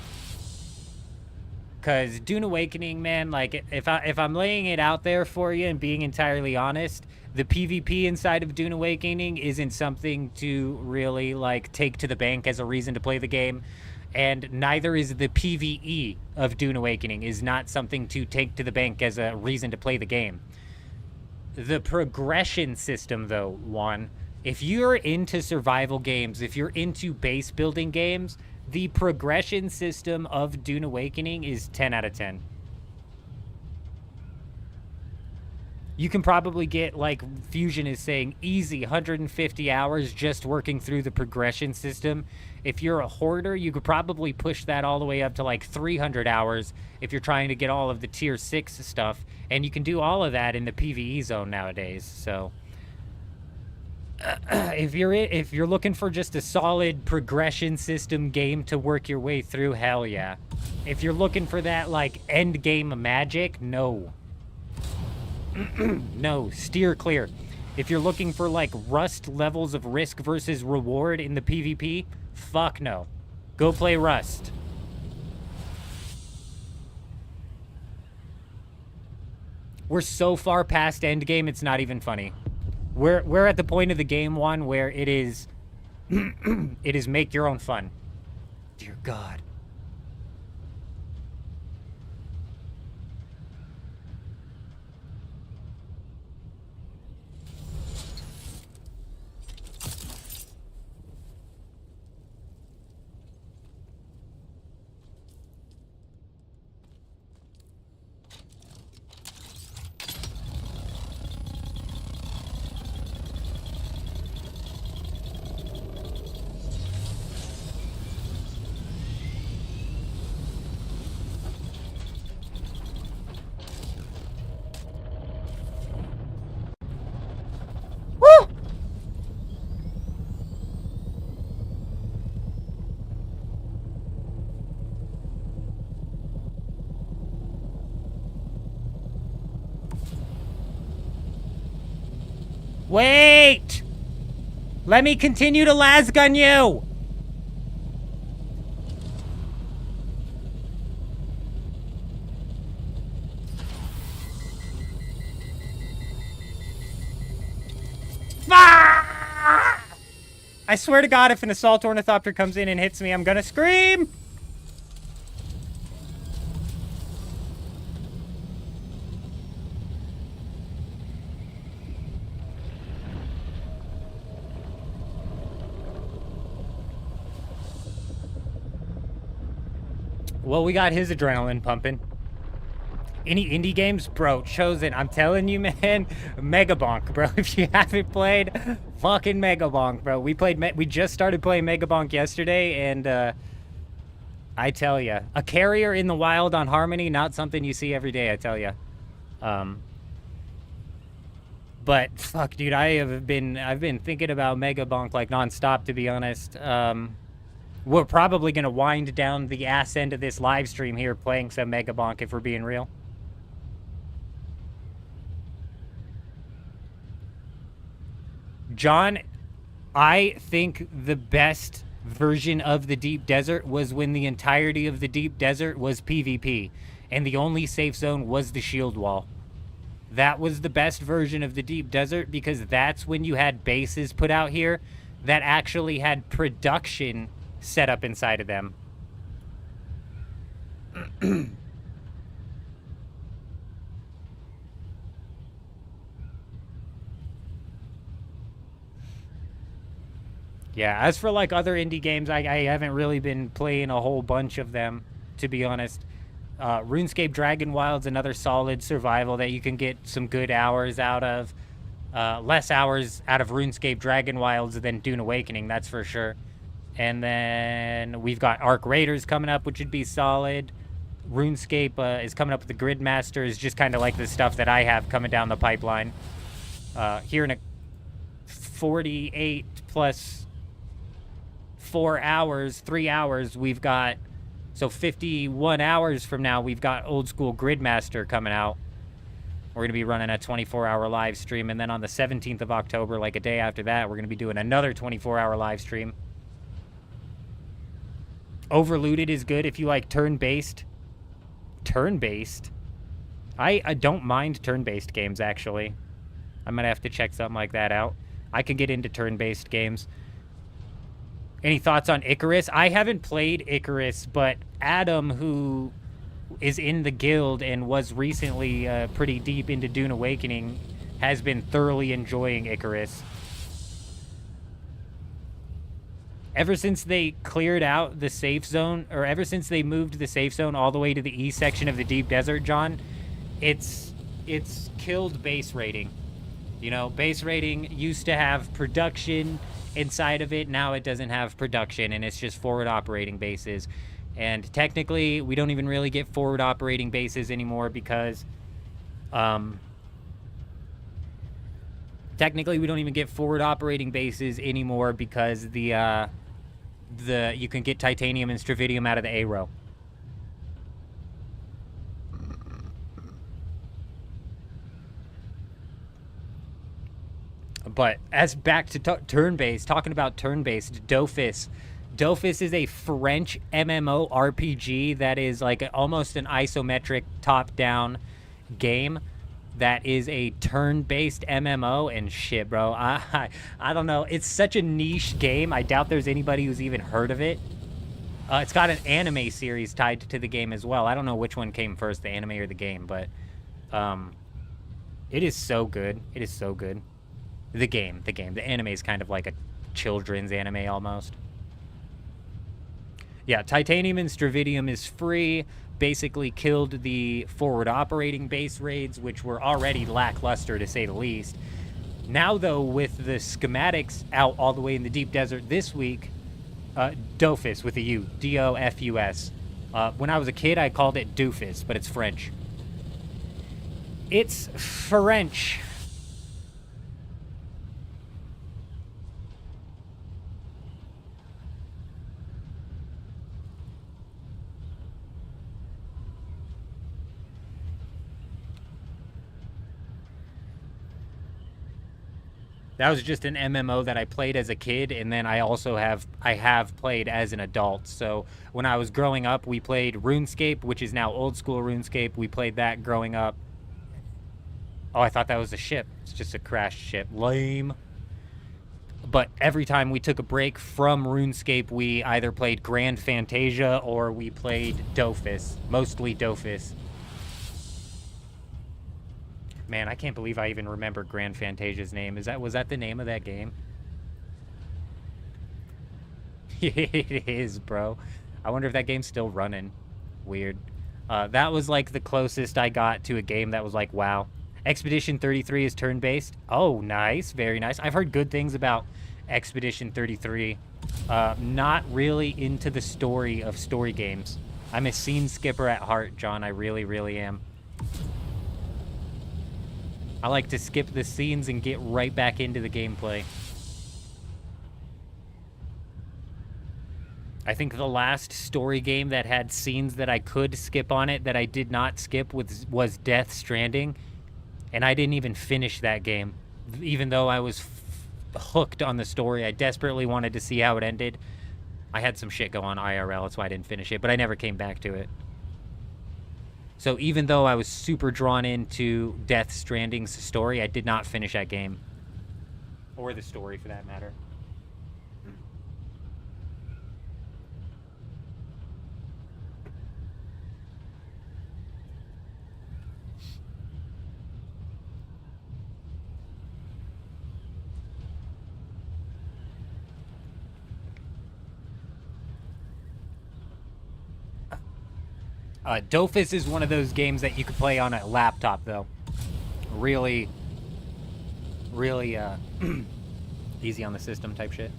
Because Dune Awakening, man, like, if I'm laying it out there for you and being entirely honest, the PvP inside of Dune Awakening isn't something to really, like, take to the bank as a reason to play the game. And neither is the PvE of Dune Awakening, is not something to take to the bank as a reason to play the game. The progression system, though, Juan, if you're into survival games, if you're into base building games, the progression system of Dune Awakening is 10 out of 10. You can probably get, like Fusion is saying, easy 150 hours just working through the progression system. If you're a hoarder, you could probably push that all the way up to like 300 hours if you're trying to get all of the tier 6 stuff. And you can do all of that in the PvE zone nowadays. So if you're looking for just a solid progression system game to work your way through, hell yeah. If you're looking for that like end game magic, no. No, steer clear. If you're looking for like Rust levels of risk versus reward in the PvP, fuck no. Go play Rust. We're so far past endgame, it's not even funny. We're at the point of the game, one, where it is it is make your own fun. Dear God. Wait! Let me continue to lasgun you! Ah! I swear to God, if an assault ornithopter comes in and hits me, I'm gonna scream! Well, we got his adrenaline pumping. Any indie games? Bro, Chosen, I'm telling you, man, Megabonk, bro. If you haven't played, fucking Megabonk, bro. We just started playing Megabonk yesterday, and I tell ya, a carrier in the wild on Harmony, not something you see every day, I tell ya. But fuck, dude, I've been thinking about Megabonk like nonstop, to be honest. We're probably gonna wind down the ass end of this live stream here playing some Megabonk if we're being real. John, I think the best version of the Deep Desert was when the entirety of the Deep Desert was PvP, and the only safe zone was the shield wall. That was the best version of the Deep Desert because that's when you had bases put out here that actually had production set up inside of them. Yeah, as for like other indie games, I haven't really been playing a whole bunch of them, to be honest. RuneScape Dragon Wild's another solid survival that you can get some good hours out of. Less hours out of RuneScape Dragon Wilds than Dune Awakening, that's for sure. And then we've got Arc Raiders coming up, which would be solid. RuneScape is coming up with the Gridmaster, is just kind of like the stuff that I have coming down the pipeline. Here in a 48 plus 4 hours, 3 hours, we've got, so 51 hours from now, we've got old school Gridmaster coming out. We're going to be running a 24-hour live stream, and then on the 17th of October, like a day after that, we're going to be doing another 24-hour live stream. Overlooted is good if you like turn-based. Turn-based? I don't mind turn-based games, actually. I might have to check something like that out. I can get into turn-based games. Any thoughts on Icarus? I haven't played Icarus, but Adam, who is in the guild and was recently pretty deep into Dune Awakening, has been thoroughly enjoying Icarus. Ever since they cleared out the safe zone, or ever since they moved the safe zone all the way to the east section of the deep desert, John, it's killed base rating. You know, base rating used to have production inside of it. Now it doesn't have production, and it's just forward operating bases. And technically, we don't even really get forward operating bases anymore because, technically we don't even get forward operating bases anymore because you can get titanium and stravidium out of the A-row. But as back to turn-based, talking about turn-based, Dofus. Dofus is a French MMORPG that is like almost an isometric top-down game that is a turn-based MMO, and shit, bro. I don't know. It's such a niche game. I doubt there's anybody who's even heard of it. It's got an anime series tied to the game as well. I don't know which one came first, the anime or the game, but it is so good. It is so good. The game. The anime is kind of like a children's anime almost. Yeah, titanium and stravidium is free. Basically killed the forward operating base raids, which were already lackluster to say the least. Now, though, with the schematics out all the way in the deep desert this week, Dofus with a U, D-O-F-U-S. When I was a kid, I called it Doofus, but it's French. It's French. That was just an MMO that I played as a kid, and then I have played as an adult. So when I was growing up, we played RuneScape, which is now old school RuneScape. We played that growing up. Oh, I thought that was a ship. It's just a crashed ship. Lame. But every time we took a break from RuneScape, we either played Grand Fantasia or we played Dofus. Mostly Dofus. Man, I can't believe I even remember Grand Fantasia's name. Was that the name of that game? It is, bro. I wonder if that game's still running. Weird. That was like the closest I got to a game that was like, wow. Expedition 33 is turn-based. Oh, nice. Very nice. I've heard good things about Expedition 33. Not really into the story of story games. I'm a scene skipper at heart, John. I really, really am. I like to skip the scenes and get right back into the gameplay. I think the last story game that had scenes that I could skip on it that I did not skip was Death Stranding. And I didn't even finish that game. Even though I was hooked on the story, I desperately wanted to see how it ended. I had some shit go on IRL, that's why I didn't finish it, but I never came back to it. So even though I was super drawn into Death Stranding's story, I did not finish that game. Or the story, for that matter. Dofus is one of those games that you could play on a laptop, though. Really, really easy on the system type shit.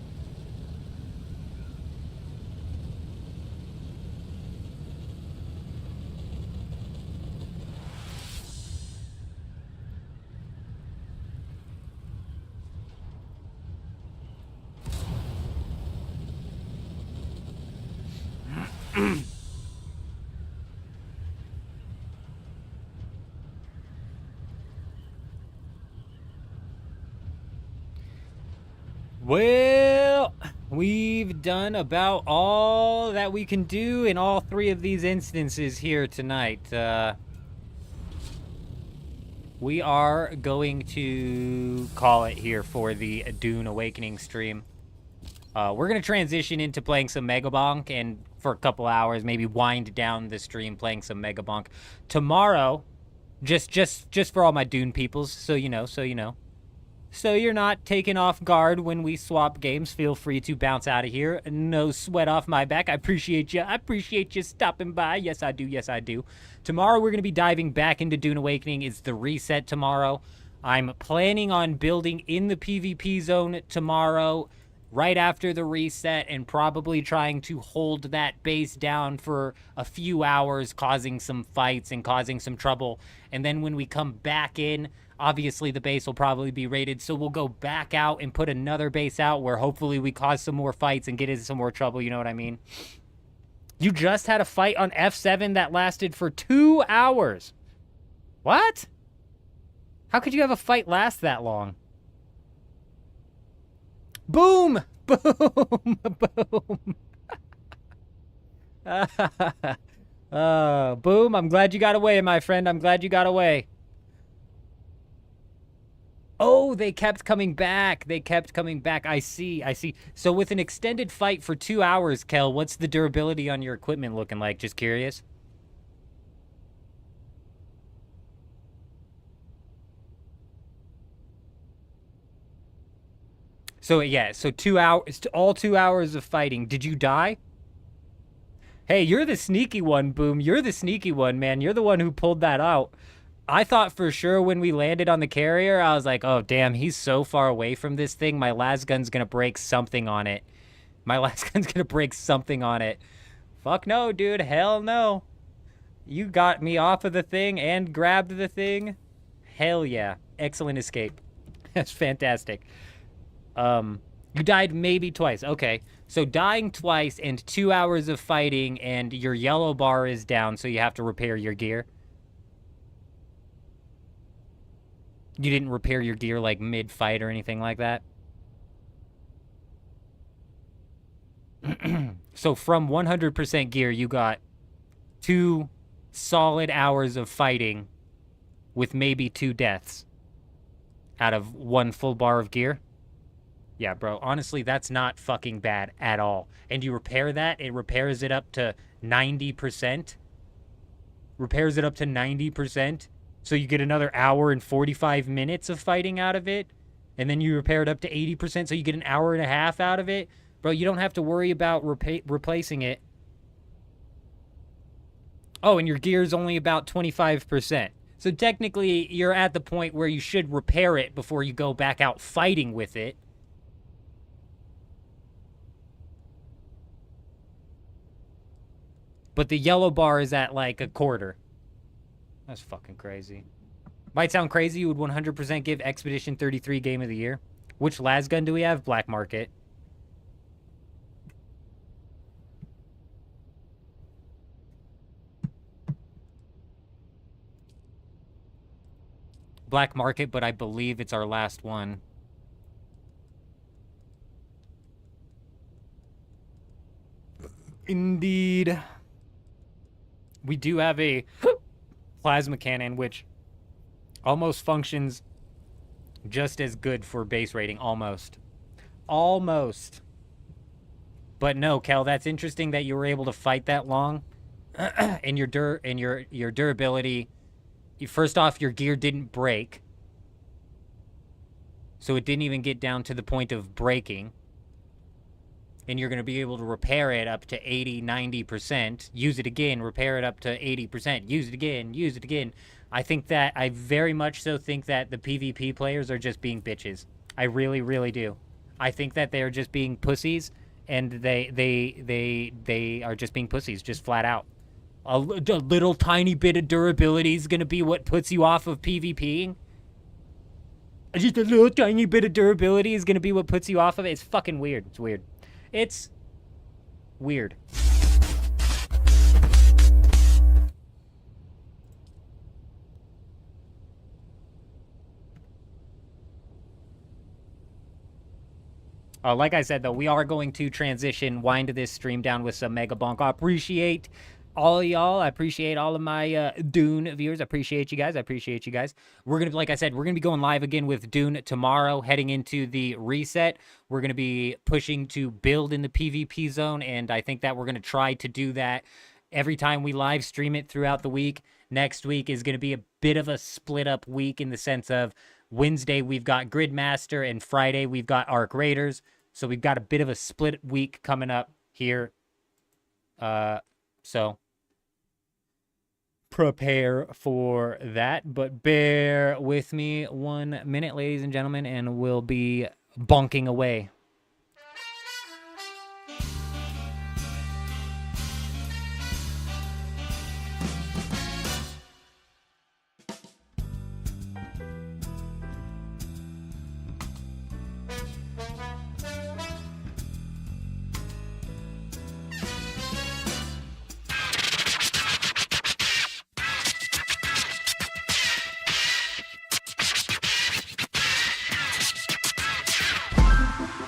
Well, we've done about all that we can do in all three of these instances here tonight. We are going to call it here for the Dune Awakening stream. We're going to transition into playing some Megabonk and for a couple hours, maybe wind down the stream playing some Megabonk. Tomorrow, just for all my Dune peoples, so you know. So you're not taken off guard when we swap games. Feel free to bounce out of here. No sweat off my back. I appreciate you. I appreciate you stopping by. Yes, I do. Yes, I do. Tomorrow we're going to be diving back into Dune Awakening. It's the reset tomorrow. I'm planning on building in the PvP zone tomorrow, right after the reset, and probably trying to hold that base down for a few hours, causing some fights and causing some trouble. And then when we come back in, obviously the base will probably be raided, so we'll go back out and put another base out where hopefully we cause some more fights and get into some more trouble, you know what I mean? You just had a fight on F7 that lasted for 2 hours. What? How could you have a fight last that long? Boom! Boom! Boom! Boom, I'm glad you got away, my friend. I'm glad you got away. Oh, they kept coming back. They kept coming back. I see. So with an extended fight for 2 hours, Kel, what's the durability on your equipment looking like? Just curious. So, yeah, so 2 hours, all 2 hours of fighting. Did you die? Hey, you're the sneaky one, Boom. You're the sneaky one, man. You're the one who pulled that out. I thought for sure when we landed on the carrier, I was like, oh, damn, he's so far away from this thing. My las gun's going to break something on it. My las gun's going to break something on it. Fuck no, dude. Hell no. You got me off of the thing and grabbed the thing. Hell yeah. Excellent escape. That's fantastic. You died maybe twice. Okay. So dying twice and 2 hours of fighting and your yellow bar is down, so you have to repair your gear. You didn't repair your gear like mid-fight or anything like that? So from 100% gear, you got 2 solid hours of fighting with maybe 2 deaths out of 1 full bar of gear. Yeah, bro, honestly, that's not fucking bad at all. And you repair that, it repairs it up to 90%. Repairs it up to 90%. So you get another hour and 45 minutes of fighting out of it. And then you repair it up to 80%, so you get an hour and a half out of it. Bro, you don't have to worry about replacing it. Oh, and your gear's only about 25%. So technically, you're at the point where you should repair it before you go back out fighting with it. But the yellow bar is at like a quarter. That's fucking crazy. Might sound crazy. You would 100% give Expedition 33 Game of the Year. Which las gun do we have? Black Market. Black Market, but I believe it's our last one. Indeed. We do have a plasma cannon, which almost functions just as good for base rating. Almost. Almost. But no, Kel, that's interesting that you were able to fight that long. And your durability. First off, your gear didn't break. So it didn't even get down to the point of breaking. And you're going to be able to repair it up to 80, 90%. Use it again, repair it up to 80%. Use it again, use it again. I very much so think that the PvP players are just being bitches. I really, really do. I think that they are just being pussies, and they are just being pussies, just flat out. A little tiny bit of durability is going to be what puts you off of PvPing? Just a little tiny bit of durability is going to be what puts you off of it? It's fucking weird. It's weird. It's weird. Like I said, though, we are going to transition, wind this stream down with some Megabonk. I appreciate all of y'all. I appreciate all of my Dune viewers. I appreciate you guys. I appreciate you guys. We're going to, like I said, we're going to be going live again with Dune tomorrow, heading into the reset. We're going to be pushing to build in the PvP zone, and I think that we're going to try to do that every time we live stream it throughout the week. Next week is going to be a bit of a split up week in the sense of Wednesday we've got Gridmaster and Friday we've got Arc Raiders. So we've got a bit of a split week coming up here. So prepare for that, but bear with me 1 minute, ladies and gentlemen, and we'll be bonking away.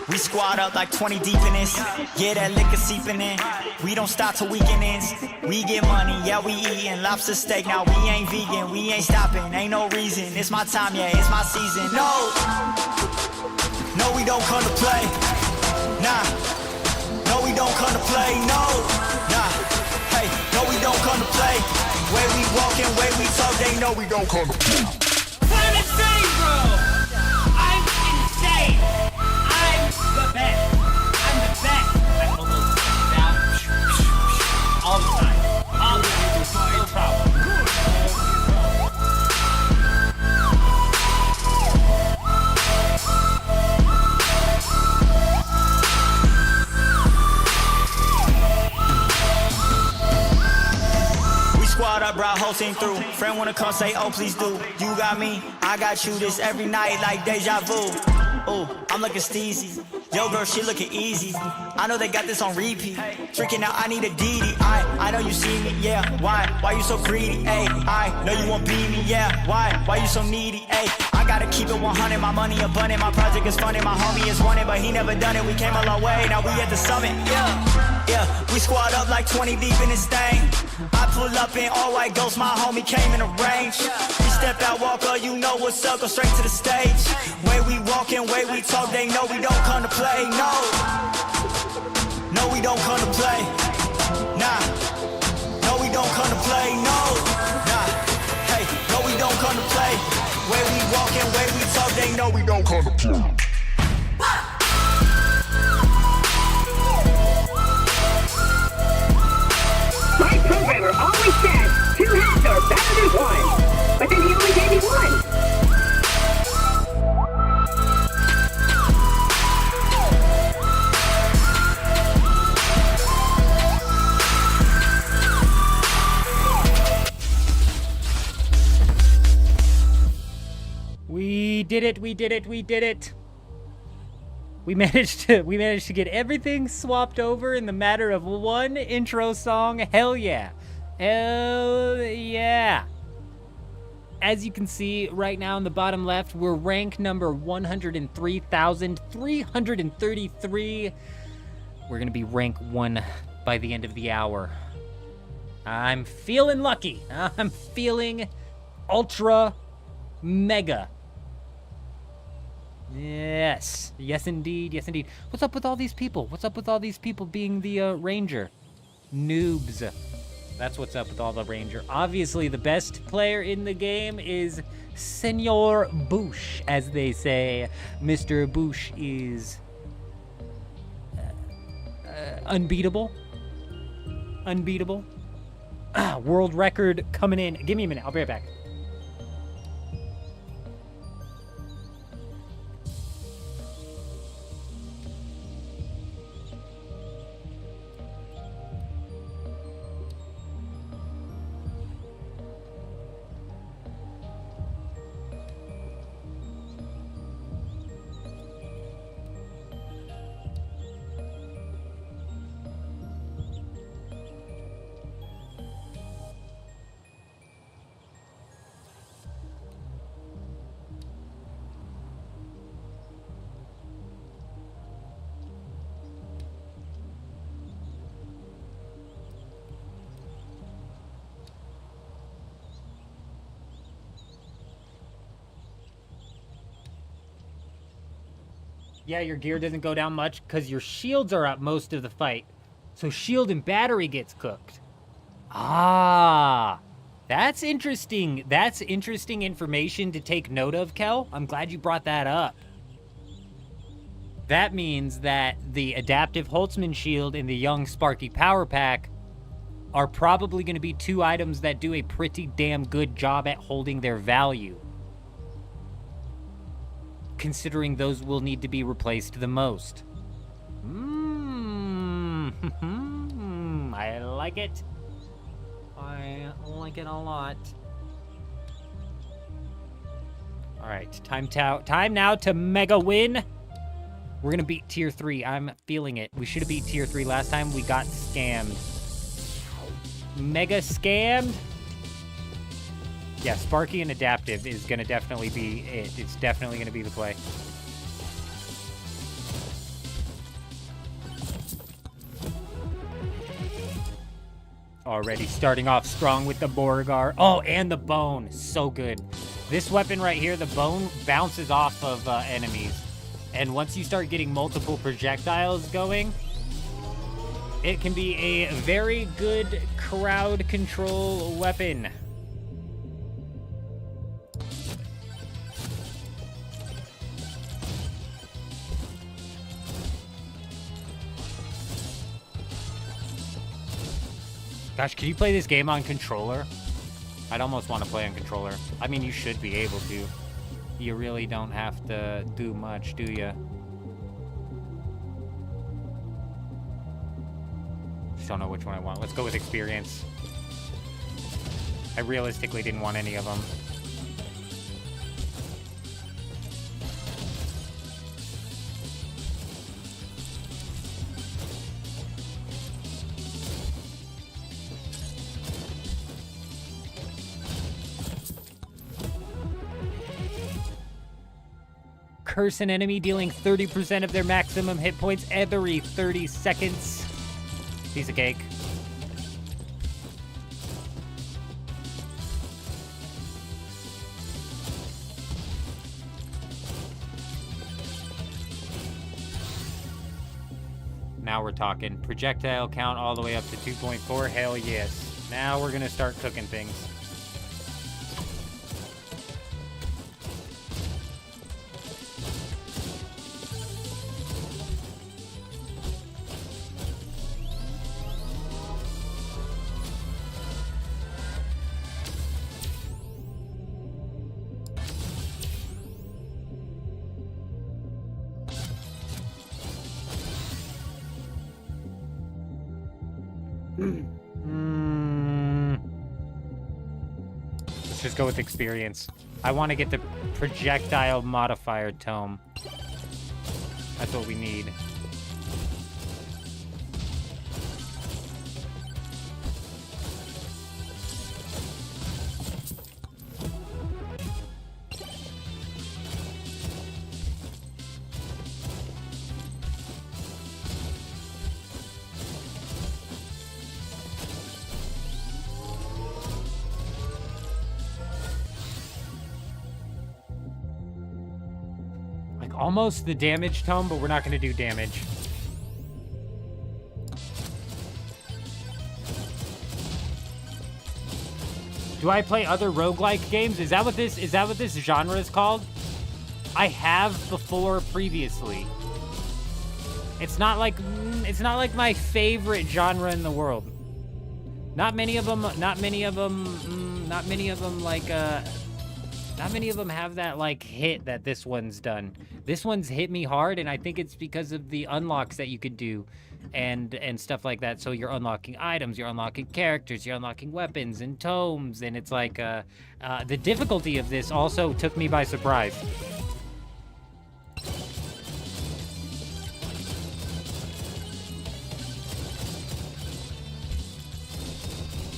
We squad up like 20 deep in this. Yeah, that liquor seeping in. We don't stop till weekend ends. We get money, yeah, we eatin' lobster steak. Now we ain't vegan, we ain't stopping. Ain't no reason. It's my time, yeah, it's my season. No, no, we don't come to play. Nah, no, we don't come to play. No, nah, hey, no, we don't come to play. Where we walking, where we talk, they know we don't come to play. I'm insane, bro. I'm insane. The best. I'm the best. I'm almost down all the time. All the time. No problem. We squad up, brought whole team through. Friend wanna come say, oh please do. You got me, I got you. This every night like deja vu. Ooh, I'm looking steezy. Yo, girl, she looking easy. I know they got this on repeat. Freaking out, I need a DD. I know you see me, yeah. Why you so greedy? Ayy, I know you won't beat me, yeah. Why you so needy? Ayy, I gotta keep it 100. My money abundant, my project is funded. My homie is wanted, but he never done it. We came a long way, now we at the summit, yeah. We squad up like 20 deep in this thing. I pull up in all white ghost, my homie came in the range. We step out, walk up, you know what's up, go straight to the stage. Way we walking, way we talk, they know we don't come to play, no. No, we don't come to play, nah. No, we don't come to play, no. Nah, hey, no, we don't come to play. Way we walking, way we talk, they know we don't come to play. My programmer always says 2 halves are better than 1, but then he only gave me 1. We did it, we did it, we did it. We managed to get everything swapped over in the matter of 1 intro song. Hell yeah. Hell yeah. As you can see right now in the bottom left, we're rank number 103,333. We're going to be rank 1 by the end of the hour. I'm feeling lucky. I'm feeling ultra mega. Yes. Yes, indeed. Yes, indeed. What's up with all these people? What's up with all these people being the ranger? Noobs. That's what's up with all the ranger. Obviously, the best player in the game is Senor Boosh, as they say. Mr. Boosh is unbeatable. Unbeatable. World record coming in. Give me a minute. I'll be right back. Yeah, your gear doesn't go down much because your shields are up most of the fight. So shield and battery gets cooked. Ah, that's interesting. That's interesting information to take note of, Kel. I'm glad you brought that up. That means that the adaptive Holtzman shield and the young Sparky power pack are probably going to be two items that do a pretty damn good job at holding their value, considering those will need to be replaced the most. I like it. I like it a lot. All right, time now to mega win. We're gonna beat tier 3. I'm feeling it. We should have beat tier 3 last time. We got scammed. Mega scammed. Yeah, Sparky and adaptive is gonna definitely be it. It's definitely gonna be the play. Already starting off strong with the Beauregard. Oh, and the bone. So good. This weapon right here, the bone, bounces off of enemies. And once you start getting multiple projectiles going, it can be a very good crowd control weapon. Gosh, can you play this game on controller? I'd almost want to play on controller. I mean, you should be able to. You really don't have to do much, do you? Just don't know which one I want. Let's go with experience. I realistically didn't want any of them. Curse an enemy, dealing 30% of their maximum hit points every 30 seconds. Piece of cake. Now we're talking. Projectile count all the way up to 2.4. Hell yes. Now we're gonna start cooking things. Let's just go with experience. I want to get the projectile modifier tome. That's what we need. Almost the damage tome, but we're not going to do damage. Do I play other roguelike games? Is that what this genre is called? I have before previously. It's not like my favorite genre in the world. Not many of them have that like hit that this one's done. This one's hit me hard, and I think it's because of the unlocks that you could do and stuff like that. So you're unlocking items, you're unlocking characters, you're unlocking weapons and tomes, and it's like the difficulty of this also took me by surprise.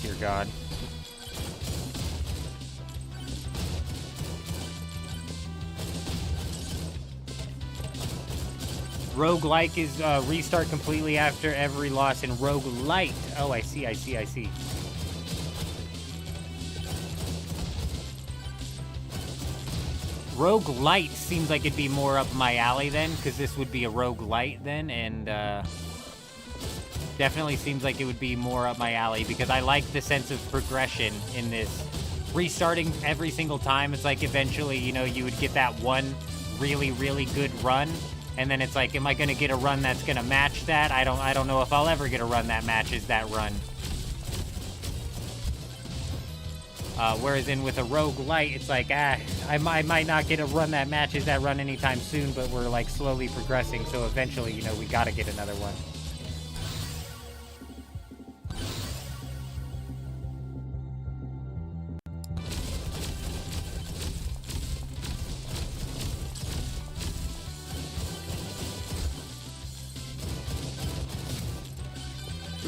Dear God. Roguelike is restart completely after every loss, and roguelite. Oh, I see. Roguelite seems like it'd be more up my alley then, because this would be a roguelite then, and definitely seems like it would be more up my alley, because I like the sense of progression in this. Restarting every single time, it's like eventually, you know, you would get that one really, really good run, and then it's like, am I gonna get a run that's gonna match that? I don't know if I'll ever get a run that matches that run. Whereas with a roguelite, it's like, I might not get a run that matches that run anytime soon, but we're like slowly progressing, so eventually, you know, we gotta get another one.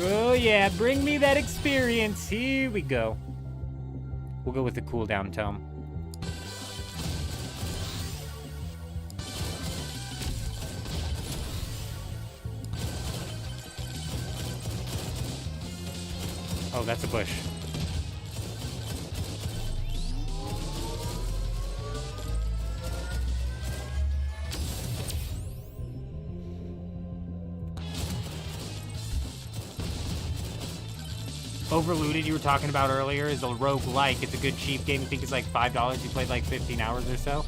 Oh yeah, bring me that experience. Here we go. We'll go with the cooldown tome. Oh, that's a bush. Overlooted, you were talking about earlier, is a roguelike. It's a good cheap game. I think it's like $5. You played like 15 hours or so.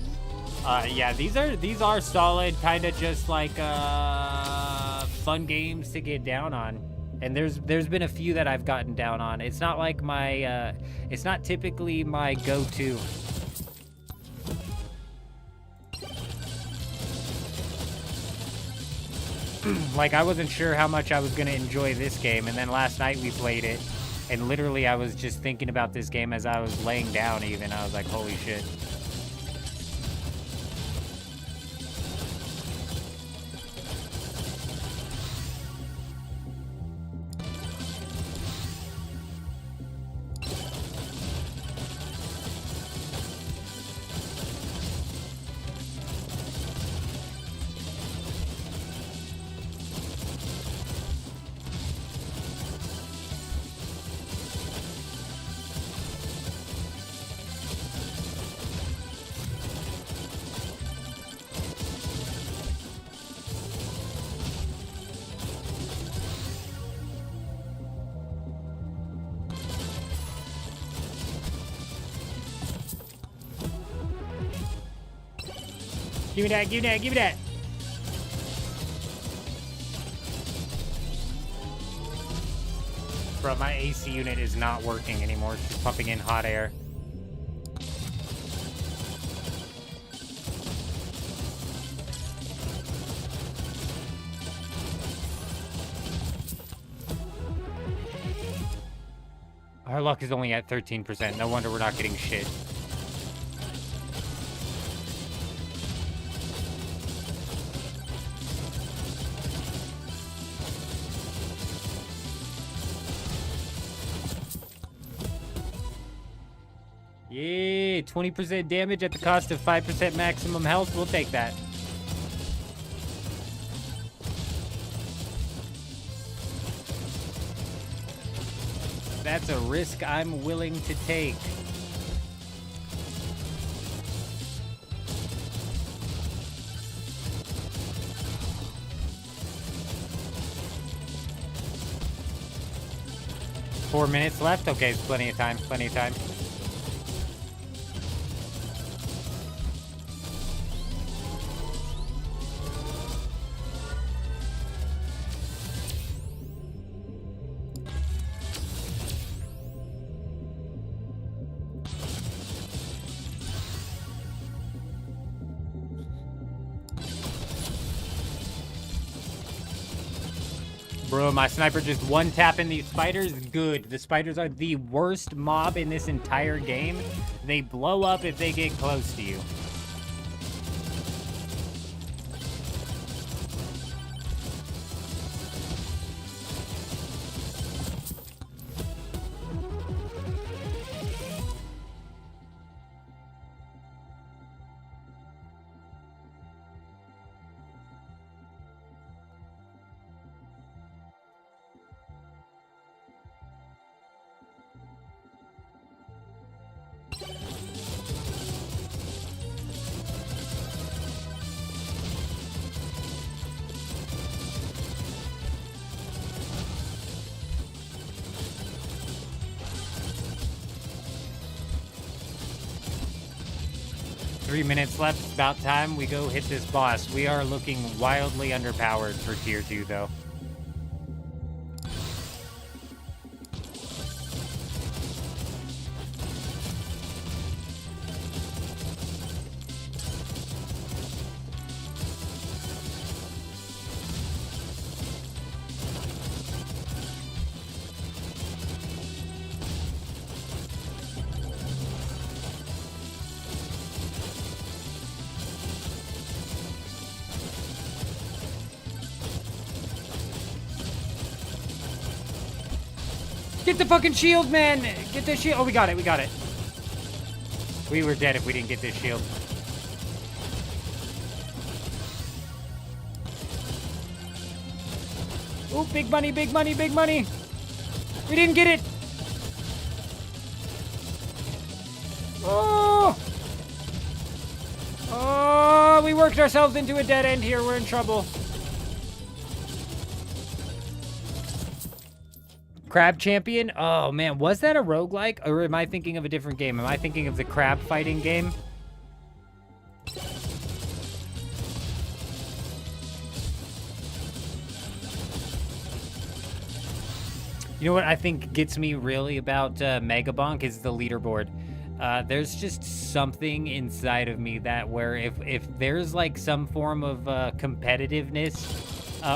Yeah, these are solid, kind of just like fun games to get down on. And there's been a few that I've gotten down on. It's not like my it's not typically my go-to. Like, I wasn't sure how much I was gonna enjoy this game, and then last night we played it. And literally, I was just thinking about this game as I was laying down even. I was like, holy shit. Give me that, give me that, give me that. Bro, my AC unit is not working anymore. It's just pumping in hot air. Our luck is only at 13%. No wonder we're not getting shit. Yeah, 20% damage at the cost of 5% maximum health. We'll take that. That's a risk I'm willing to take. Four minutes left? Okay, it's plenty of time, plenty of time. Bro, my sniper just one-tapping these spiders. Good. The spiders are the worst mob in this entire game. They blow up if they get close to you. 3 minutes left. It's about time we go hit this boss. We are looking wildly underpowered for tier 2, though. Get the fucking shield, man! Get the shield. Oh, we got it. We got it. We were dead if we didn't get this shield. Oh, big money, big money, big money. We didn't get it. Oh! Oh, we worked ourselves into a dead end here. We're in trouble. Crab Champion? Oh, man. Was that a roguelike? Or am I thinking of a different game? Am I thinking of the crab fighting game? You know what I think gets me really about Megabonk is the leaderboard. There's just something inside of me that where if there's like some form of competitiveness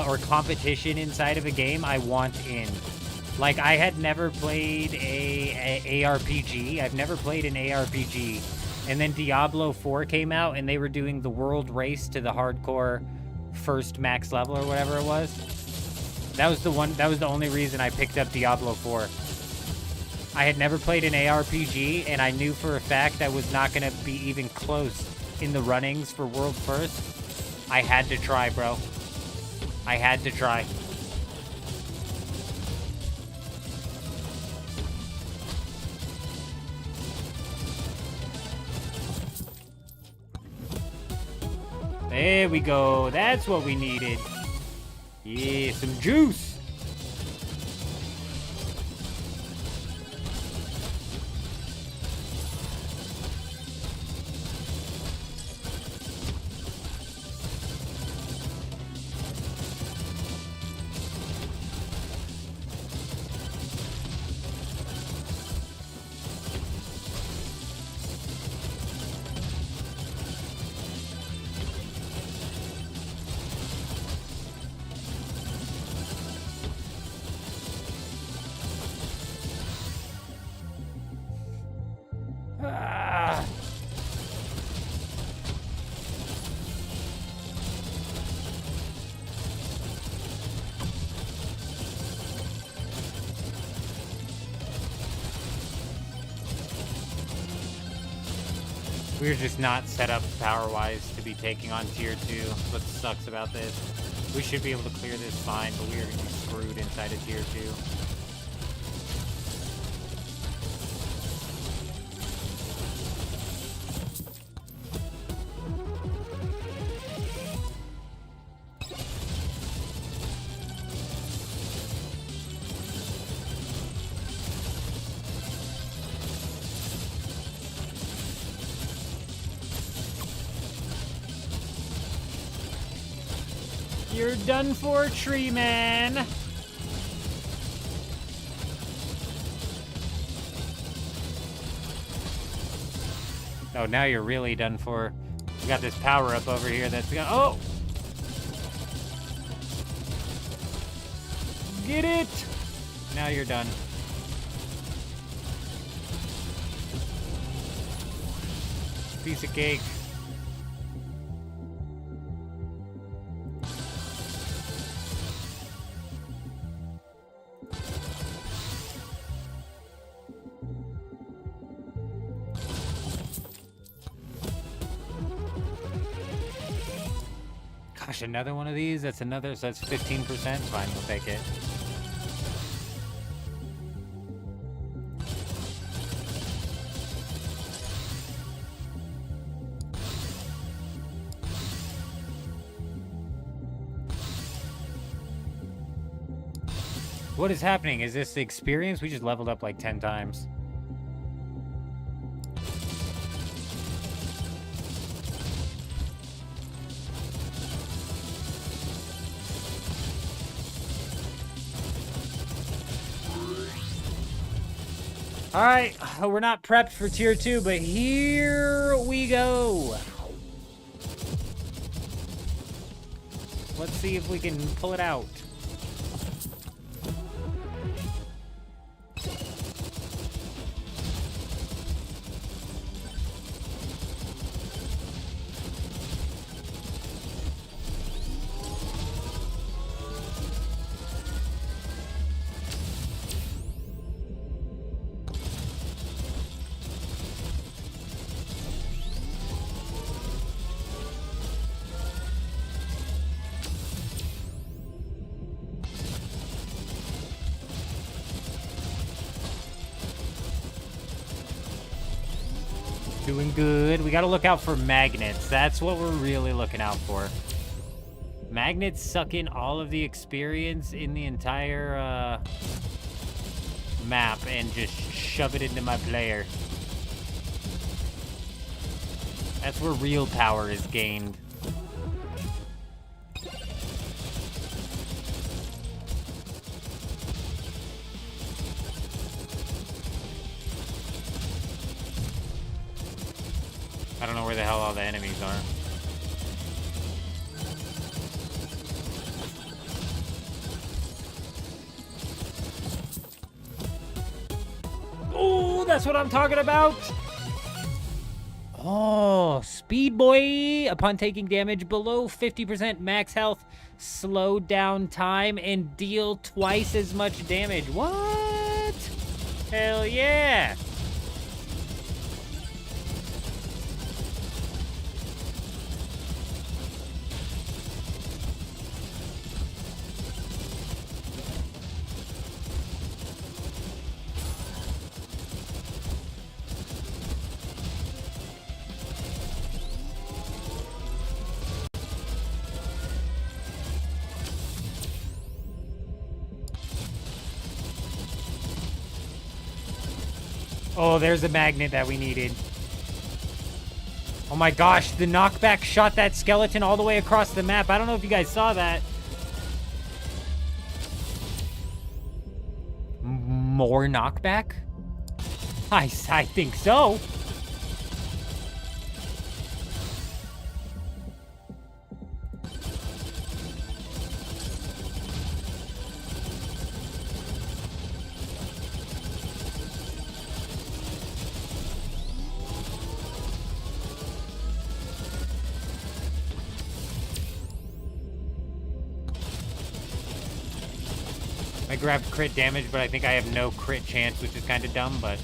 or competition inside of a game, I want in. Like, I had never played a ARPG. I've never played an ARPG. And then Diablo 4 came out, and they were doing the world race to the hardcore first max level or whatever it was. That was the only reason I picked up Diablo 4. I had never played an ARPG, and I knew for a fact I was not going to be even close in the runnings for world first. I had to try, bro. I had to try. There we go. That's what we needed. Yeah, some juice. We're just not set up power-wise to be taking on tier 2. What sucks about this. We should be able to clear this fine, but we are going to be screwed inside of tier 2. You're done for, tree man. Oh, now you're really done for. We got this power up over here that's got. Oh! Get it! Now you're done. Piece of cake. Gosh, another one of these? That's another, so that's 15%. Fine, we'll take it. What is happening? Is this the experience? We just leveled up like 10 times. Alright, we're not prepped for tier 2, but here we go. Let's see if we can pull it out. Doing good. We gotta look out for magnets. That's what we're really looking out for. Magnets suck in all of the experience in the entire map and just shove it into my player. That's where real power is gained. I don't know where the hell all the enemies are. Oh, that's what I'm talking about. Oh, Speed Boy. Upon taking damage below 50% max health, slow down time and deal twice as much damage. What? Hell yeah. Oh, there's a magnet that we needed. Oh my gosh, the knockback shot that skeleton all the way across the map. I don't know if you guys saw that. More knockback? I think so. I grabbed crit damage, but I think I have no crit chance, which is kind of dumb, but...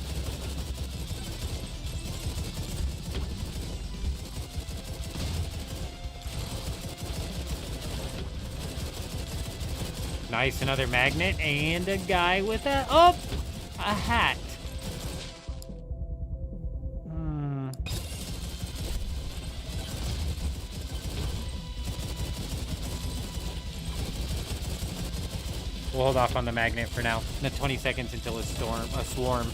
Nice, another magnet, and a guy with a... Oh! A hat. We'll hold off on the magnet for now. 20 seconds until a swarm.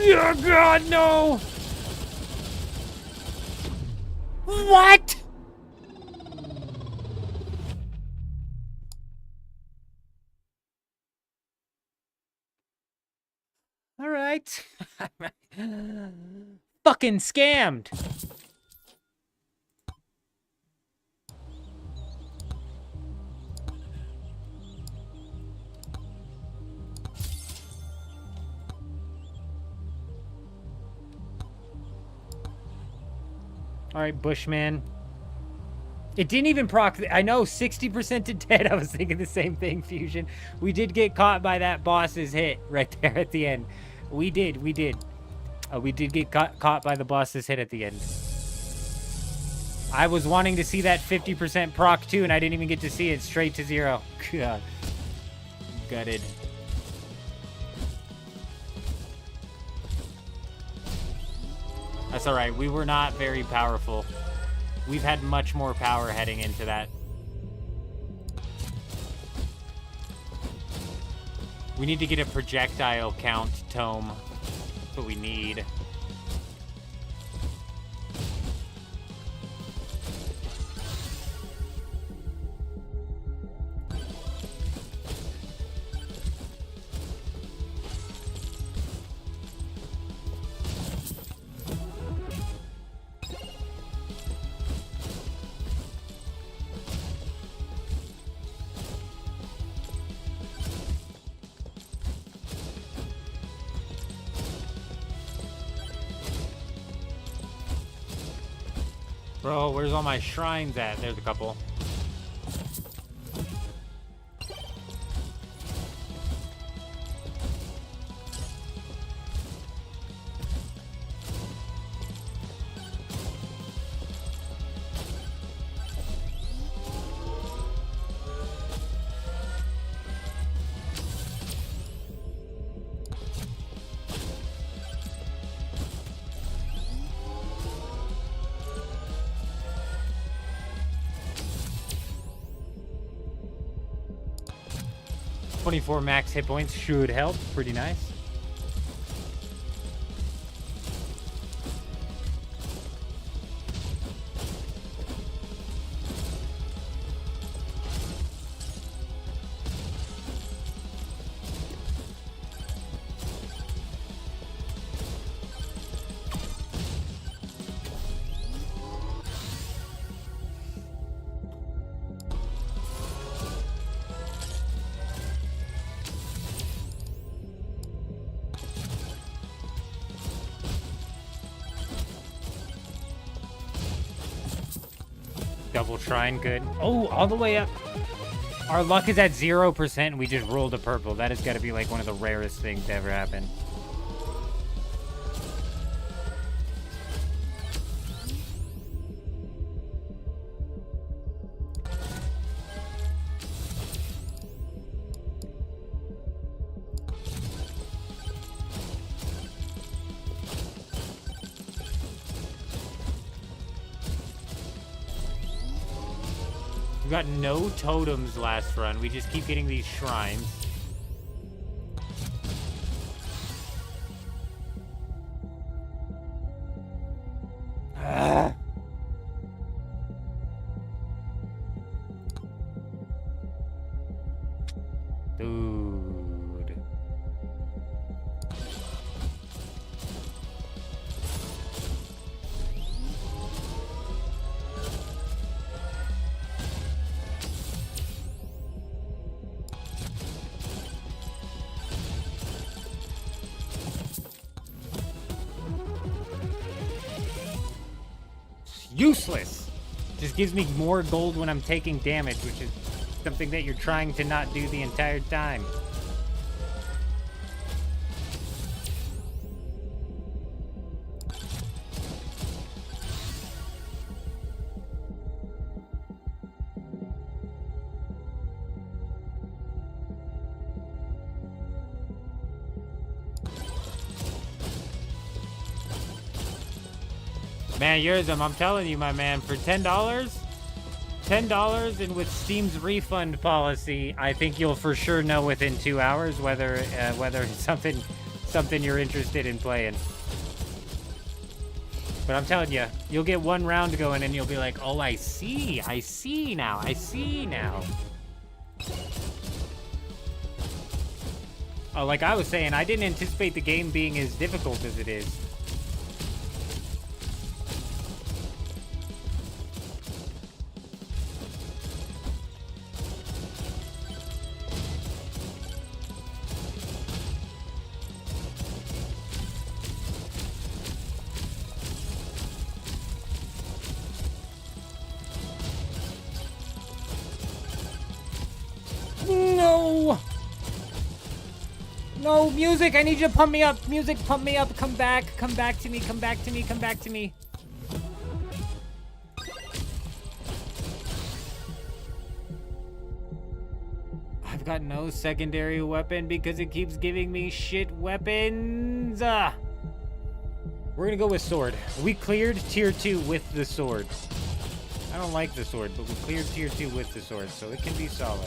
Oh God, no! What? All right. Fucking scammed. All right, Bushman. It didn't even proc. I know, 60% to dead. I was thinking the same thing, Fusion. We did get caught by that boss's hit right there at the end. We did. We did get caught by the boss's hit at the end. I was wanting to see that 50% proc too, and I didn't even get to see it. Straight to 0. God. Gutted. That's alright. We were not very powerful. We've had much more power heading into that. We need to get a projectile count tome. That's what we need. Bro, where's all my shrines at? There's a couple. .24 max hit points should help. Pretty nice. Double shrine, good. Oh, all the way up. Our luck is at 0%, and we just rolled a purple. That has got to be like one of the rarest things to ever happen. We got no totems last run. We just keep getting these shrines. Ah. Dude. Useless. Just gives me more gold when I'm taking damage, which is something that you're trying to not do the entire time. Man, Yurzum, I'm telling you, my man, for $10, $10, and with Steam's refund policy, I think you'll for sure know within 2 hours whether it's something you're interested in playing. But I'm telling you, you'll get one round going and you'll be like, oh, I see now. Oh, like I was saying, I didn't anticipate the game being as difficult as it is. No! No, music, I need you to pump me up. Music, pump me up. Come back to me, come back to me, come back to me. I've got no secondary weapon because it keeps giving me shit weapons. We're gonna go with sword. We cleared tier 2 with the sword. I don't like the sword, but we cleared tier 2 with the sword, so it can be solid.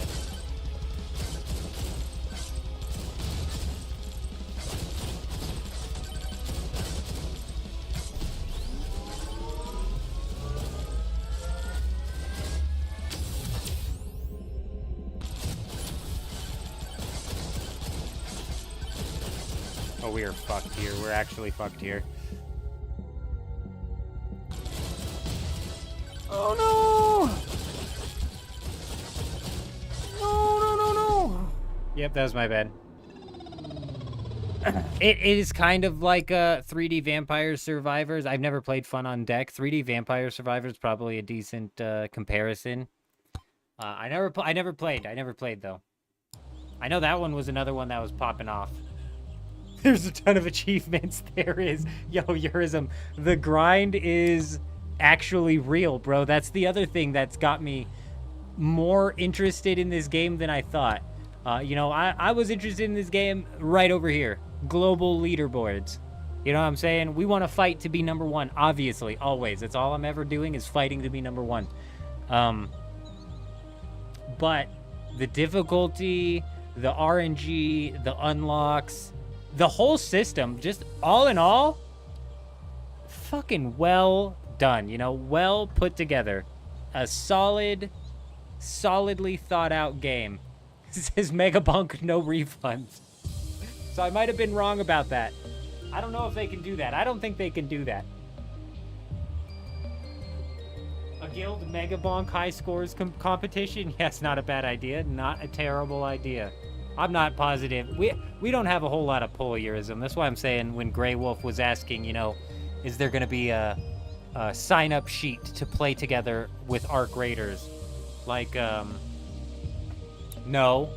Oh, we are fucked here. We're actually fucked here. Oh no! No! Yep, that was my bad. It is kind of like 3D Vampire Survivors. I've never played Fun on Deck. 3D Vampire Survivors probably a decent comparison. I never played though. I know that one was another one that was popping off. There's a ton of achievements. There is. Yo, Eurism, the grind is actually real, bro. That's the other thing that's got me more interested in this game than I thought. You know, I was interested in this game right over here. Global leaderboards. You know what I'm saying? We want to fight to be number 1, obviously, always. That's all I'm ever doing is fighting to be number 1. But the difficulty, the RNG, the unlocks, the whole system, just all in all, fucking well done, you know, well put together. A solidly thought out game. It says Megabunk, no refunds. So I might have been wrong about that. I don't know if they can do that. I don't think they can do that. A guild Megabonk high scores competition? Yes, not a bad idea. Not a terrible idea. I'm not positive. We don't have a whole lot of polyerism. That's why I'm saying when Grey Wolf was asking, you know, is there going to be a sign-up sheet to play together with Arc Raiders? Like, no.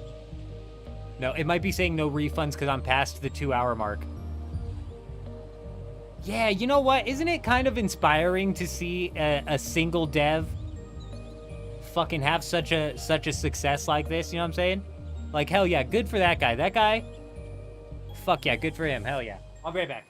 No, it might be saying no refunds because I'm past the 2-hour mark. Yeah, you know what? Isn't it kind of inspiring to see a single dev fucking have such a success like this? You know what I'm saying? Like, hell yeah, good for that guy. That guy, fuck yeah, good for him. Hell yeah. I'll be right back.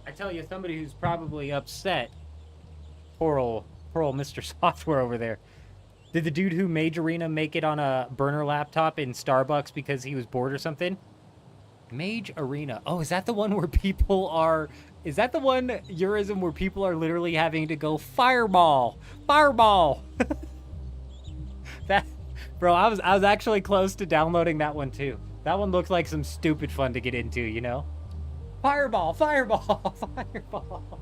I tell you, somebody who's probably upset. Poor old Mr. Software over there. Did the dude who made Arena make it on a burner laptop in Starbucks because he was bored or something? Mage Arena. Oh, is that the one where people are... Is that the one, Eurism, where people are literally having to go fireball? Fireball! That... Bro, I was actually close to downloading that one too. That one looked like some stupid fun to get into, you know? Fireball! Fireball! Fireball!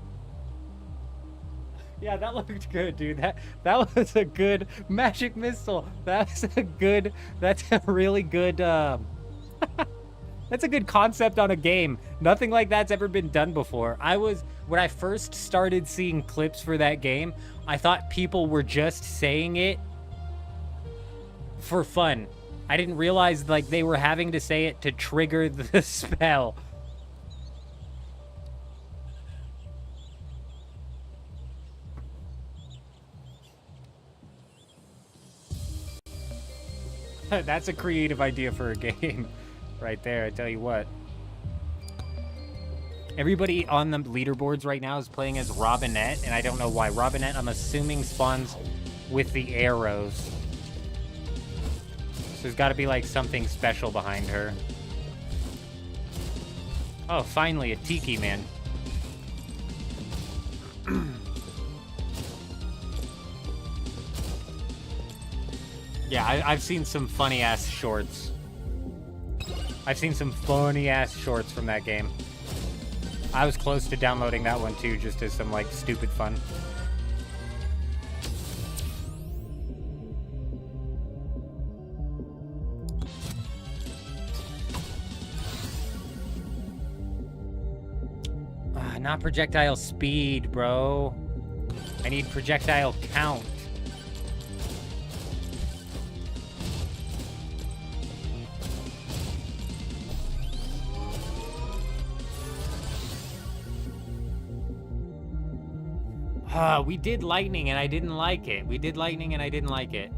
Yeah, that looked good, dude. That was a good magic missile. That's a really good, that's a good concept on a game. Nothing like that's ever been done before. When I first started seeing clips for that game, I thought people were just saying it for fun. I didn't realize, like, they were having to say it to trigger the spell. That's a creative idea for a game right there, I tell you what. Everybody on the leaderboards right now is playing as Robinette, and I don't know why. Robinette, I'm assuming, spawns with the arrows. So there's got to be, like, something special behind her. Oh, finally, a Tiki Man. Yeah, I've seen some funny-ass shorts. I've seen some funny-ass shorts from that game. I was close to downloading that one, too, just as some, like, stupid fun. Not projectile speed, bro. I need projectile count. We did lightning and I didn't like it. We did lightning and I didn't like it.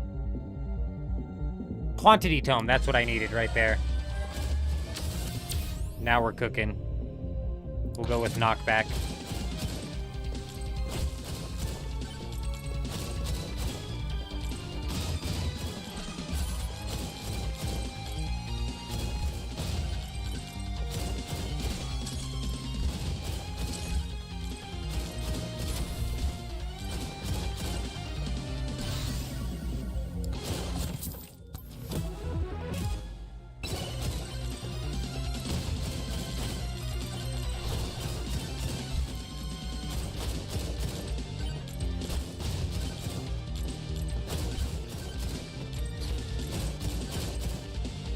Quantity tome, that's what I needed right there. Now we're cooking. We'll go with knockback.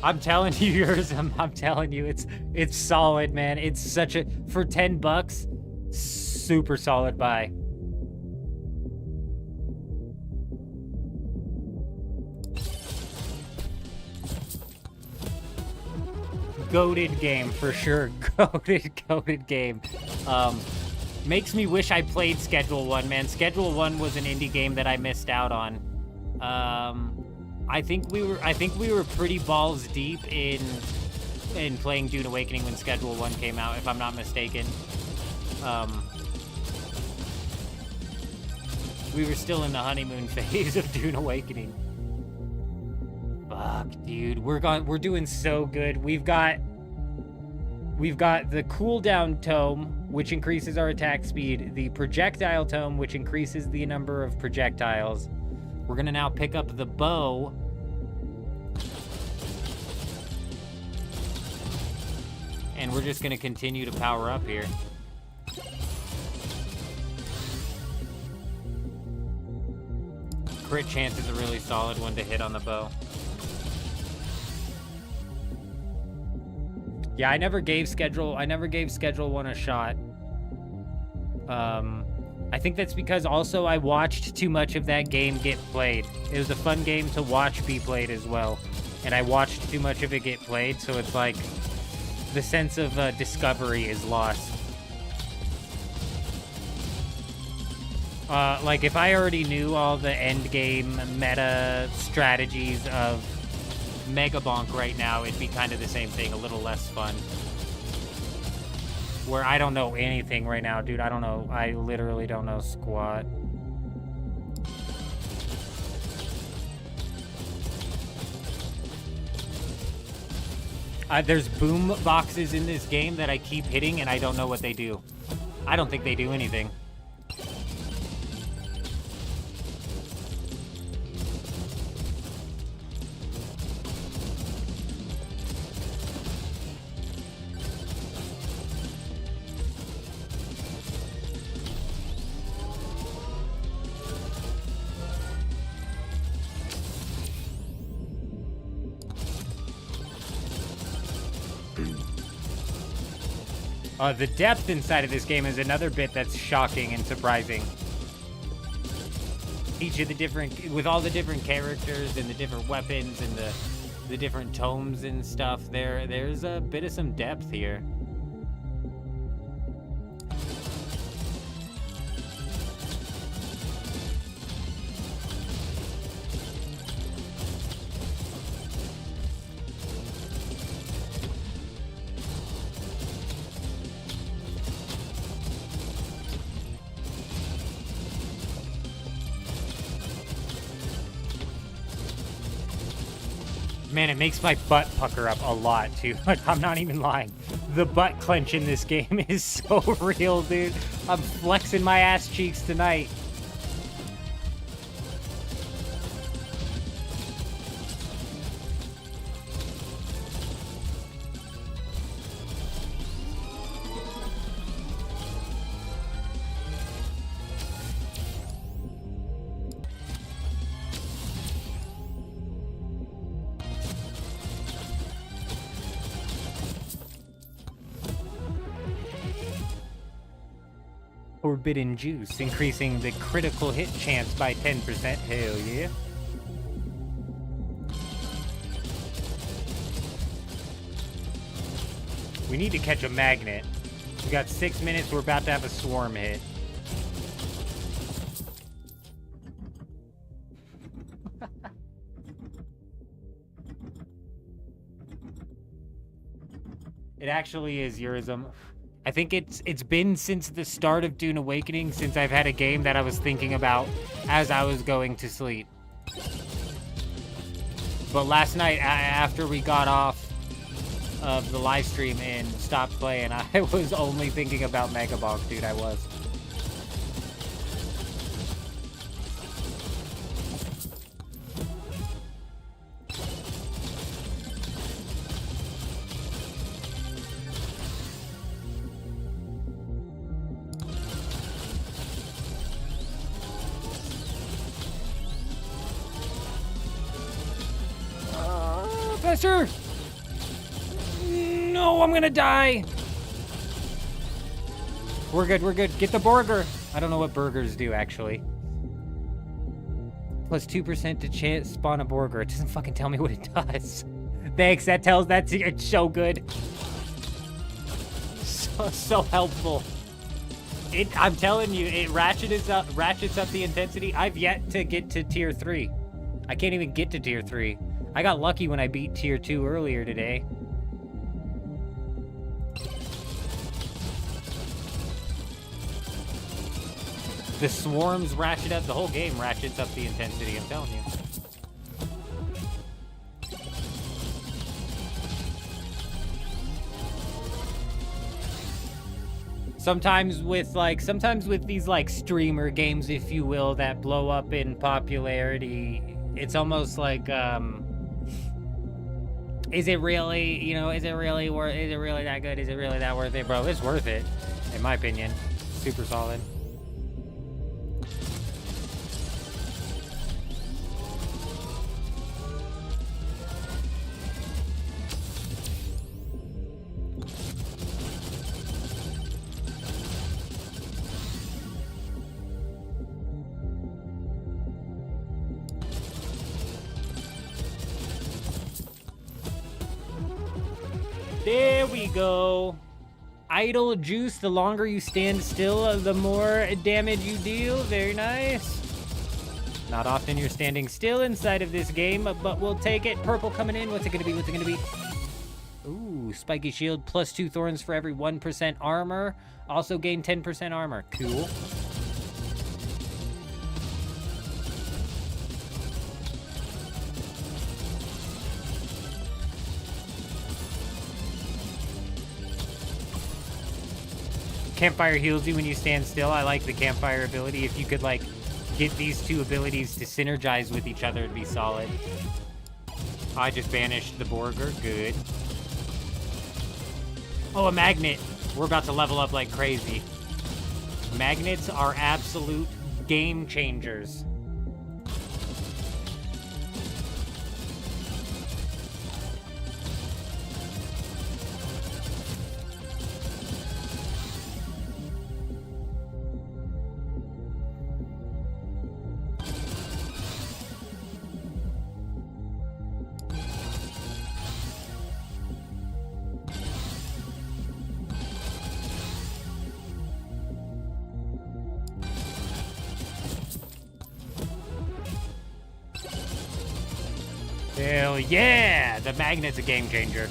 I'm telling you, yours. I'm telling you, it's solid, man. It's such a for $10, super solid buy. Goated game for sure. Goated game. Makes me wish I played Schedule 1, man. Schedule 1 was an indie game that I missed out on. I think we were pretty balls deep in playing Dune Awakening when Schedule 1 came out, if I'm not mistaken. We were still in the honeymoon phase of Dune Awakening. Fuck, dude, we're doing so good. We've got the cooldown tome, which increases our attack speed, the projectile tome, which increases the number of projectiles. We're gonna now pick up the bow. And we're just gonna continue to power up here. Crit chance is a really solid one to hit on the bow. Yeah, I never gave Schedule 1 a shot. I think that's because also I watched too much of that game get played. It was a fun game to watch be played as well. And I watched too much of it get played, so it's like the sense of discovery is lost. Like if I already knew all the end game meta strategies of Mega Bonk right now, it'd be kind of the same thing, a little less fun. Where I don't know anything right now, dude. I don't know. I literally don't know squat. There's boom boxes in this game that I keep hitting and I don't know what they do. I don't think they do anything. The depth inside of this game is another bit that's shocking and surprising. Each of the different, with all the different characters and the different weapons and the different tomes and stuff, there's a bit of some depth here. Man, it makes my butt pucker up a lot, too. Like, I'm not even lying. The butt clench in this game is so real, dude. I'm flexing my ass cheeks tonight. Forbidden Juice, increasing the critical hit chance by 10%. Hell yeah. We need to catch a magnet. We got 6 minutes, we're about to have a swarm hit. It actually is Eurism. I think it's been since the start of Dune Awakening since I've had a game that I was thinking about as I was going to sleep. But last night, after we got off of the live stream and stopped playing, I was only thinking about Megabonk, dude. I was. Professor! No, I'm gonna die! We're good, we're good. Get the burger! I don't know what burgers do, actually. Plus 2% to chance spawn a burger. It doesn't fucking tell me what it does. Thanks, it's so good. So helpful. I'm telling you, it ratchets up the intensity. I've yet to get to tier 3. I can't even get to tier 3. I got lucky when I beat tier 2 earlier today. The swarms ratchet up, the whole game ratchets up the intensity, I'm telling you. Sometimes with these like streamer games, if you will, that blow up in popularity, it's almost like, is it really, you know, is it really that good? Is it really that worth it? Bro, it's worth it, in my opinion. Super solid. There we go. Idle juice, the longer you stand still, the more damage you deal. Very nice. Not often you're standing still inside of this game, but we'll take it. Purple coming in. What's it gonna be? What's it gonna be? Ooh, spiky shield, plus 2 thorns for every 1% armor. Also gain 10% armor. Cool. Campfire heals you when you stand still. I like the campfire ability. If you could, like, get these two abilities to synergize with each other, it'd be solid. I just banished the burger. Good. Oh, a magnet. We're about to level up like crazy. Magnets are absolute game changers. Hell yeah! The magnet's a game changer.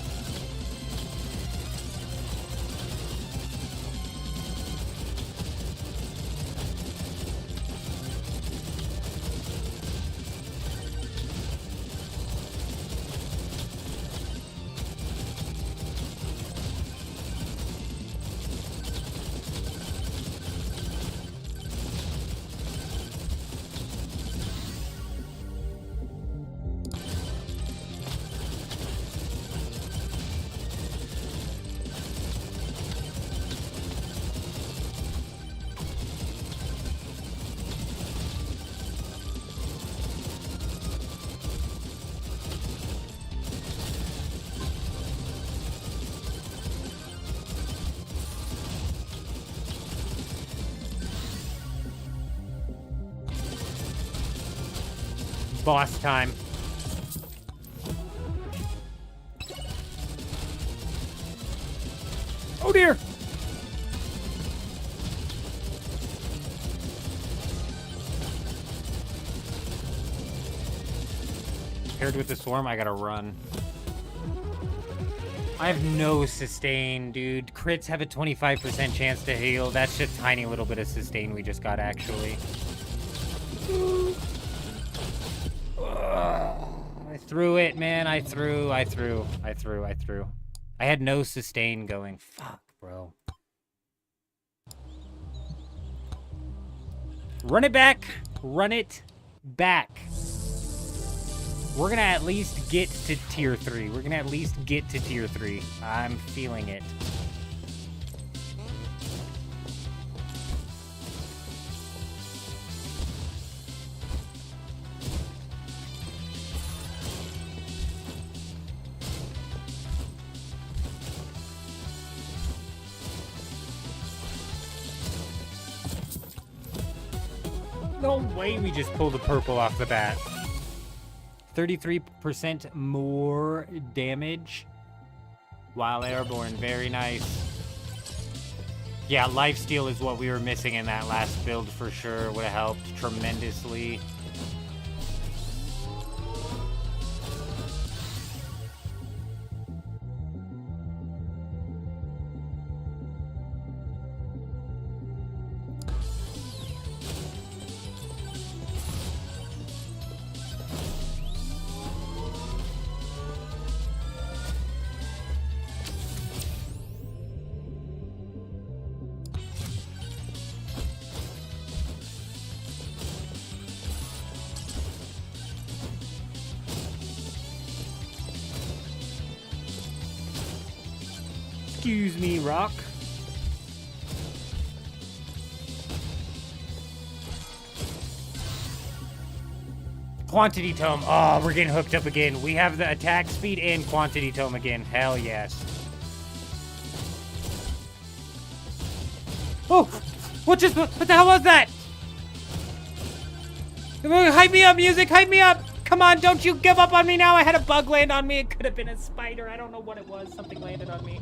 Boss time. Oh dear! Paired with the swarm, I gotta run. I have no sustain, dude. Crits have a 25% chance to heal. That's just a tiny little bit of sustain we just got, actually. I threw it, man. I threw. I had no sustain going. Fuck, bro. Run it back. Run it back. We're gonna at least get to tier 3. We're gonna at least get to tier 3. I'm feeling it. No way we just pulled a purple off the bat. 33% more damage while airborne. Very nice. Yeah, lifesteal is what we were missing in that last build for sure. Would have helped tremendously. Excuse me, Rock. Quantity tome. Oh, we're getting hooked up again. We have the attack speed and quantity tome again. Hell yes. Oh, what the hell was that? Hype me up, music. Hype me up. Come on, don't you give up on me now. I had a bug land on me. It could have been a spider. I don't know what it was. Something landed on me.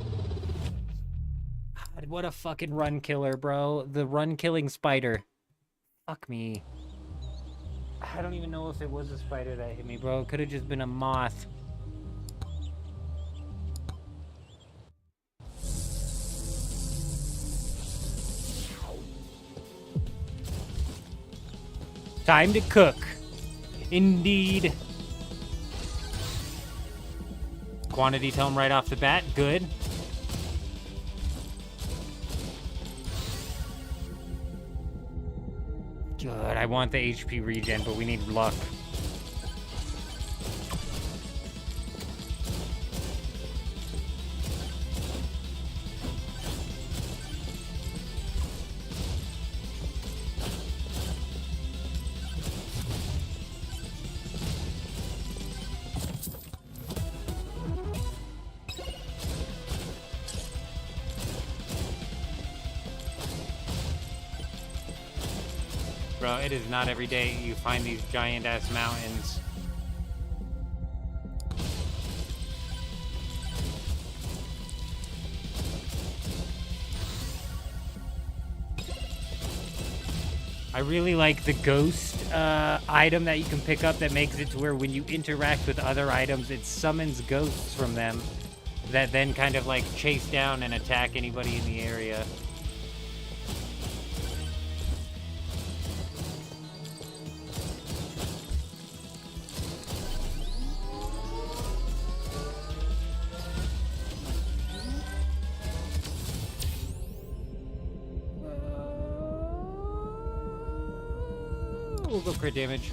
God, what a fucking run killer, bro. The run killing spider. Fuck me. I don't even know if it was a spider that hit me, bro. It could have just been a moth. Time to cook. Indeed. Quantity tome right off the bat. Good. Good. I want the HP regen, but we need luck. Bro, it is not every day you find these giant-ass mountains. I really like the ghost item that you can pick up that makes it to where when you interact with other items, it summons ghosts from them that then kind of like chase down and attack anybody in the area. We'll go crit damage.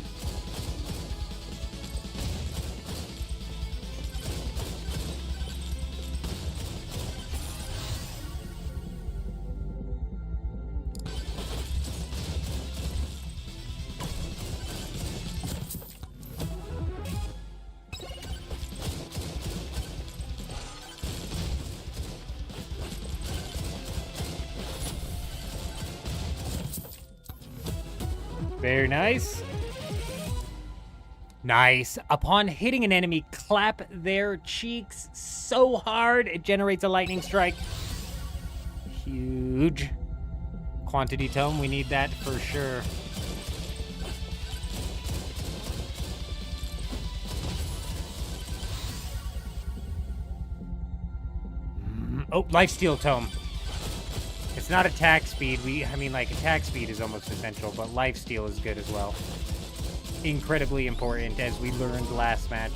Very nice. Nice. Upon hitting an enemy, clap their cheeks so hard it generates a lightning strike. Huge. Quantity tome, we need that for sure. Oh, lifesteal tome. It's not attack speed. I mean, like, attack speed is almost essential, but lifesteal is good as well. Incredibly important, as we learned last match.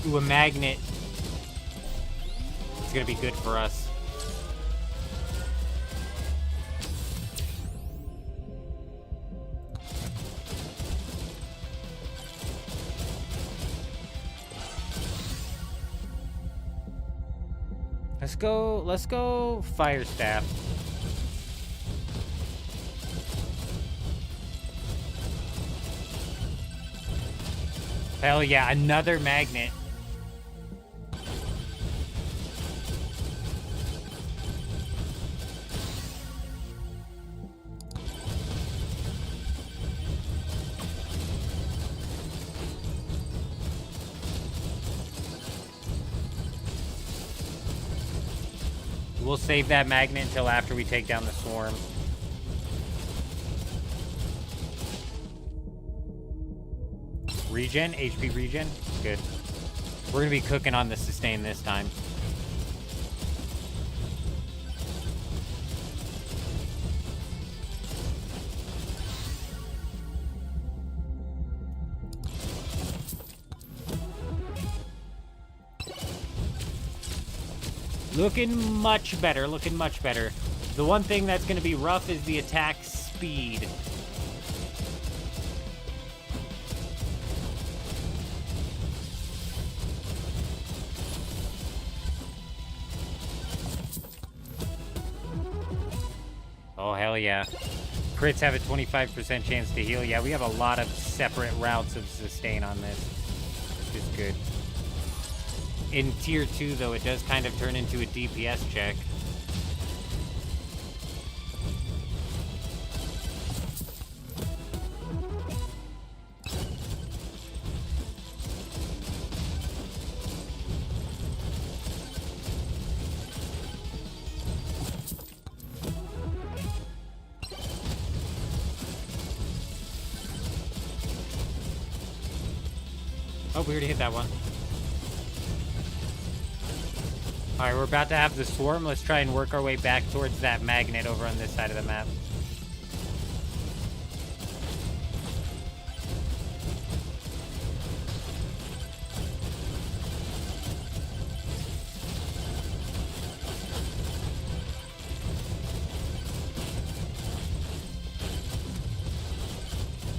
Ooh, a magnet. It's gonna be good for us. Let's go Fire Staff. Hell yeah, another magnet. We'll save that magnet until after we take down the swarm. Regen? HP regen? Good. We're gonna be cooking on the sustain this time. Looking much better, looking much better. The one thing that's gonna be rough is the attack speed. Oh, hell yeah. Crits have a 25% chance to heal. Yeah, we have a lot of separate routes of sustain on this, which is good. In tier 2, though, it does kind of turn into a DPS check. Oh, we already hit that one. Alright, we're about to have the swarm. Let's try and work our way back towards that magnet over on this side of the map.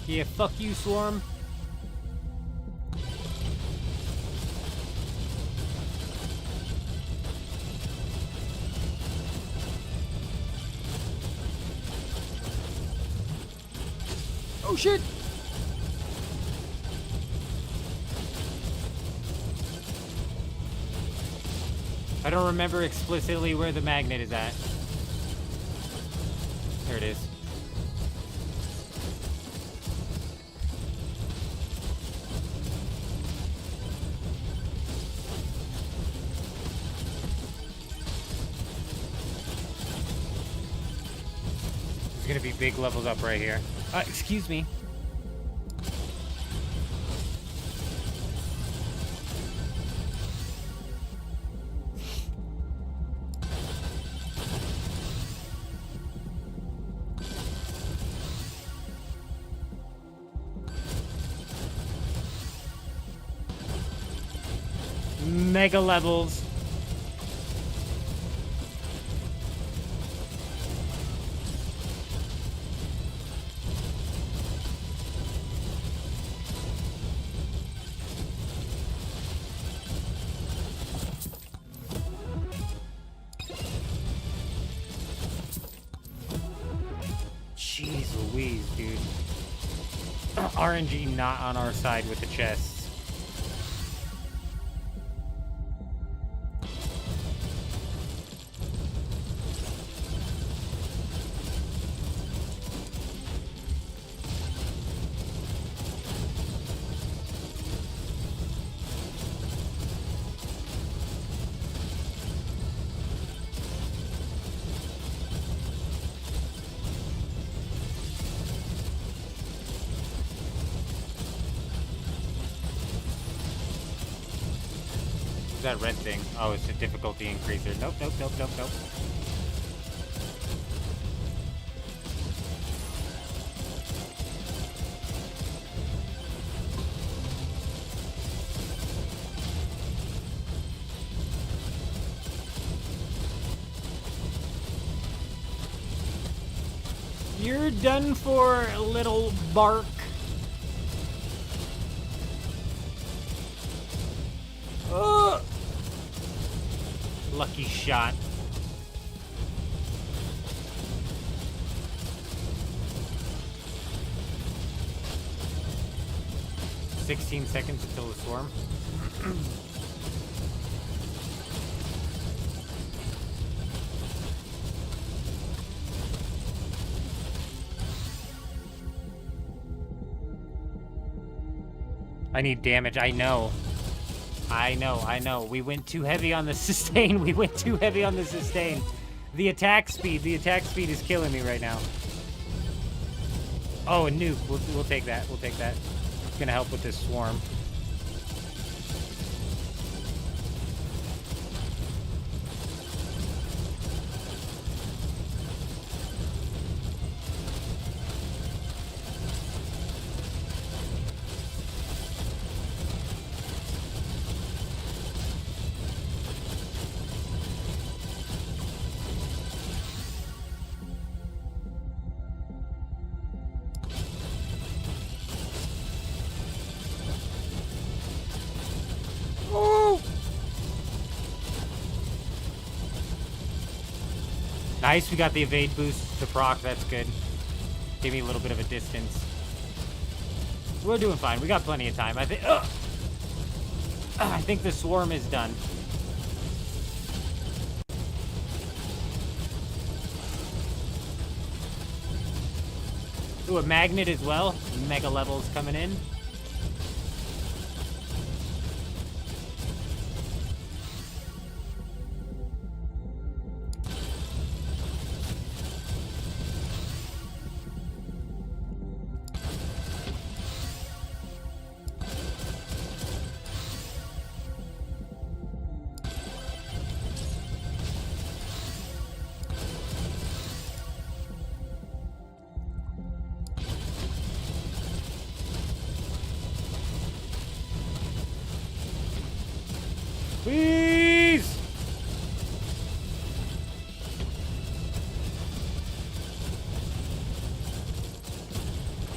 Yeah, fuck you, swarm. Oh shit! I don't remember explicitly where the magnet is at. There it is. There's gonna be big levels up right here. Excuse me. Mega levels. Jeez Louise, dude. RNG not on our side with the chests. that red thing? Oh, it's a difficulty increaser. Nope, nope, nope, nope, nope. You're done for, little bark. Oh! Lucky shot. "16 seconds until the swarm." I need damage, I know. I know. We went too heavy on the sustain. We went too heavy on the sustain. The attack speed is killing me right now. Oh, a nuke. We'll take that. We'll take that. It's gonna help with this swarm. Nice, we got the evade boost to proc, that's good. Gave me a little bit of a distance. We're doing fine, we got plenty of time. I think the swarm is done. Ooh, a magnet as well. Mega levels coming in. Please!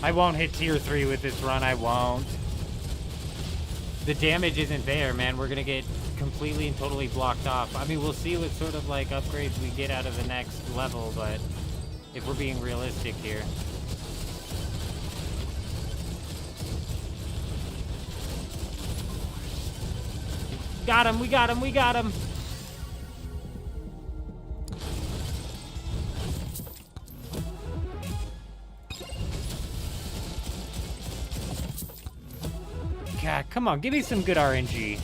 I won't hit tier 3 with this run, I won't. The damage isn't there, man. We're gonna get completely and totally blocked off. I mean, we'll see what sort of, like, upgrades we get out of the next level, but if we're being realistic here. Got him, we got him, we got him! God, come on, give me some good RNG.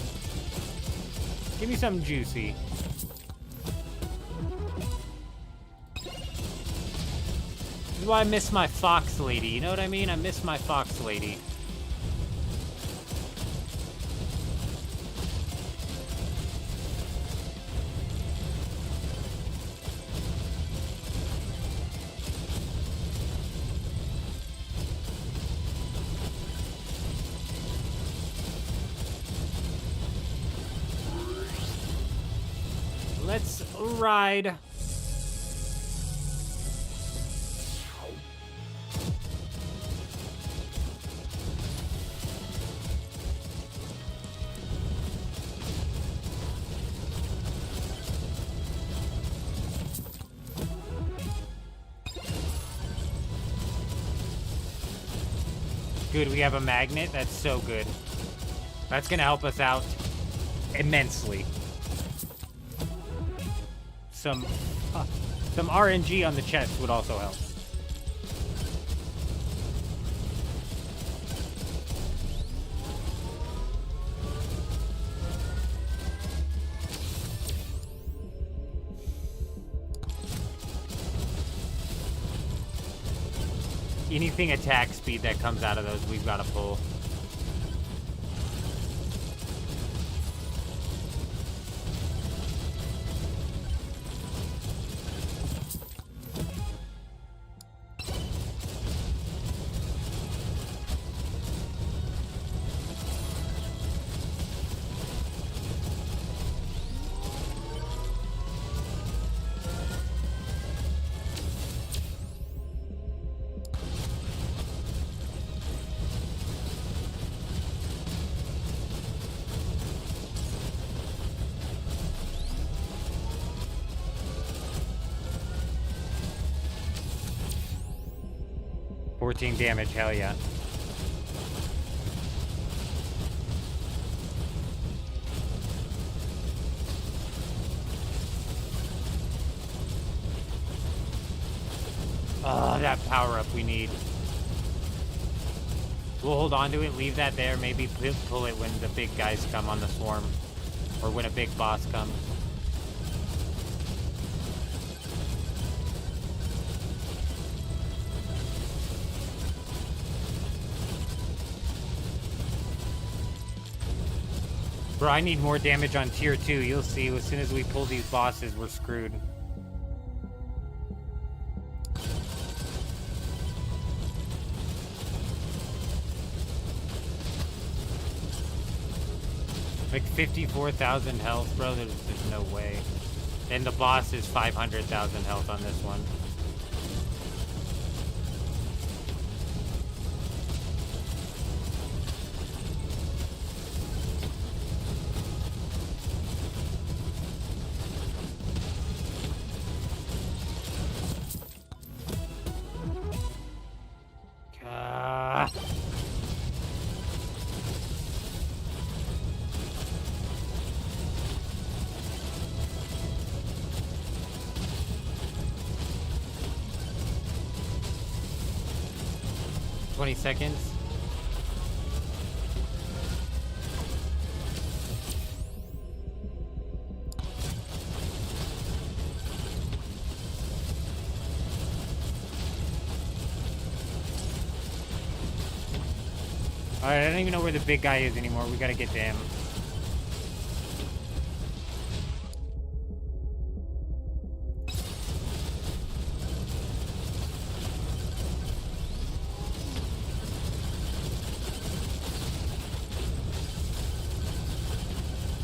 Give me something juicy. This is why I miss my fox lady, you know what I mean? I miss my fox lady. Let's ride. Good, we have a magnet. That's so good. That's gonna help us out immensely. Some RNG on the chest would also help. Anything attack speed that comes out of those, we've got to pull. 14 damage, hell yeah. Oh, that power-up we need. We'll hold on to it, leave that there, maybe pull it when the big guys come on the swarm. Or when a big boss comes. Bro, I need more damage on tier 2. You'll see, as soon as we pull these bosses, we're screwed. Like 54,000 health, bro. There's no way. And the boss is 500,000 health on this one. Ah. $20 seconds. Alright, I don't even know where the big guy is anymore. We gotta get to him.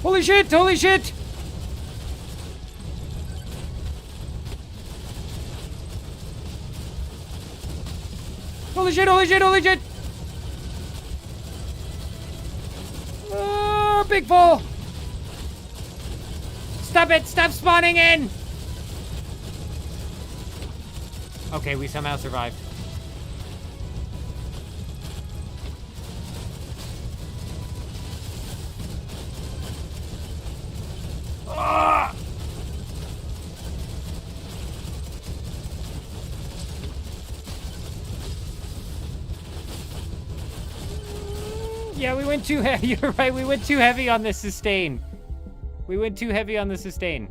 Holy shit! Holy shit! Holy shit! Holy shit! Holy shit! Oh, big fall! Stop it! Stop spawning in! Okay, we somehow survived. Ah! Yeah, we went too heavy. You're right. We went too heavy on the sustain. We went too heavy on the sustain.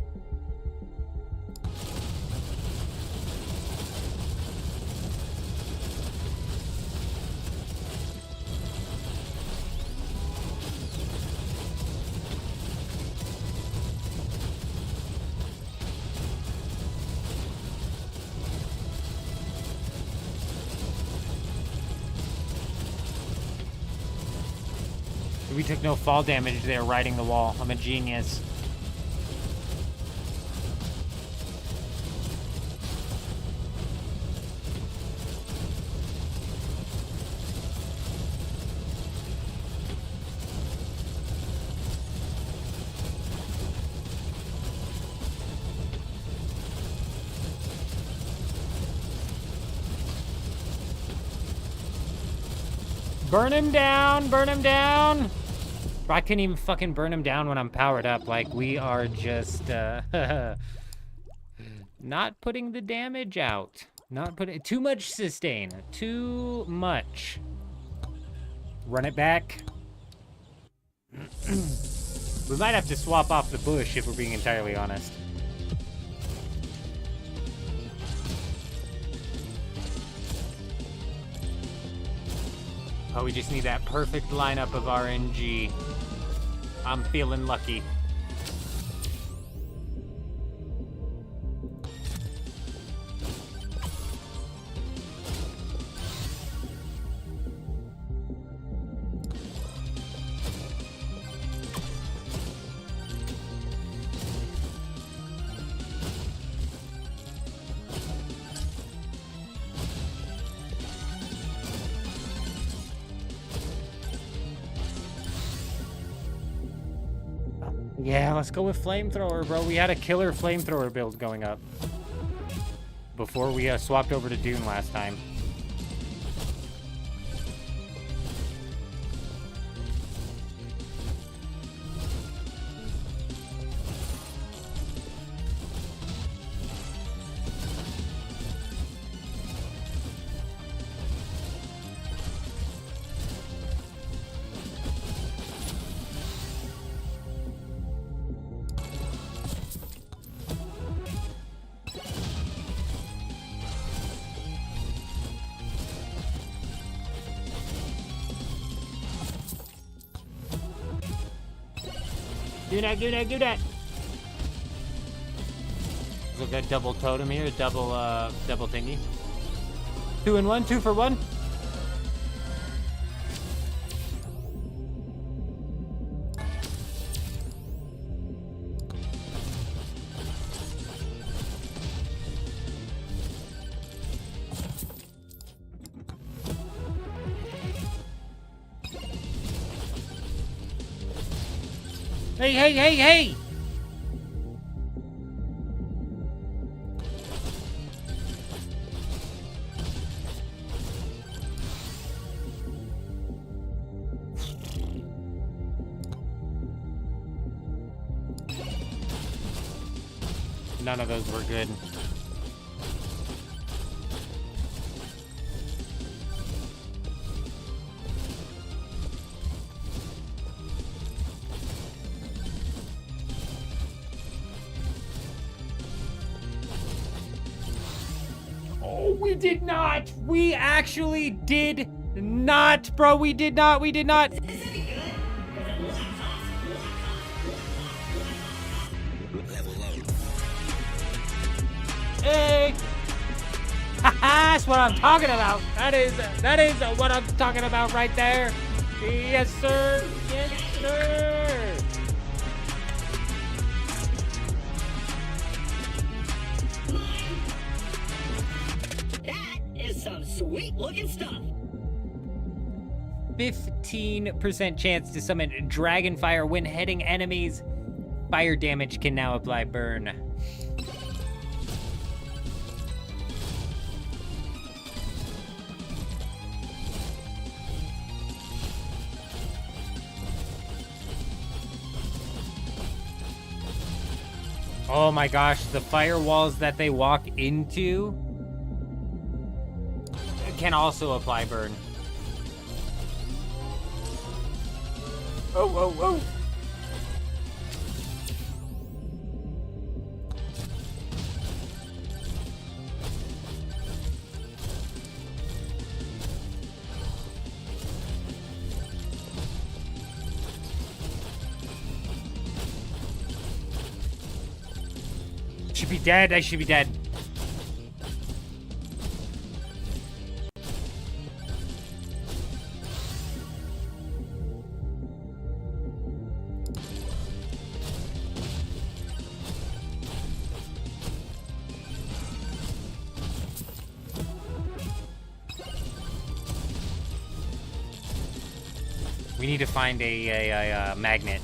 We took no fall damage there riding the wall. I'm a genius. Burn him down! Burn him down! Bro, I couldn't even fucking burn him down when I'm powered up. Like, we are just, not putting the damage out. Not putting... Too much sustain. Too much. Run it back. We might have to swap off the bush if we're being entirely honest. Oh, we just need that perfect lineup of RNG. I'm feeling lucky. Yeah, let's go with flamethrower, bro. We had a killer flamethrower build going up before we swapped over to Dune last time. Do that, do that, do that. Look at double totem here, double thingy. 2 in 1, 2 for 1. Hey, hey, hey, hey! None of those were good. Oh, we did not! We actually did not, bro! We did not! We did not! Hey! That's what I'm talking about. That is what I'm talking about right there. Yes, sir. Yes, sir. That is some sweet looking stuff. 15% chance to summon Dragonfire when hitting enemies. Fire damage can now apply burn. Oh my gosh, the firewalls that they walk into can also apply burn. Oh, oh, oh. Should be dead. I should be dead. We need to find a magnet.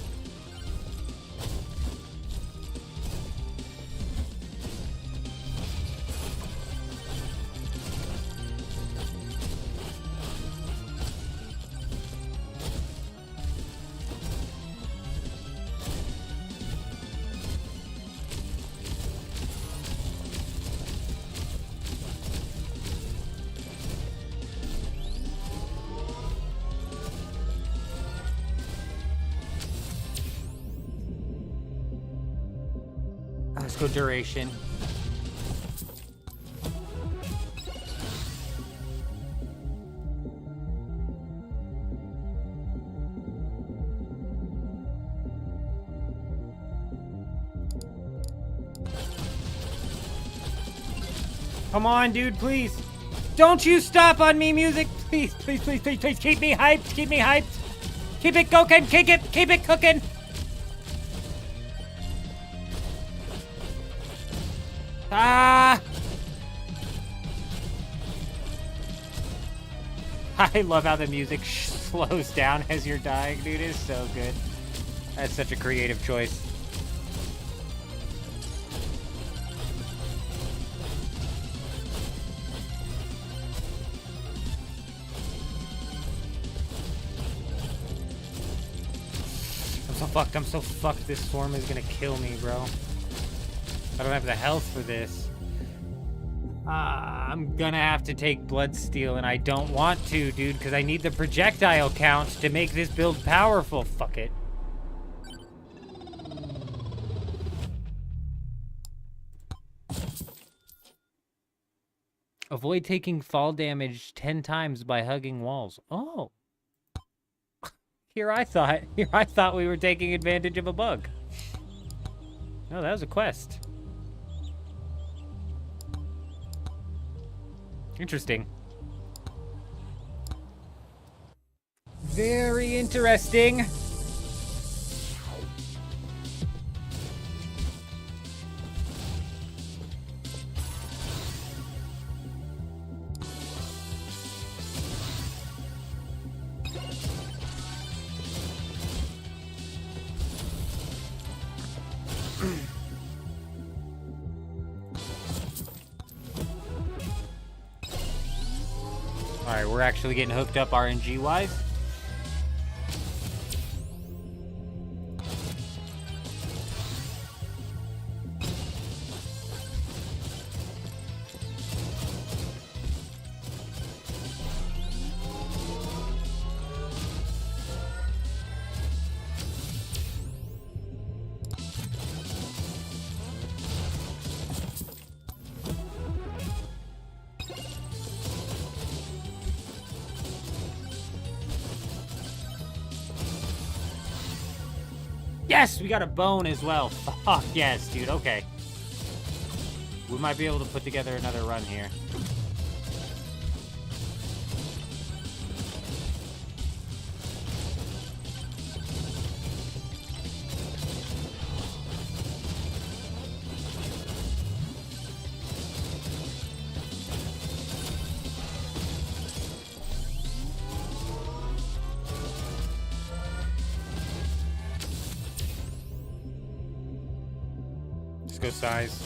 Let's go duration. Come on, dude, please. Don't you stop on me, music. Please, please, please, please, please. Keep me hyped. Keep me hyped. Keep it cooking. Keep it cooking. Ah! I love how the music slows down as you're dying, dude. It's so good. That's such a creative choice. I'm so fucked. I'm so fucked. This storm is gonna kill me, bro. I don't have the health for this. I'm gonna have to take Bloodsteel, and I don't want to, dude, because I need the projectile count to make this build powerful. Fuck it. Avoid taking fall damage 10 times by hugging walls. Oh. Here I thought we were taking advantage of a bug. No, that was a quest. Interesting. Very interesting. Alright, we're actually getting hooked up RNG-wise. Yes, we got a bone as well. Fuck yes, dude. Okay. We might be able to put together another run here. Let's go size.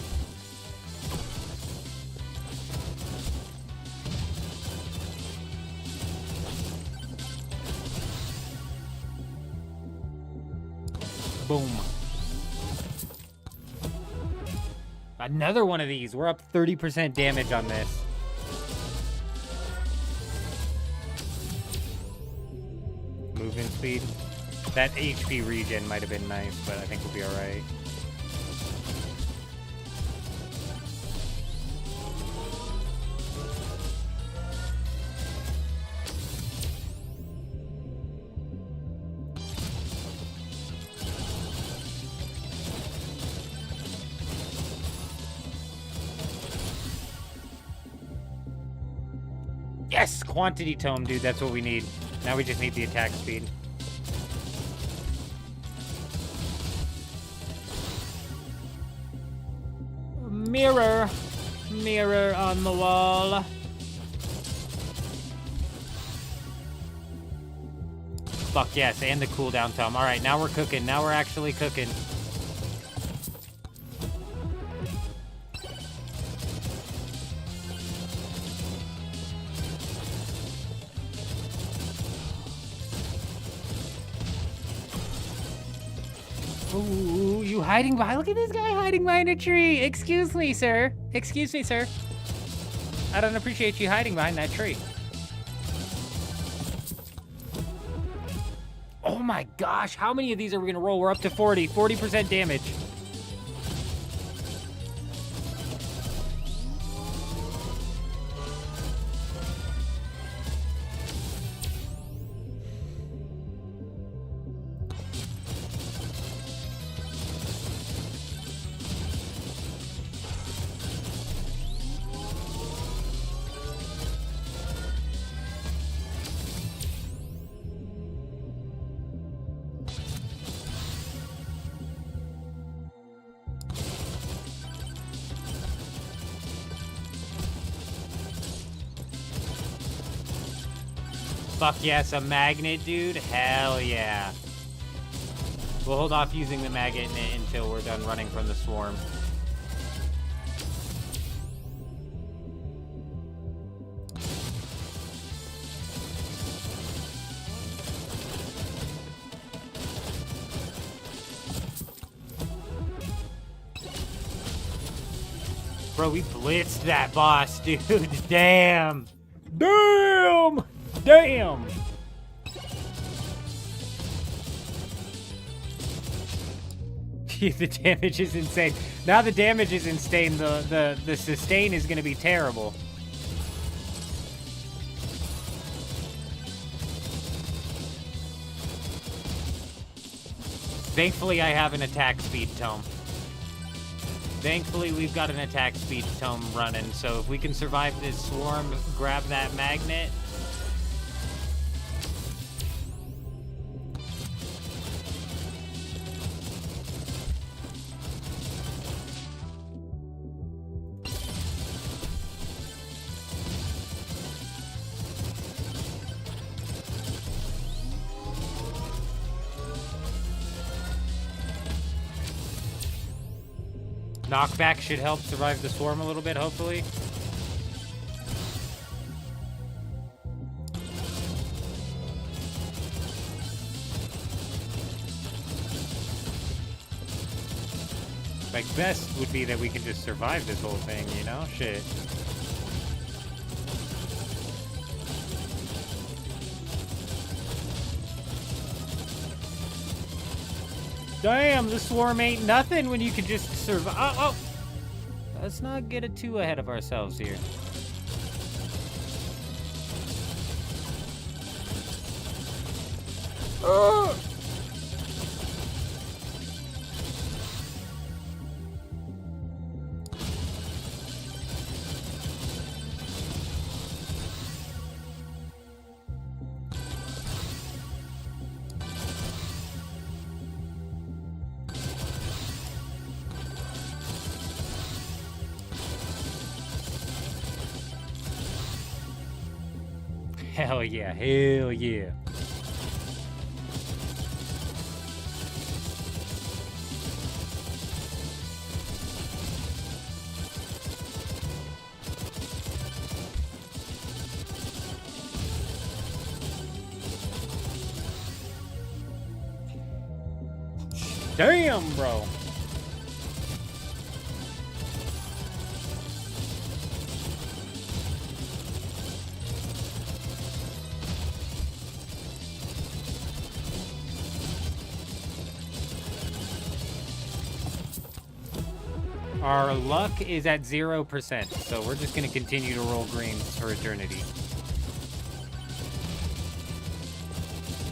Boom. Another one of these. We're up 30% damage on this. Movement speed. That HP regen might have been nice, but I think we'll be alright. Yes! Quantity tome, dude. That's what we need. Now we just need the attack speed. Mirror. Mirror on the wall. Fuck yes, and the cooldown tome. Alright, now we're cooking. Now we're actually cooking. Ooh, you hiding behind? Look at this guy hiding behind a tree. Excuse me, sir. Excuse me, sir. I don't appreciate you hiding behind that tree. Oh my gosh, how many of these are we gonna roll? We're up to 40% damage. Fuck yes, a magnet, dude. Hell yeah. We'll hold off using the magnet until we're done running from the swarm. Bro, we blitzed that boss, dude. Damn. Damn. Damn! The damage is insane. Now the damage is insane. The sustain is going to be terrible. Thankfully, I have an attack speed tome. Thankfully, we've got an attack speed tome running, so if we can survive this swarm, grab that magnet. Knockback should help survive the swarm a little bit, hopefully. Like, best would be that we can just survive this whole thing, you know? Shit. Damn, the swarm ain't nothing when you can just survive. Oh! Let's not get it too ahead of ourselves here. Oh! Hell yeah, hell yeah. Damn, bro. Our luck is at 0%, so we're just gonna continue to roll greens for eternity.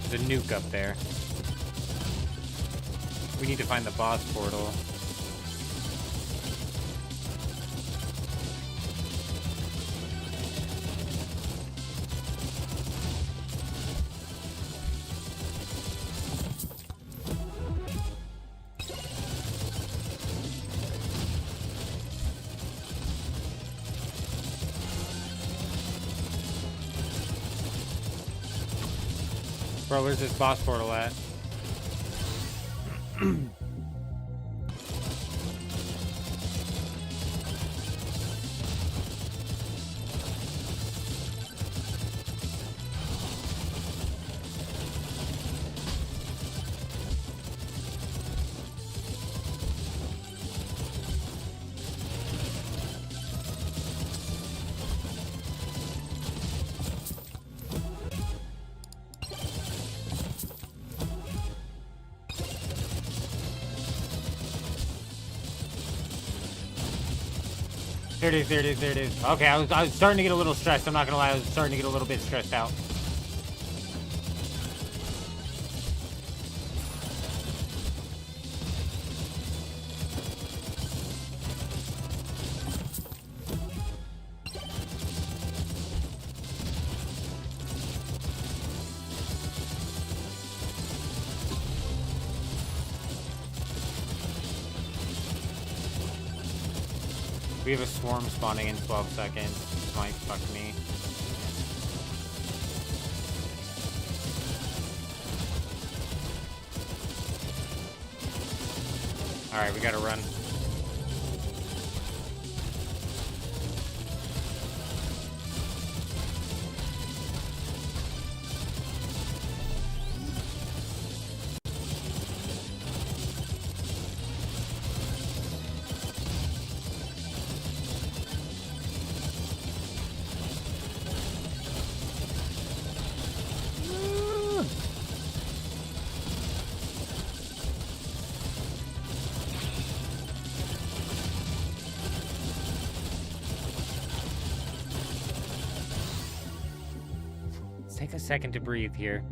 There's a nuke up there. We need to find the boss portal. Bro, where's this boss portal at? There it is, there it is, there it is. Okay, I was starting to get a little stressed. I'm not gonna lie, I was starting to get a little bit stressed out. We have a swarm spawning in 12 seconds. This might fuck me. Alright, we gotta run. Take a second to breathe here.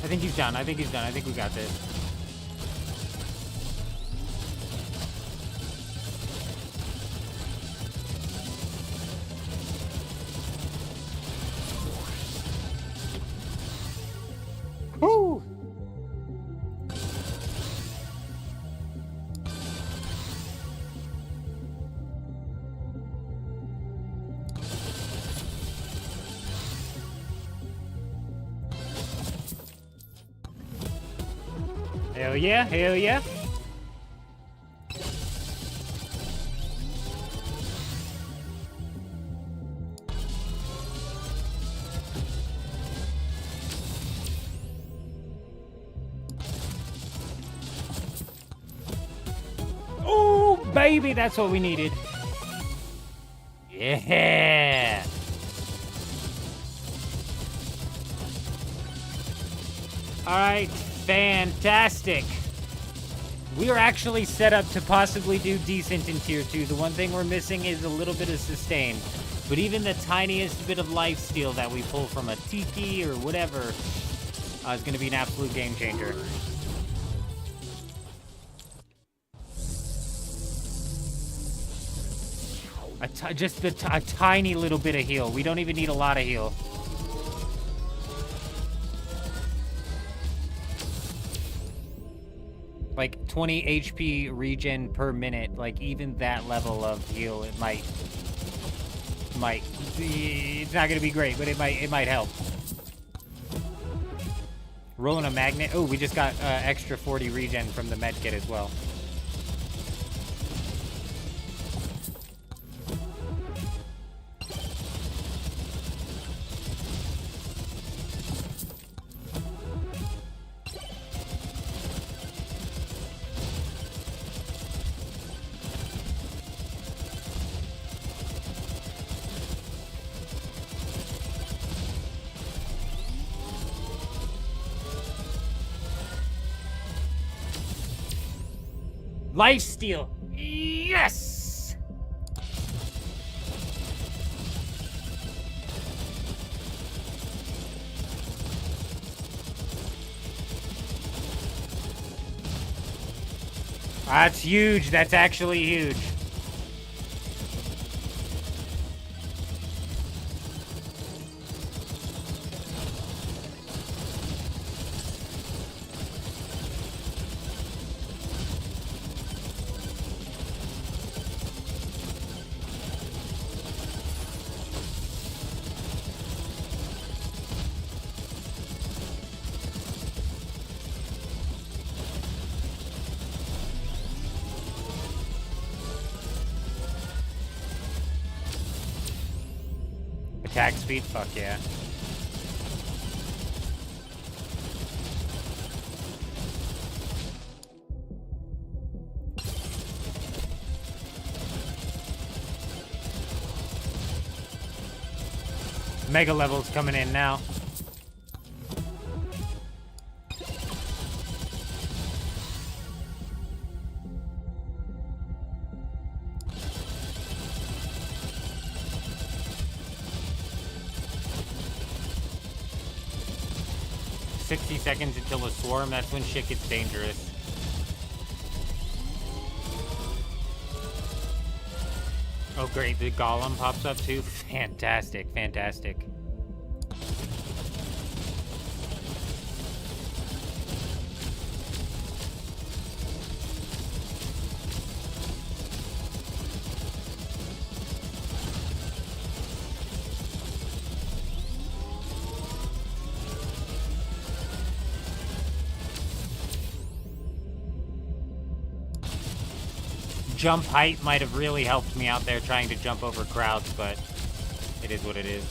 I think he's done. I think he's done. I think we got this. Woo! Hell yeah, hell yeah. Oh, baby, that's what we needed. Yeah. All right, fantastic. We are actually set up to possibly do decent in Tier 2. The one thing we're missing is a little bit of sustain. But even the tiniest bit of lifesteal that we pull from a Tiki or whatever is going to be an absolute game changer. Just a tiny little bit of heal. We don't even need a lot of heal. Like 20 HP regen per minute, like even that level of heal, it might, it's not gonna be great, but it might help. Rolling a magnet. Oh, we just got extra 40 regen from the med kit as well. Lifesteal. Yes! That's huge. That's actually huge. Attack speed? Fuck yeah. Mega levels coming in now. Seconds until a swarm, that's when shit gets dangerous. Oh great, the golem pops up too. Fantastic, fantastic. Jump height might have really helped me out there trying to jump over crowds, but it is what it is.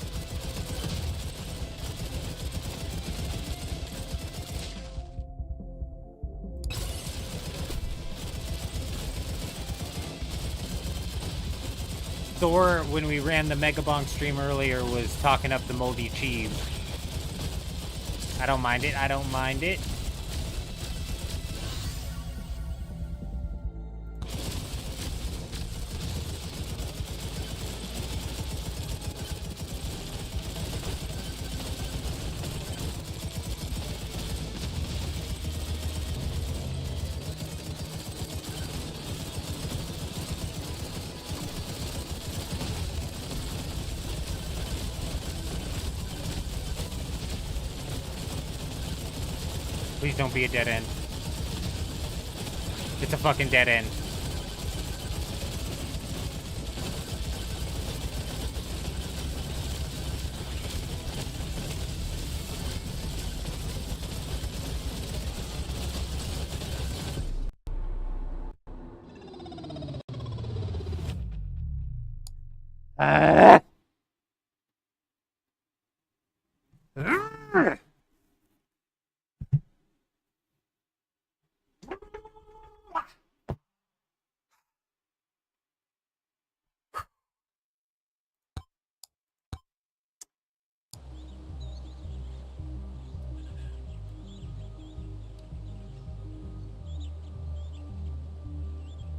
Thor, when we ran the Megabonk stream earlier, was talking up the moldy cheese. I don't mind it. I don't mind it. Please don't be a dead end. It's a fucking dead end.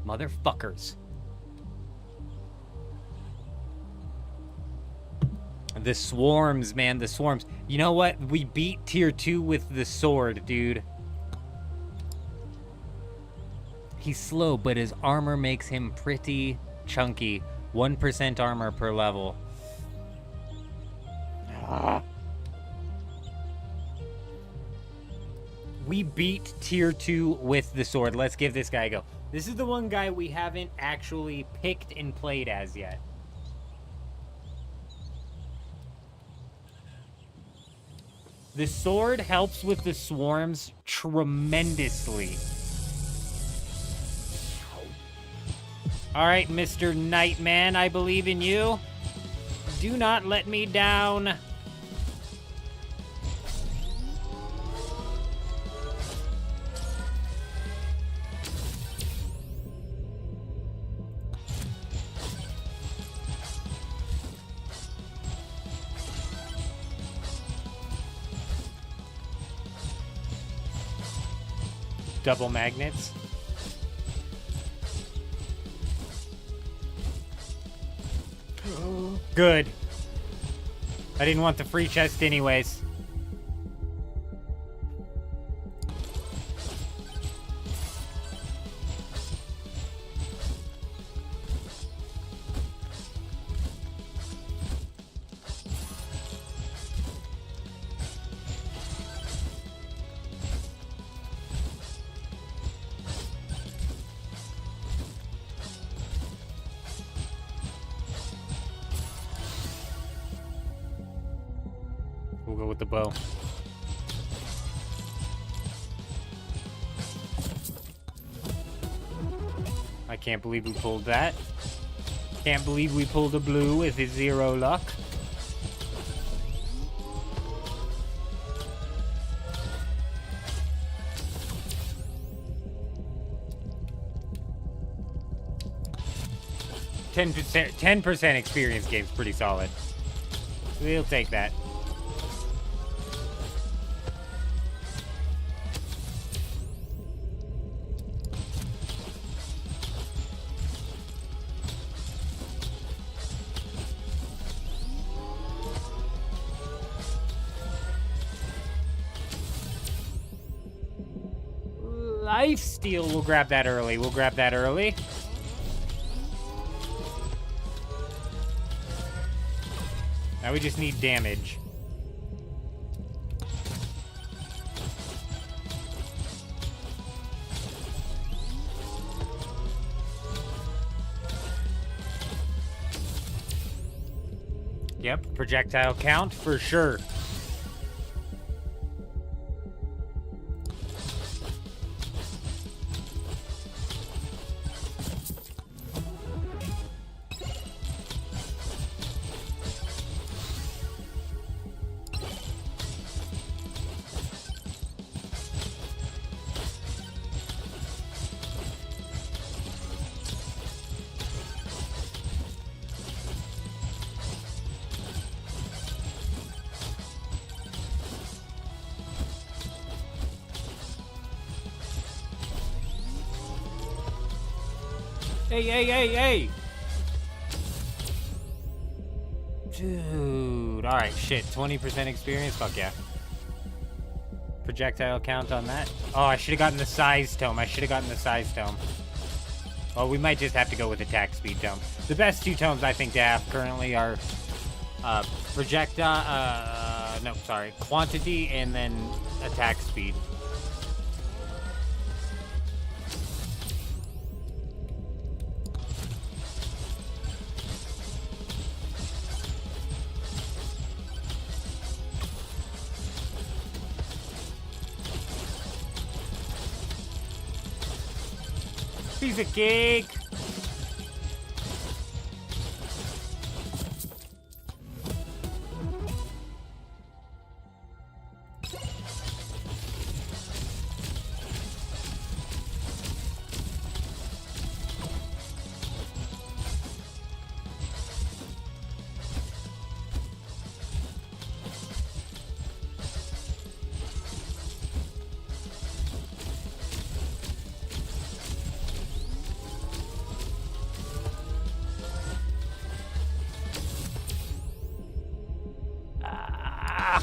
Motherfuckers. The swarms, man, the swarms. You know what? We beat tier 2 with the sword, dude. He's slow, but his armor makes him pretty chunky. 1% armor per level. We beat tier 2 with the sword. Let's give this guy a go. This is the one guy we haven't actually picked and played as yet. The sword helps with the swarms tremendously. Alright, Mr. Nightman, I believe in you. Do not let me down. Double magnets. Good. I didn't want the free chest anyways. We'll go with the bow. I can't believe we pulled that. Can't believe we pulled a blue with his 0 luck. $10% experience game's pretty solid. We'll take that. Lifesteal, we'll grab that early. We'll grab that early. Now we just need damage. Yep, projectile count for sure. Hey! Dude, alright, shit. 20% experience? Fuck yeah. Projectile count on that? Oh, I should have gotten the size tome. Well, we might just have to go with attack speed tome. The best 2 tomes I think to have currently are quantity and then attack speed. piece of cake.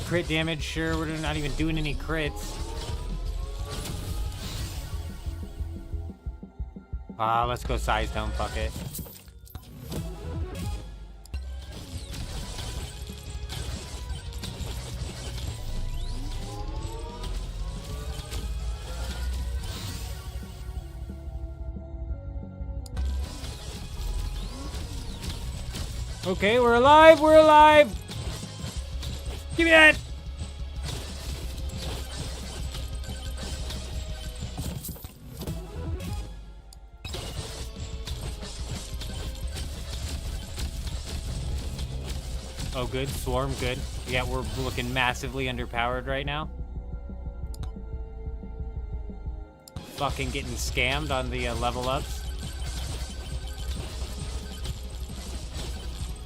Crit damage, sure, we're not even doing any crits. Let's go size down, fuck it. Okay, we're alive, we're alive! Give me that! Oh, good. Swarm, good. Yeah, we're looking massively underpowered right now. Fucking getting scammed on the level ups.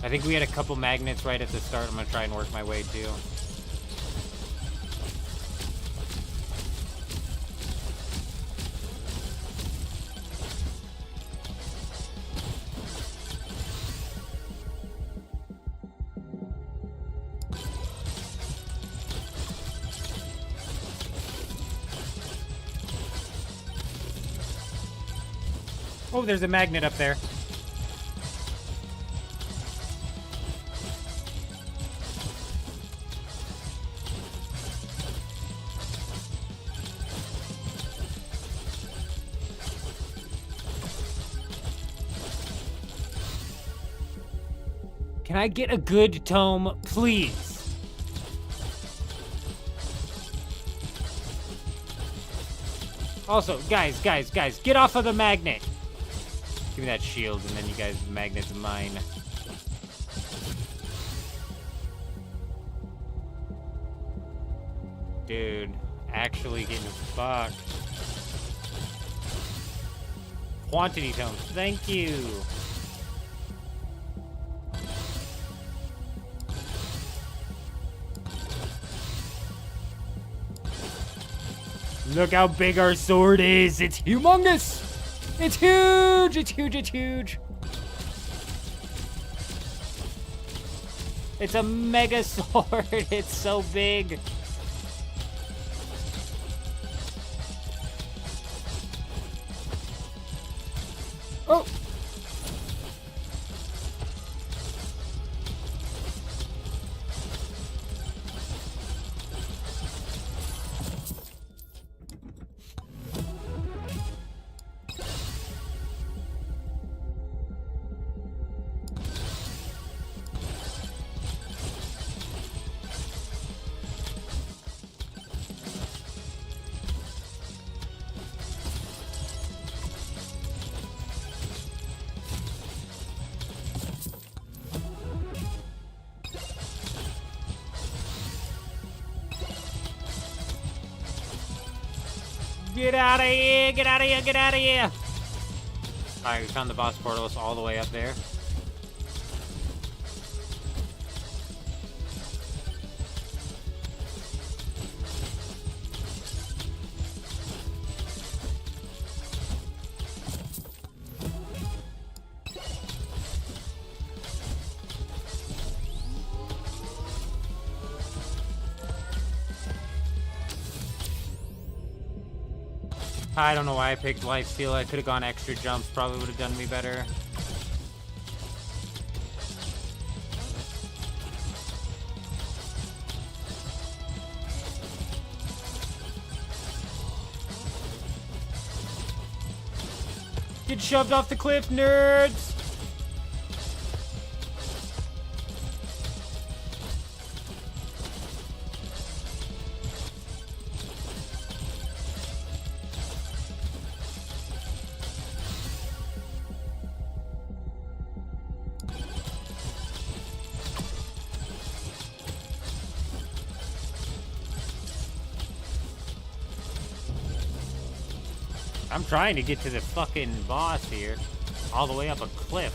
I think we had a couple magnets right at the start. I'm gonna try and work my way too. Oh, there's a magnet up there. Can I get a good tome, please? Also, guys, get off of the magnet. Give me that shield, and then you guys, the magnet's mine. Dude, actually getting fucked. Quantity tomes, thank you. Look how big our sword is. It's humongous. It's huge. It's huge. It's huge. It's a mega sword. It's so big. Oh. Get out of here! Get out of here! Get out of here! Alright, we found the boss portal. It's all the way up there. I don't know why I picked lifesteal. I could have gone extra jumps. Probably would have done me better. Get shoved off the cliff, nerds! I'm trying to get to the fucking boss here. All the way up a cliff.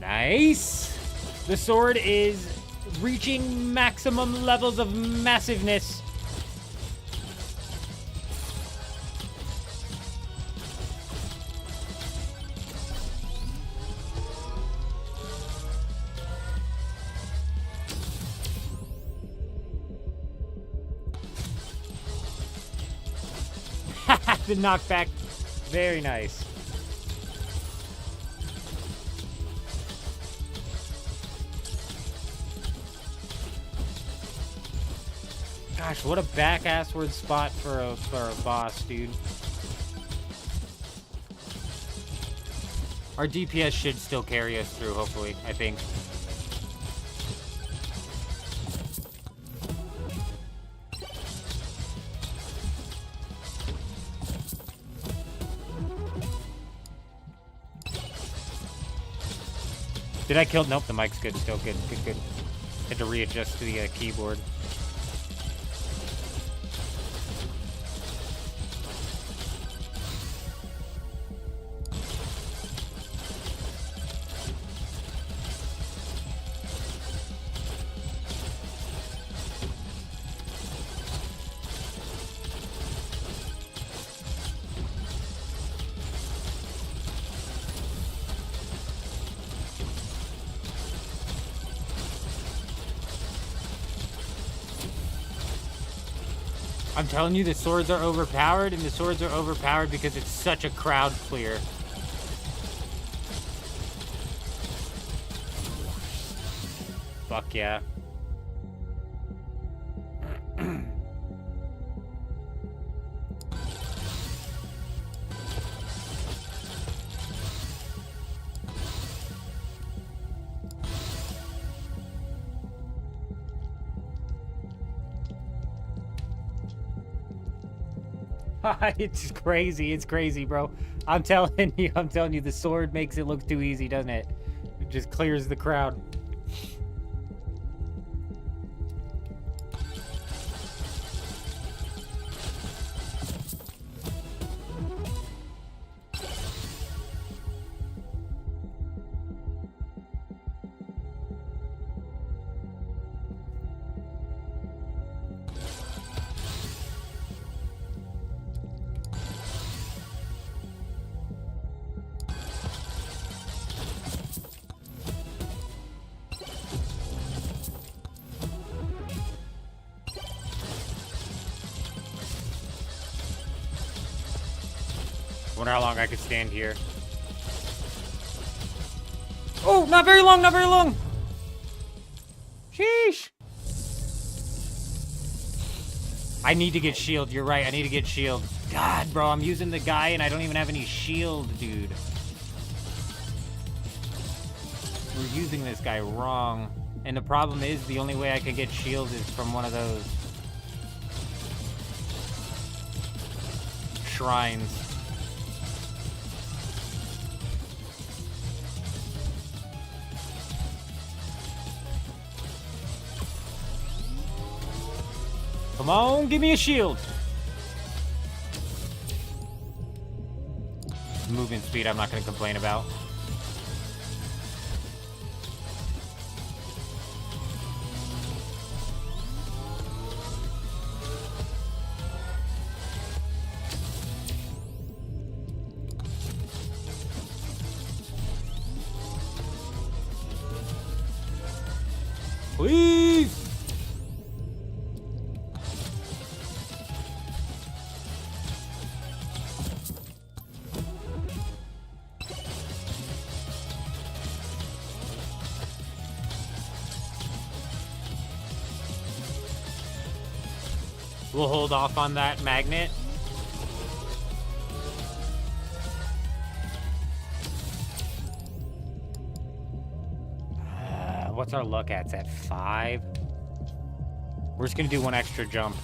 Nice! The sword is reaching maximum levels of massiveness. The knockback. Very nice. Gosh, what a back-assward spot for a boss, dude. Our DPS should still carry us through, hopefully, I think. Did I kill? Nope, the mic's good. Still good. Good. Had to readjust to the keyboard. I'm telling you, the swords are overpowered, and the swords are overpowered because it's such a crowd clear. Fuck yeah. It's crazy, bro. I'm telling you, the sword makes it look too easy, doesn't it? It just clears the crowd. Wonder how long I could stand here. Oh, not very long, not very long. Sheesh. I need to get shield. You're right. I need to get shield. God, bro, I'm using the guy and I don't even have any shield, dude. We're using this guy wrong. And the problem is the only way I can get shield is from one of those shrines. Come on, give me a shield. Movement speed, I'm not going to complain about. Please. We'll hold off on that magnet. What's our luck at? It's at 5. We're just gonna do one extra jump.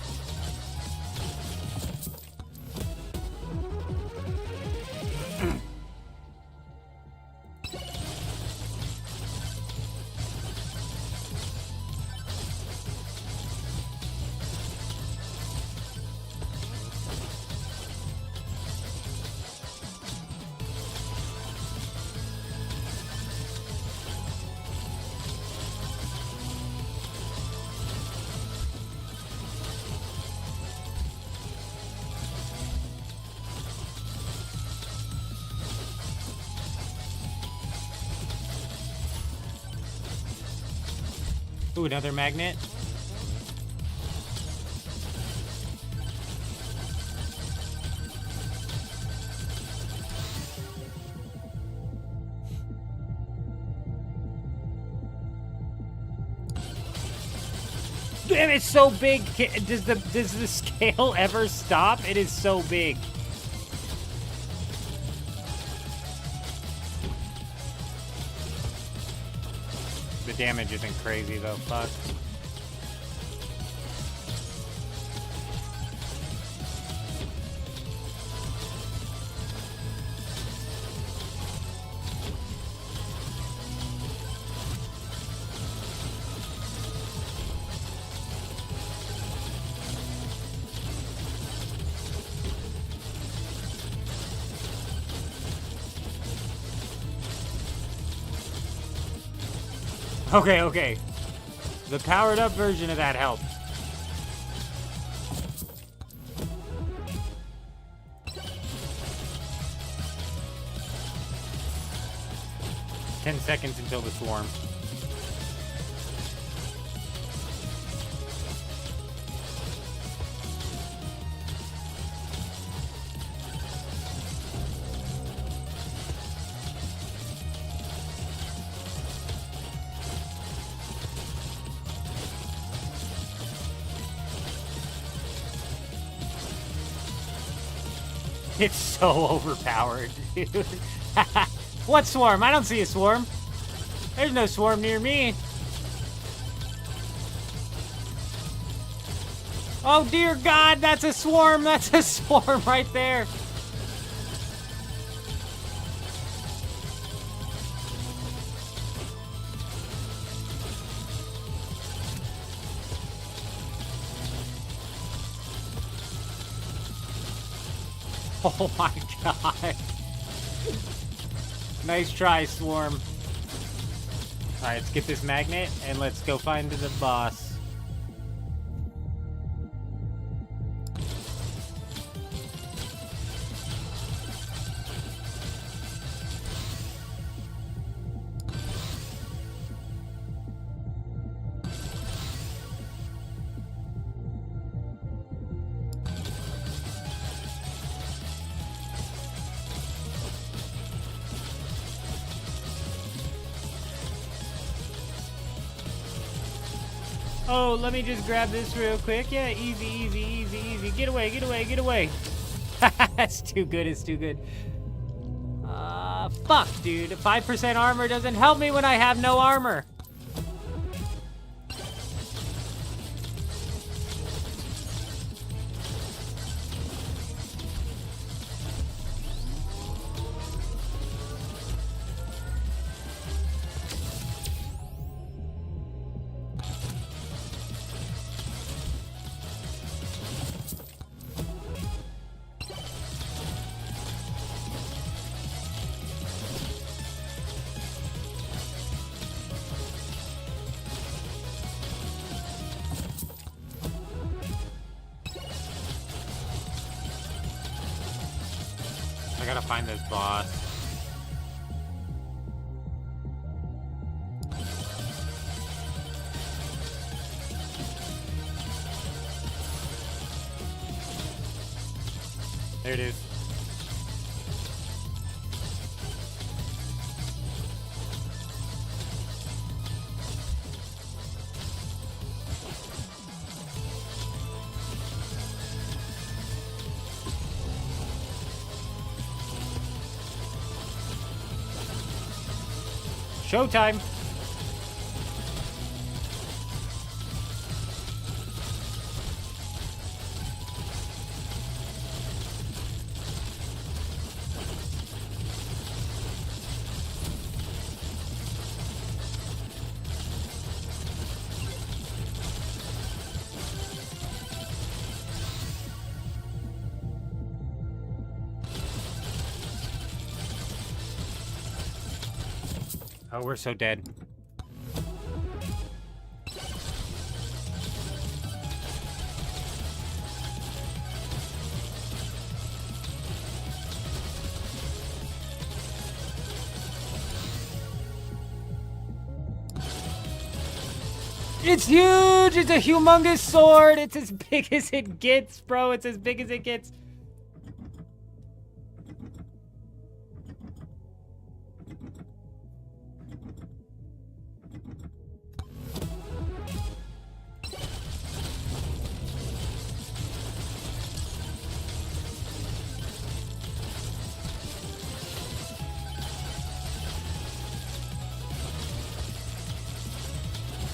Ooh, another magnet. Damn, it's so big. Does the scale ever stop? It is so big. The damage isn't crazy though. Fuck. Okay, okay. The powered up version of that helped. Ten seconds until the swarm. It's so overpowered, dude. What swarm? I don't see a swarm. There's no swarm near me. Oh, dear God, that's a swarm. That's a swarm right there. Oh my God. Nice try, Swarm. Alright, let's get this magnet and let's go find the boss. Oh, let me just grab this real quick. Yeah, easy, easy, easy, easy. Get away, get away, get away. That's too good, it's too good. Fuck, dude. 5% armor doesn't help me when I have no armor. I gotta find this boss. There it is. Showtime! Oh, we're so dead. It's huge! It's a humongous sword! It's as big as it gets, bro! It's as big as it gets.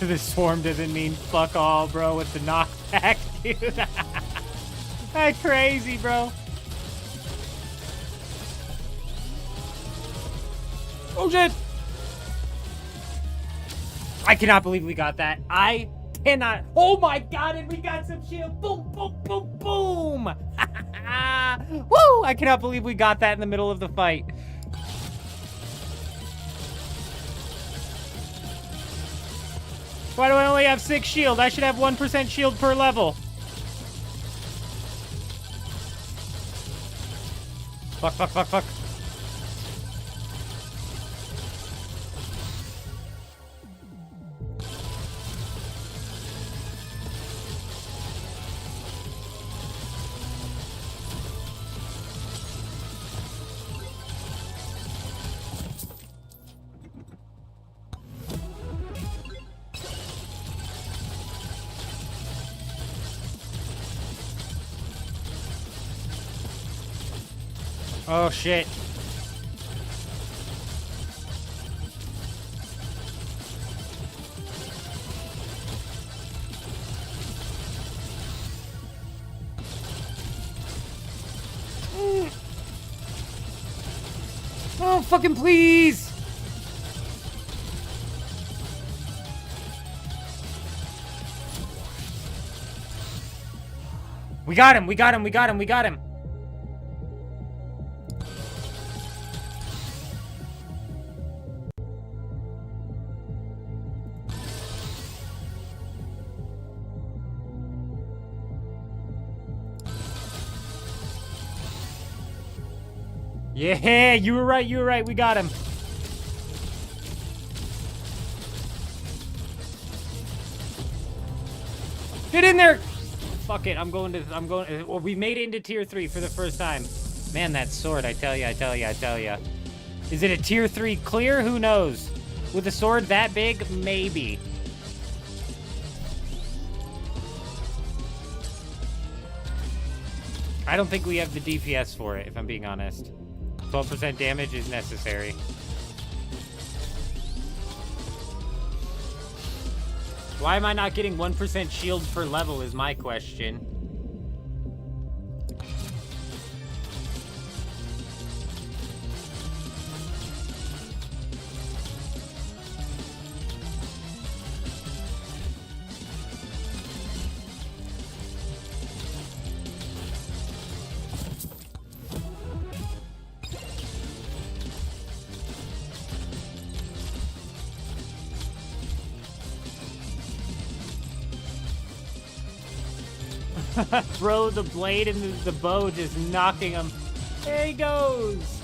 The swarm doesn't mean fuck all, bro, with the knockback, dude. That's crazy, bro. Oh, shit. I cannot believe we got that. I cannot. Oh, my God, and we got some shield. Boom, boom, boom, boom. Woo! I cannot believe we got that in the middle of the fight. Why do I only have 6 shield? I should have 1% shield per level. Fuck, fuck, fuck, fuck. Oh, shit. Oh, fucking please! We got him, we got him, we got him, we got him! Yeah, you were right, we got him. Get in there! Fuck it, well, we made it into tier 3 for the first time. Man, that sword, I tell ya. Is it a tier 3 clear? Who knows? With a sword that big, maybe. I don't think we have the DPS for it, if I'm being honest. 12% damage is necessary. Why am I not getting 1% shield per level is my question. Bro, the blade and the bow just knocking him. There he goes.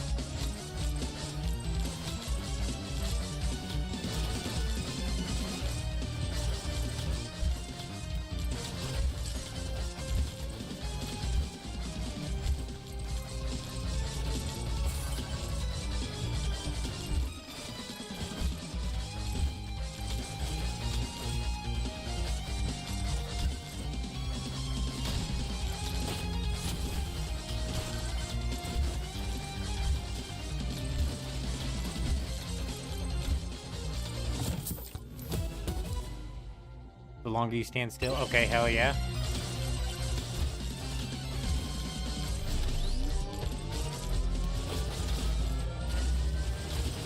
The longer you stand still? Okay, hell yeah.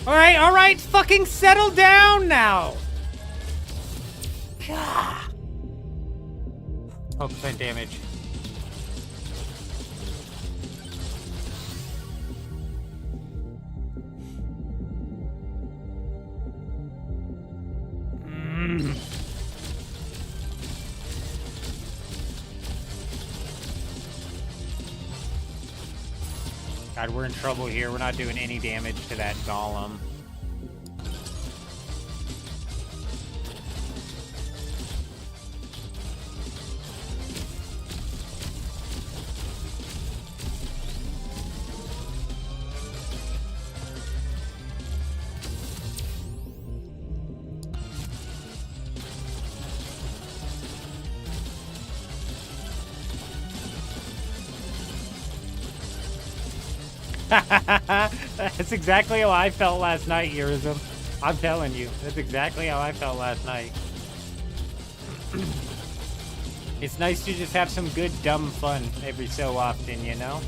Alright, fucking settle down now! Gah. 12% damage. God, we're in trouble here. We're not doing any damage to that golem. That's exactly how I felt last night, Irism. I'm telling you, that's exactly how I felt last night. It's nice to just have some good, dumb fun every so often, you know?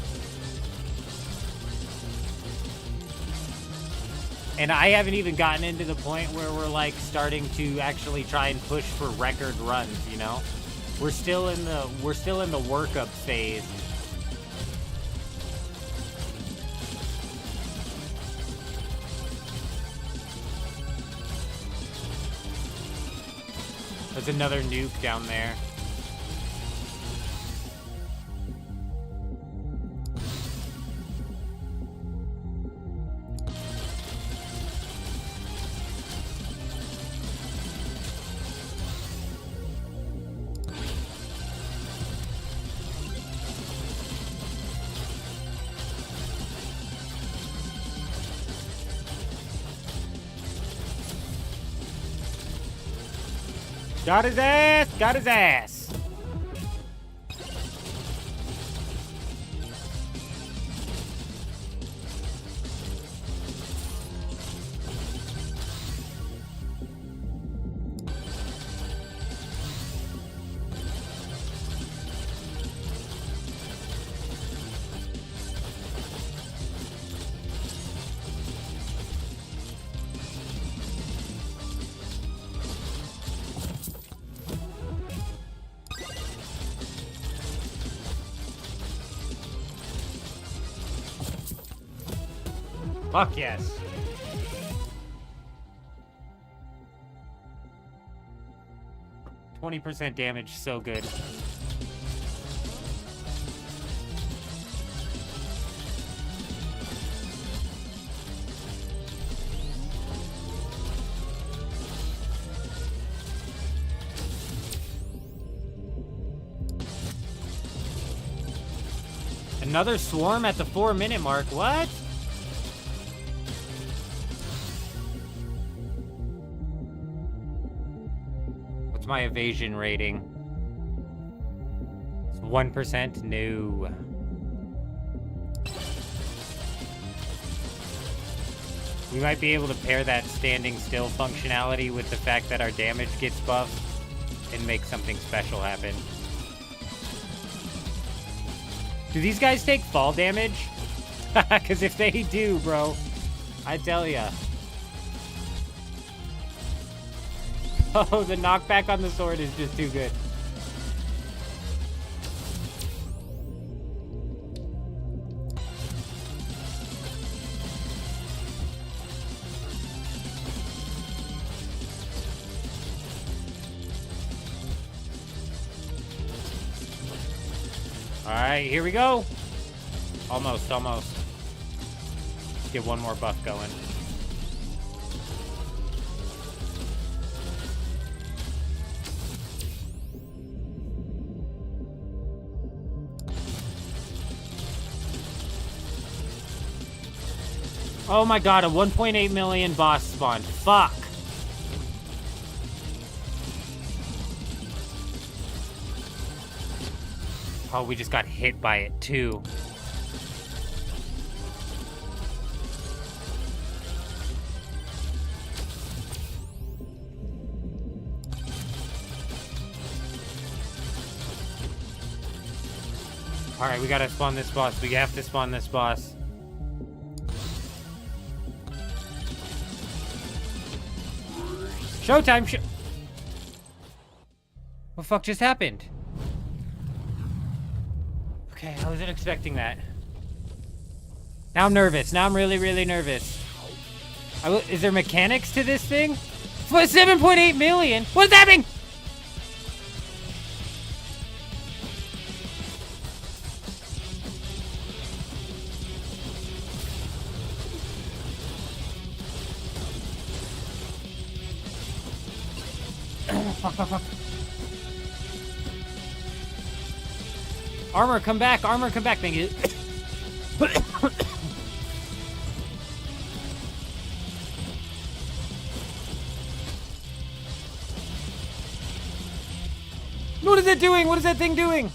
And I haven't even gotten into the point where we're, like, starting to actually try and push for record runs, you know? We're still in the workup phase. There's another nuke down there. Got his ass! Got his ass! Fuck yes. %20 damage, so good. Another swarm at the 4-minute mark. What? What's my evasion rating? It's 1%? No. We might be able to pair that standing still functionality with the fact that our damage gets buffed and make something special happen. Do these guys take fall damage? Because if they do, bro, I tell ya. Oh, the knockback on the sword is just too good. Alright, here we go. Almost. Let's get one more buff going. Oh my god, a 1.8 million boss spawn. Fuck. Oh, we just got hit by it too. Alright, we gotta spawn this boss. We have to spawn this boss. Showtime! What the fuck just happened? Okay, I wasn't expecting that. Now I'm nervous. Now I'm really, really nervous. Is there mechanics to this thing? What, 7.8 million? What's happening? Fuck. Armor, come back, thank you. What is it doing? What is that thing doing?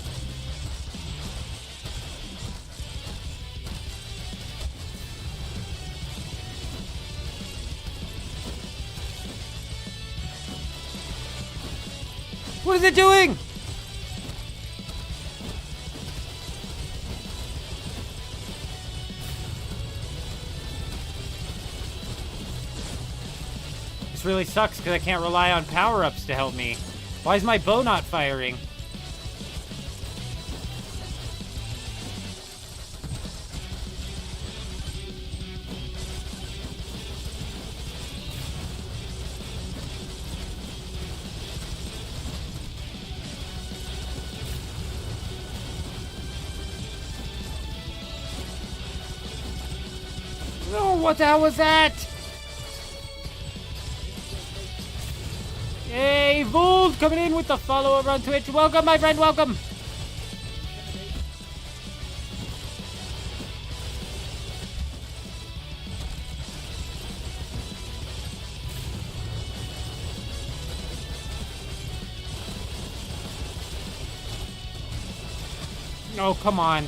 is it doing? This really sucks because I can't rely on power-ups to help me. Why is my bow not firing? No, what the hell was that? Hey, Vold coming in with the follow over on Twitch. Welcome, my friend, welcome. Oh, come on.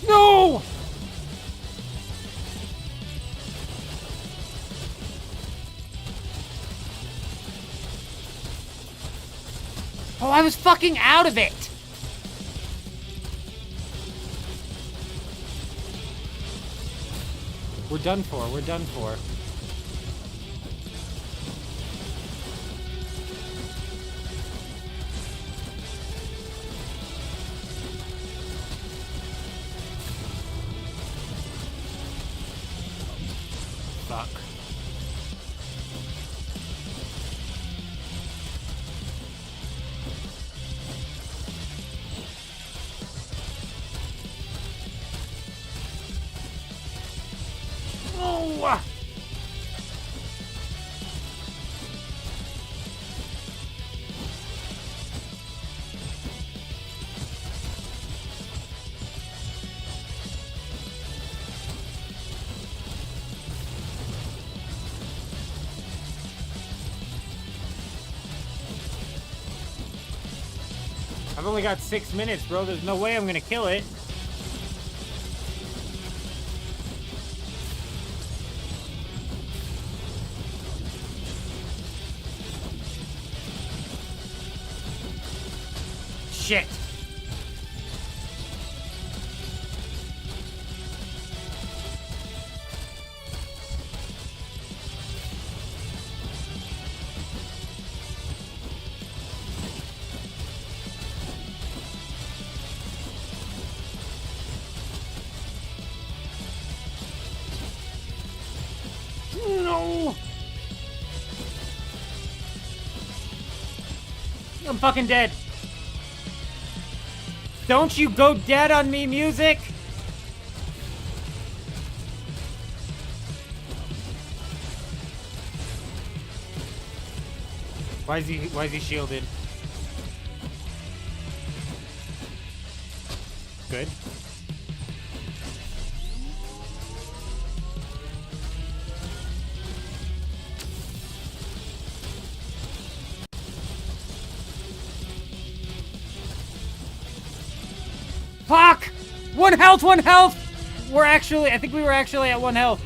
No! Oh, I was fucking out of it! We're done for, we're done for. Fuck. Oh! I've only got 6 minutes, bro. There's no way I'm gonna kill it. Shit. No. I'm fucking dead. Don't you go dead on me, music! Why is he shielded? Good. Fuck! 1 health, 1 health! I think we were actually at 1 health.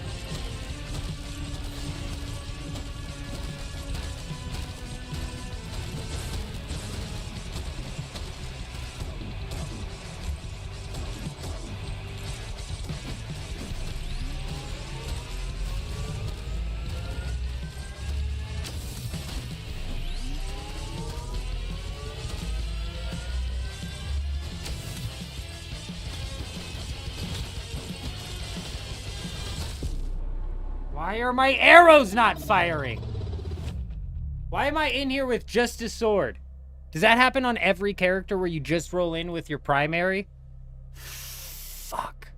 Why are my arrows not firing? Why am I in here with just a sword? Does that happen on every character where you just roll in with your primary? Fuck.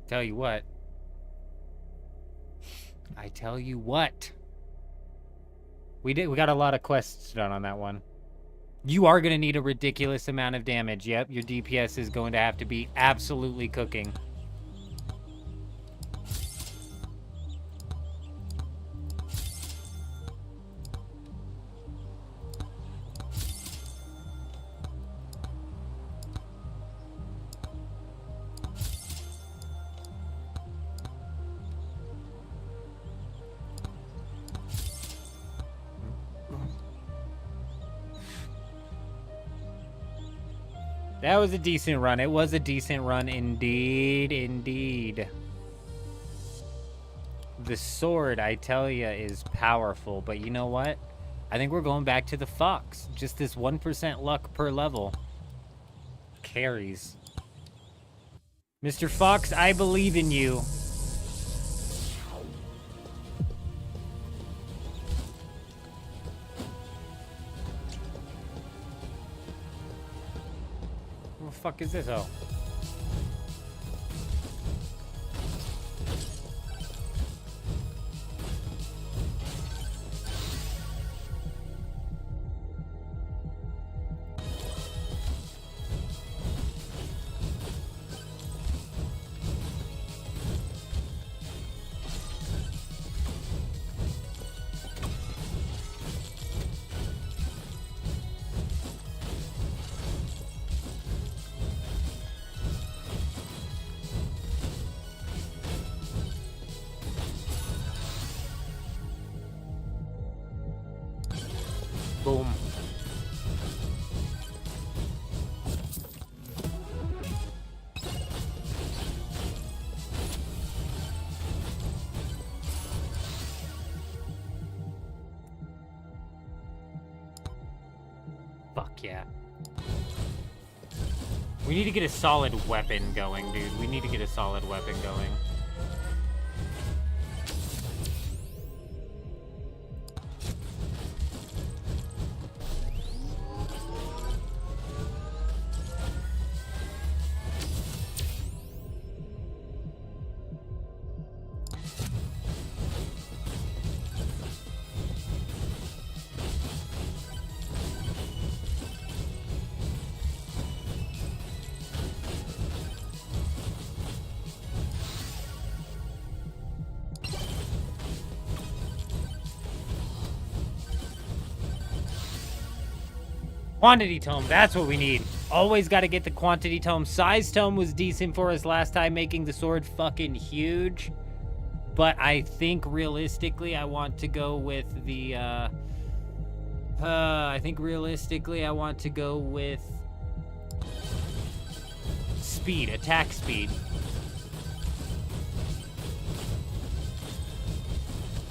Tell you what. I tell you what. We got a lot of quests done on that one. You are going to need a ridiculous amount of damage. Yep, your DPS is going to have to be absolutely cooking. That was a decent run. It was a decent run indeed, indeed. The sword, I tell ya, is powerful, but you know what? I think we're going back to the fox. Just this 1% luck per level. Carries. Mr. Fox, I believe in you. What the fuck is this? Oh. Boom. Fuck yeah. We need to get a solid weapon going, dude. We need to get a solid weapon going. Quantity tome, that's what we need. Always got to get the quantity tome. Size tome was decent for us last time, making the sword fucking huge. But I think realistically, I want to go with the, speed, attack speed.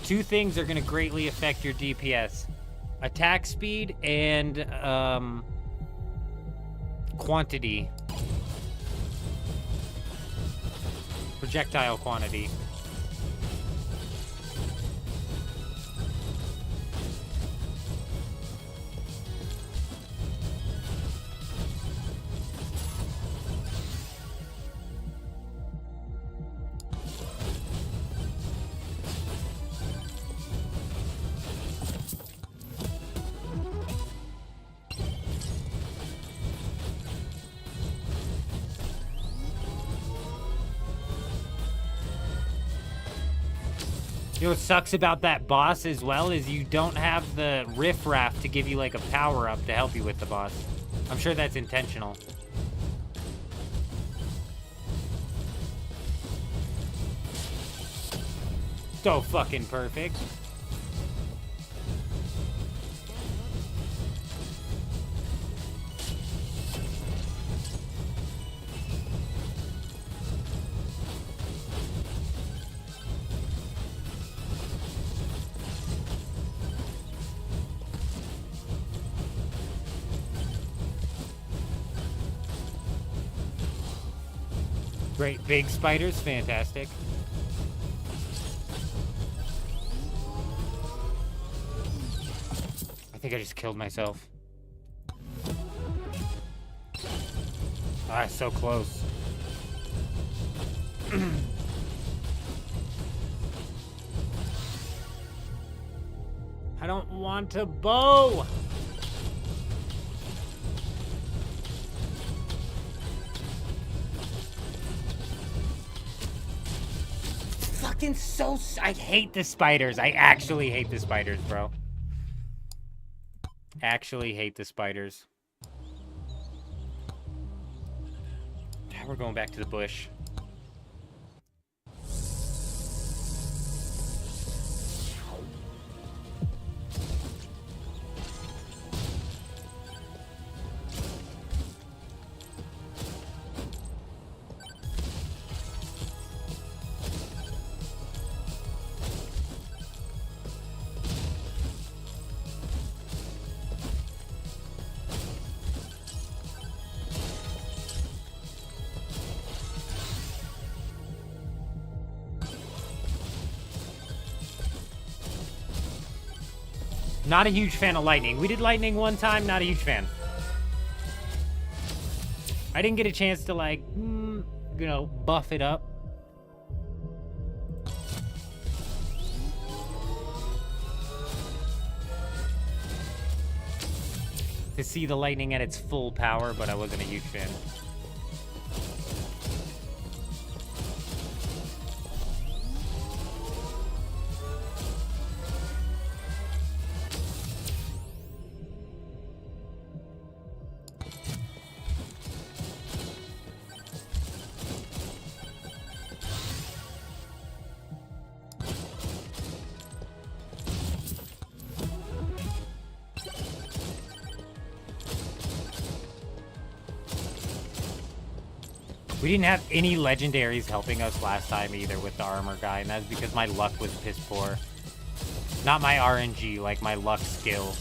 Two things are going to greatly affect your DPS. Attack speed and quantity. Projectile quantity. You know what sucks about that boss as well is you don't have the riffraff to give you like a power up to help you with the boss. I'm sure that's intentional. So fucking perfect. Great big spiders, fantastic. I think I just killed myself. Ah, so close. I don't want to bow. Fucking so... I hate the spiders. I actually hate the spiders, bro. Actually hate the spiders. We're going back to the bush. Not a huge fan of lightning. We did lightning one time, not a huge fan. I didn't get a chance to, like, you know, buff it up. To see the lightning at its full power, but I wasn't a huge fan. We didn't have any legendaries helping us last time either with the armor guy, and that's because my luck was piss poor. Not my RNG, like my luck skill.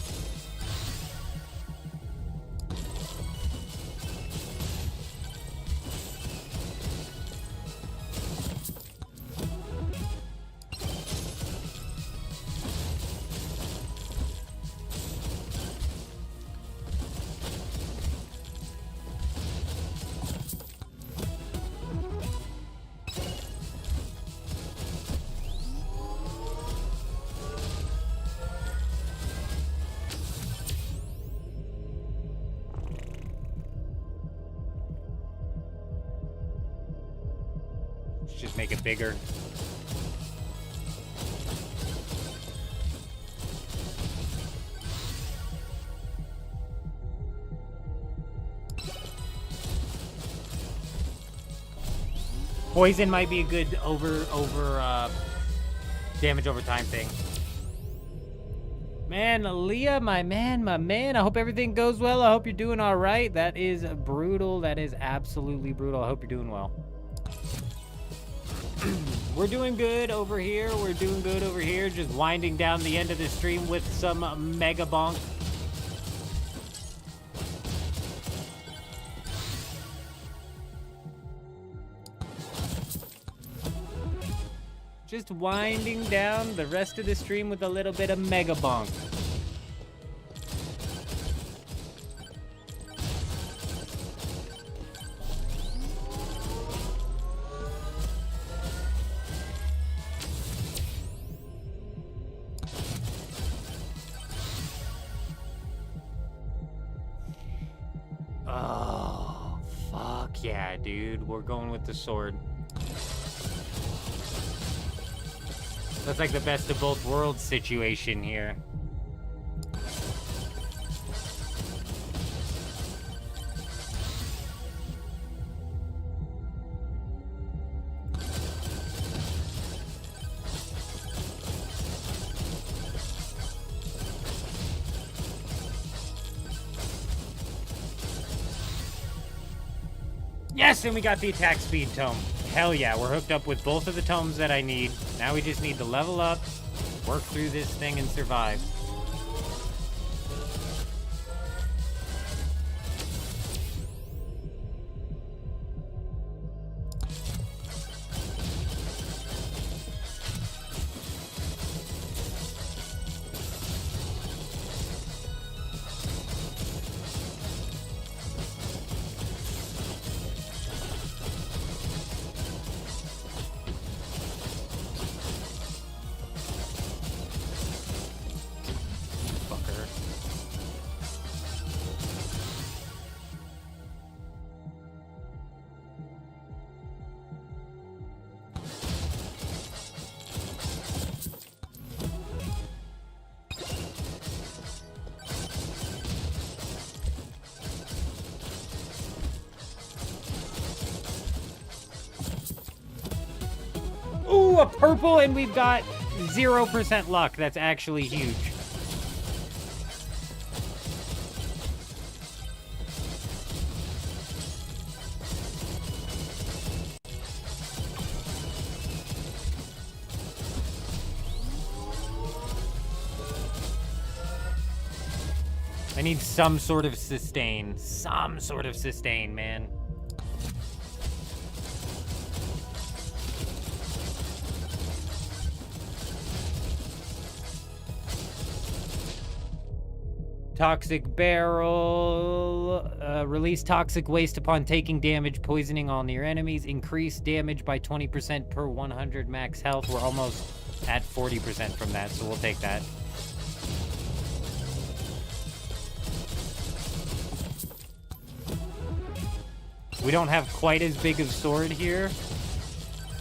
Just make it bigger. Poison might be a good damage over time thing. Man, Aaliyah, my man. I hope everything goes well. I hope you're doing all right. That is brutal. That is absolutely brutal. I hope you're doing well. We're doing good over here. We're doing good over here. Just winding down the end of the stream with some mega bonk. Just winding down the rest of the stream with a little bit of mega bonk. Oh, fuck yeah, dude. We're going with the sword. That's like the best of both worlds situation here. Yes, and we got the attack speed tome. Hell yeah, we're hooked up with both of the tomes that I need. Now we just need to level up, work through this thing, and survive. Ooh, a purple, and we've got 0% luck. That's actually huge. I need some sort of sustain. Some sort of sustain, man. Toxic barrel. Release toxic waste upon taking damage, poisoning all near enemies. Increase damage by 20% per 100 max health. We're almost at 40% from that, so we'll take that. We don't have quite as big of sword here,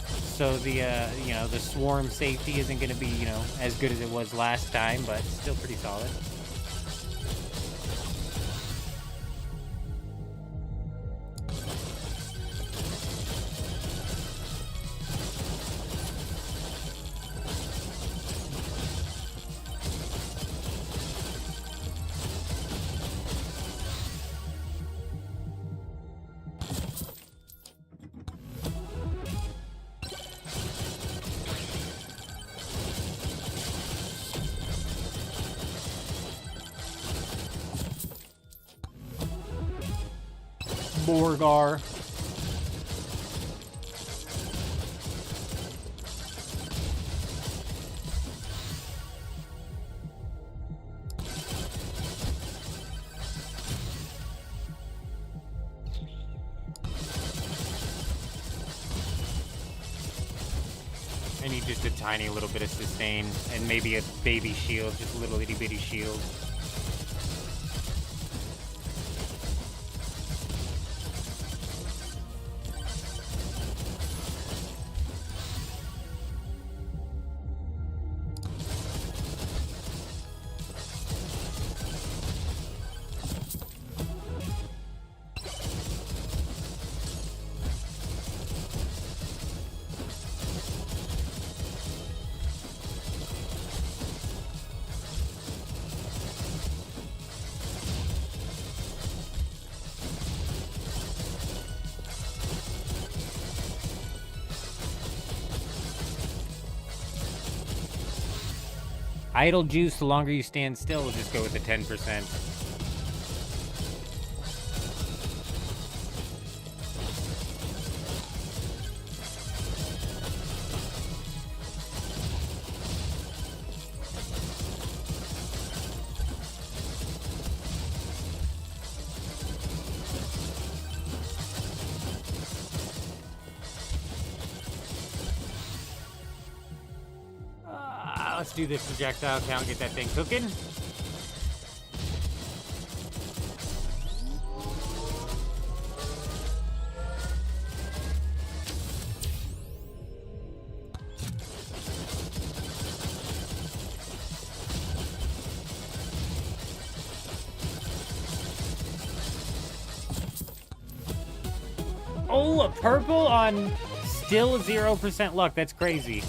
so the you know, the swarm safety isn't going to be, you know, as good as it was last time, but still pretty solid. Borgar. I need just a tiny little bit of sustain and maybe a baby shield, just a little itty bitty shield. Idle juice, the longer you stand still, we'll just go with the 10%. Let's do this projectile count, get that thing cooking. Oh, a purple on still 0% luck. That's crazy.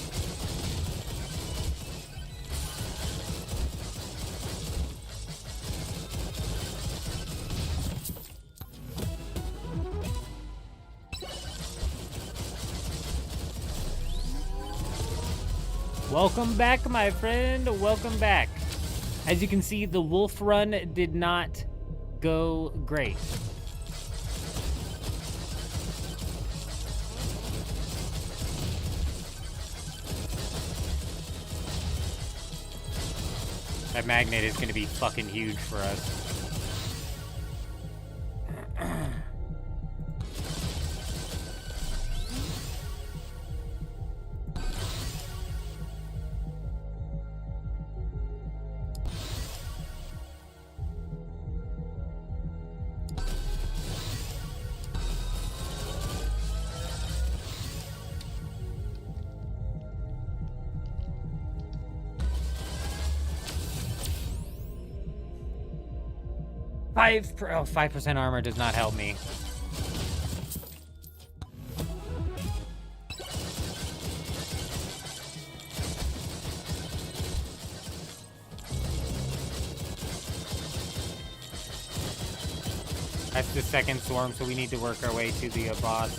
Welcome back, my friend. Welcome back. As you can see, the wolf run did not go great. That magnet is going to be fucking huge for us. 5% armor does not help me. That's the second swarm, so we need to work our way to the boss.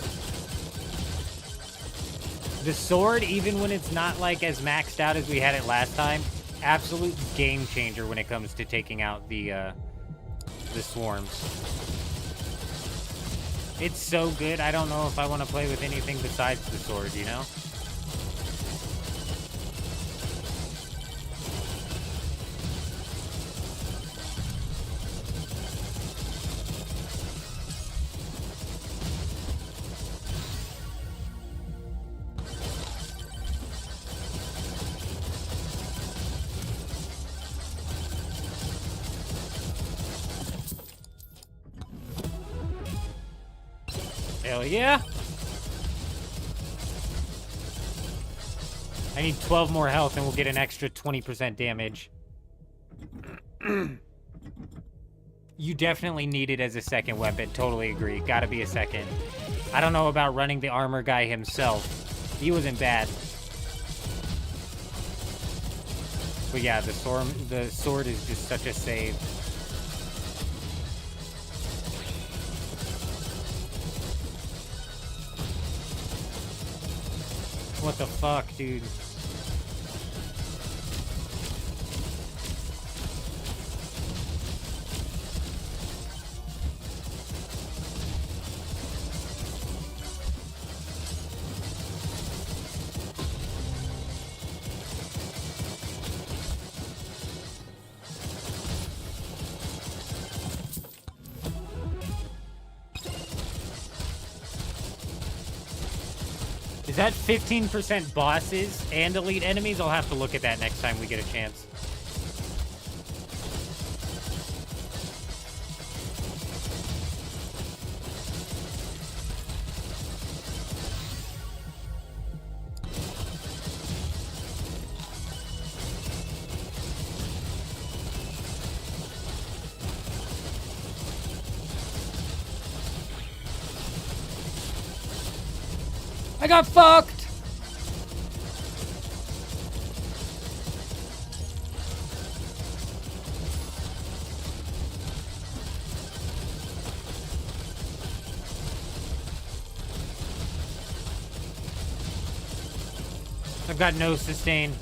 The sword, even when it's not like as maxed out as we had it last time, absolute game changer when it comes to taking out the swarms. It's so good, I don't know if I want to play with anything besides the sword, you know? Hell yeah. I need 12 more health and we'll get an extra 20% damage. You definitely need it as a second weapon. Totally agree. Gotta be a second. I don't know about running the armor guy himself. He wasn't bad. But yeah, the sword is just such a save. What the fuck, dude? Is that 15% bosses and elite enemies? I'll have to look at that next time we get a chance. I got fucked! I've got no sustain.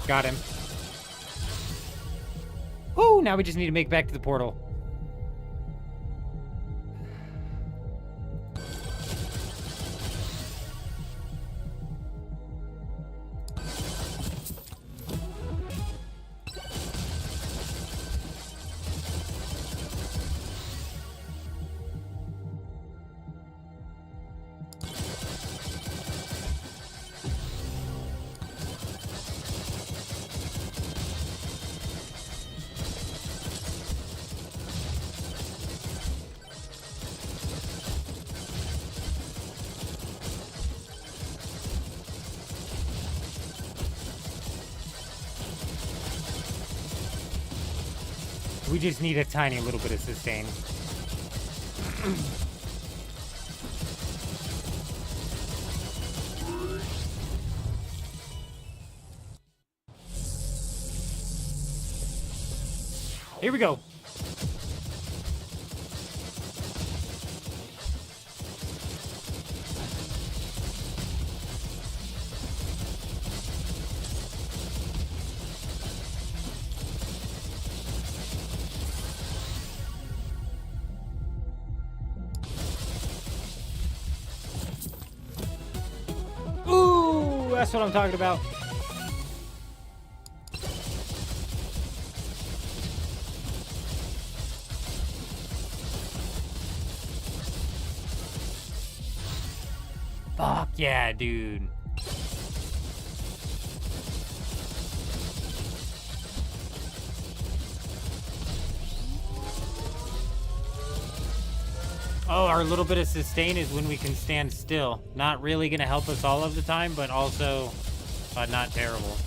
Got him. Woo! Now we just need to make it back to the portal. We just need a tiny little bit of sustain. Here we go. That's what I'm talking about. Fuck yeah, dude. Oh, our little bit of sustain is when we can stand still. Not really going to help us all of the time, but also not terrible.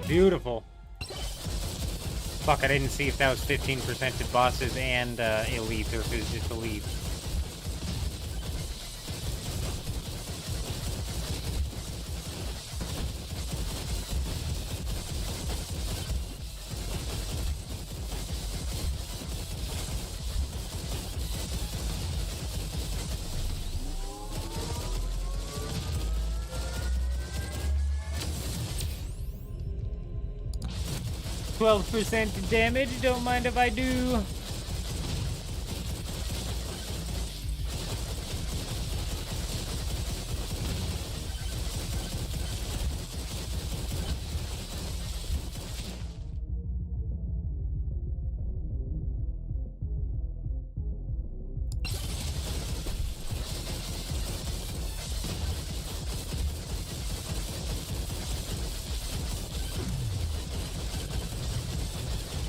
Beautiful. Fuck, I didn't see if that was 15% to bosses and elite, or if it was just elite. 12% damage. Don't mind if I do.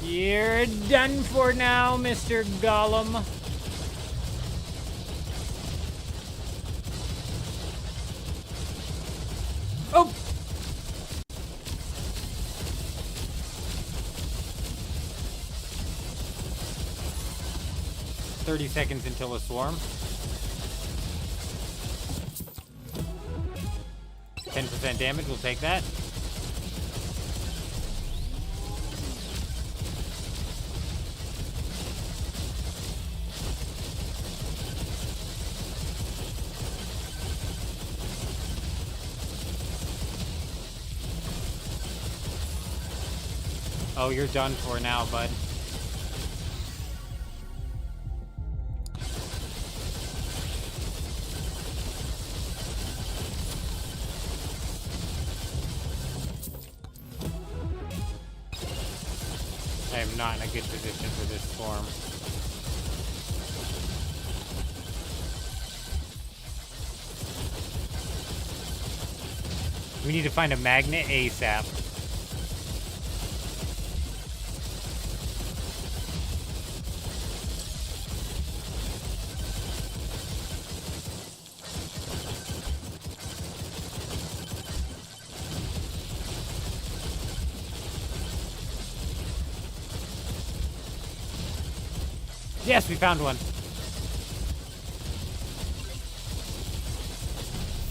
You're done for now, Mr. Gollum. Oh! "30 seconds until a swarm." 10% damage, we'll take that. Oh, you're done for now, bud. I am not in a good position for this storm. We need to find a magnet ASAP. Yes, we found one.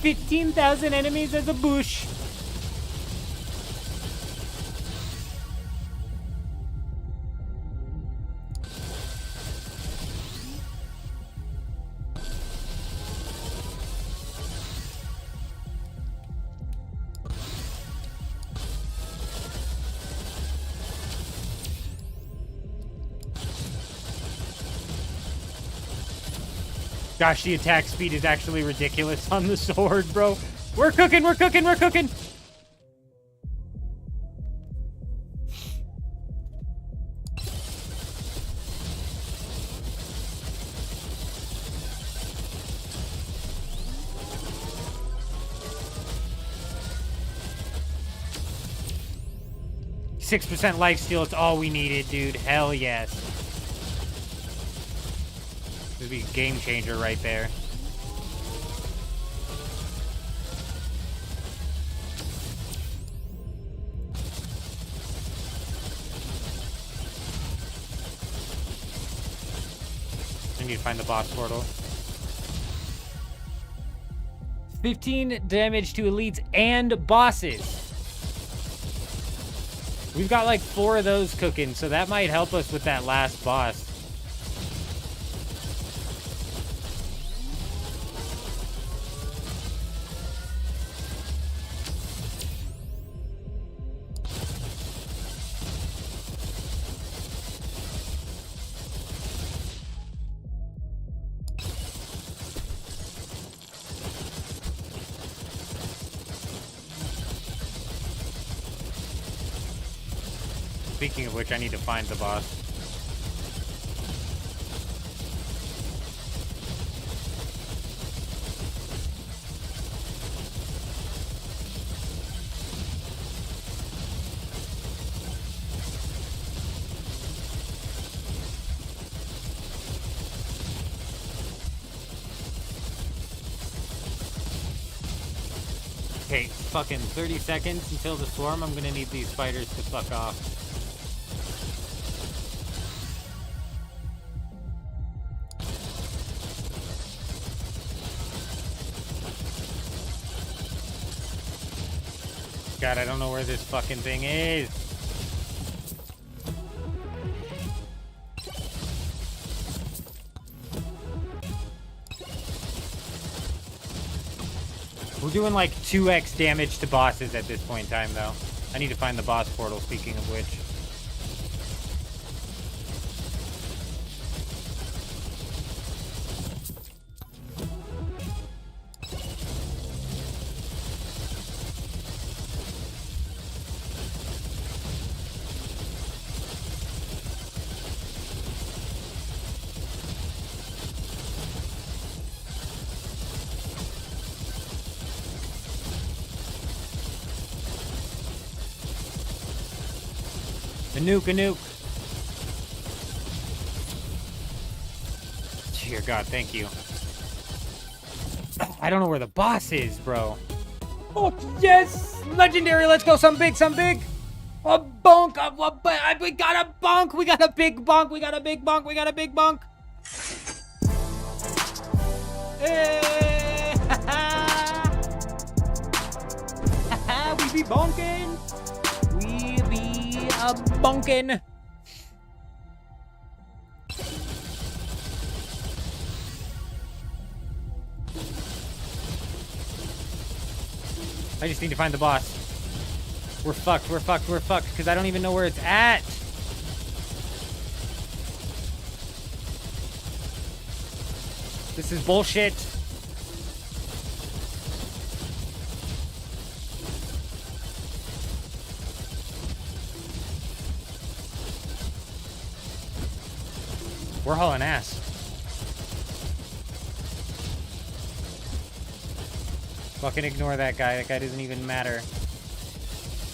15,000 enemies as a bush. Gosh, the attack speed is actually ridiculous on the sword, bro. We're cooking, we're cooking, we're cooking! %6 lifesteal, it's all we needed, dude. Hell yes. This would be a game changer right there. I need to find the boss portal. 15 damage to elites and bosses. We've got like 4 of those cooking, so that might help us with that last boss. Speaking of which, I need to find the boss. Okay, fucking 30 seconds until the swarm. I'm gonna need these spiders to fuck off. God, I don't know where this fucking thing is. We're doing like 2x damage to bosses at this point in time, though. I need to find the boss portal, speaking of which. A nuke, a nuke. Dear God, thank you. I don't know where the boss is, bro. Oh, yes! Legendary, let's go. Some big, some big. A bonk. We got a bonk. We got a big bonk. We got a big bonk. We got a big bonk. Hey! We be bonking. We be a bonking. I just need to find the boss. We're fucked, we're fucked, we're fucked, because I don't even know where it's at. This is bullshit. We're hauling ass. Fucking ignore that guy. That guy doesn't even matter.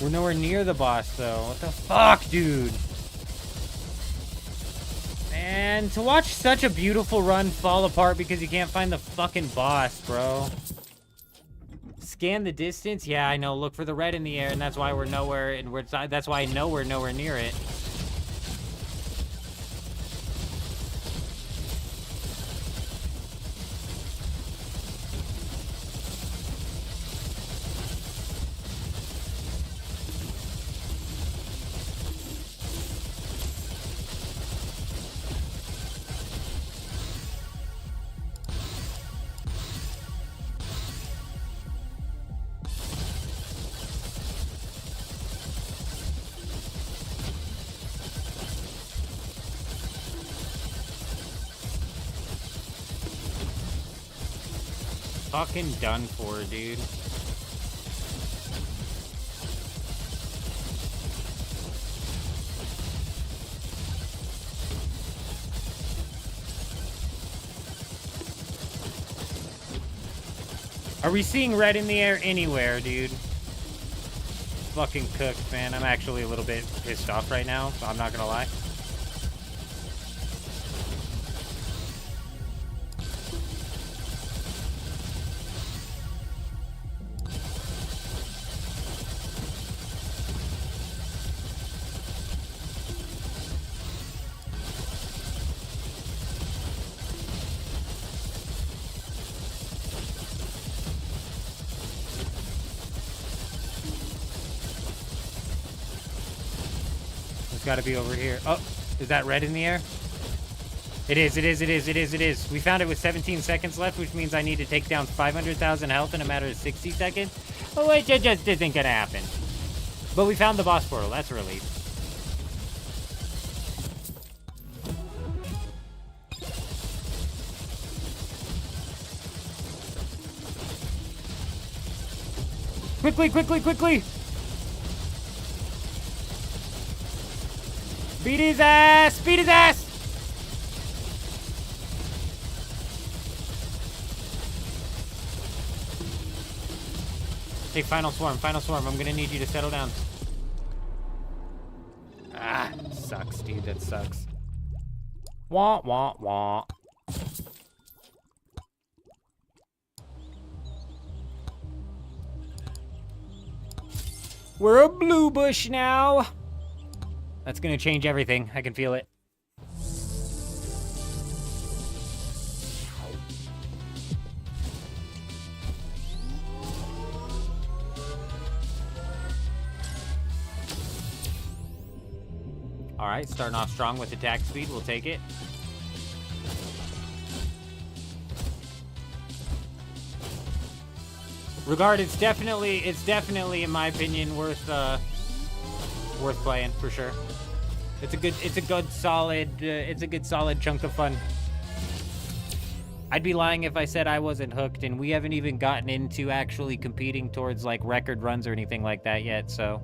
We're nowhere near the boss, though. What the fuck, dude? Man, to watch such a beautiful run fall apart because you can't find the fucking boss, bro. Scan the distance? Yeah, I know. Look for the red in the air, and that's why we're nowhere, and that's why I know we're nowhere near it. Fucking done for, dude. Are we seeing red in the air anywhere, dude? Fucking cooked, man. I'm actually a little bit pissed off right now, so I'm not gonna lie. Got to be over here. Oh, is that red in the air? It is, it is, it is, it is, it is. We found it with 17 seconds left, which means I need to take down 500,000 health in a matter of 60 seconds. Oh, wait, it just isn't gonna happen. But we found the boss portal. That's a relief. Quickly, quickly, quickly! Beat his ass! Beat his ass! Hey, final swarm, final swarm. I'm gonna need you to settle down. Ah, sucks, dude. That sucks. Wah, wah, wah. We're a blue bush now. That's gonna change everything. I can feel it. All right, starting off strong with attack speed. We'll take it. Regard, it's definitely, in my opinion, worth playing for sure. It's a good solid chunk of fun. I'd be lying if I said I wasn't hooked, and we haven't even gotten into actually competing towards like record runs or anything like that yet, so.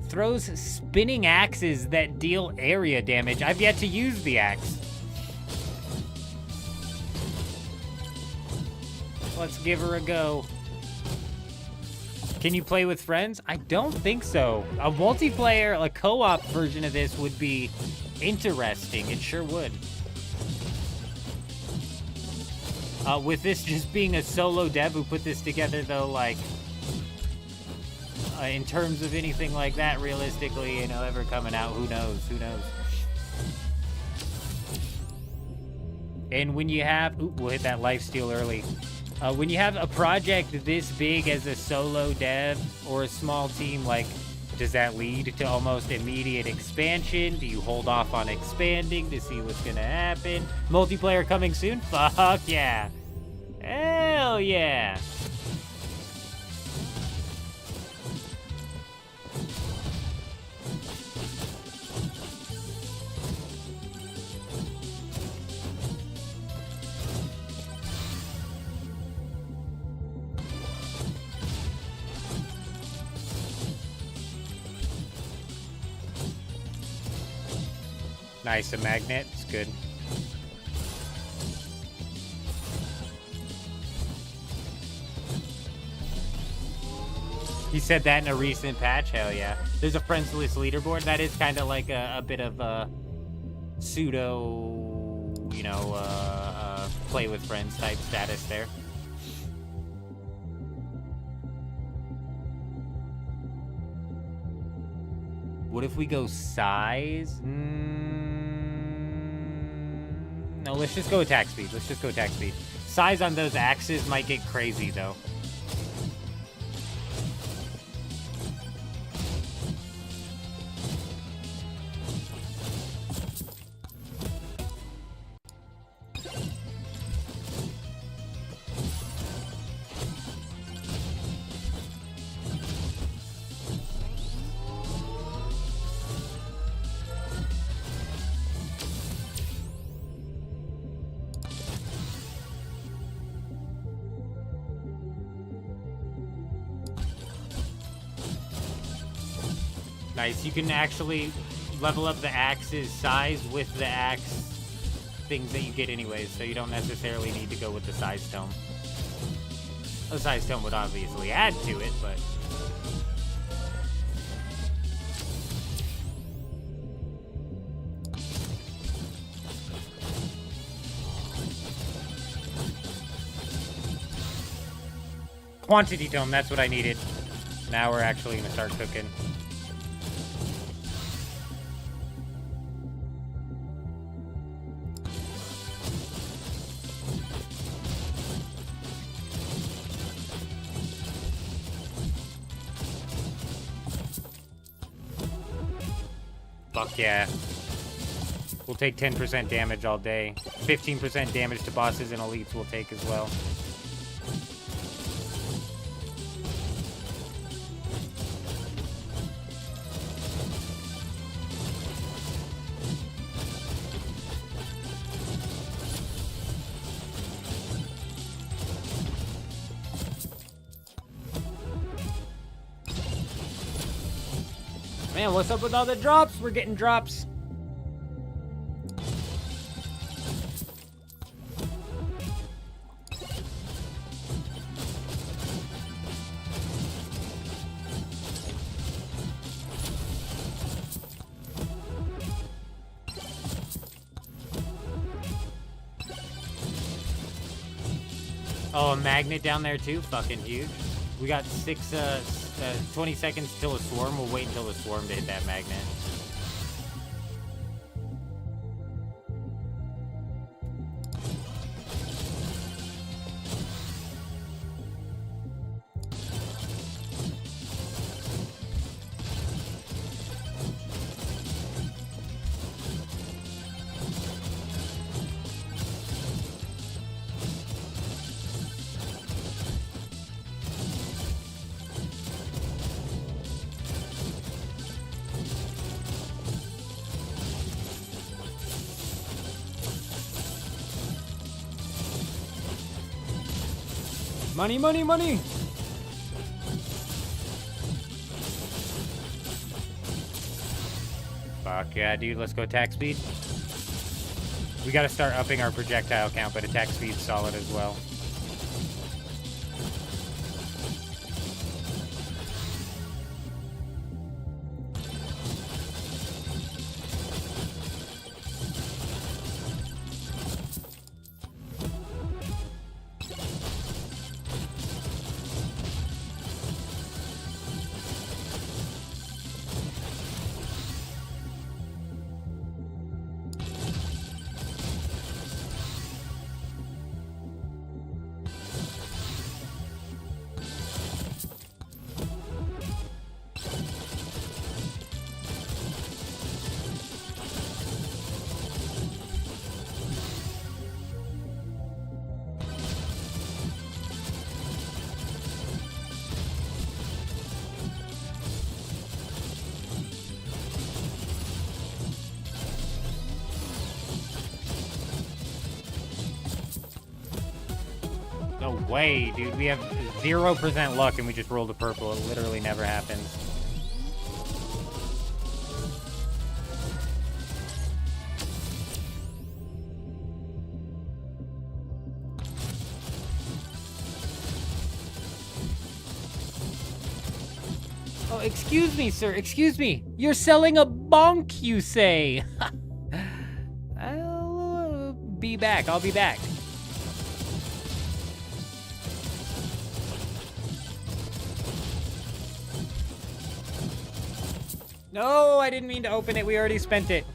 throws spinning axes that deal area damage. I've yet to use the axe. Let's give her a go. Can you play with friends? I don't think so. A multiplayer, a co-op version of this would be interesting. It sure would. With this just being a solo dev who put this together, though, like, in terms of anything like that, realistically, you know, ever coming out, who knows? Who knows? And when you have... Ooh, we'll hit that lifesteal early. When you have a project this big as a solo dev or a small team, like, does that lead to almost immediate expansion? Do you hold off on expanding to see what's gonna happen? Multiplayer coming soon? Fuck yeah. Hell yeah. Nice, a magnet. It's good. He said that in a recent patch. Hell yeah. There's a friends list leaderboard. That is kind of like a bit of a pseudo, you know, play with friends type status there. What if we go size? No, let's just go attack speed. Let's just go attack speed. Size on those axes might get crazy, though. Nice, you can actually level up the axe's size with the axe things that you get anyways, so you don't necessarily need to go with the size tome. The size tome would obviously add to it, but... Quantity tome, that's what I needed. Now we're actually gonna start cooking. Fuck yeah. We'll take 10% damage all day. 15% damage to bosses and elites we'll take as well. Man, what's up with all the drops? We're getting drops. Oh, a magnet down there too? Fucking huge. We got 20 seconds till a swarm. We'll wait until the swarm to hit that magnet. Money, money, money! Fuck yeah, dude. Let's go attack speed. We gotta start upping our projectile count, but attack speed's solid as well. No way, dude. We have 0% luck and we just rolled a purple. It literally never happens. Oh, excuse me, sir. Excuse me. You're selling a bonk, you say. I'll be back. I'll be back. No, I didn't mean to open it. We already spent it.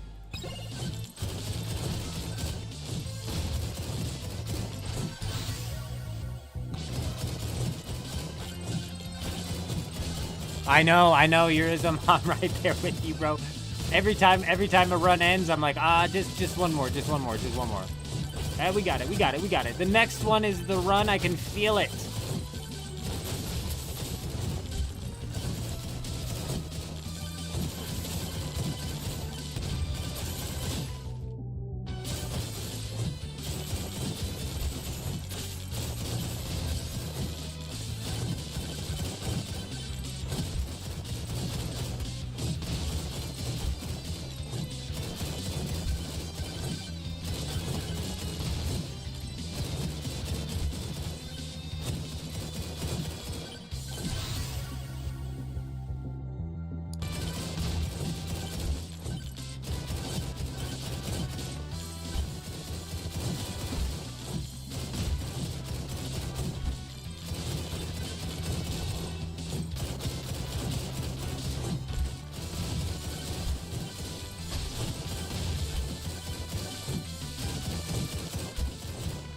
I know, Yurism. I'm right there with you, bro. Every time a run ends, I'm like, just one more. We got it. The next one is the run. I can feel it.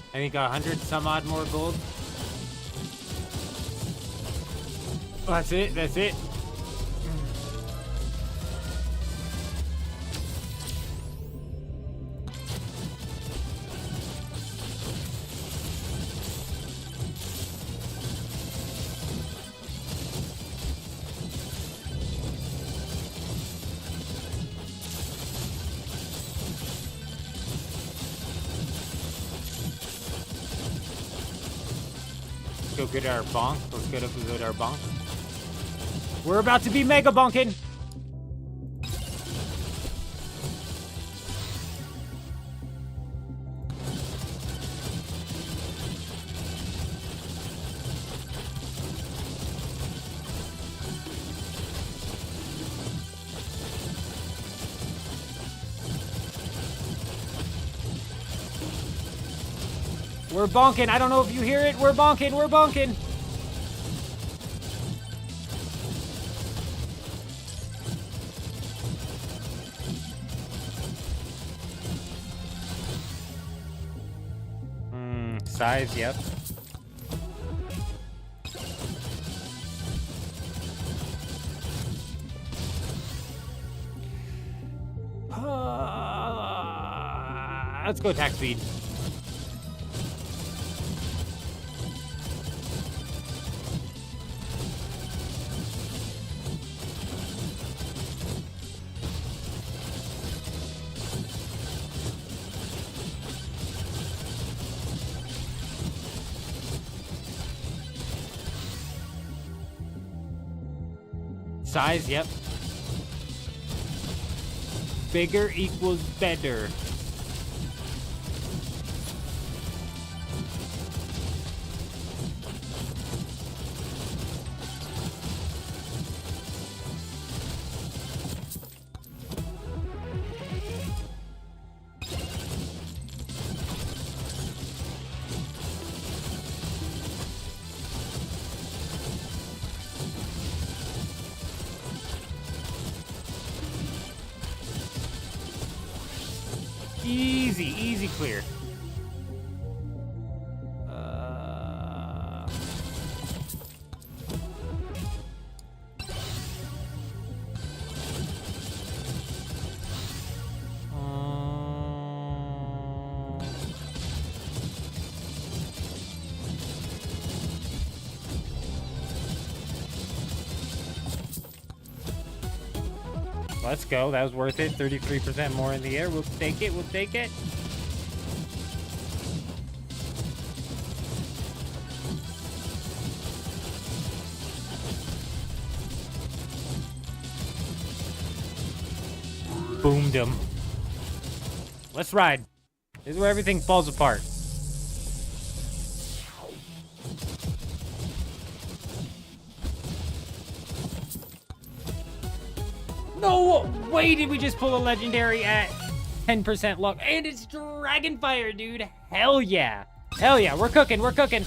I think 100 some odd more gold. Oh, that's it. Go get our bonk. Let's go get our bonk. We're about to be mega bonking. We're bonking. I don't know if you hear it. We're bonking. Size, yep. Let's go attack speed. Size, yep. Bigger equals better. Easy, easy clear. Let's go. That was worth it. 33% more in the air. We'll take it. We'll take it. Boomed him. Let's ride. This is where everything falls apart. No way did we just pull a legendary at 10% luck. And it's Dragonfire, dude. Hell yeah. Hell yeah. We're cooking. We're cooking.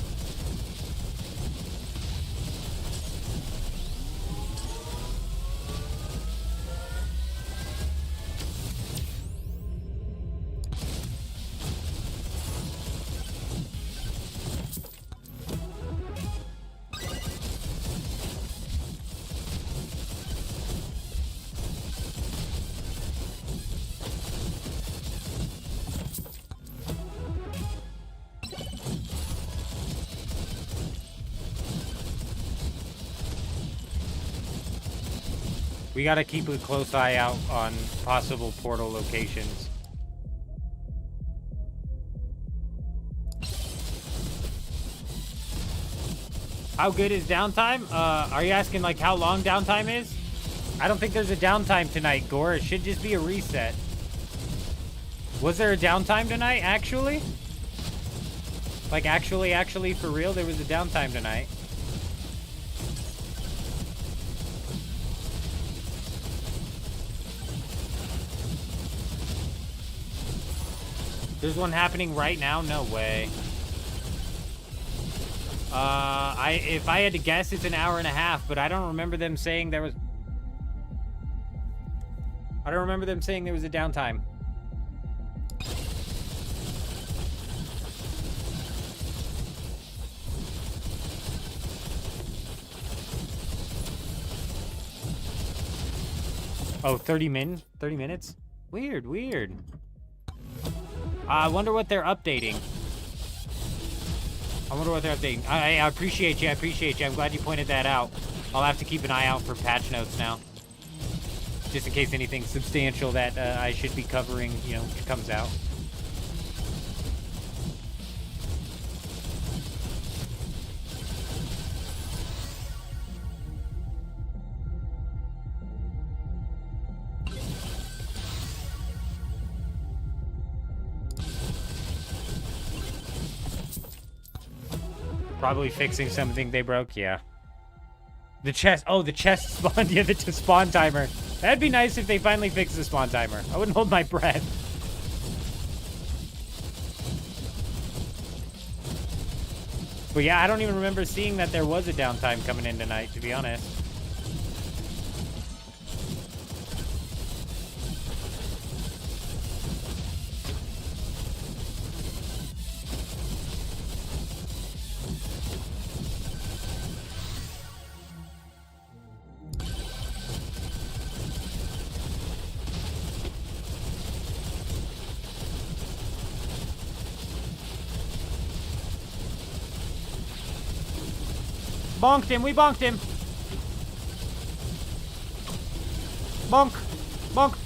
We gotta keep a close eye out on possible portal locations. How good is downtime? Are you asking like how long downtime is? I don't think there's a downtime tonight, Gore. It should just be a reset. Was there a downtime tonight, actually? Like, actually, for real, there was a downtime tonight. There's one happening right now? No way. If I had to guess, it's an hour and a half, but I don't remember them saying there was... I don't remember them saying there was a downtime. Oh, 30 minutes? Weird, weird. I wonder what they're updating. I appreciate you. I'm glad you pointed that out. I'll have to keep an eye out for patch notes now. Just in case anything substantial that I should be covering, you know, comes out. Probably fixing something they broke, yeah. The chest, oh, the chest spawn, yeah, the spawn timer. That'd be nice if they finally fixed the spawn timer. I wouldn't hold my breath. But yeah, I don't even remember seeing that there was a downtime coming in tonight, to be honest. Bonked him, we bonked him. Bonk, bonk.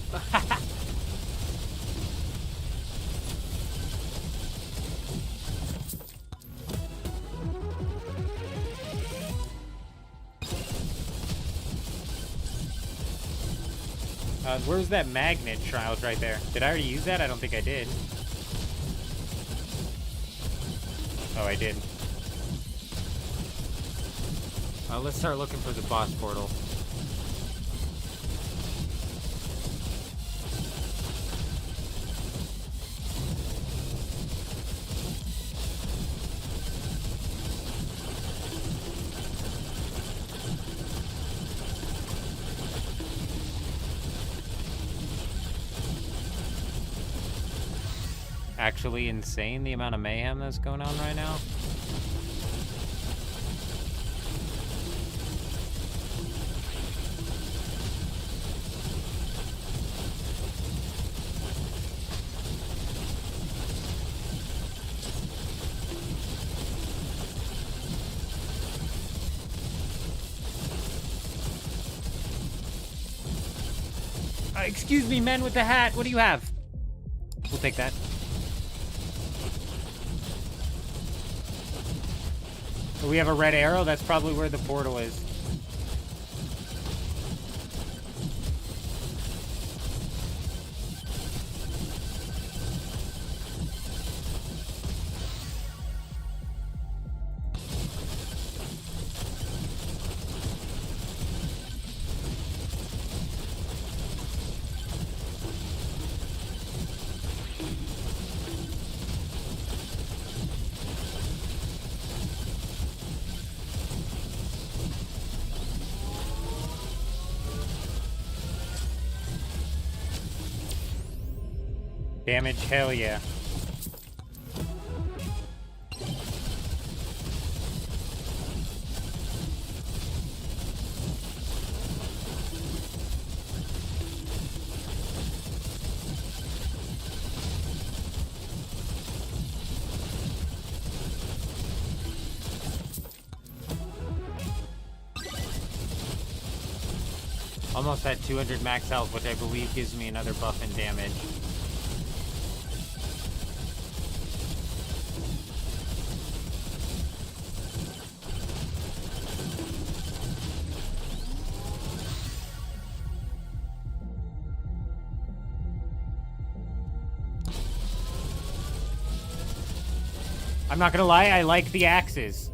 Where's that magnet trials right there? Did I already use that? I don't think I did. Oh, I did. Let's start looking for the boss portal. Actually insane, the amount of mayhem that's going on right now. Excuse me, men with the hat. What do you have? We'll take that. We have a red arrow. That's probably where the portal is. Damage, hell yeah. Almost at 200 max health, which I believe gives me another buff in damage. I'm not gonna lie, I like the axes.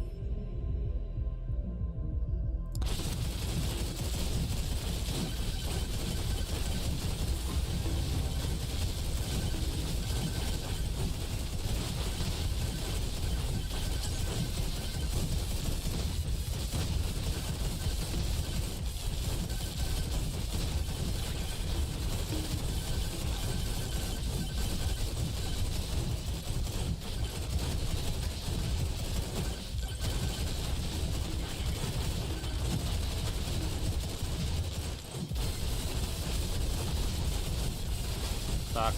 Fuck.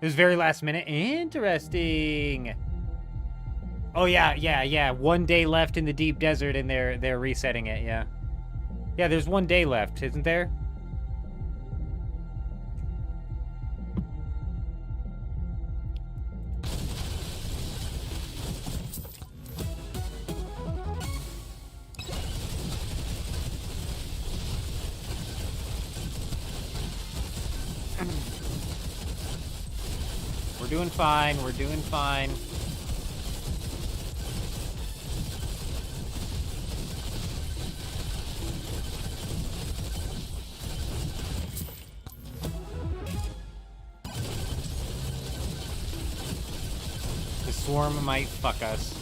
It was very last minute. Interesting. Oh yeah. 1 day left in the deep desert, and they're resetting it. Yeah. Yeah, there's 1 day left, isn't there? We're doing fine. We're doing fine. The swarm might fuck us.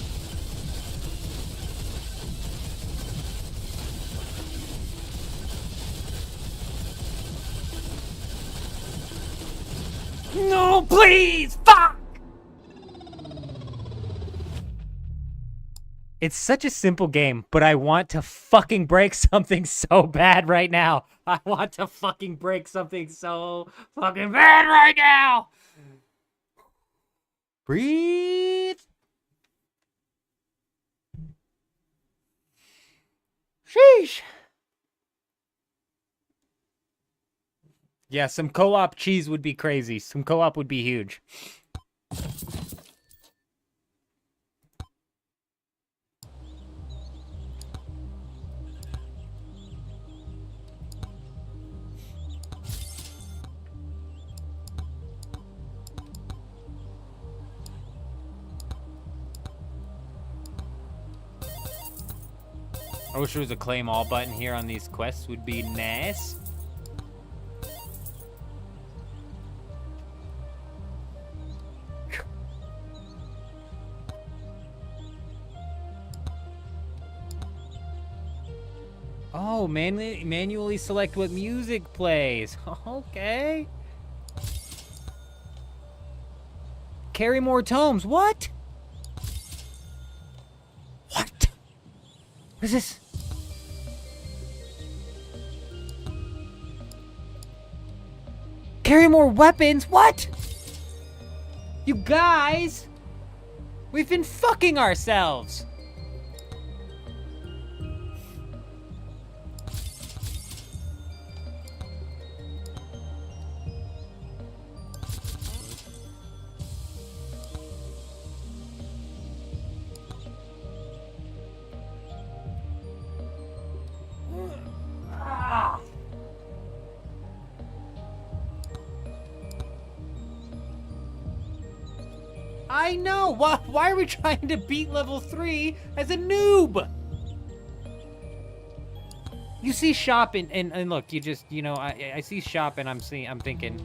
No, please! Fuck! It's such a simple game, but I want to fucking break something so bad right now. I want to fucking break something so fucking bad right now! Breathe! Sheesh! Yeah, some co-op cheese would be crazy. Some co-op would be huge. I wish there was a claim all button here on these quests. Would be nice. Oh, manually select what music plays. Okay. Carry more tomes. What? What? What is this? Carry more weapons? What? You guys? We've been fucking ourselves. I know! Why are we trying to beat level 3 as a noob? You see shop and look, you just, you know, I see shop and I'm thinking.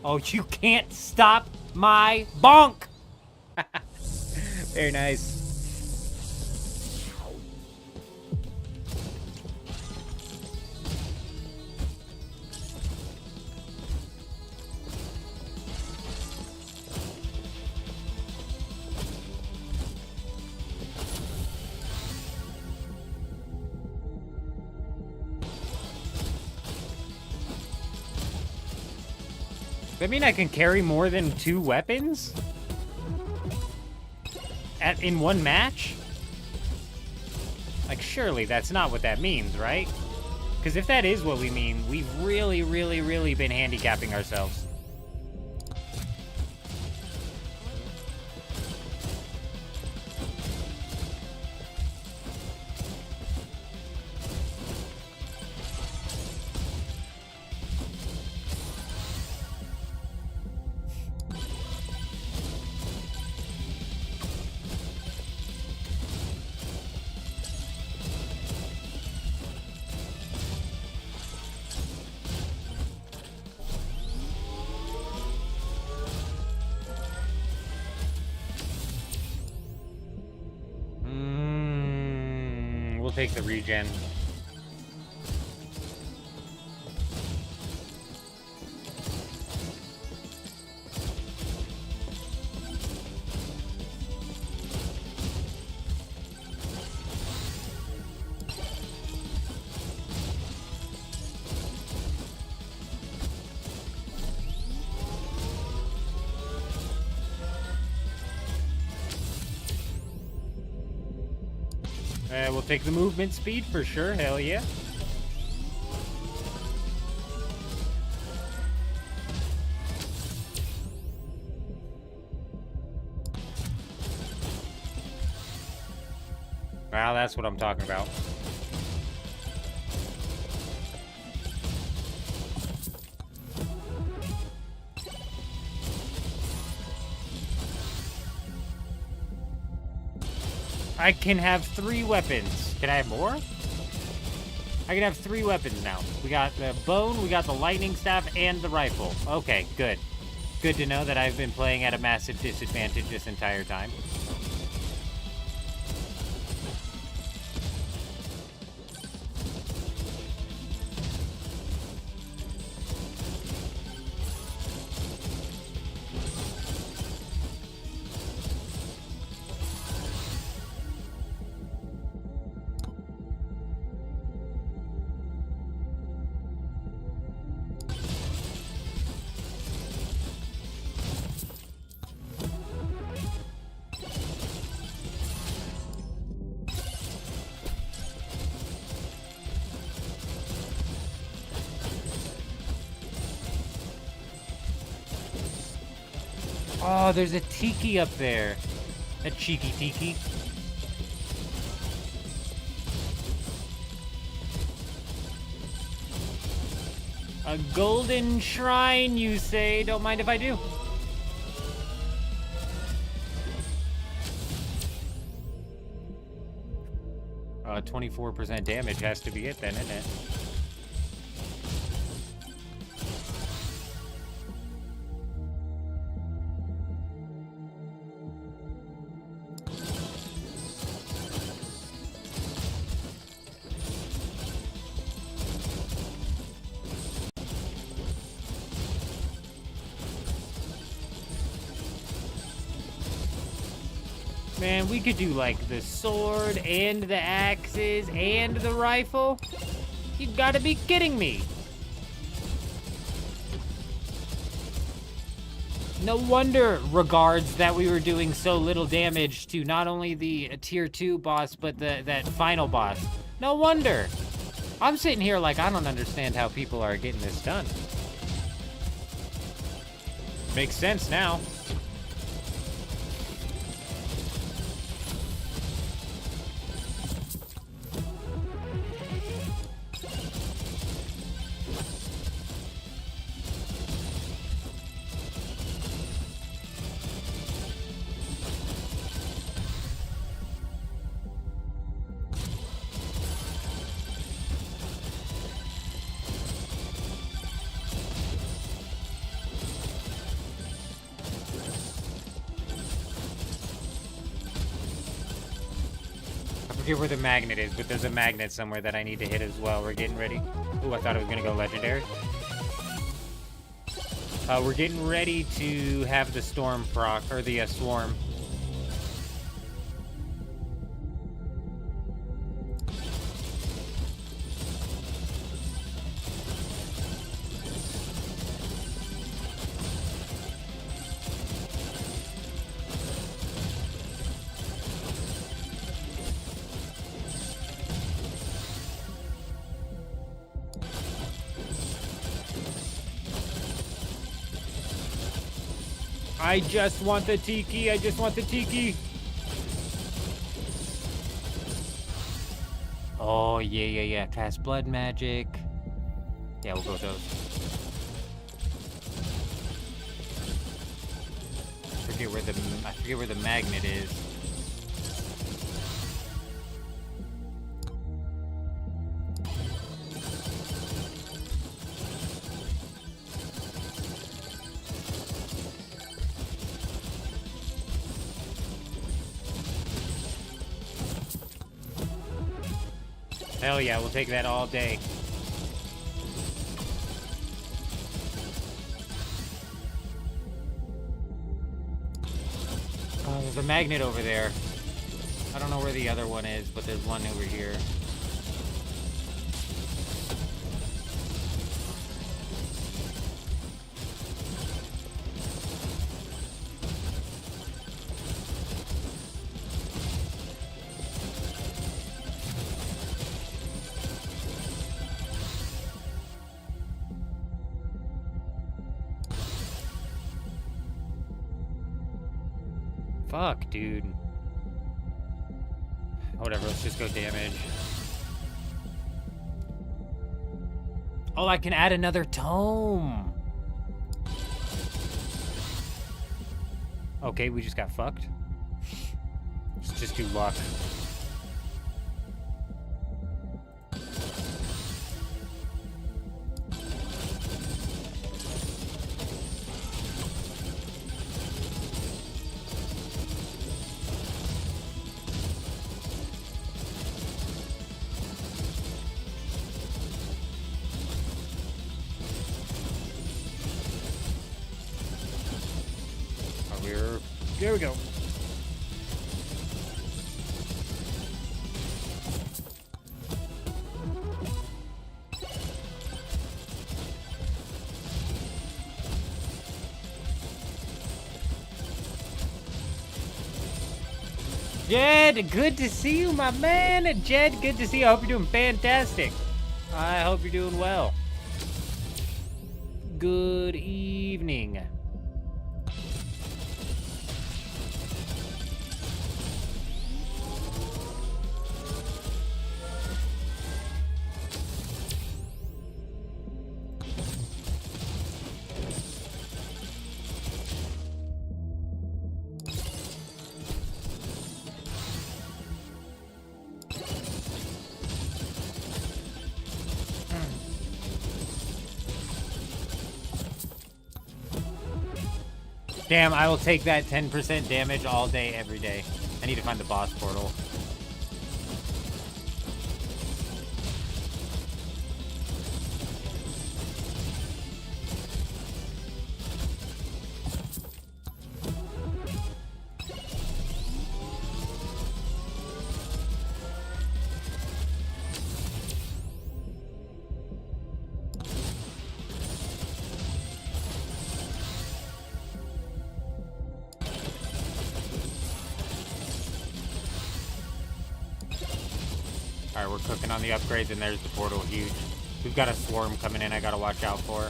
Oh, you can't stop my bonk! Very nice. Does that mean I can carry more than 2 weapons? In one match? Like, surely that's not what that means, right? Because if that is what we mean, we've really, really, really been handicapping ourselves. We'll take the regen. We'll take the movement speed for sure, hell yeah. Wow, that's what I'm talking about. I can have 3 weapons. Can I have more? I can have 3 weapons now. We got the bone, we got the lightning staff, and the rifle. Okay, good. Good to know that I've been playing at a massive disadvantage this entire time. Oh, there's a tiki up there. A cheeky tiki. A golden shrine, you say? Don't mind if I do. 24% damage has to be it then, isn't it? Man, we could do like the sword and the axes and the rifle. You gotta be kidding me. No wonder, regards, that we were doing so little damage to not only the tier 2 boss, but that final boss. No wonder. I'm sitting here like I don't understand how people are getting this done. Makes sense now. I forget where the magnet is, but there's a magnet somewhere that I need to hit as well. We're getting ready. Ooh, I thought it was gonna go legendary. We're getting ready to have the storm proc, or the swarm. I just want the tiki. I just want the tiki. Oh, yeah. Cast blood magic. Yeah, we'll go with those. I forget where the magnet is. Hell yeah, we'll take that all day. There's a magnet over there. I don't know where the other one is, but there's one over here. Fuck, dude. Whatever, let's just go damage. Oh, I can add another tome. Okay, we just got fucked. Let's just do luck. There we go. Jed, good to see you, my man. Jed, good to see you. I hope you're doing fantastic. I hope you're doing well. Good evening. Damn, I will take that 10% damage all day, every day. I need to find the boss portal. Alright, we're cooking on the upgrades, and there's the portal, huge. We've got a swarm coming in I gotta watch out for.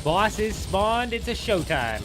Boss is spawned, it's a showtime.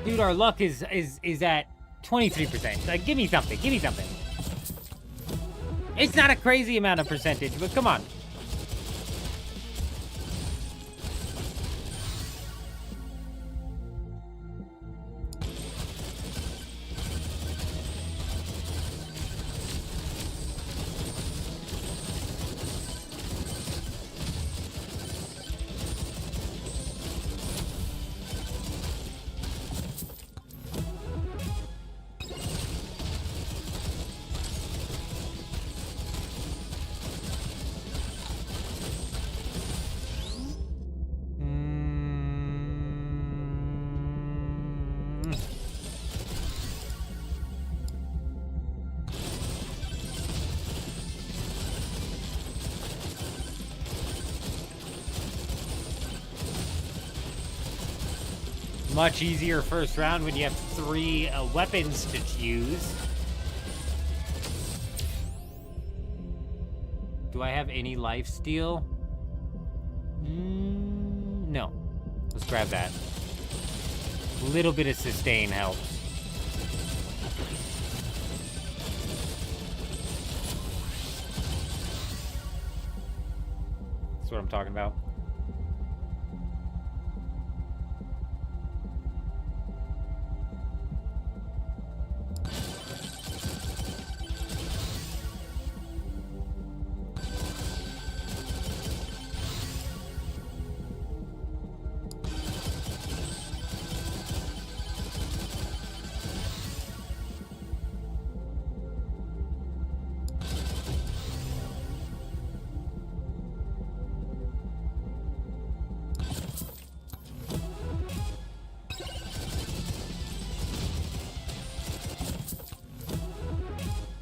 Dude, our luck is at 23%. Like, give me something. Give me something. It's not a crazy amount of percentage, but come on. Much easier first round when you have 3 weapons to use. Do I have any life steal? No. Let's grab that. A little bit of sustain helps. That's what I'm talking about.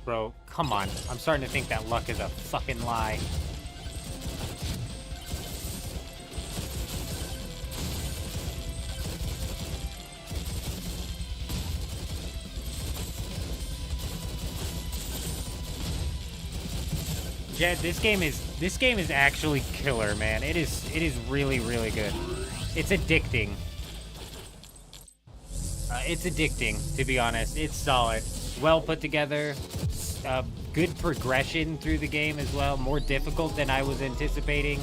Bro, come on. I'm starting to think that luck is a fucking lie. Jed, this game is actually killer, man. It is really, really good. It's addicting. It's addicting, to be honest. It's solid. Well put together. Good progression through the game as well. More difficult than I was anticipating.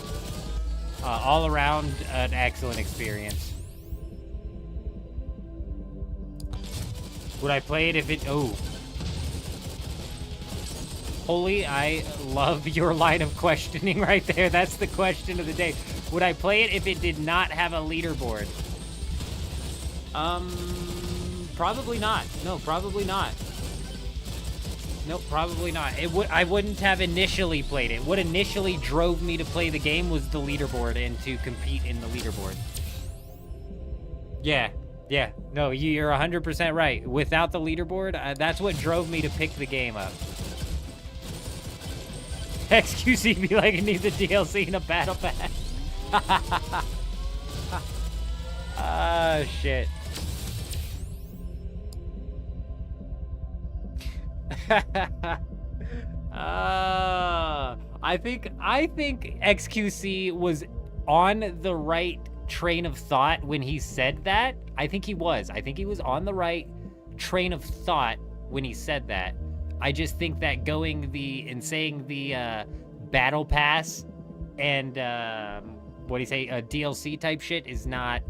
All around, an excellent experience. Would I play it if it... Oh. Holy, I love your line of questioning right there. That's the question of the day. Would I play it if it did not have a leaderboard? Probably not. No, probably not. Nope, probably not. I wouldn't have initially played it. What initially drove me to play the game was the leaderboard and to compete in the leaderboard. Yeah. No, you're 100% right. Without the leaderboard, that's what drove me to pick the game up. XQC be like, it needs a DLC and a battle pass. Ah, shit. I think XQC was on the right train of thought when he said that. I think he was on the right train of thought when he said that. I just think that saying the battle pass and what do you say, a DLC type shit is not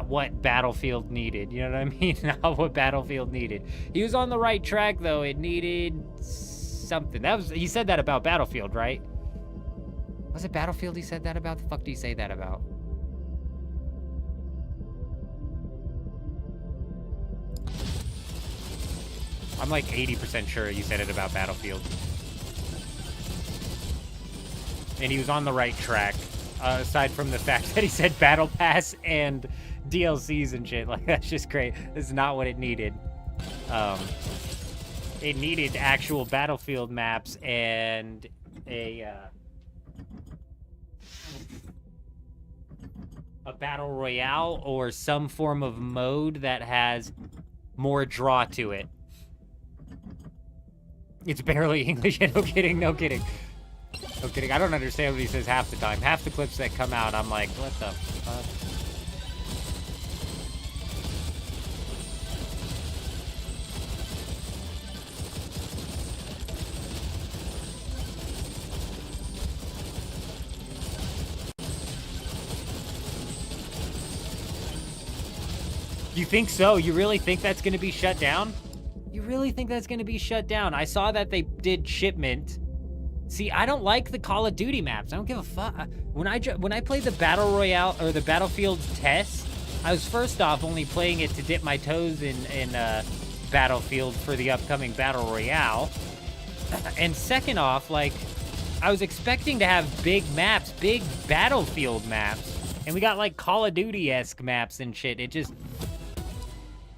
what Battlefield needed. You know what I mean? Not what Battlefield needed. He was on the right track though. It needed something. He said that about Battlefield, right? Was it Battlefield he said that about? The fuck do you say that about? I'm like 80% sure you said it about Battlefield. And he was on the right track. Aside from the fact that he said Battle Pass and DLCs and shit. Like, that's just great. This is not what it needed. It needed actual Battlefield maps and a Battle Royale or some form of mode that has more draw to it. It's barely English. No kidding, no kidding. No kidding. I don't understand what he says half the time. Half the clips that come out, I'm like, what the fuck? You think so? You really think that's going to be shut down? You really think that's going to be shut down? I saw that they did shipment. See, I don't like the Call of Duty maps. I don't give a fuck. When I played the Battle Royale or the Battlefield test, I was first off only playing it to dip my toes in Battlefield for the upcoming Battle Royale. And second off, like, I was expecting to have big maps, big Battlefield maps. And we got like Call of Duty-esque maps and shit. It just...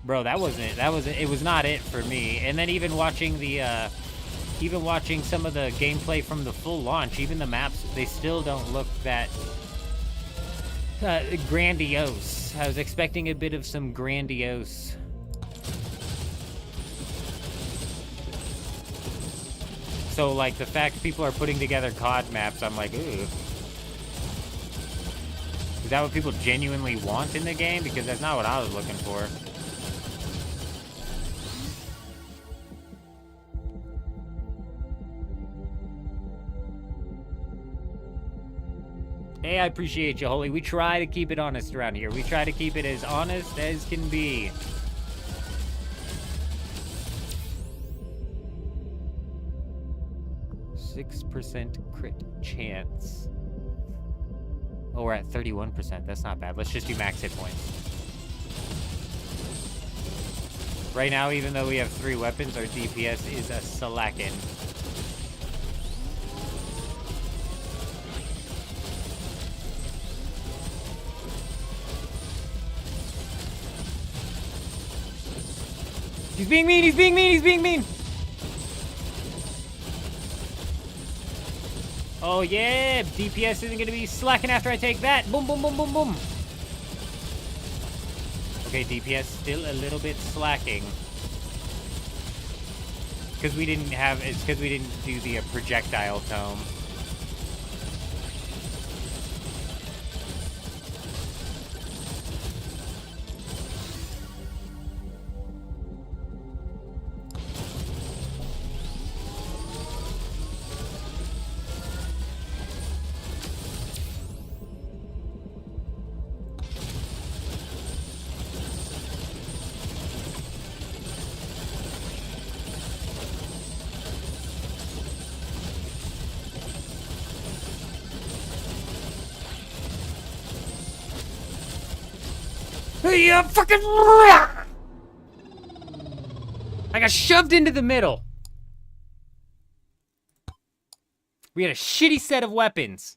Bro, that wasn't it. It was not it for me. And then even watching some of the gameplay from the full launch, even the maps, they still don't look that grandiose. I was expecting a bit of some grandiose. So, like, the fact people are putting together COD maps, I'm like, ooh. Is that what people genuinely want in the game? Because that's not what I was looking for. Hey, I appreciate you, Holy. We try to keep it honest around here. We try to keep it as honest as can be. %6 crit chance. Oh, we're at 31%. That's not bad. Let's just do max hit points. Right now, even though we have 3 weapons, our DPS is a slackin'. He's being mean, he's being mean, he's being mean! Oh yeah, DPS isn't gonna be slacking after I take that. Boom, boom, boom, boom, boom. Okay, DPS still a little bit slacking. It's because we didn't do the projectile tome. Yeah, fucking. I got shoved into the middle. We had a shitty set of weapons.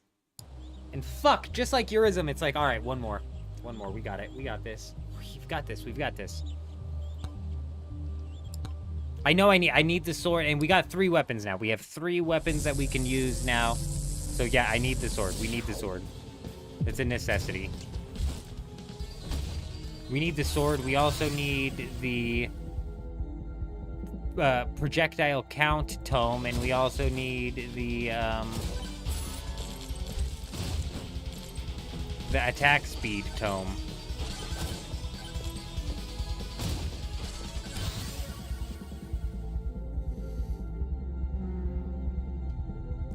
And fuck, just like Eurism, it's like, all right, one more. One more, we got it. We got this. We've got this, we've got this. I know I need the sword, and we got 3 weapons now. We have 3 weapons that we can use now. So yeah, I need the sword. We need the sword. It's a necessity. We need the sword. We also need the projectile count tome, and we also need the attack speed tome.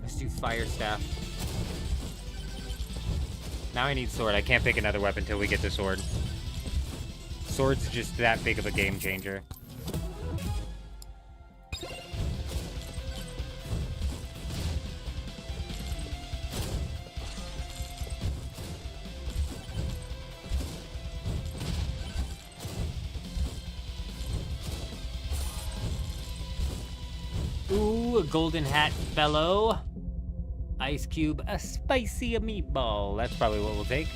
Let's do fire staff. Now I need sword. I can't pick another weapon until we get the sword. Sword's just that big of a game changer. Ooh, a golden hat fellow. Ice cube, a spicy meatball. That's probably what we'll take.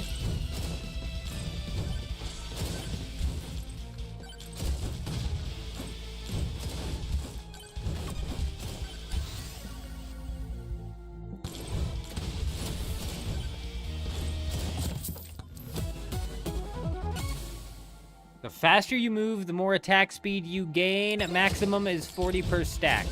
The faster you move, the more attack speed you gain. Maximum is 40 per stack.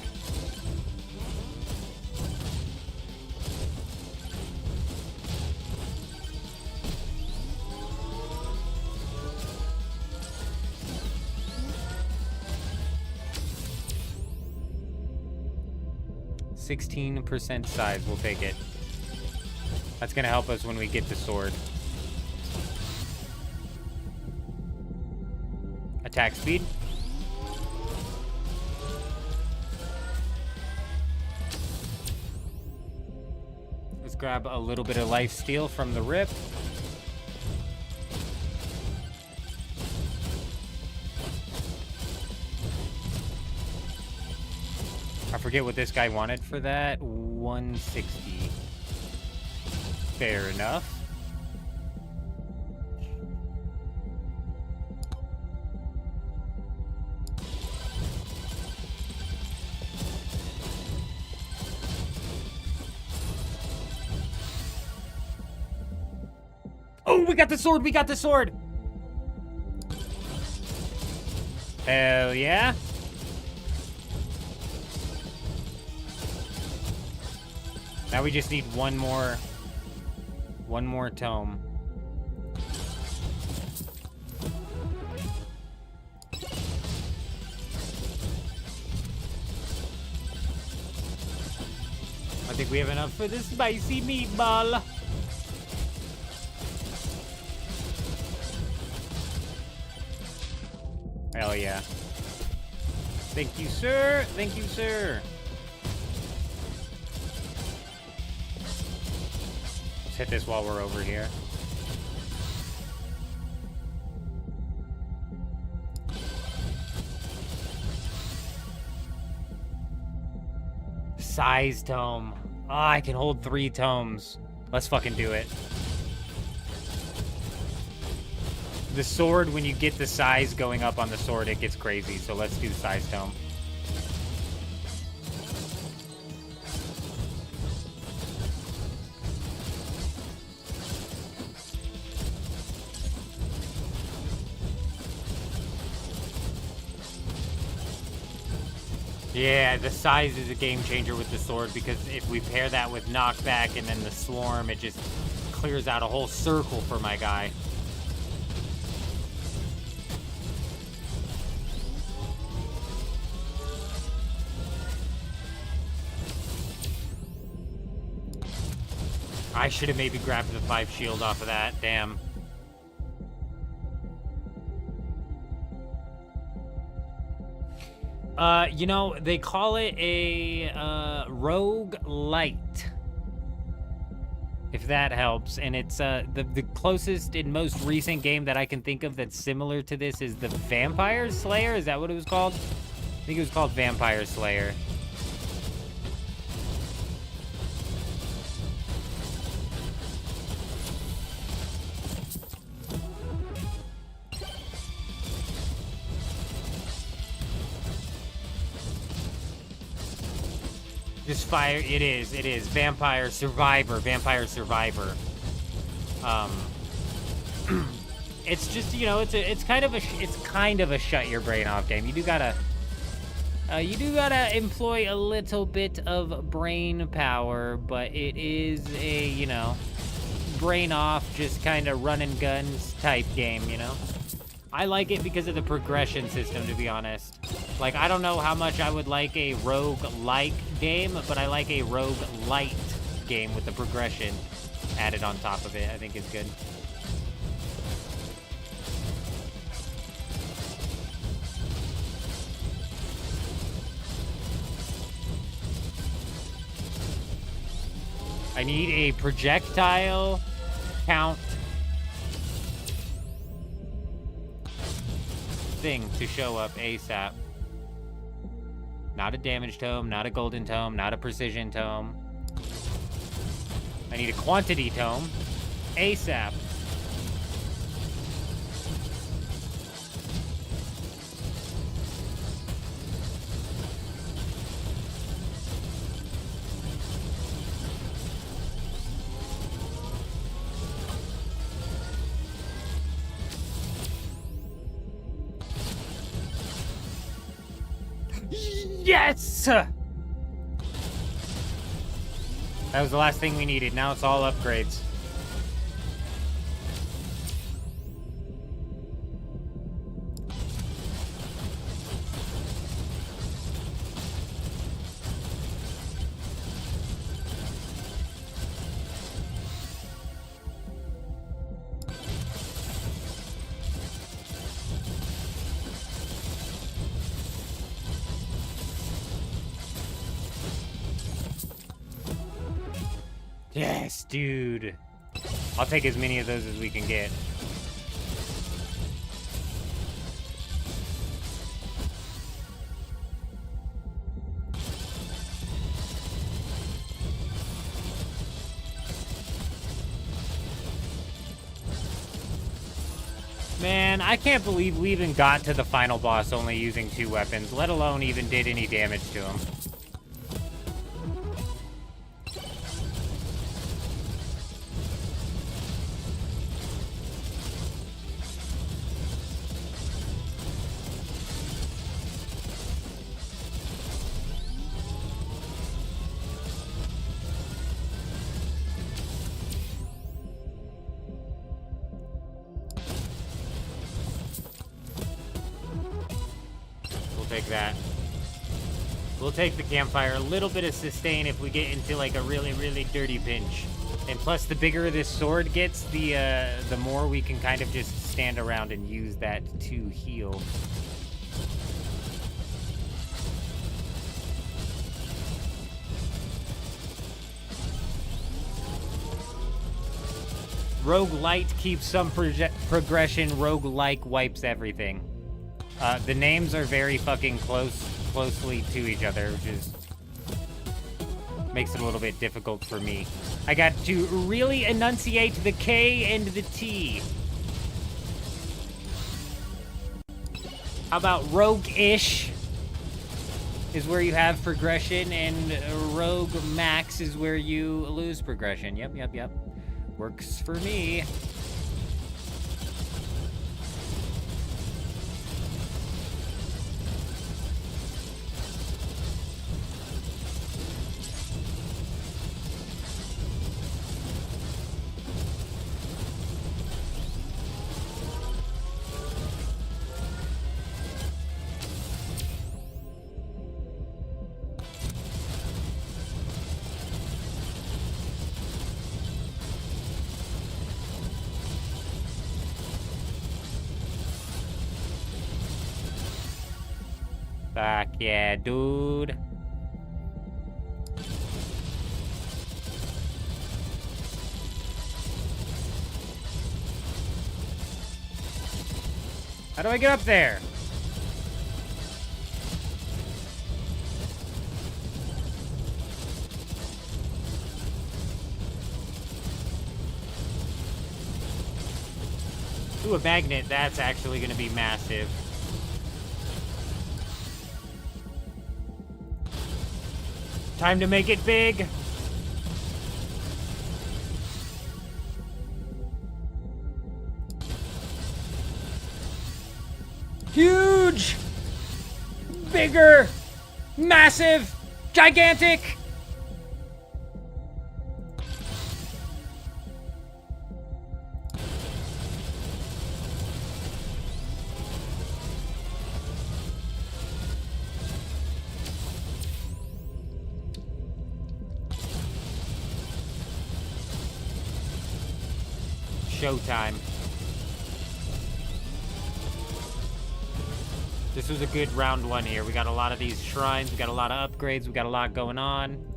%, size, we'll take it. That's gonna help us when we get the sword. Attack speed. Let's grab a little bit of life steal from the rip. I forget what this guy wanted for that. 160. Fair enough. Oh, we got the sword! We got the sword! Hell yeah. Now we just need one more tome. I think we have enough for the spicy meatball. Hell yeah. Thank you, sir. Thank you, sir. Let's hit this while we're over here. Size tome. Oh, I can hold 3 tomes. Let's fucking do it. The sword, when you get the size going up on the sword, it gets crazy. So let's do the size tome. Yeah, the size is a game changer with the sword, because if we pair that with knockback and then the swarm, it just clears out a whole circle for my guy. I should have maybe grabbed the 5 shield off of that. Damn. You know, they call it a rogue light, if that helps. And it's the closest and most recent game that I can think of that's similar to this is the Vampire Slayer. Is that what it was called? I think it was called Vampire Slayer. Just fire. It is. Vampire Survivor. It's just, you know, it's kind of a shut your brain off game. You do gotta employ a little bit of brain power, but it is a, you know, brain off, just kind of run and guns type game, you know? I like it because of the progression system, to be honest. Like, I don't know how much I would like a rogue-like game, but I like a rogue-light game with the progression added on top of it. I think it's good. I need a projectile count thing to show up ASAP. Not a damage tome, not a golden tome, not a precision tome. I need a quantity tome ASAP. Yes! That was the last thing we needed. Now it's all upgrades. Yes, dude. I'll take as many of those as we can get. Man, I can't believe we even got to the final boss only using 2 weapons, let alone even did any damage to him. Take that. We'll take the campfire. A little bit of sustain if we get into like a really, really dirty pinch. And plus, the bigger this sword gets, the more we can kind of just stand around and use that to heal. Roguelite keeps some progression. Roguelike wipes everything. The names are very fucking closely to each other, which is makes it a little bit difficult for me. I got to really enunciate the K and the T. How about rogue-ish is where you have progression, and rogue max is where you lose progression. Yep. Works for me. Fuck yeah, dude. How do I get up there? to a magnet, that's actually going to be massive. Time to make it big. Huge! Bigger! Massive! Gigantic! Showtime. This was a good round one here. We got a lot of these shrines, we got a lot of upgrades, we got a lot going on.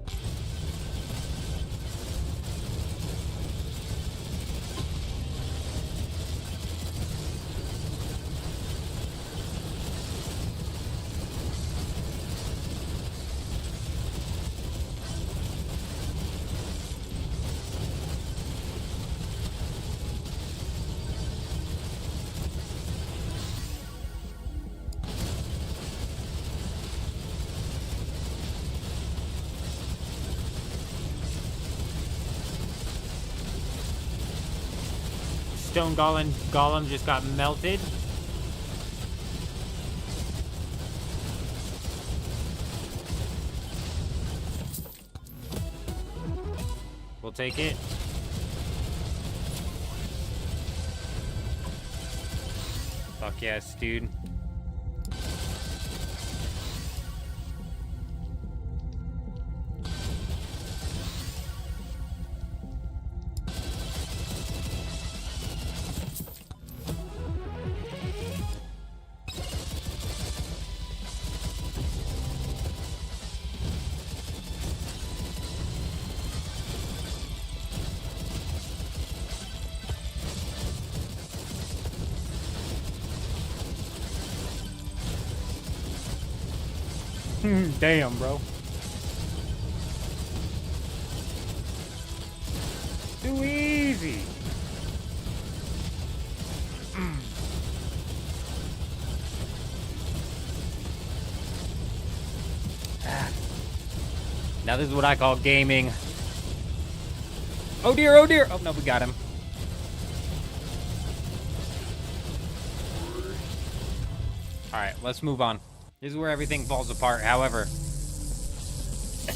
Stone golem just got melted. We'll take it. Fuck yes, dude. Damn, bro. Too easy. Now this is what I call gaming. Oh dear, oh dear. Oh no, we got him. Alright, let's move on. This is where everything falls apart, however.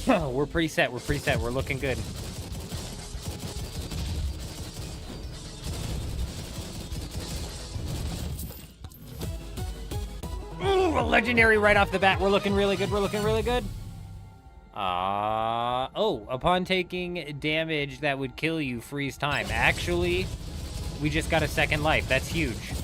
We're pretty set, we're looking good. Ooh, a legendary right off the bat. We're looking really good, oh, upon taking damage that would kill you, freeze time. Actually, we just got a second life. That's huge.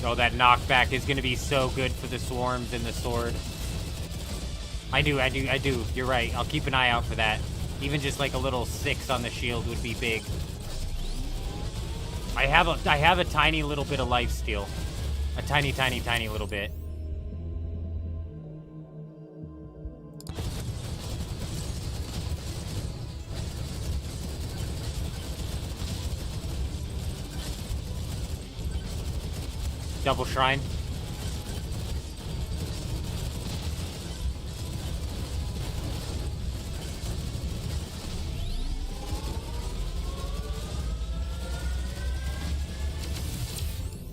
Oh, that knockback is going to be so good for the swarms and the sword. I do. You're right. I'll keep an eye out for that. Even just like a little 6 on the shield would be big. I have a tiny little bit of lifesteal. A tiny little bit. Double shrine.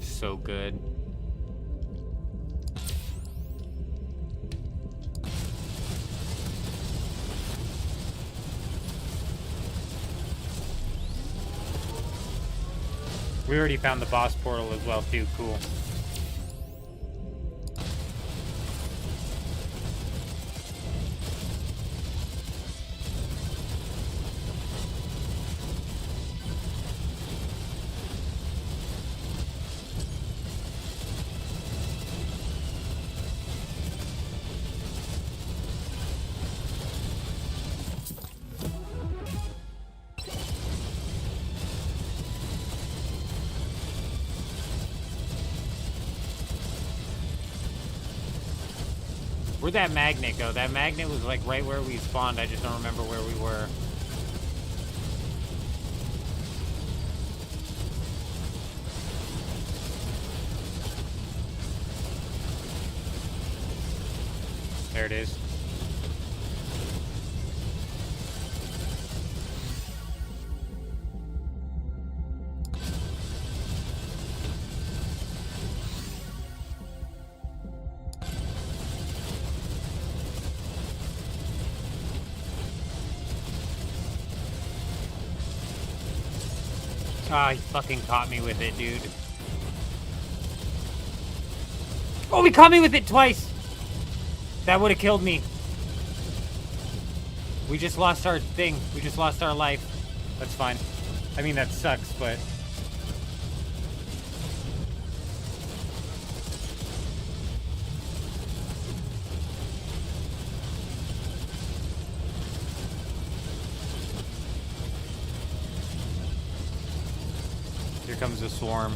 So good. We already found the boss portal as well too. Cool. Where'd that magnet go? That magnet was like right where we spawned. I just don't remember where we were. There it is. Ah, he fucking caught me with it, dude. Oh, he caught me with it twice! That would have killed me. We just lost our thing. We just lost our life. That's fine. I mean, that sucks, but... Here comes the swarm.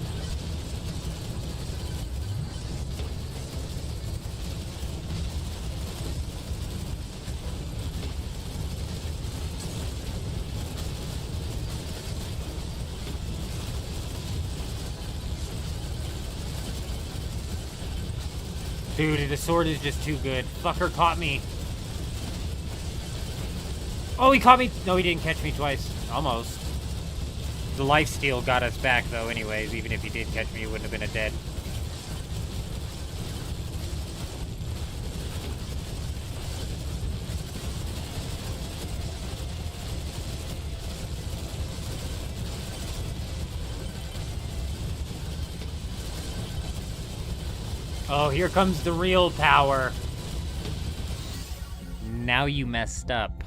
Dude, the sword is just too good. Fucker caught me. Oh, he caught me. No, he didn't catch me twice. Almost. The lifesteal got us back, though, anyways. Even if he did catch me, he wouldn't have been a dead. Oh, here comes the real power. Now you messed up.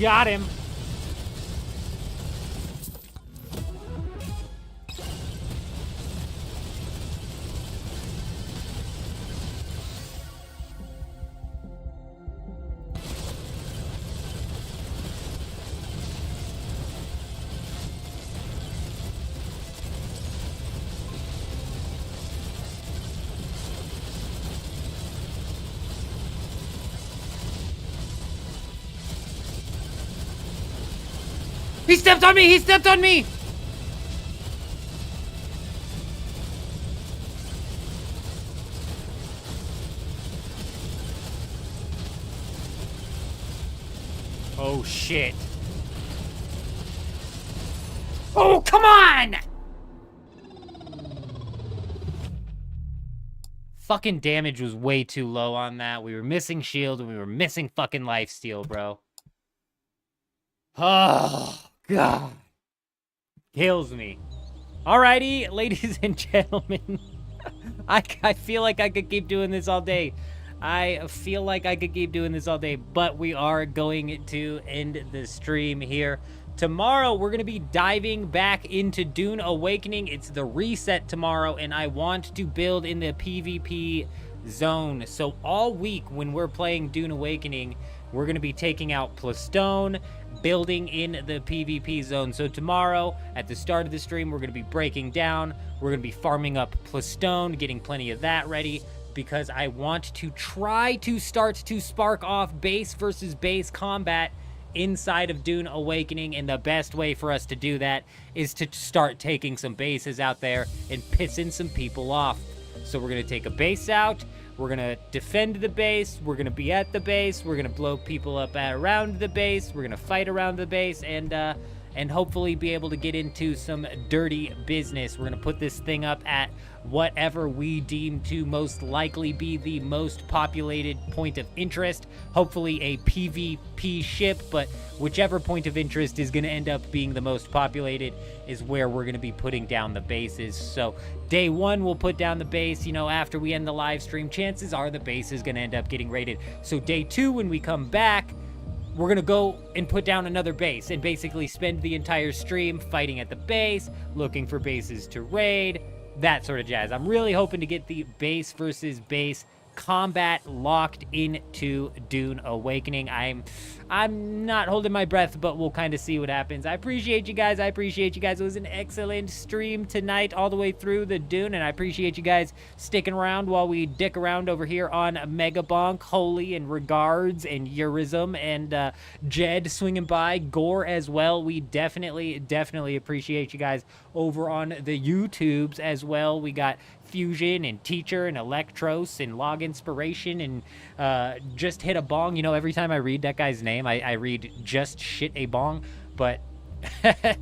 Got him. He stepped on me! He stepped on me! Oh, shit. Oh, come on! Fucking damage was way too low on that. We were missing shield and we were missing fucking lifesteal, bro. Oh, God. Kills me. Alrighty, ladies and gentlemen. I feel like I could keep doing this all day. I feel like I could keep doing this all day, but we are going to end the stream here. Tomorrow, we're going to be diving back into Dune Awakening. It's the reset tomorrow, and I want to build in the PvP zone. So all week when we're playing Dune Awakening, we're going to be taking out Plastone, building in the PvP zone. So tomorrow, at the start of the stream, we're going to be breaking down. We're going to be farming up Plastone, getting plenty of that ready, because I want to try to start to spark off base versus base combat inside of Dune Awakening, and the best way for us to do that is to start taking some bases out there and pissing some people off. So we're going to take a base out, we're going to defend the base, we're going to be at the base, we're going to blow people up around the base, we're going to fight around the base, and and hopefully be able to get into some dirty business. We're going to put this thing up at whatever we deem to most likely be the most populated point of interest. Hopefully a PvP ship, but whichever point of interest is going to end up being the most populated is where we're going to be putting down the bases. So day one, we'll put down the base, you know, after we end the live stream. Chances are the base is going to end up getting raided. So day two, when we come back, we're going to go and put down another base and basically spend the entire stream fighting at the base, looking for bases to raid, that sort of jazz. I'm really hoping to get the base versus base combat locked into Dune Awakening. I'm not holding my breath, but we'll kind of see what happens. I appreciate you guys. It was an excellent stream tonight all the way through the Dune, and I appreciate you guys sticking around while we dick around over here on Megabonk. Holy and regards and Eurism and Jed swinging by, Gore as well. We definitely appreciate you guys over on the YouTubes as well. We got Fusion and Teacher and Electros and Log Inspiration and Just Hit a Bong. You know, every time I read that guy's name, I read Just Shit a Bong, but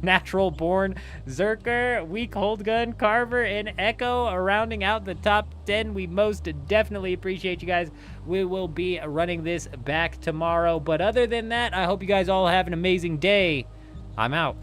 Natural Born, Zerker, Weak Hold Gun, Carver, and Echo rounding out the top 10. We most definitely appreciate you guys. We will be running this back tomorrow, but other than that, I hope you guys all have an amazing day. I'm out.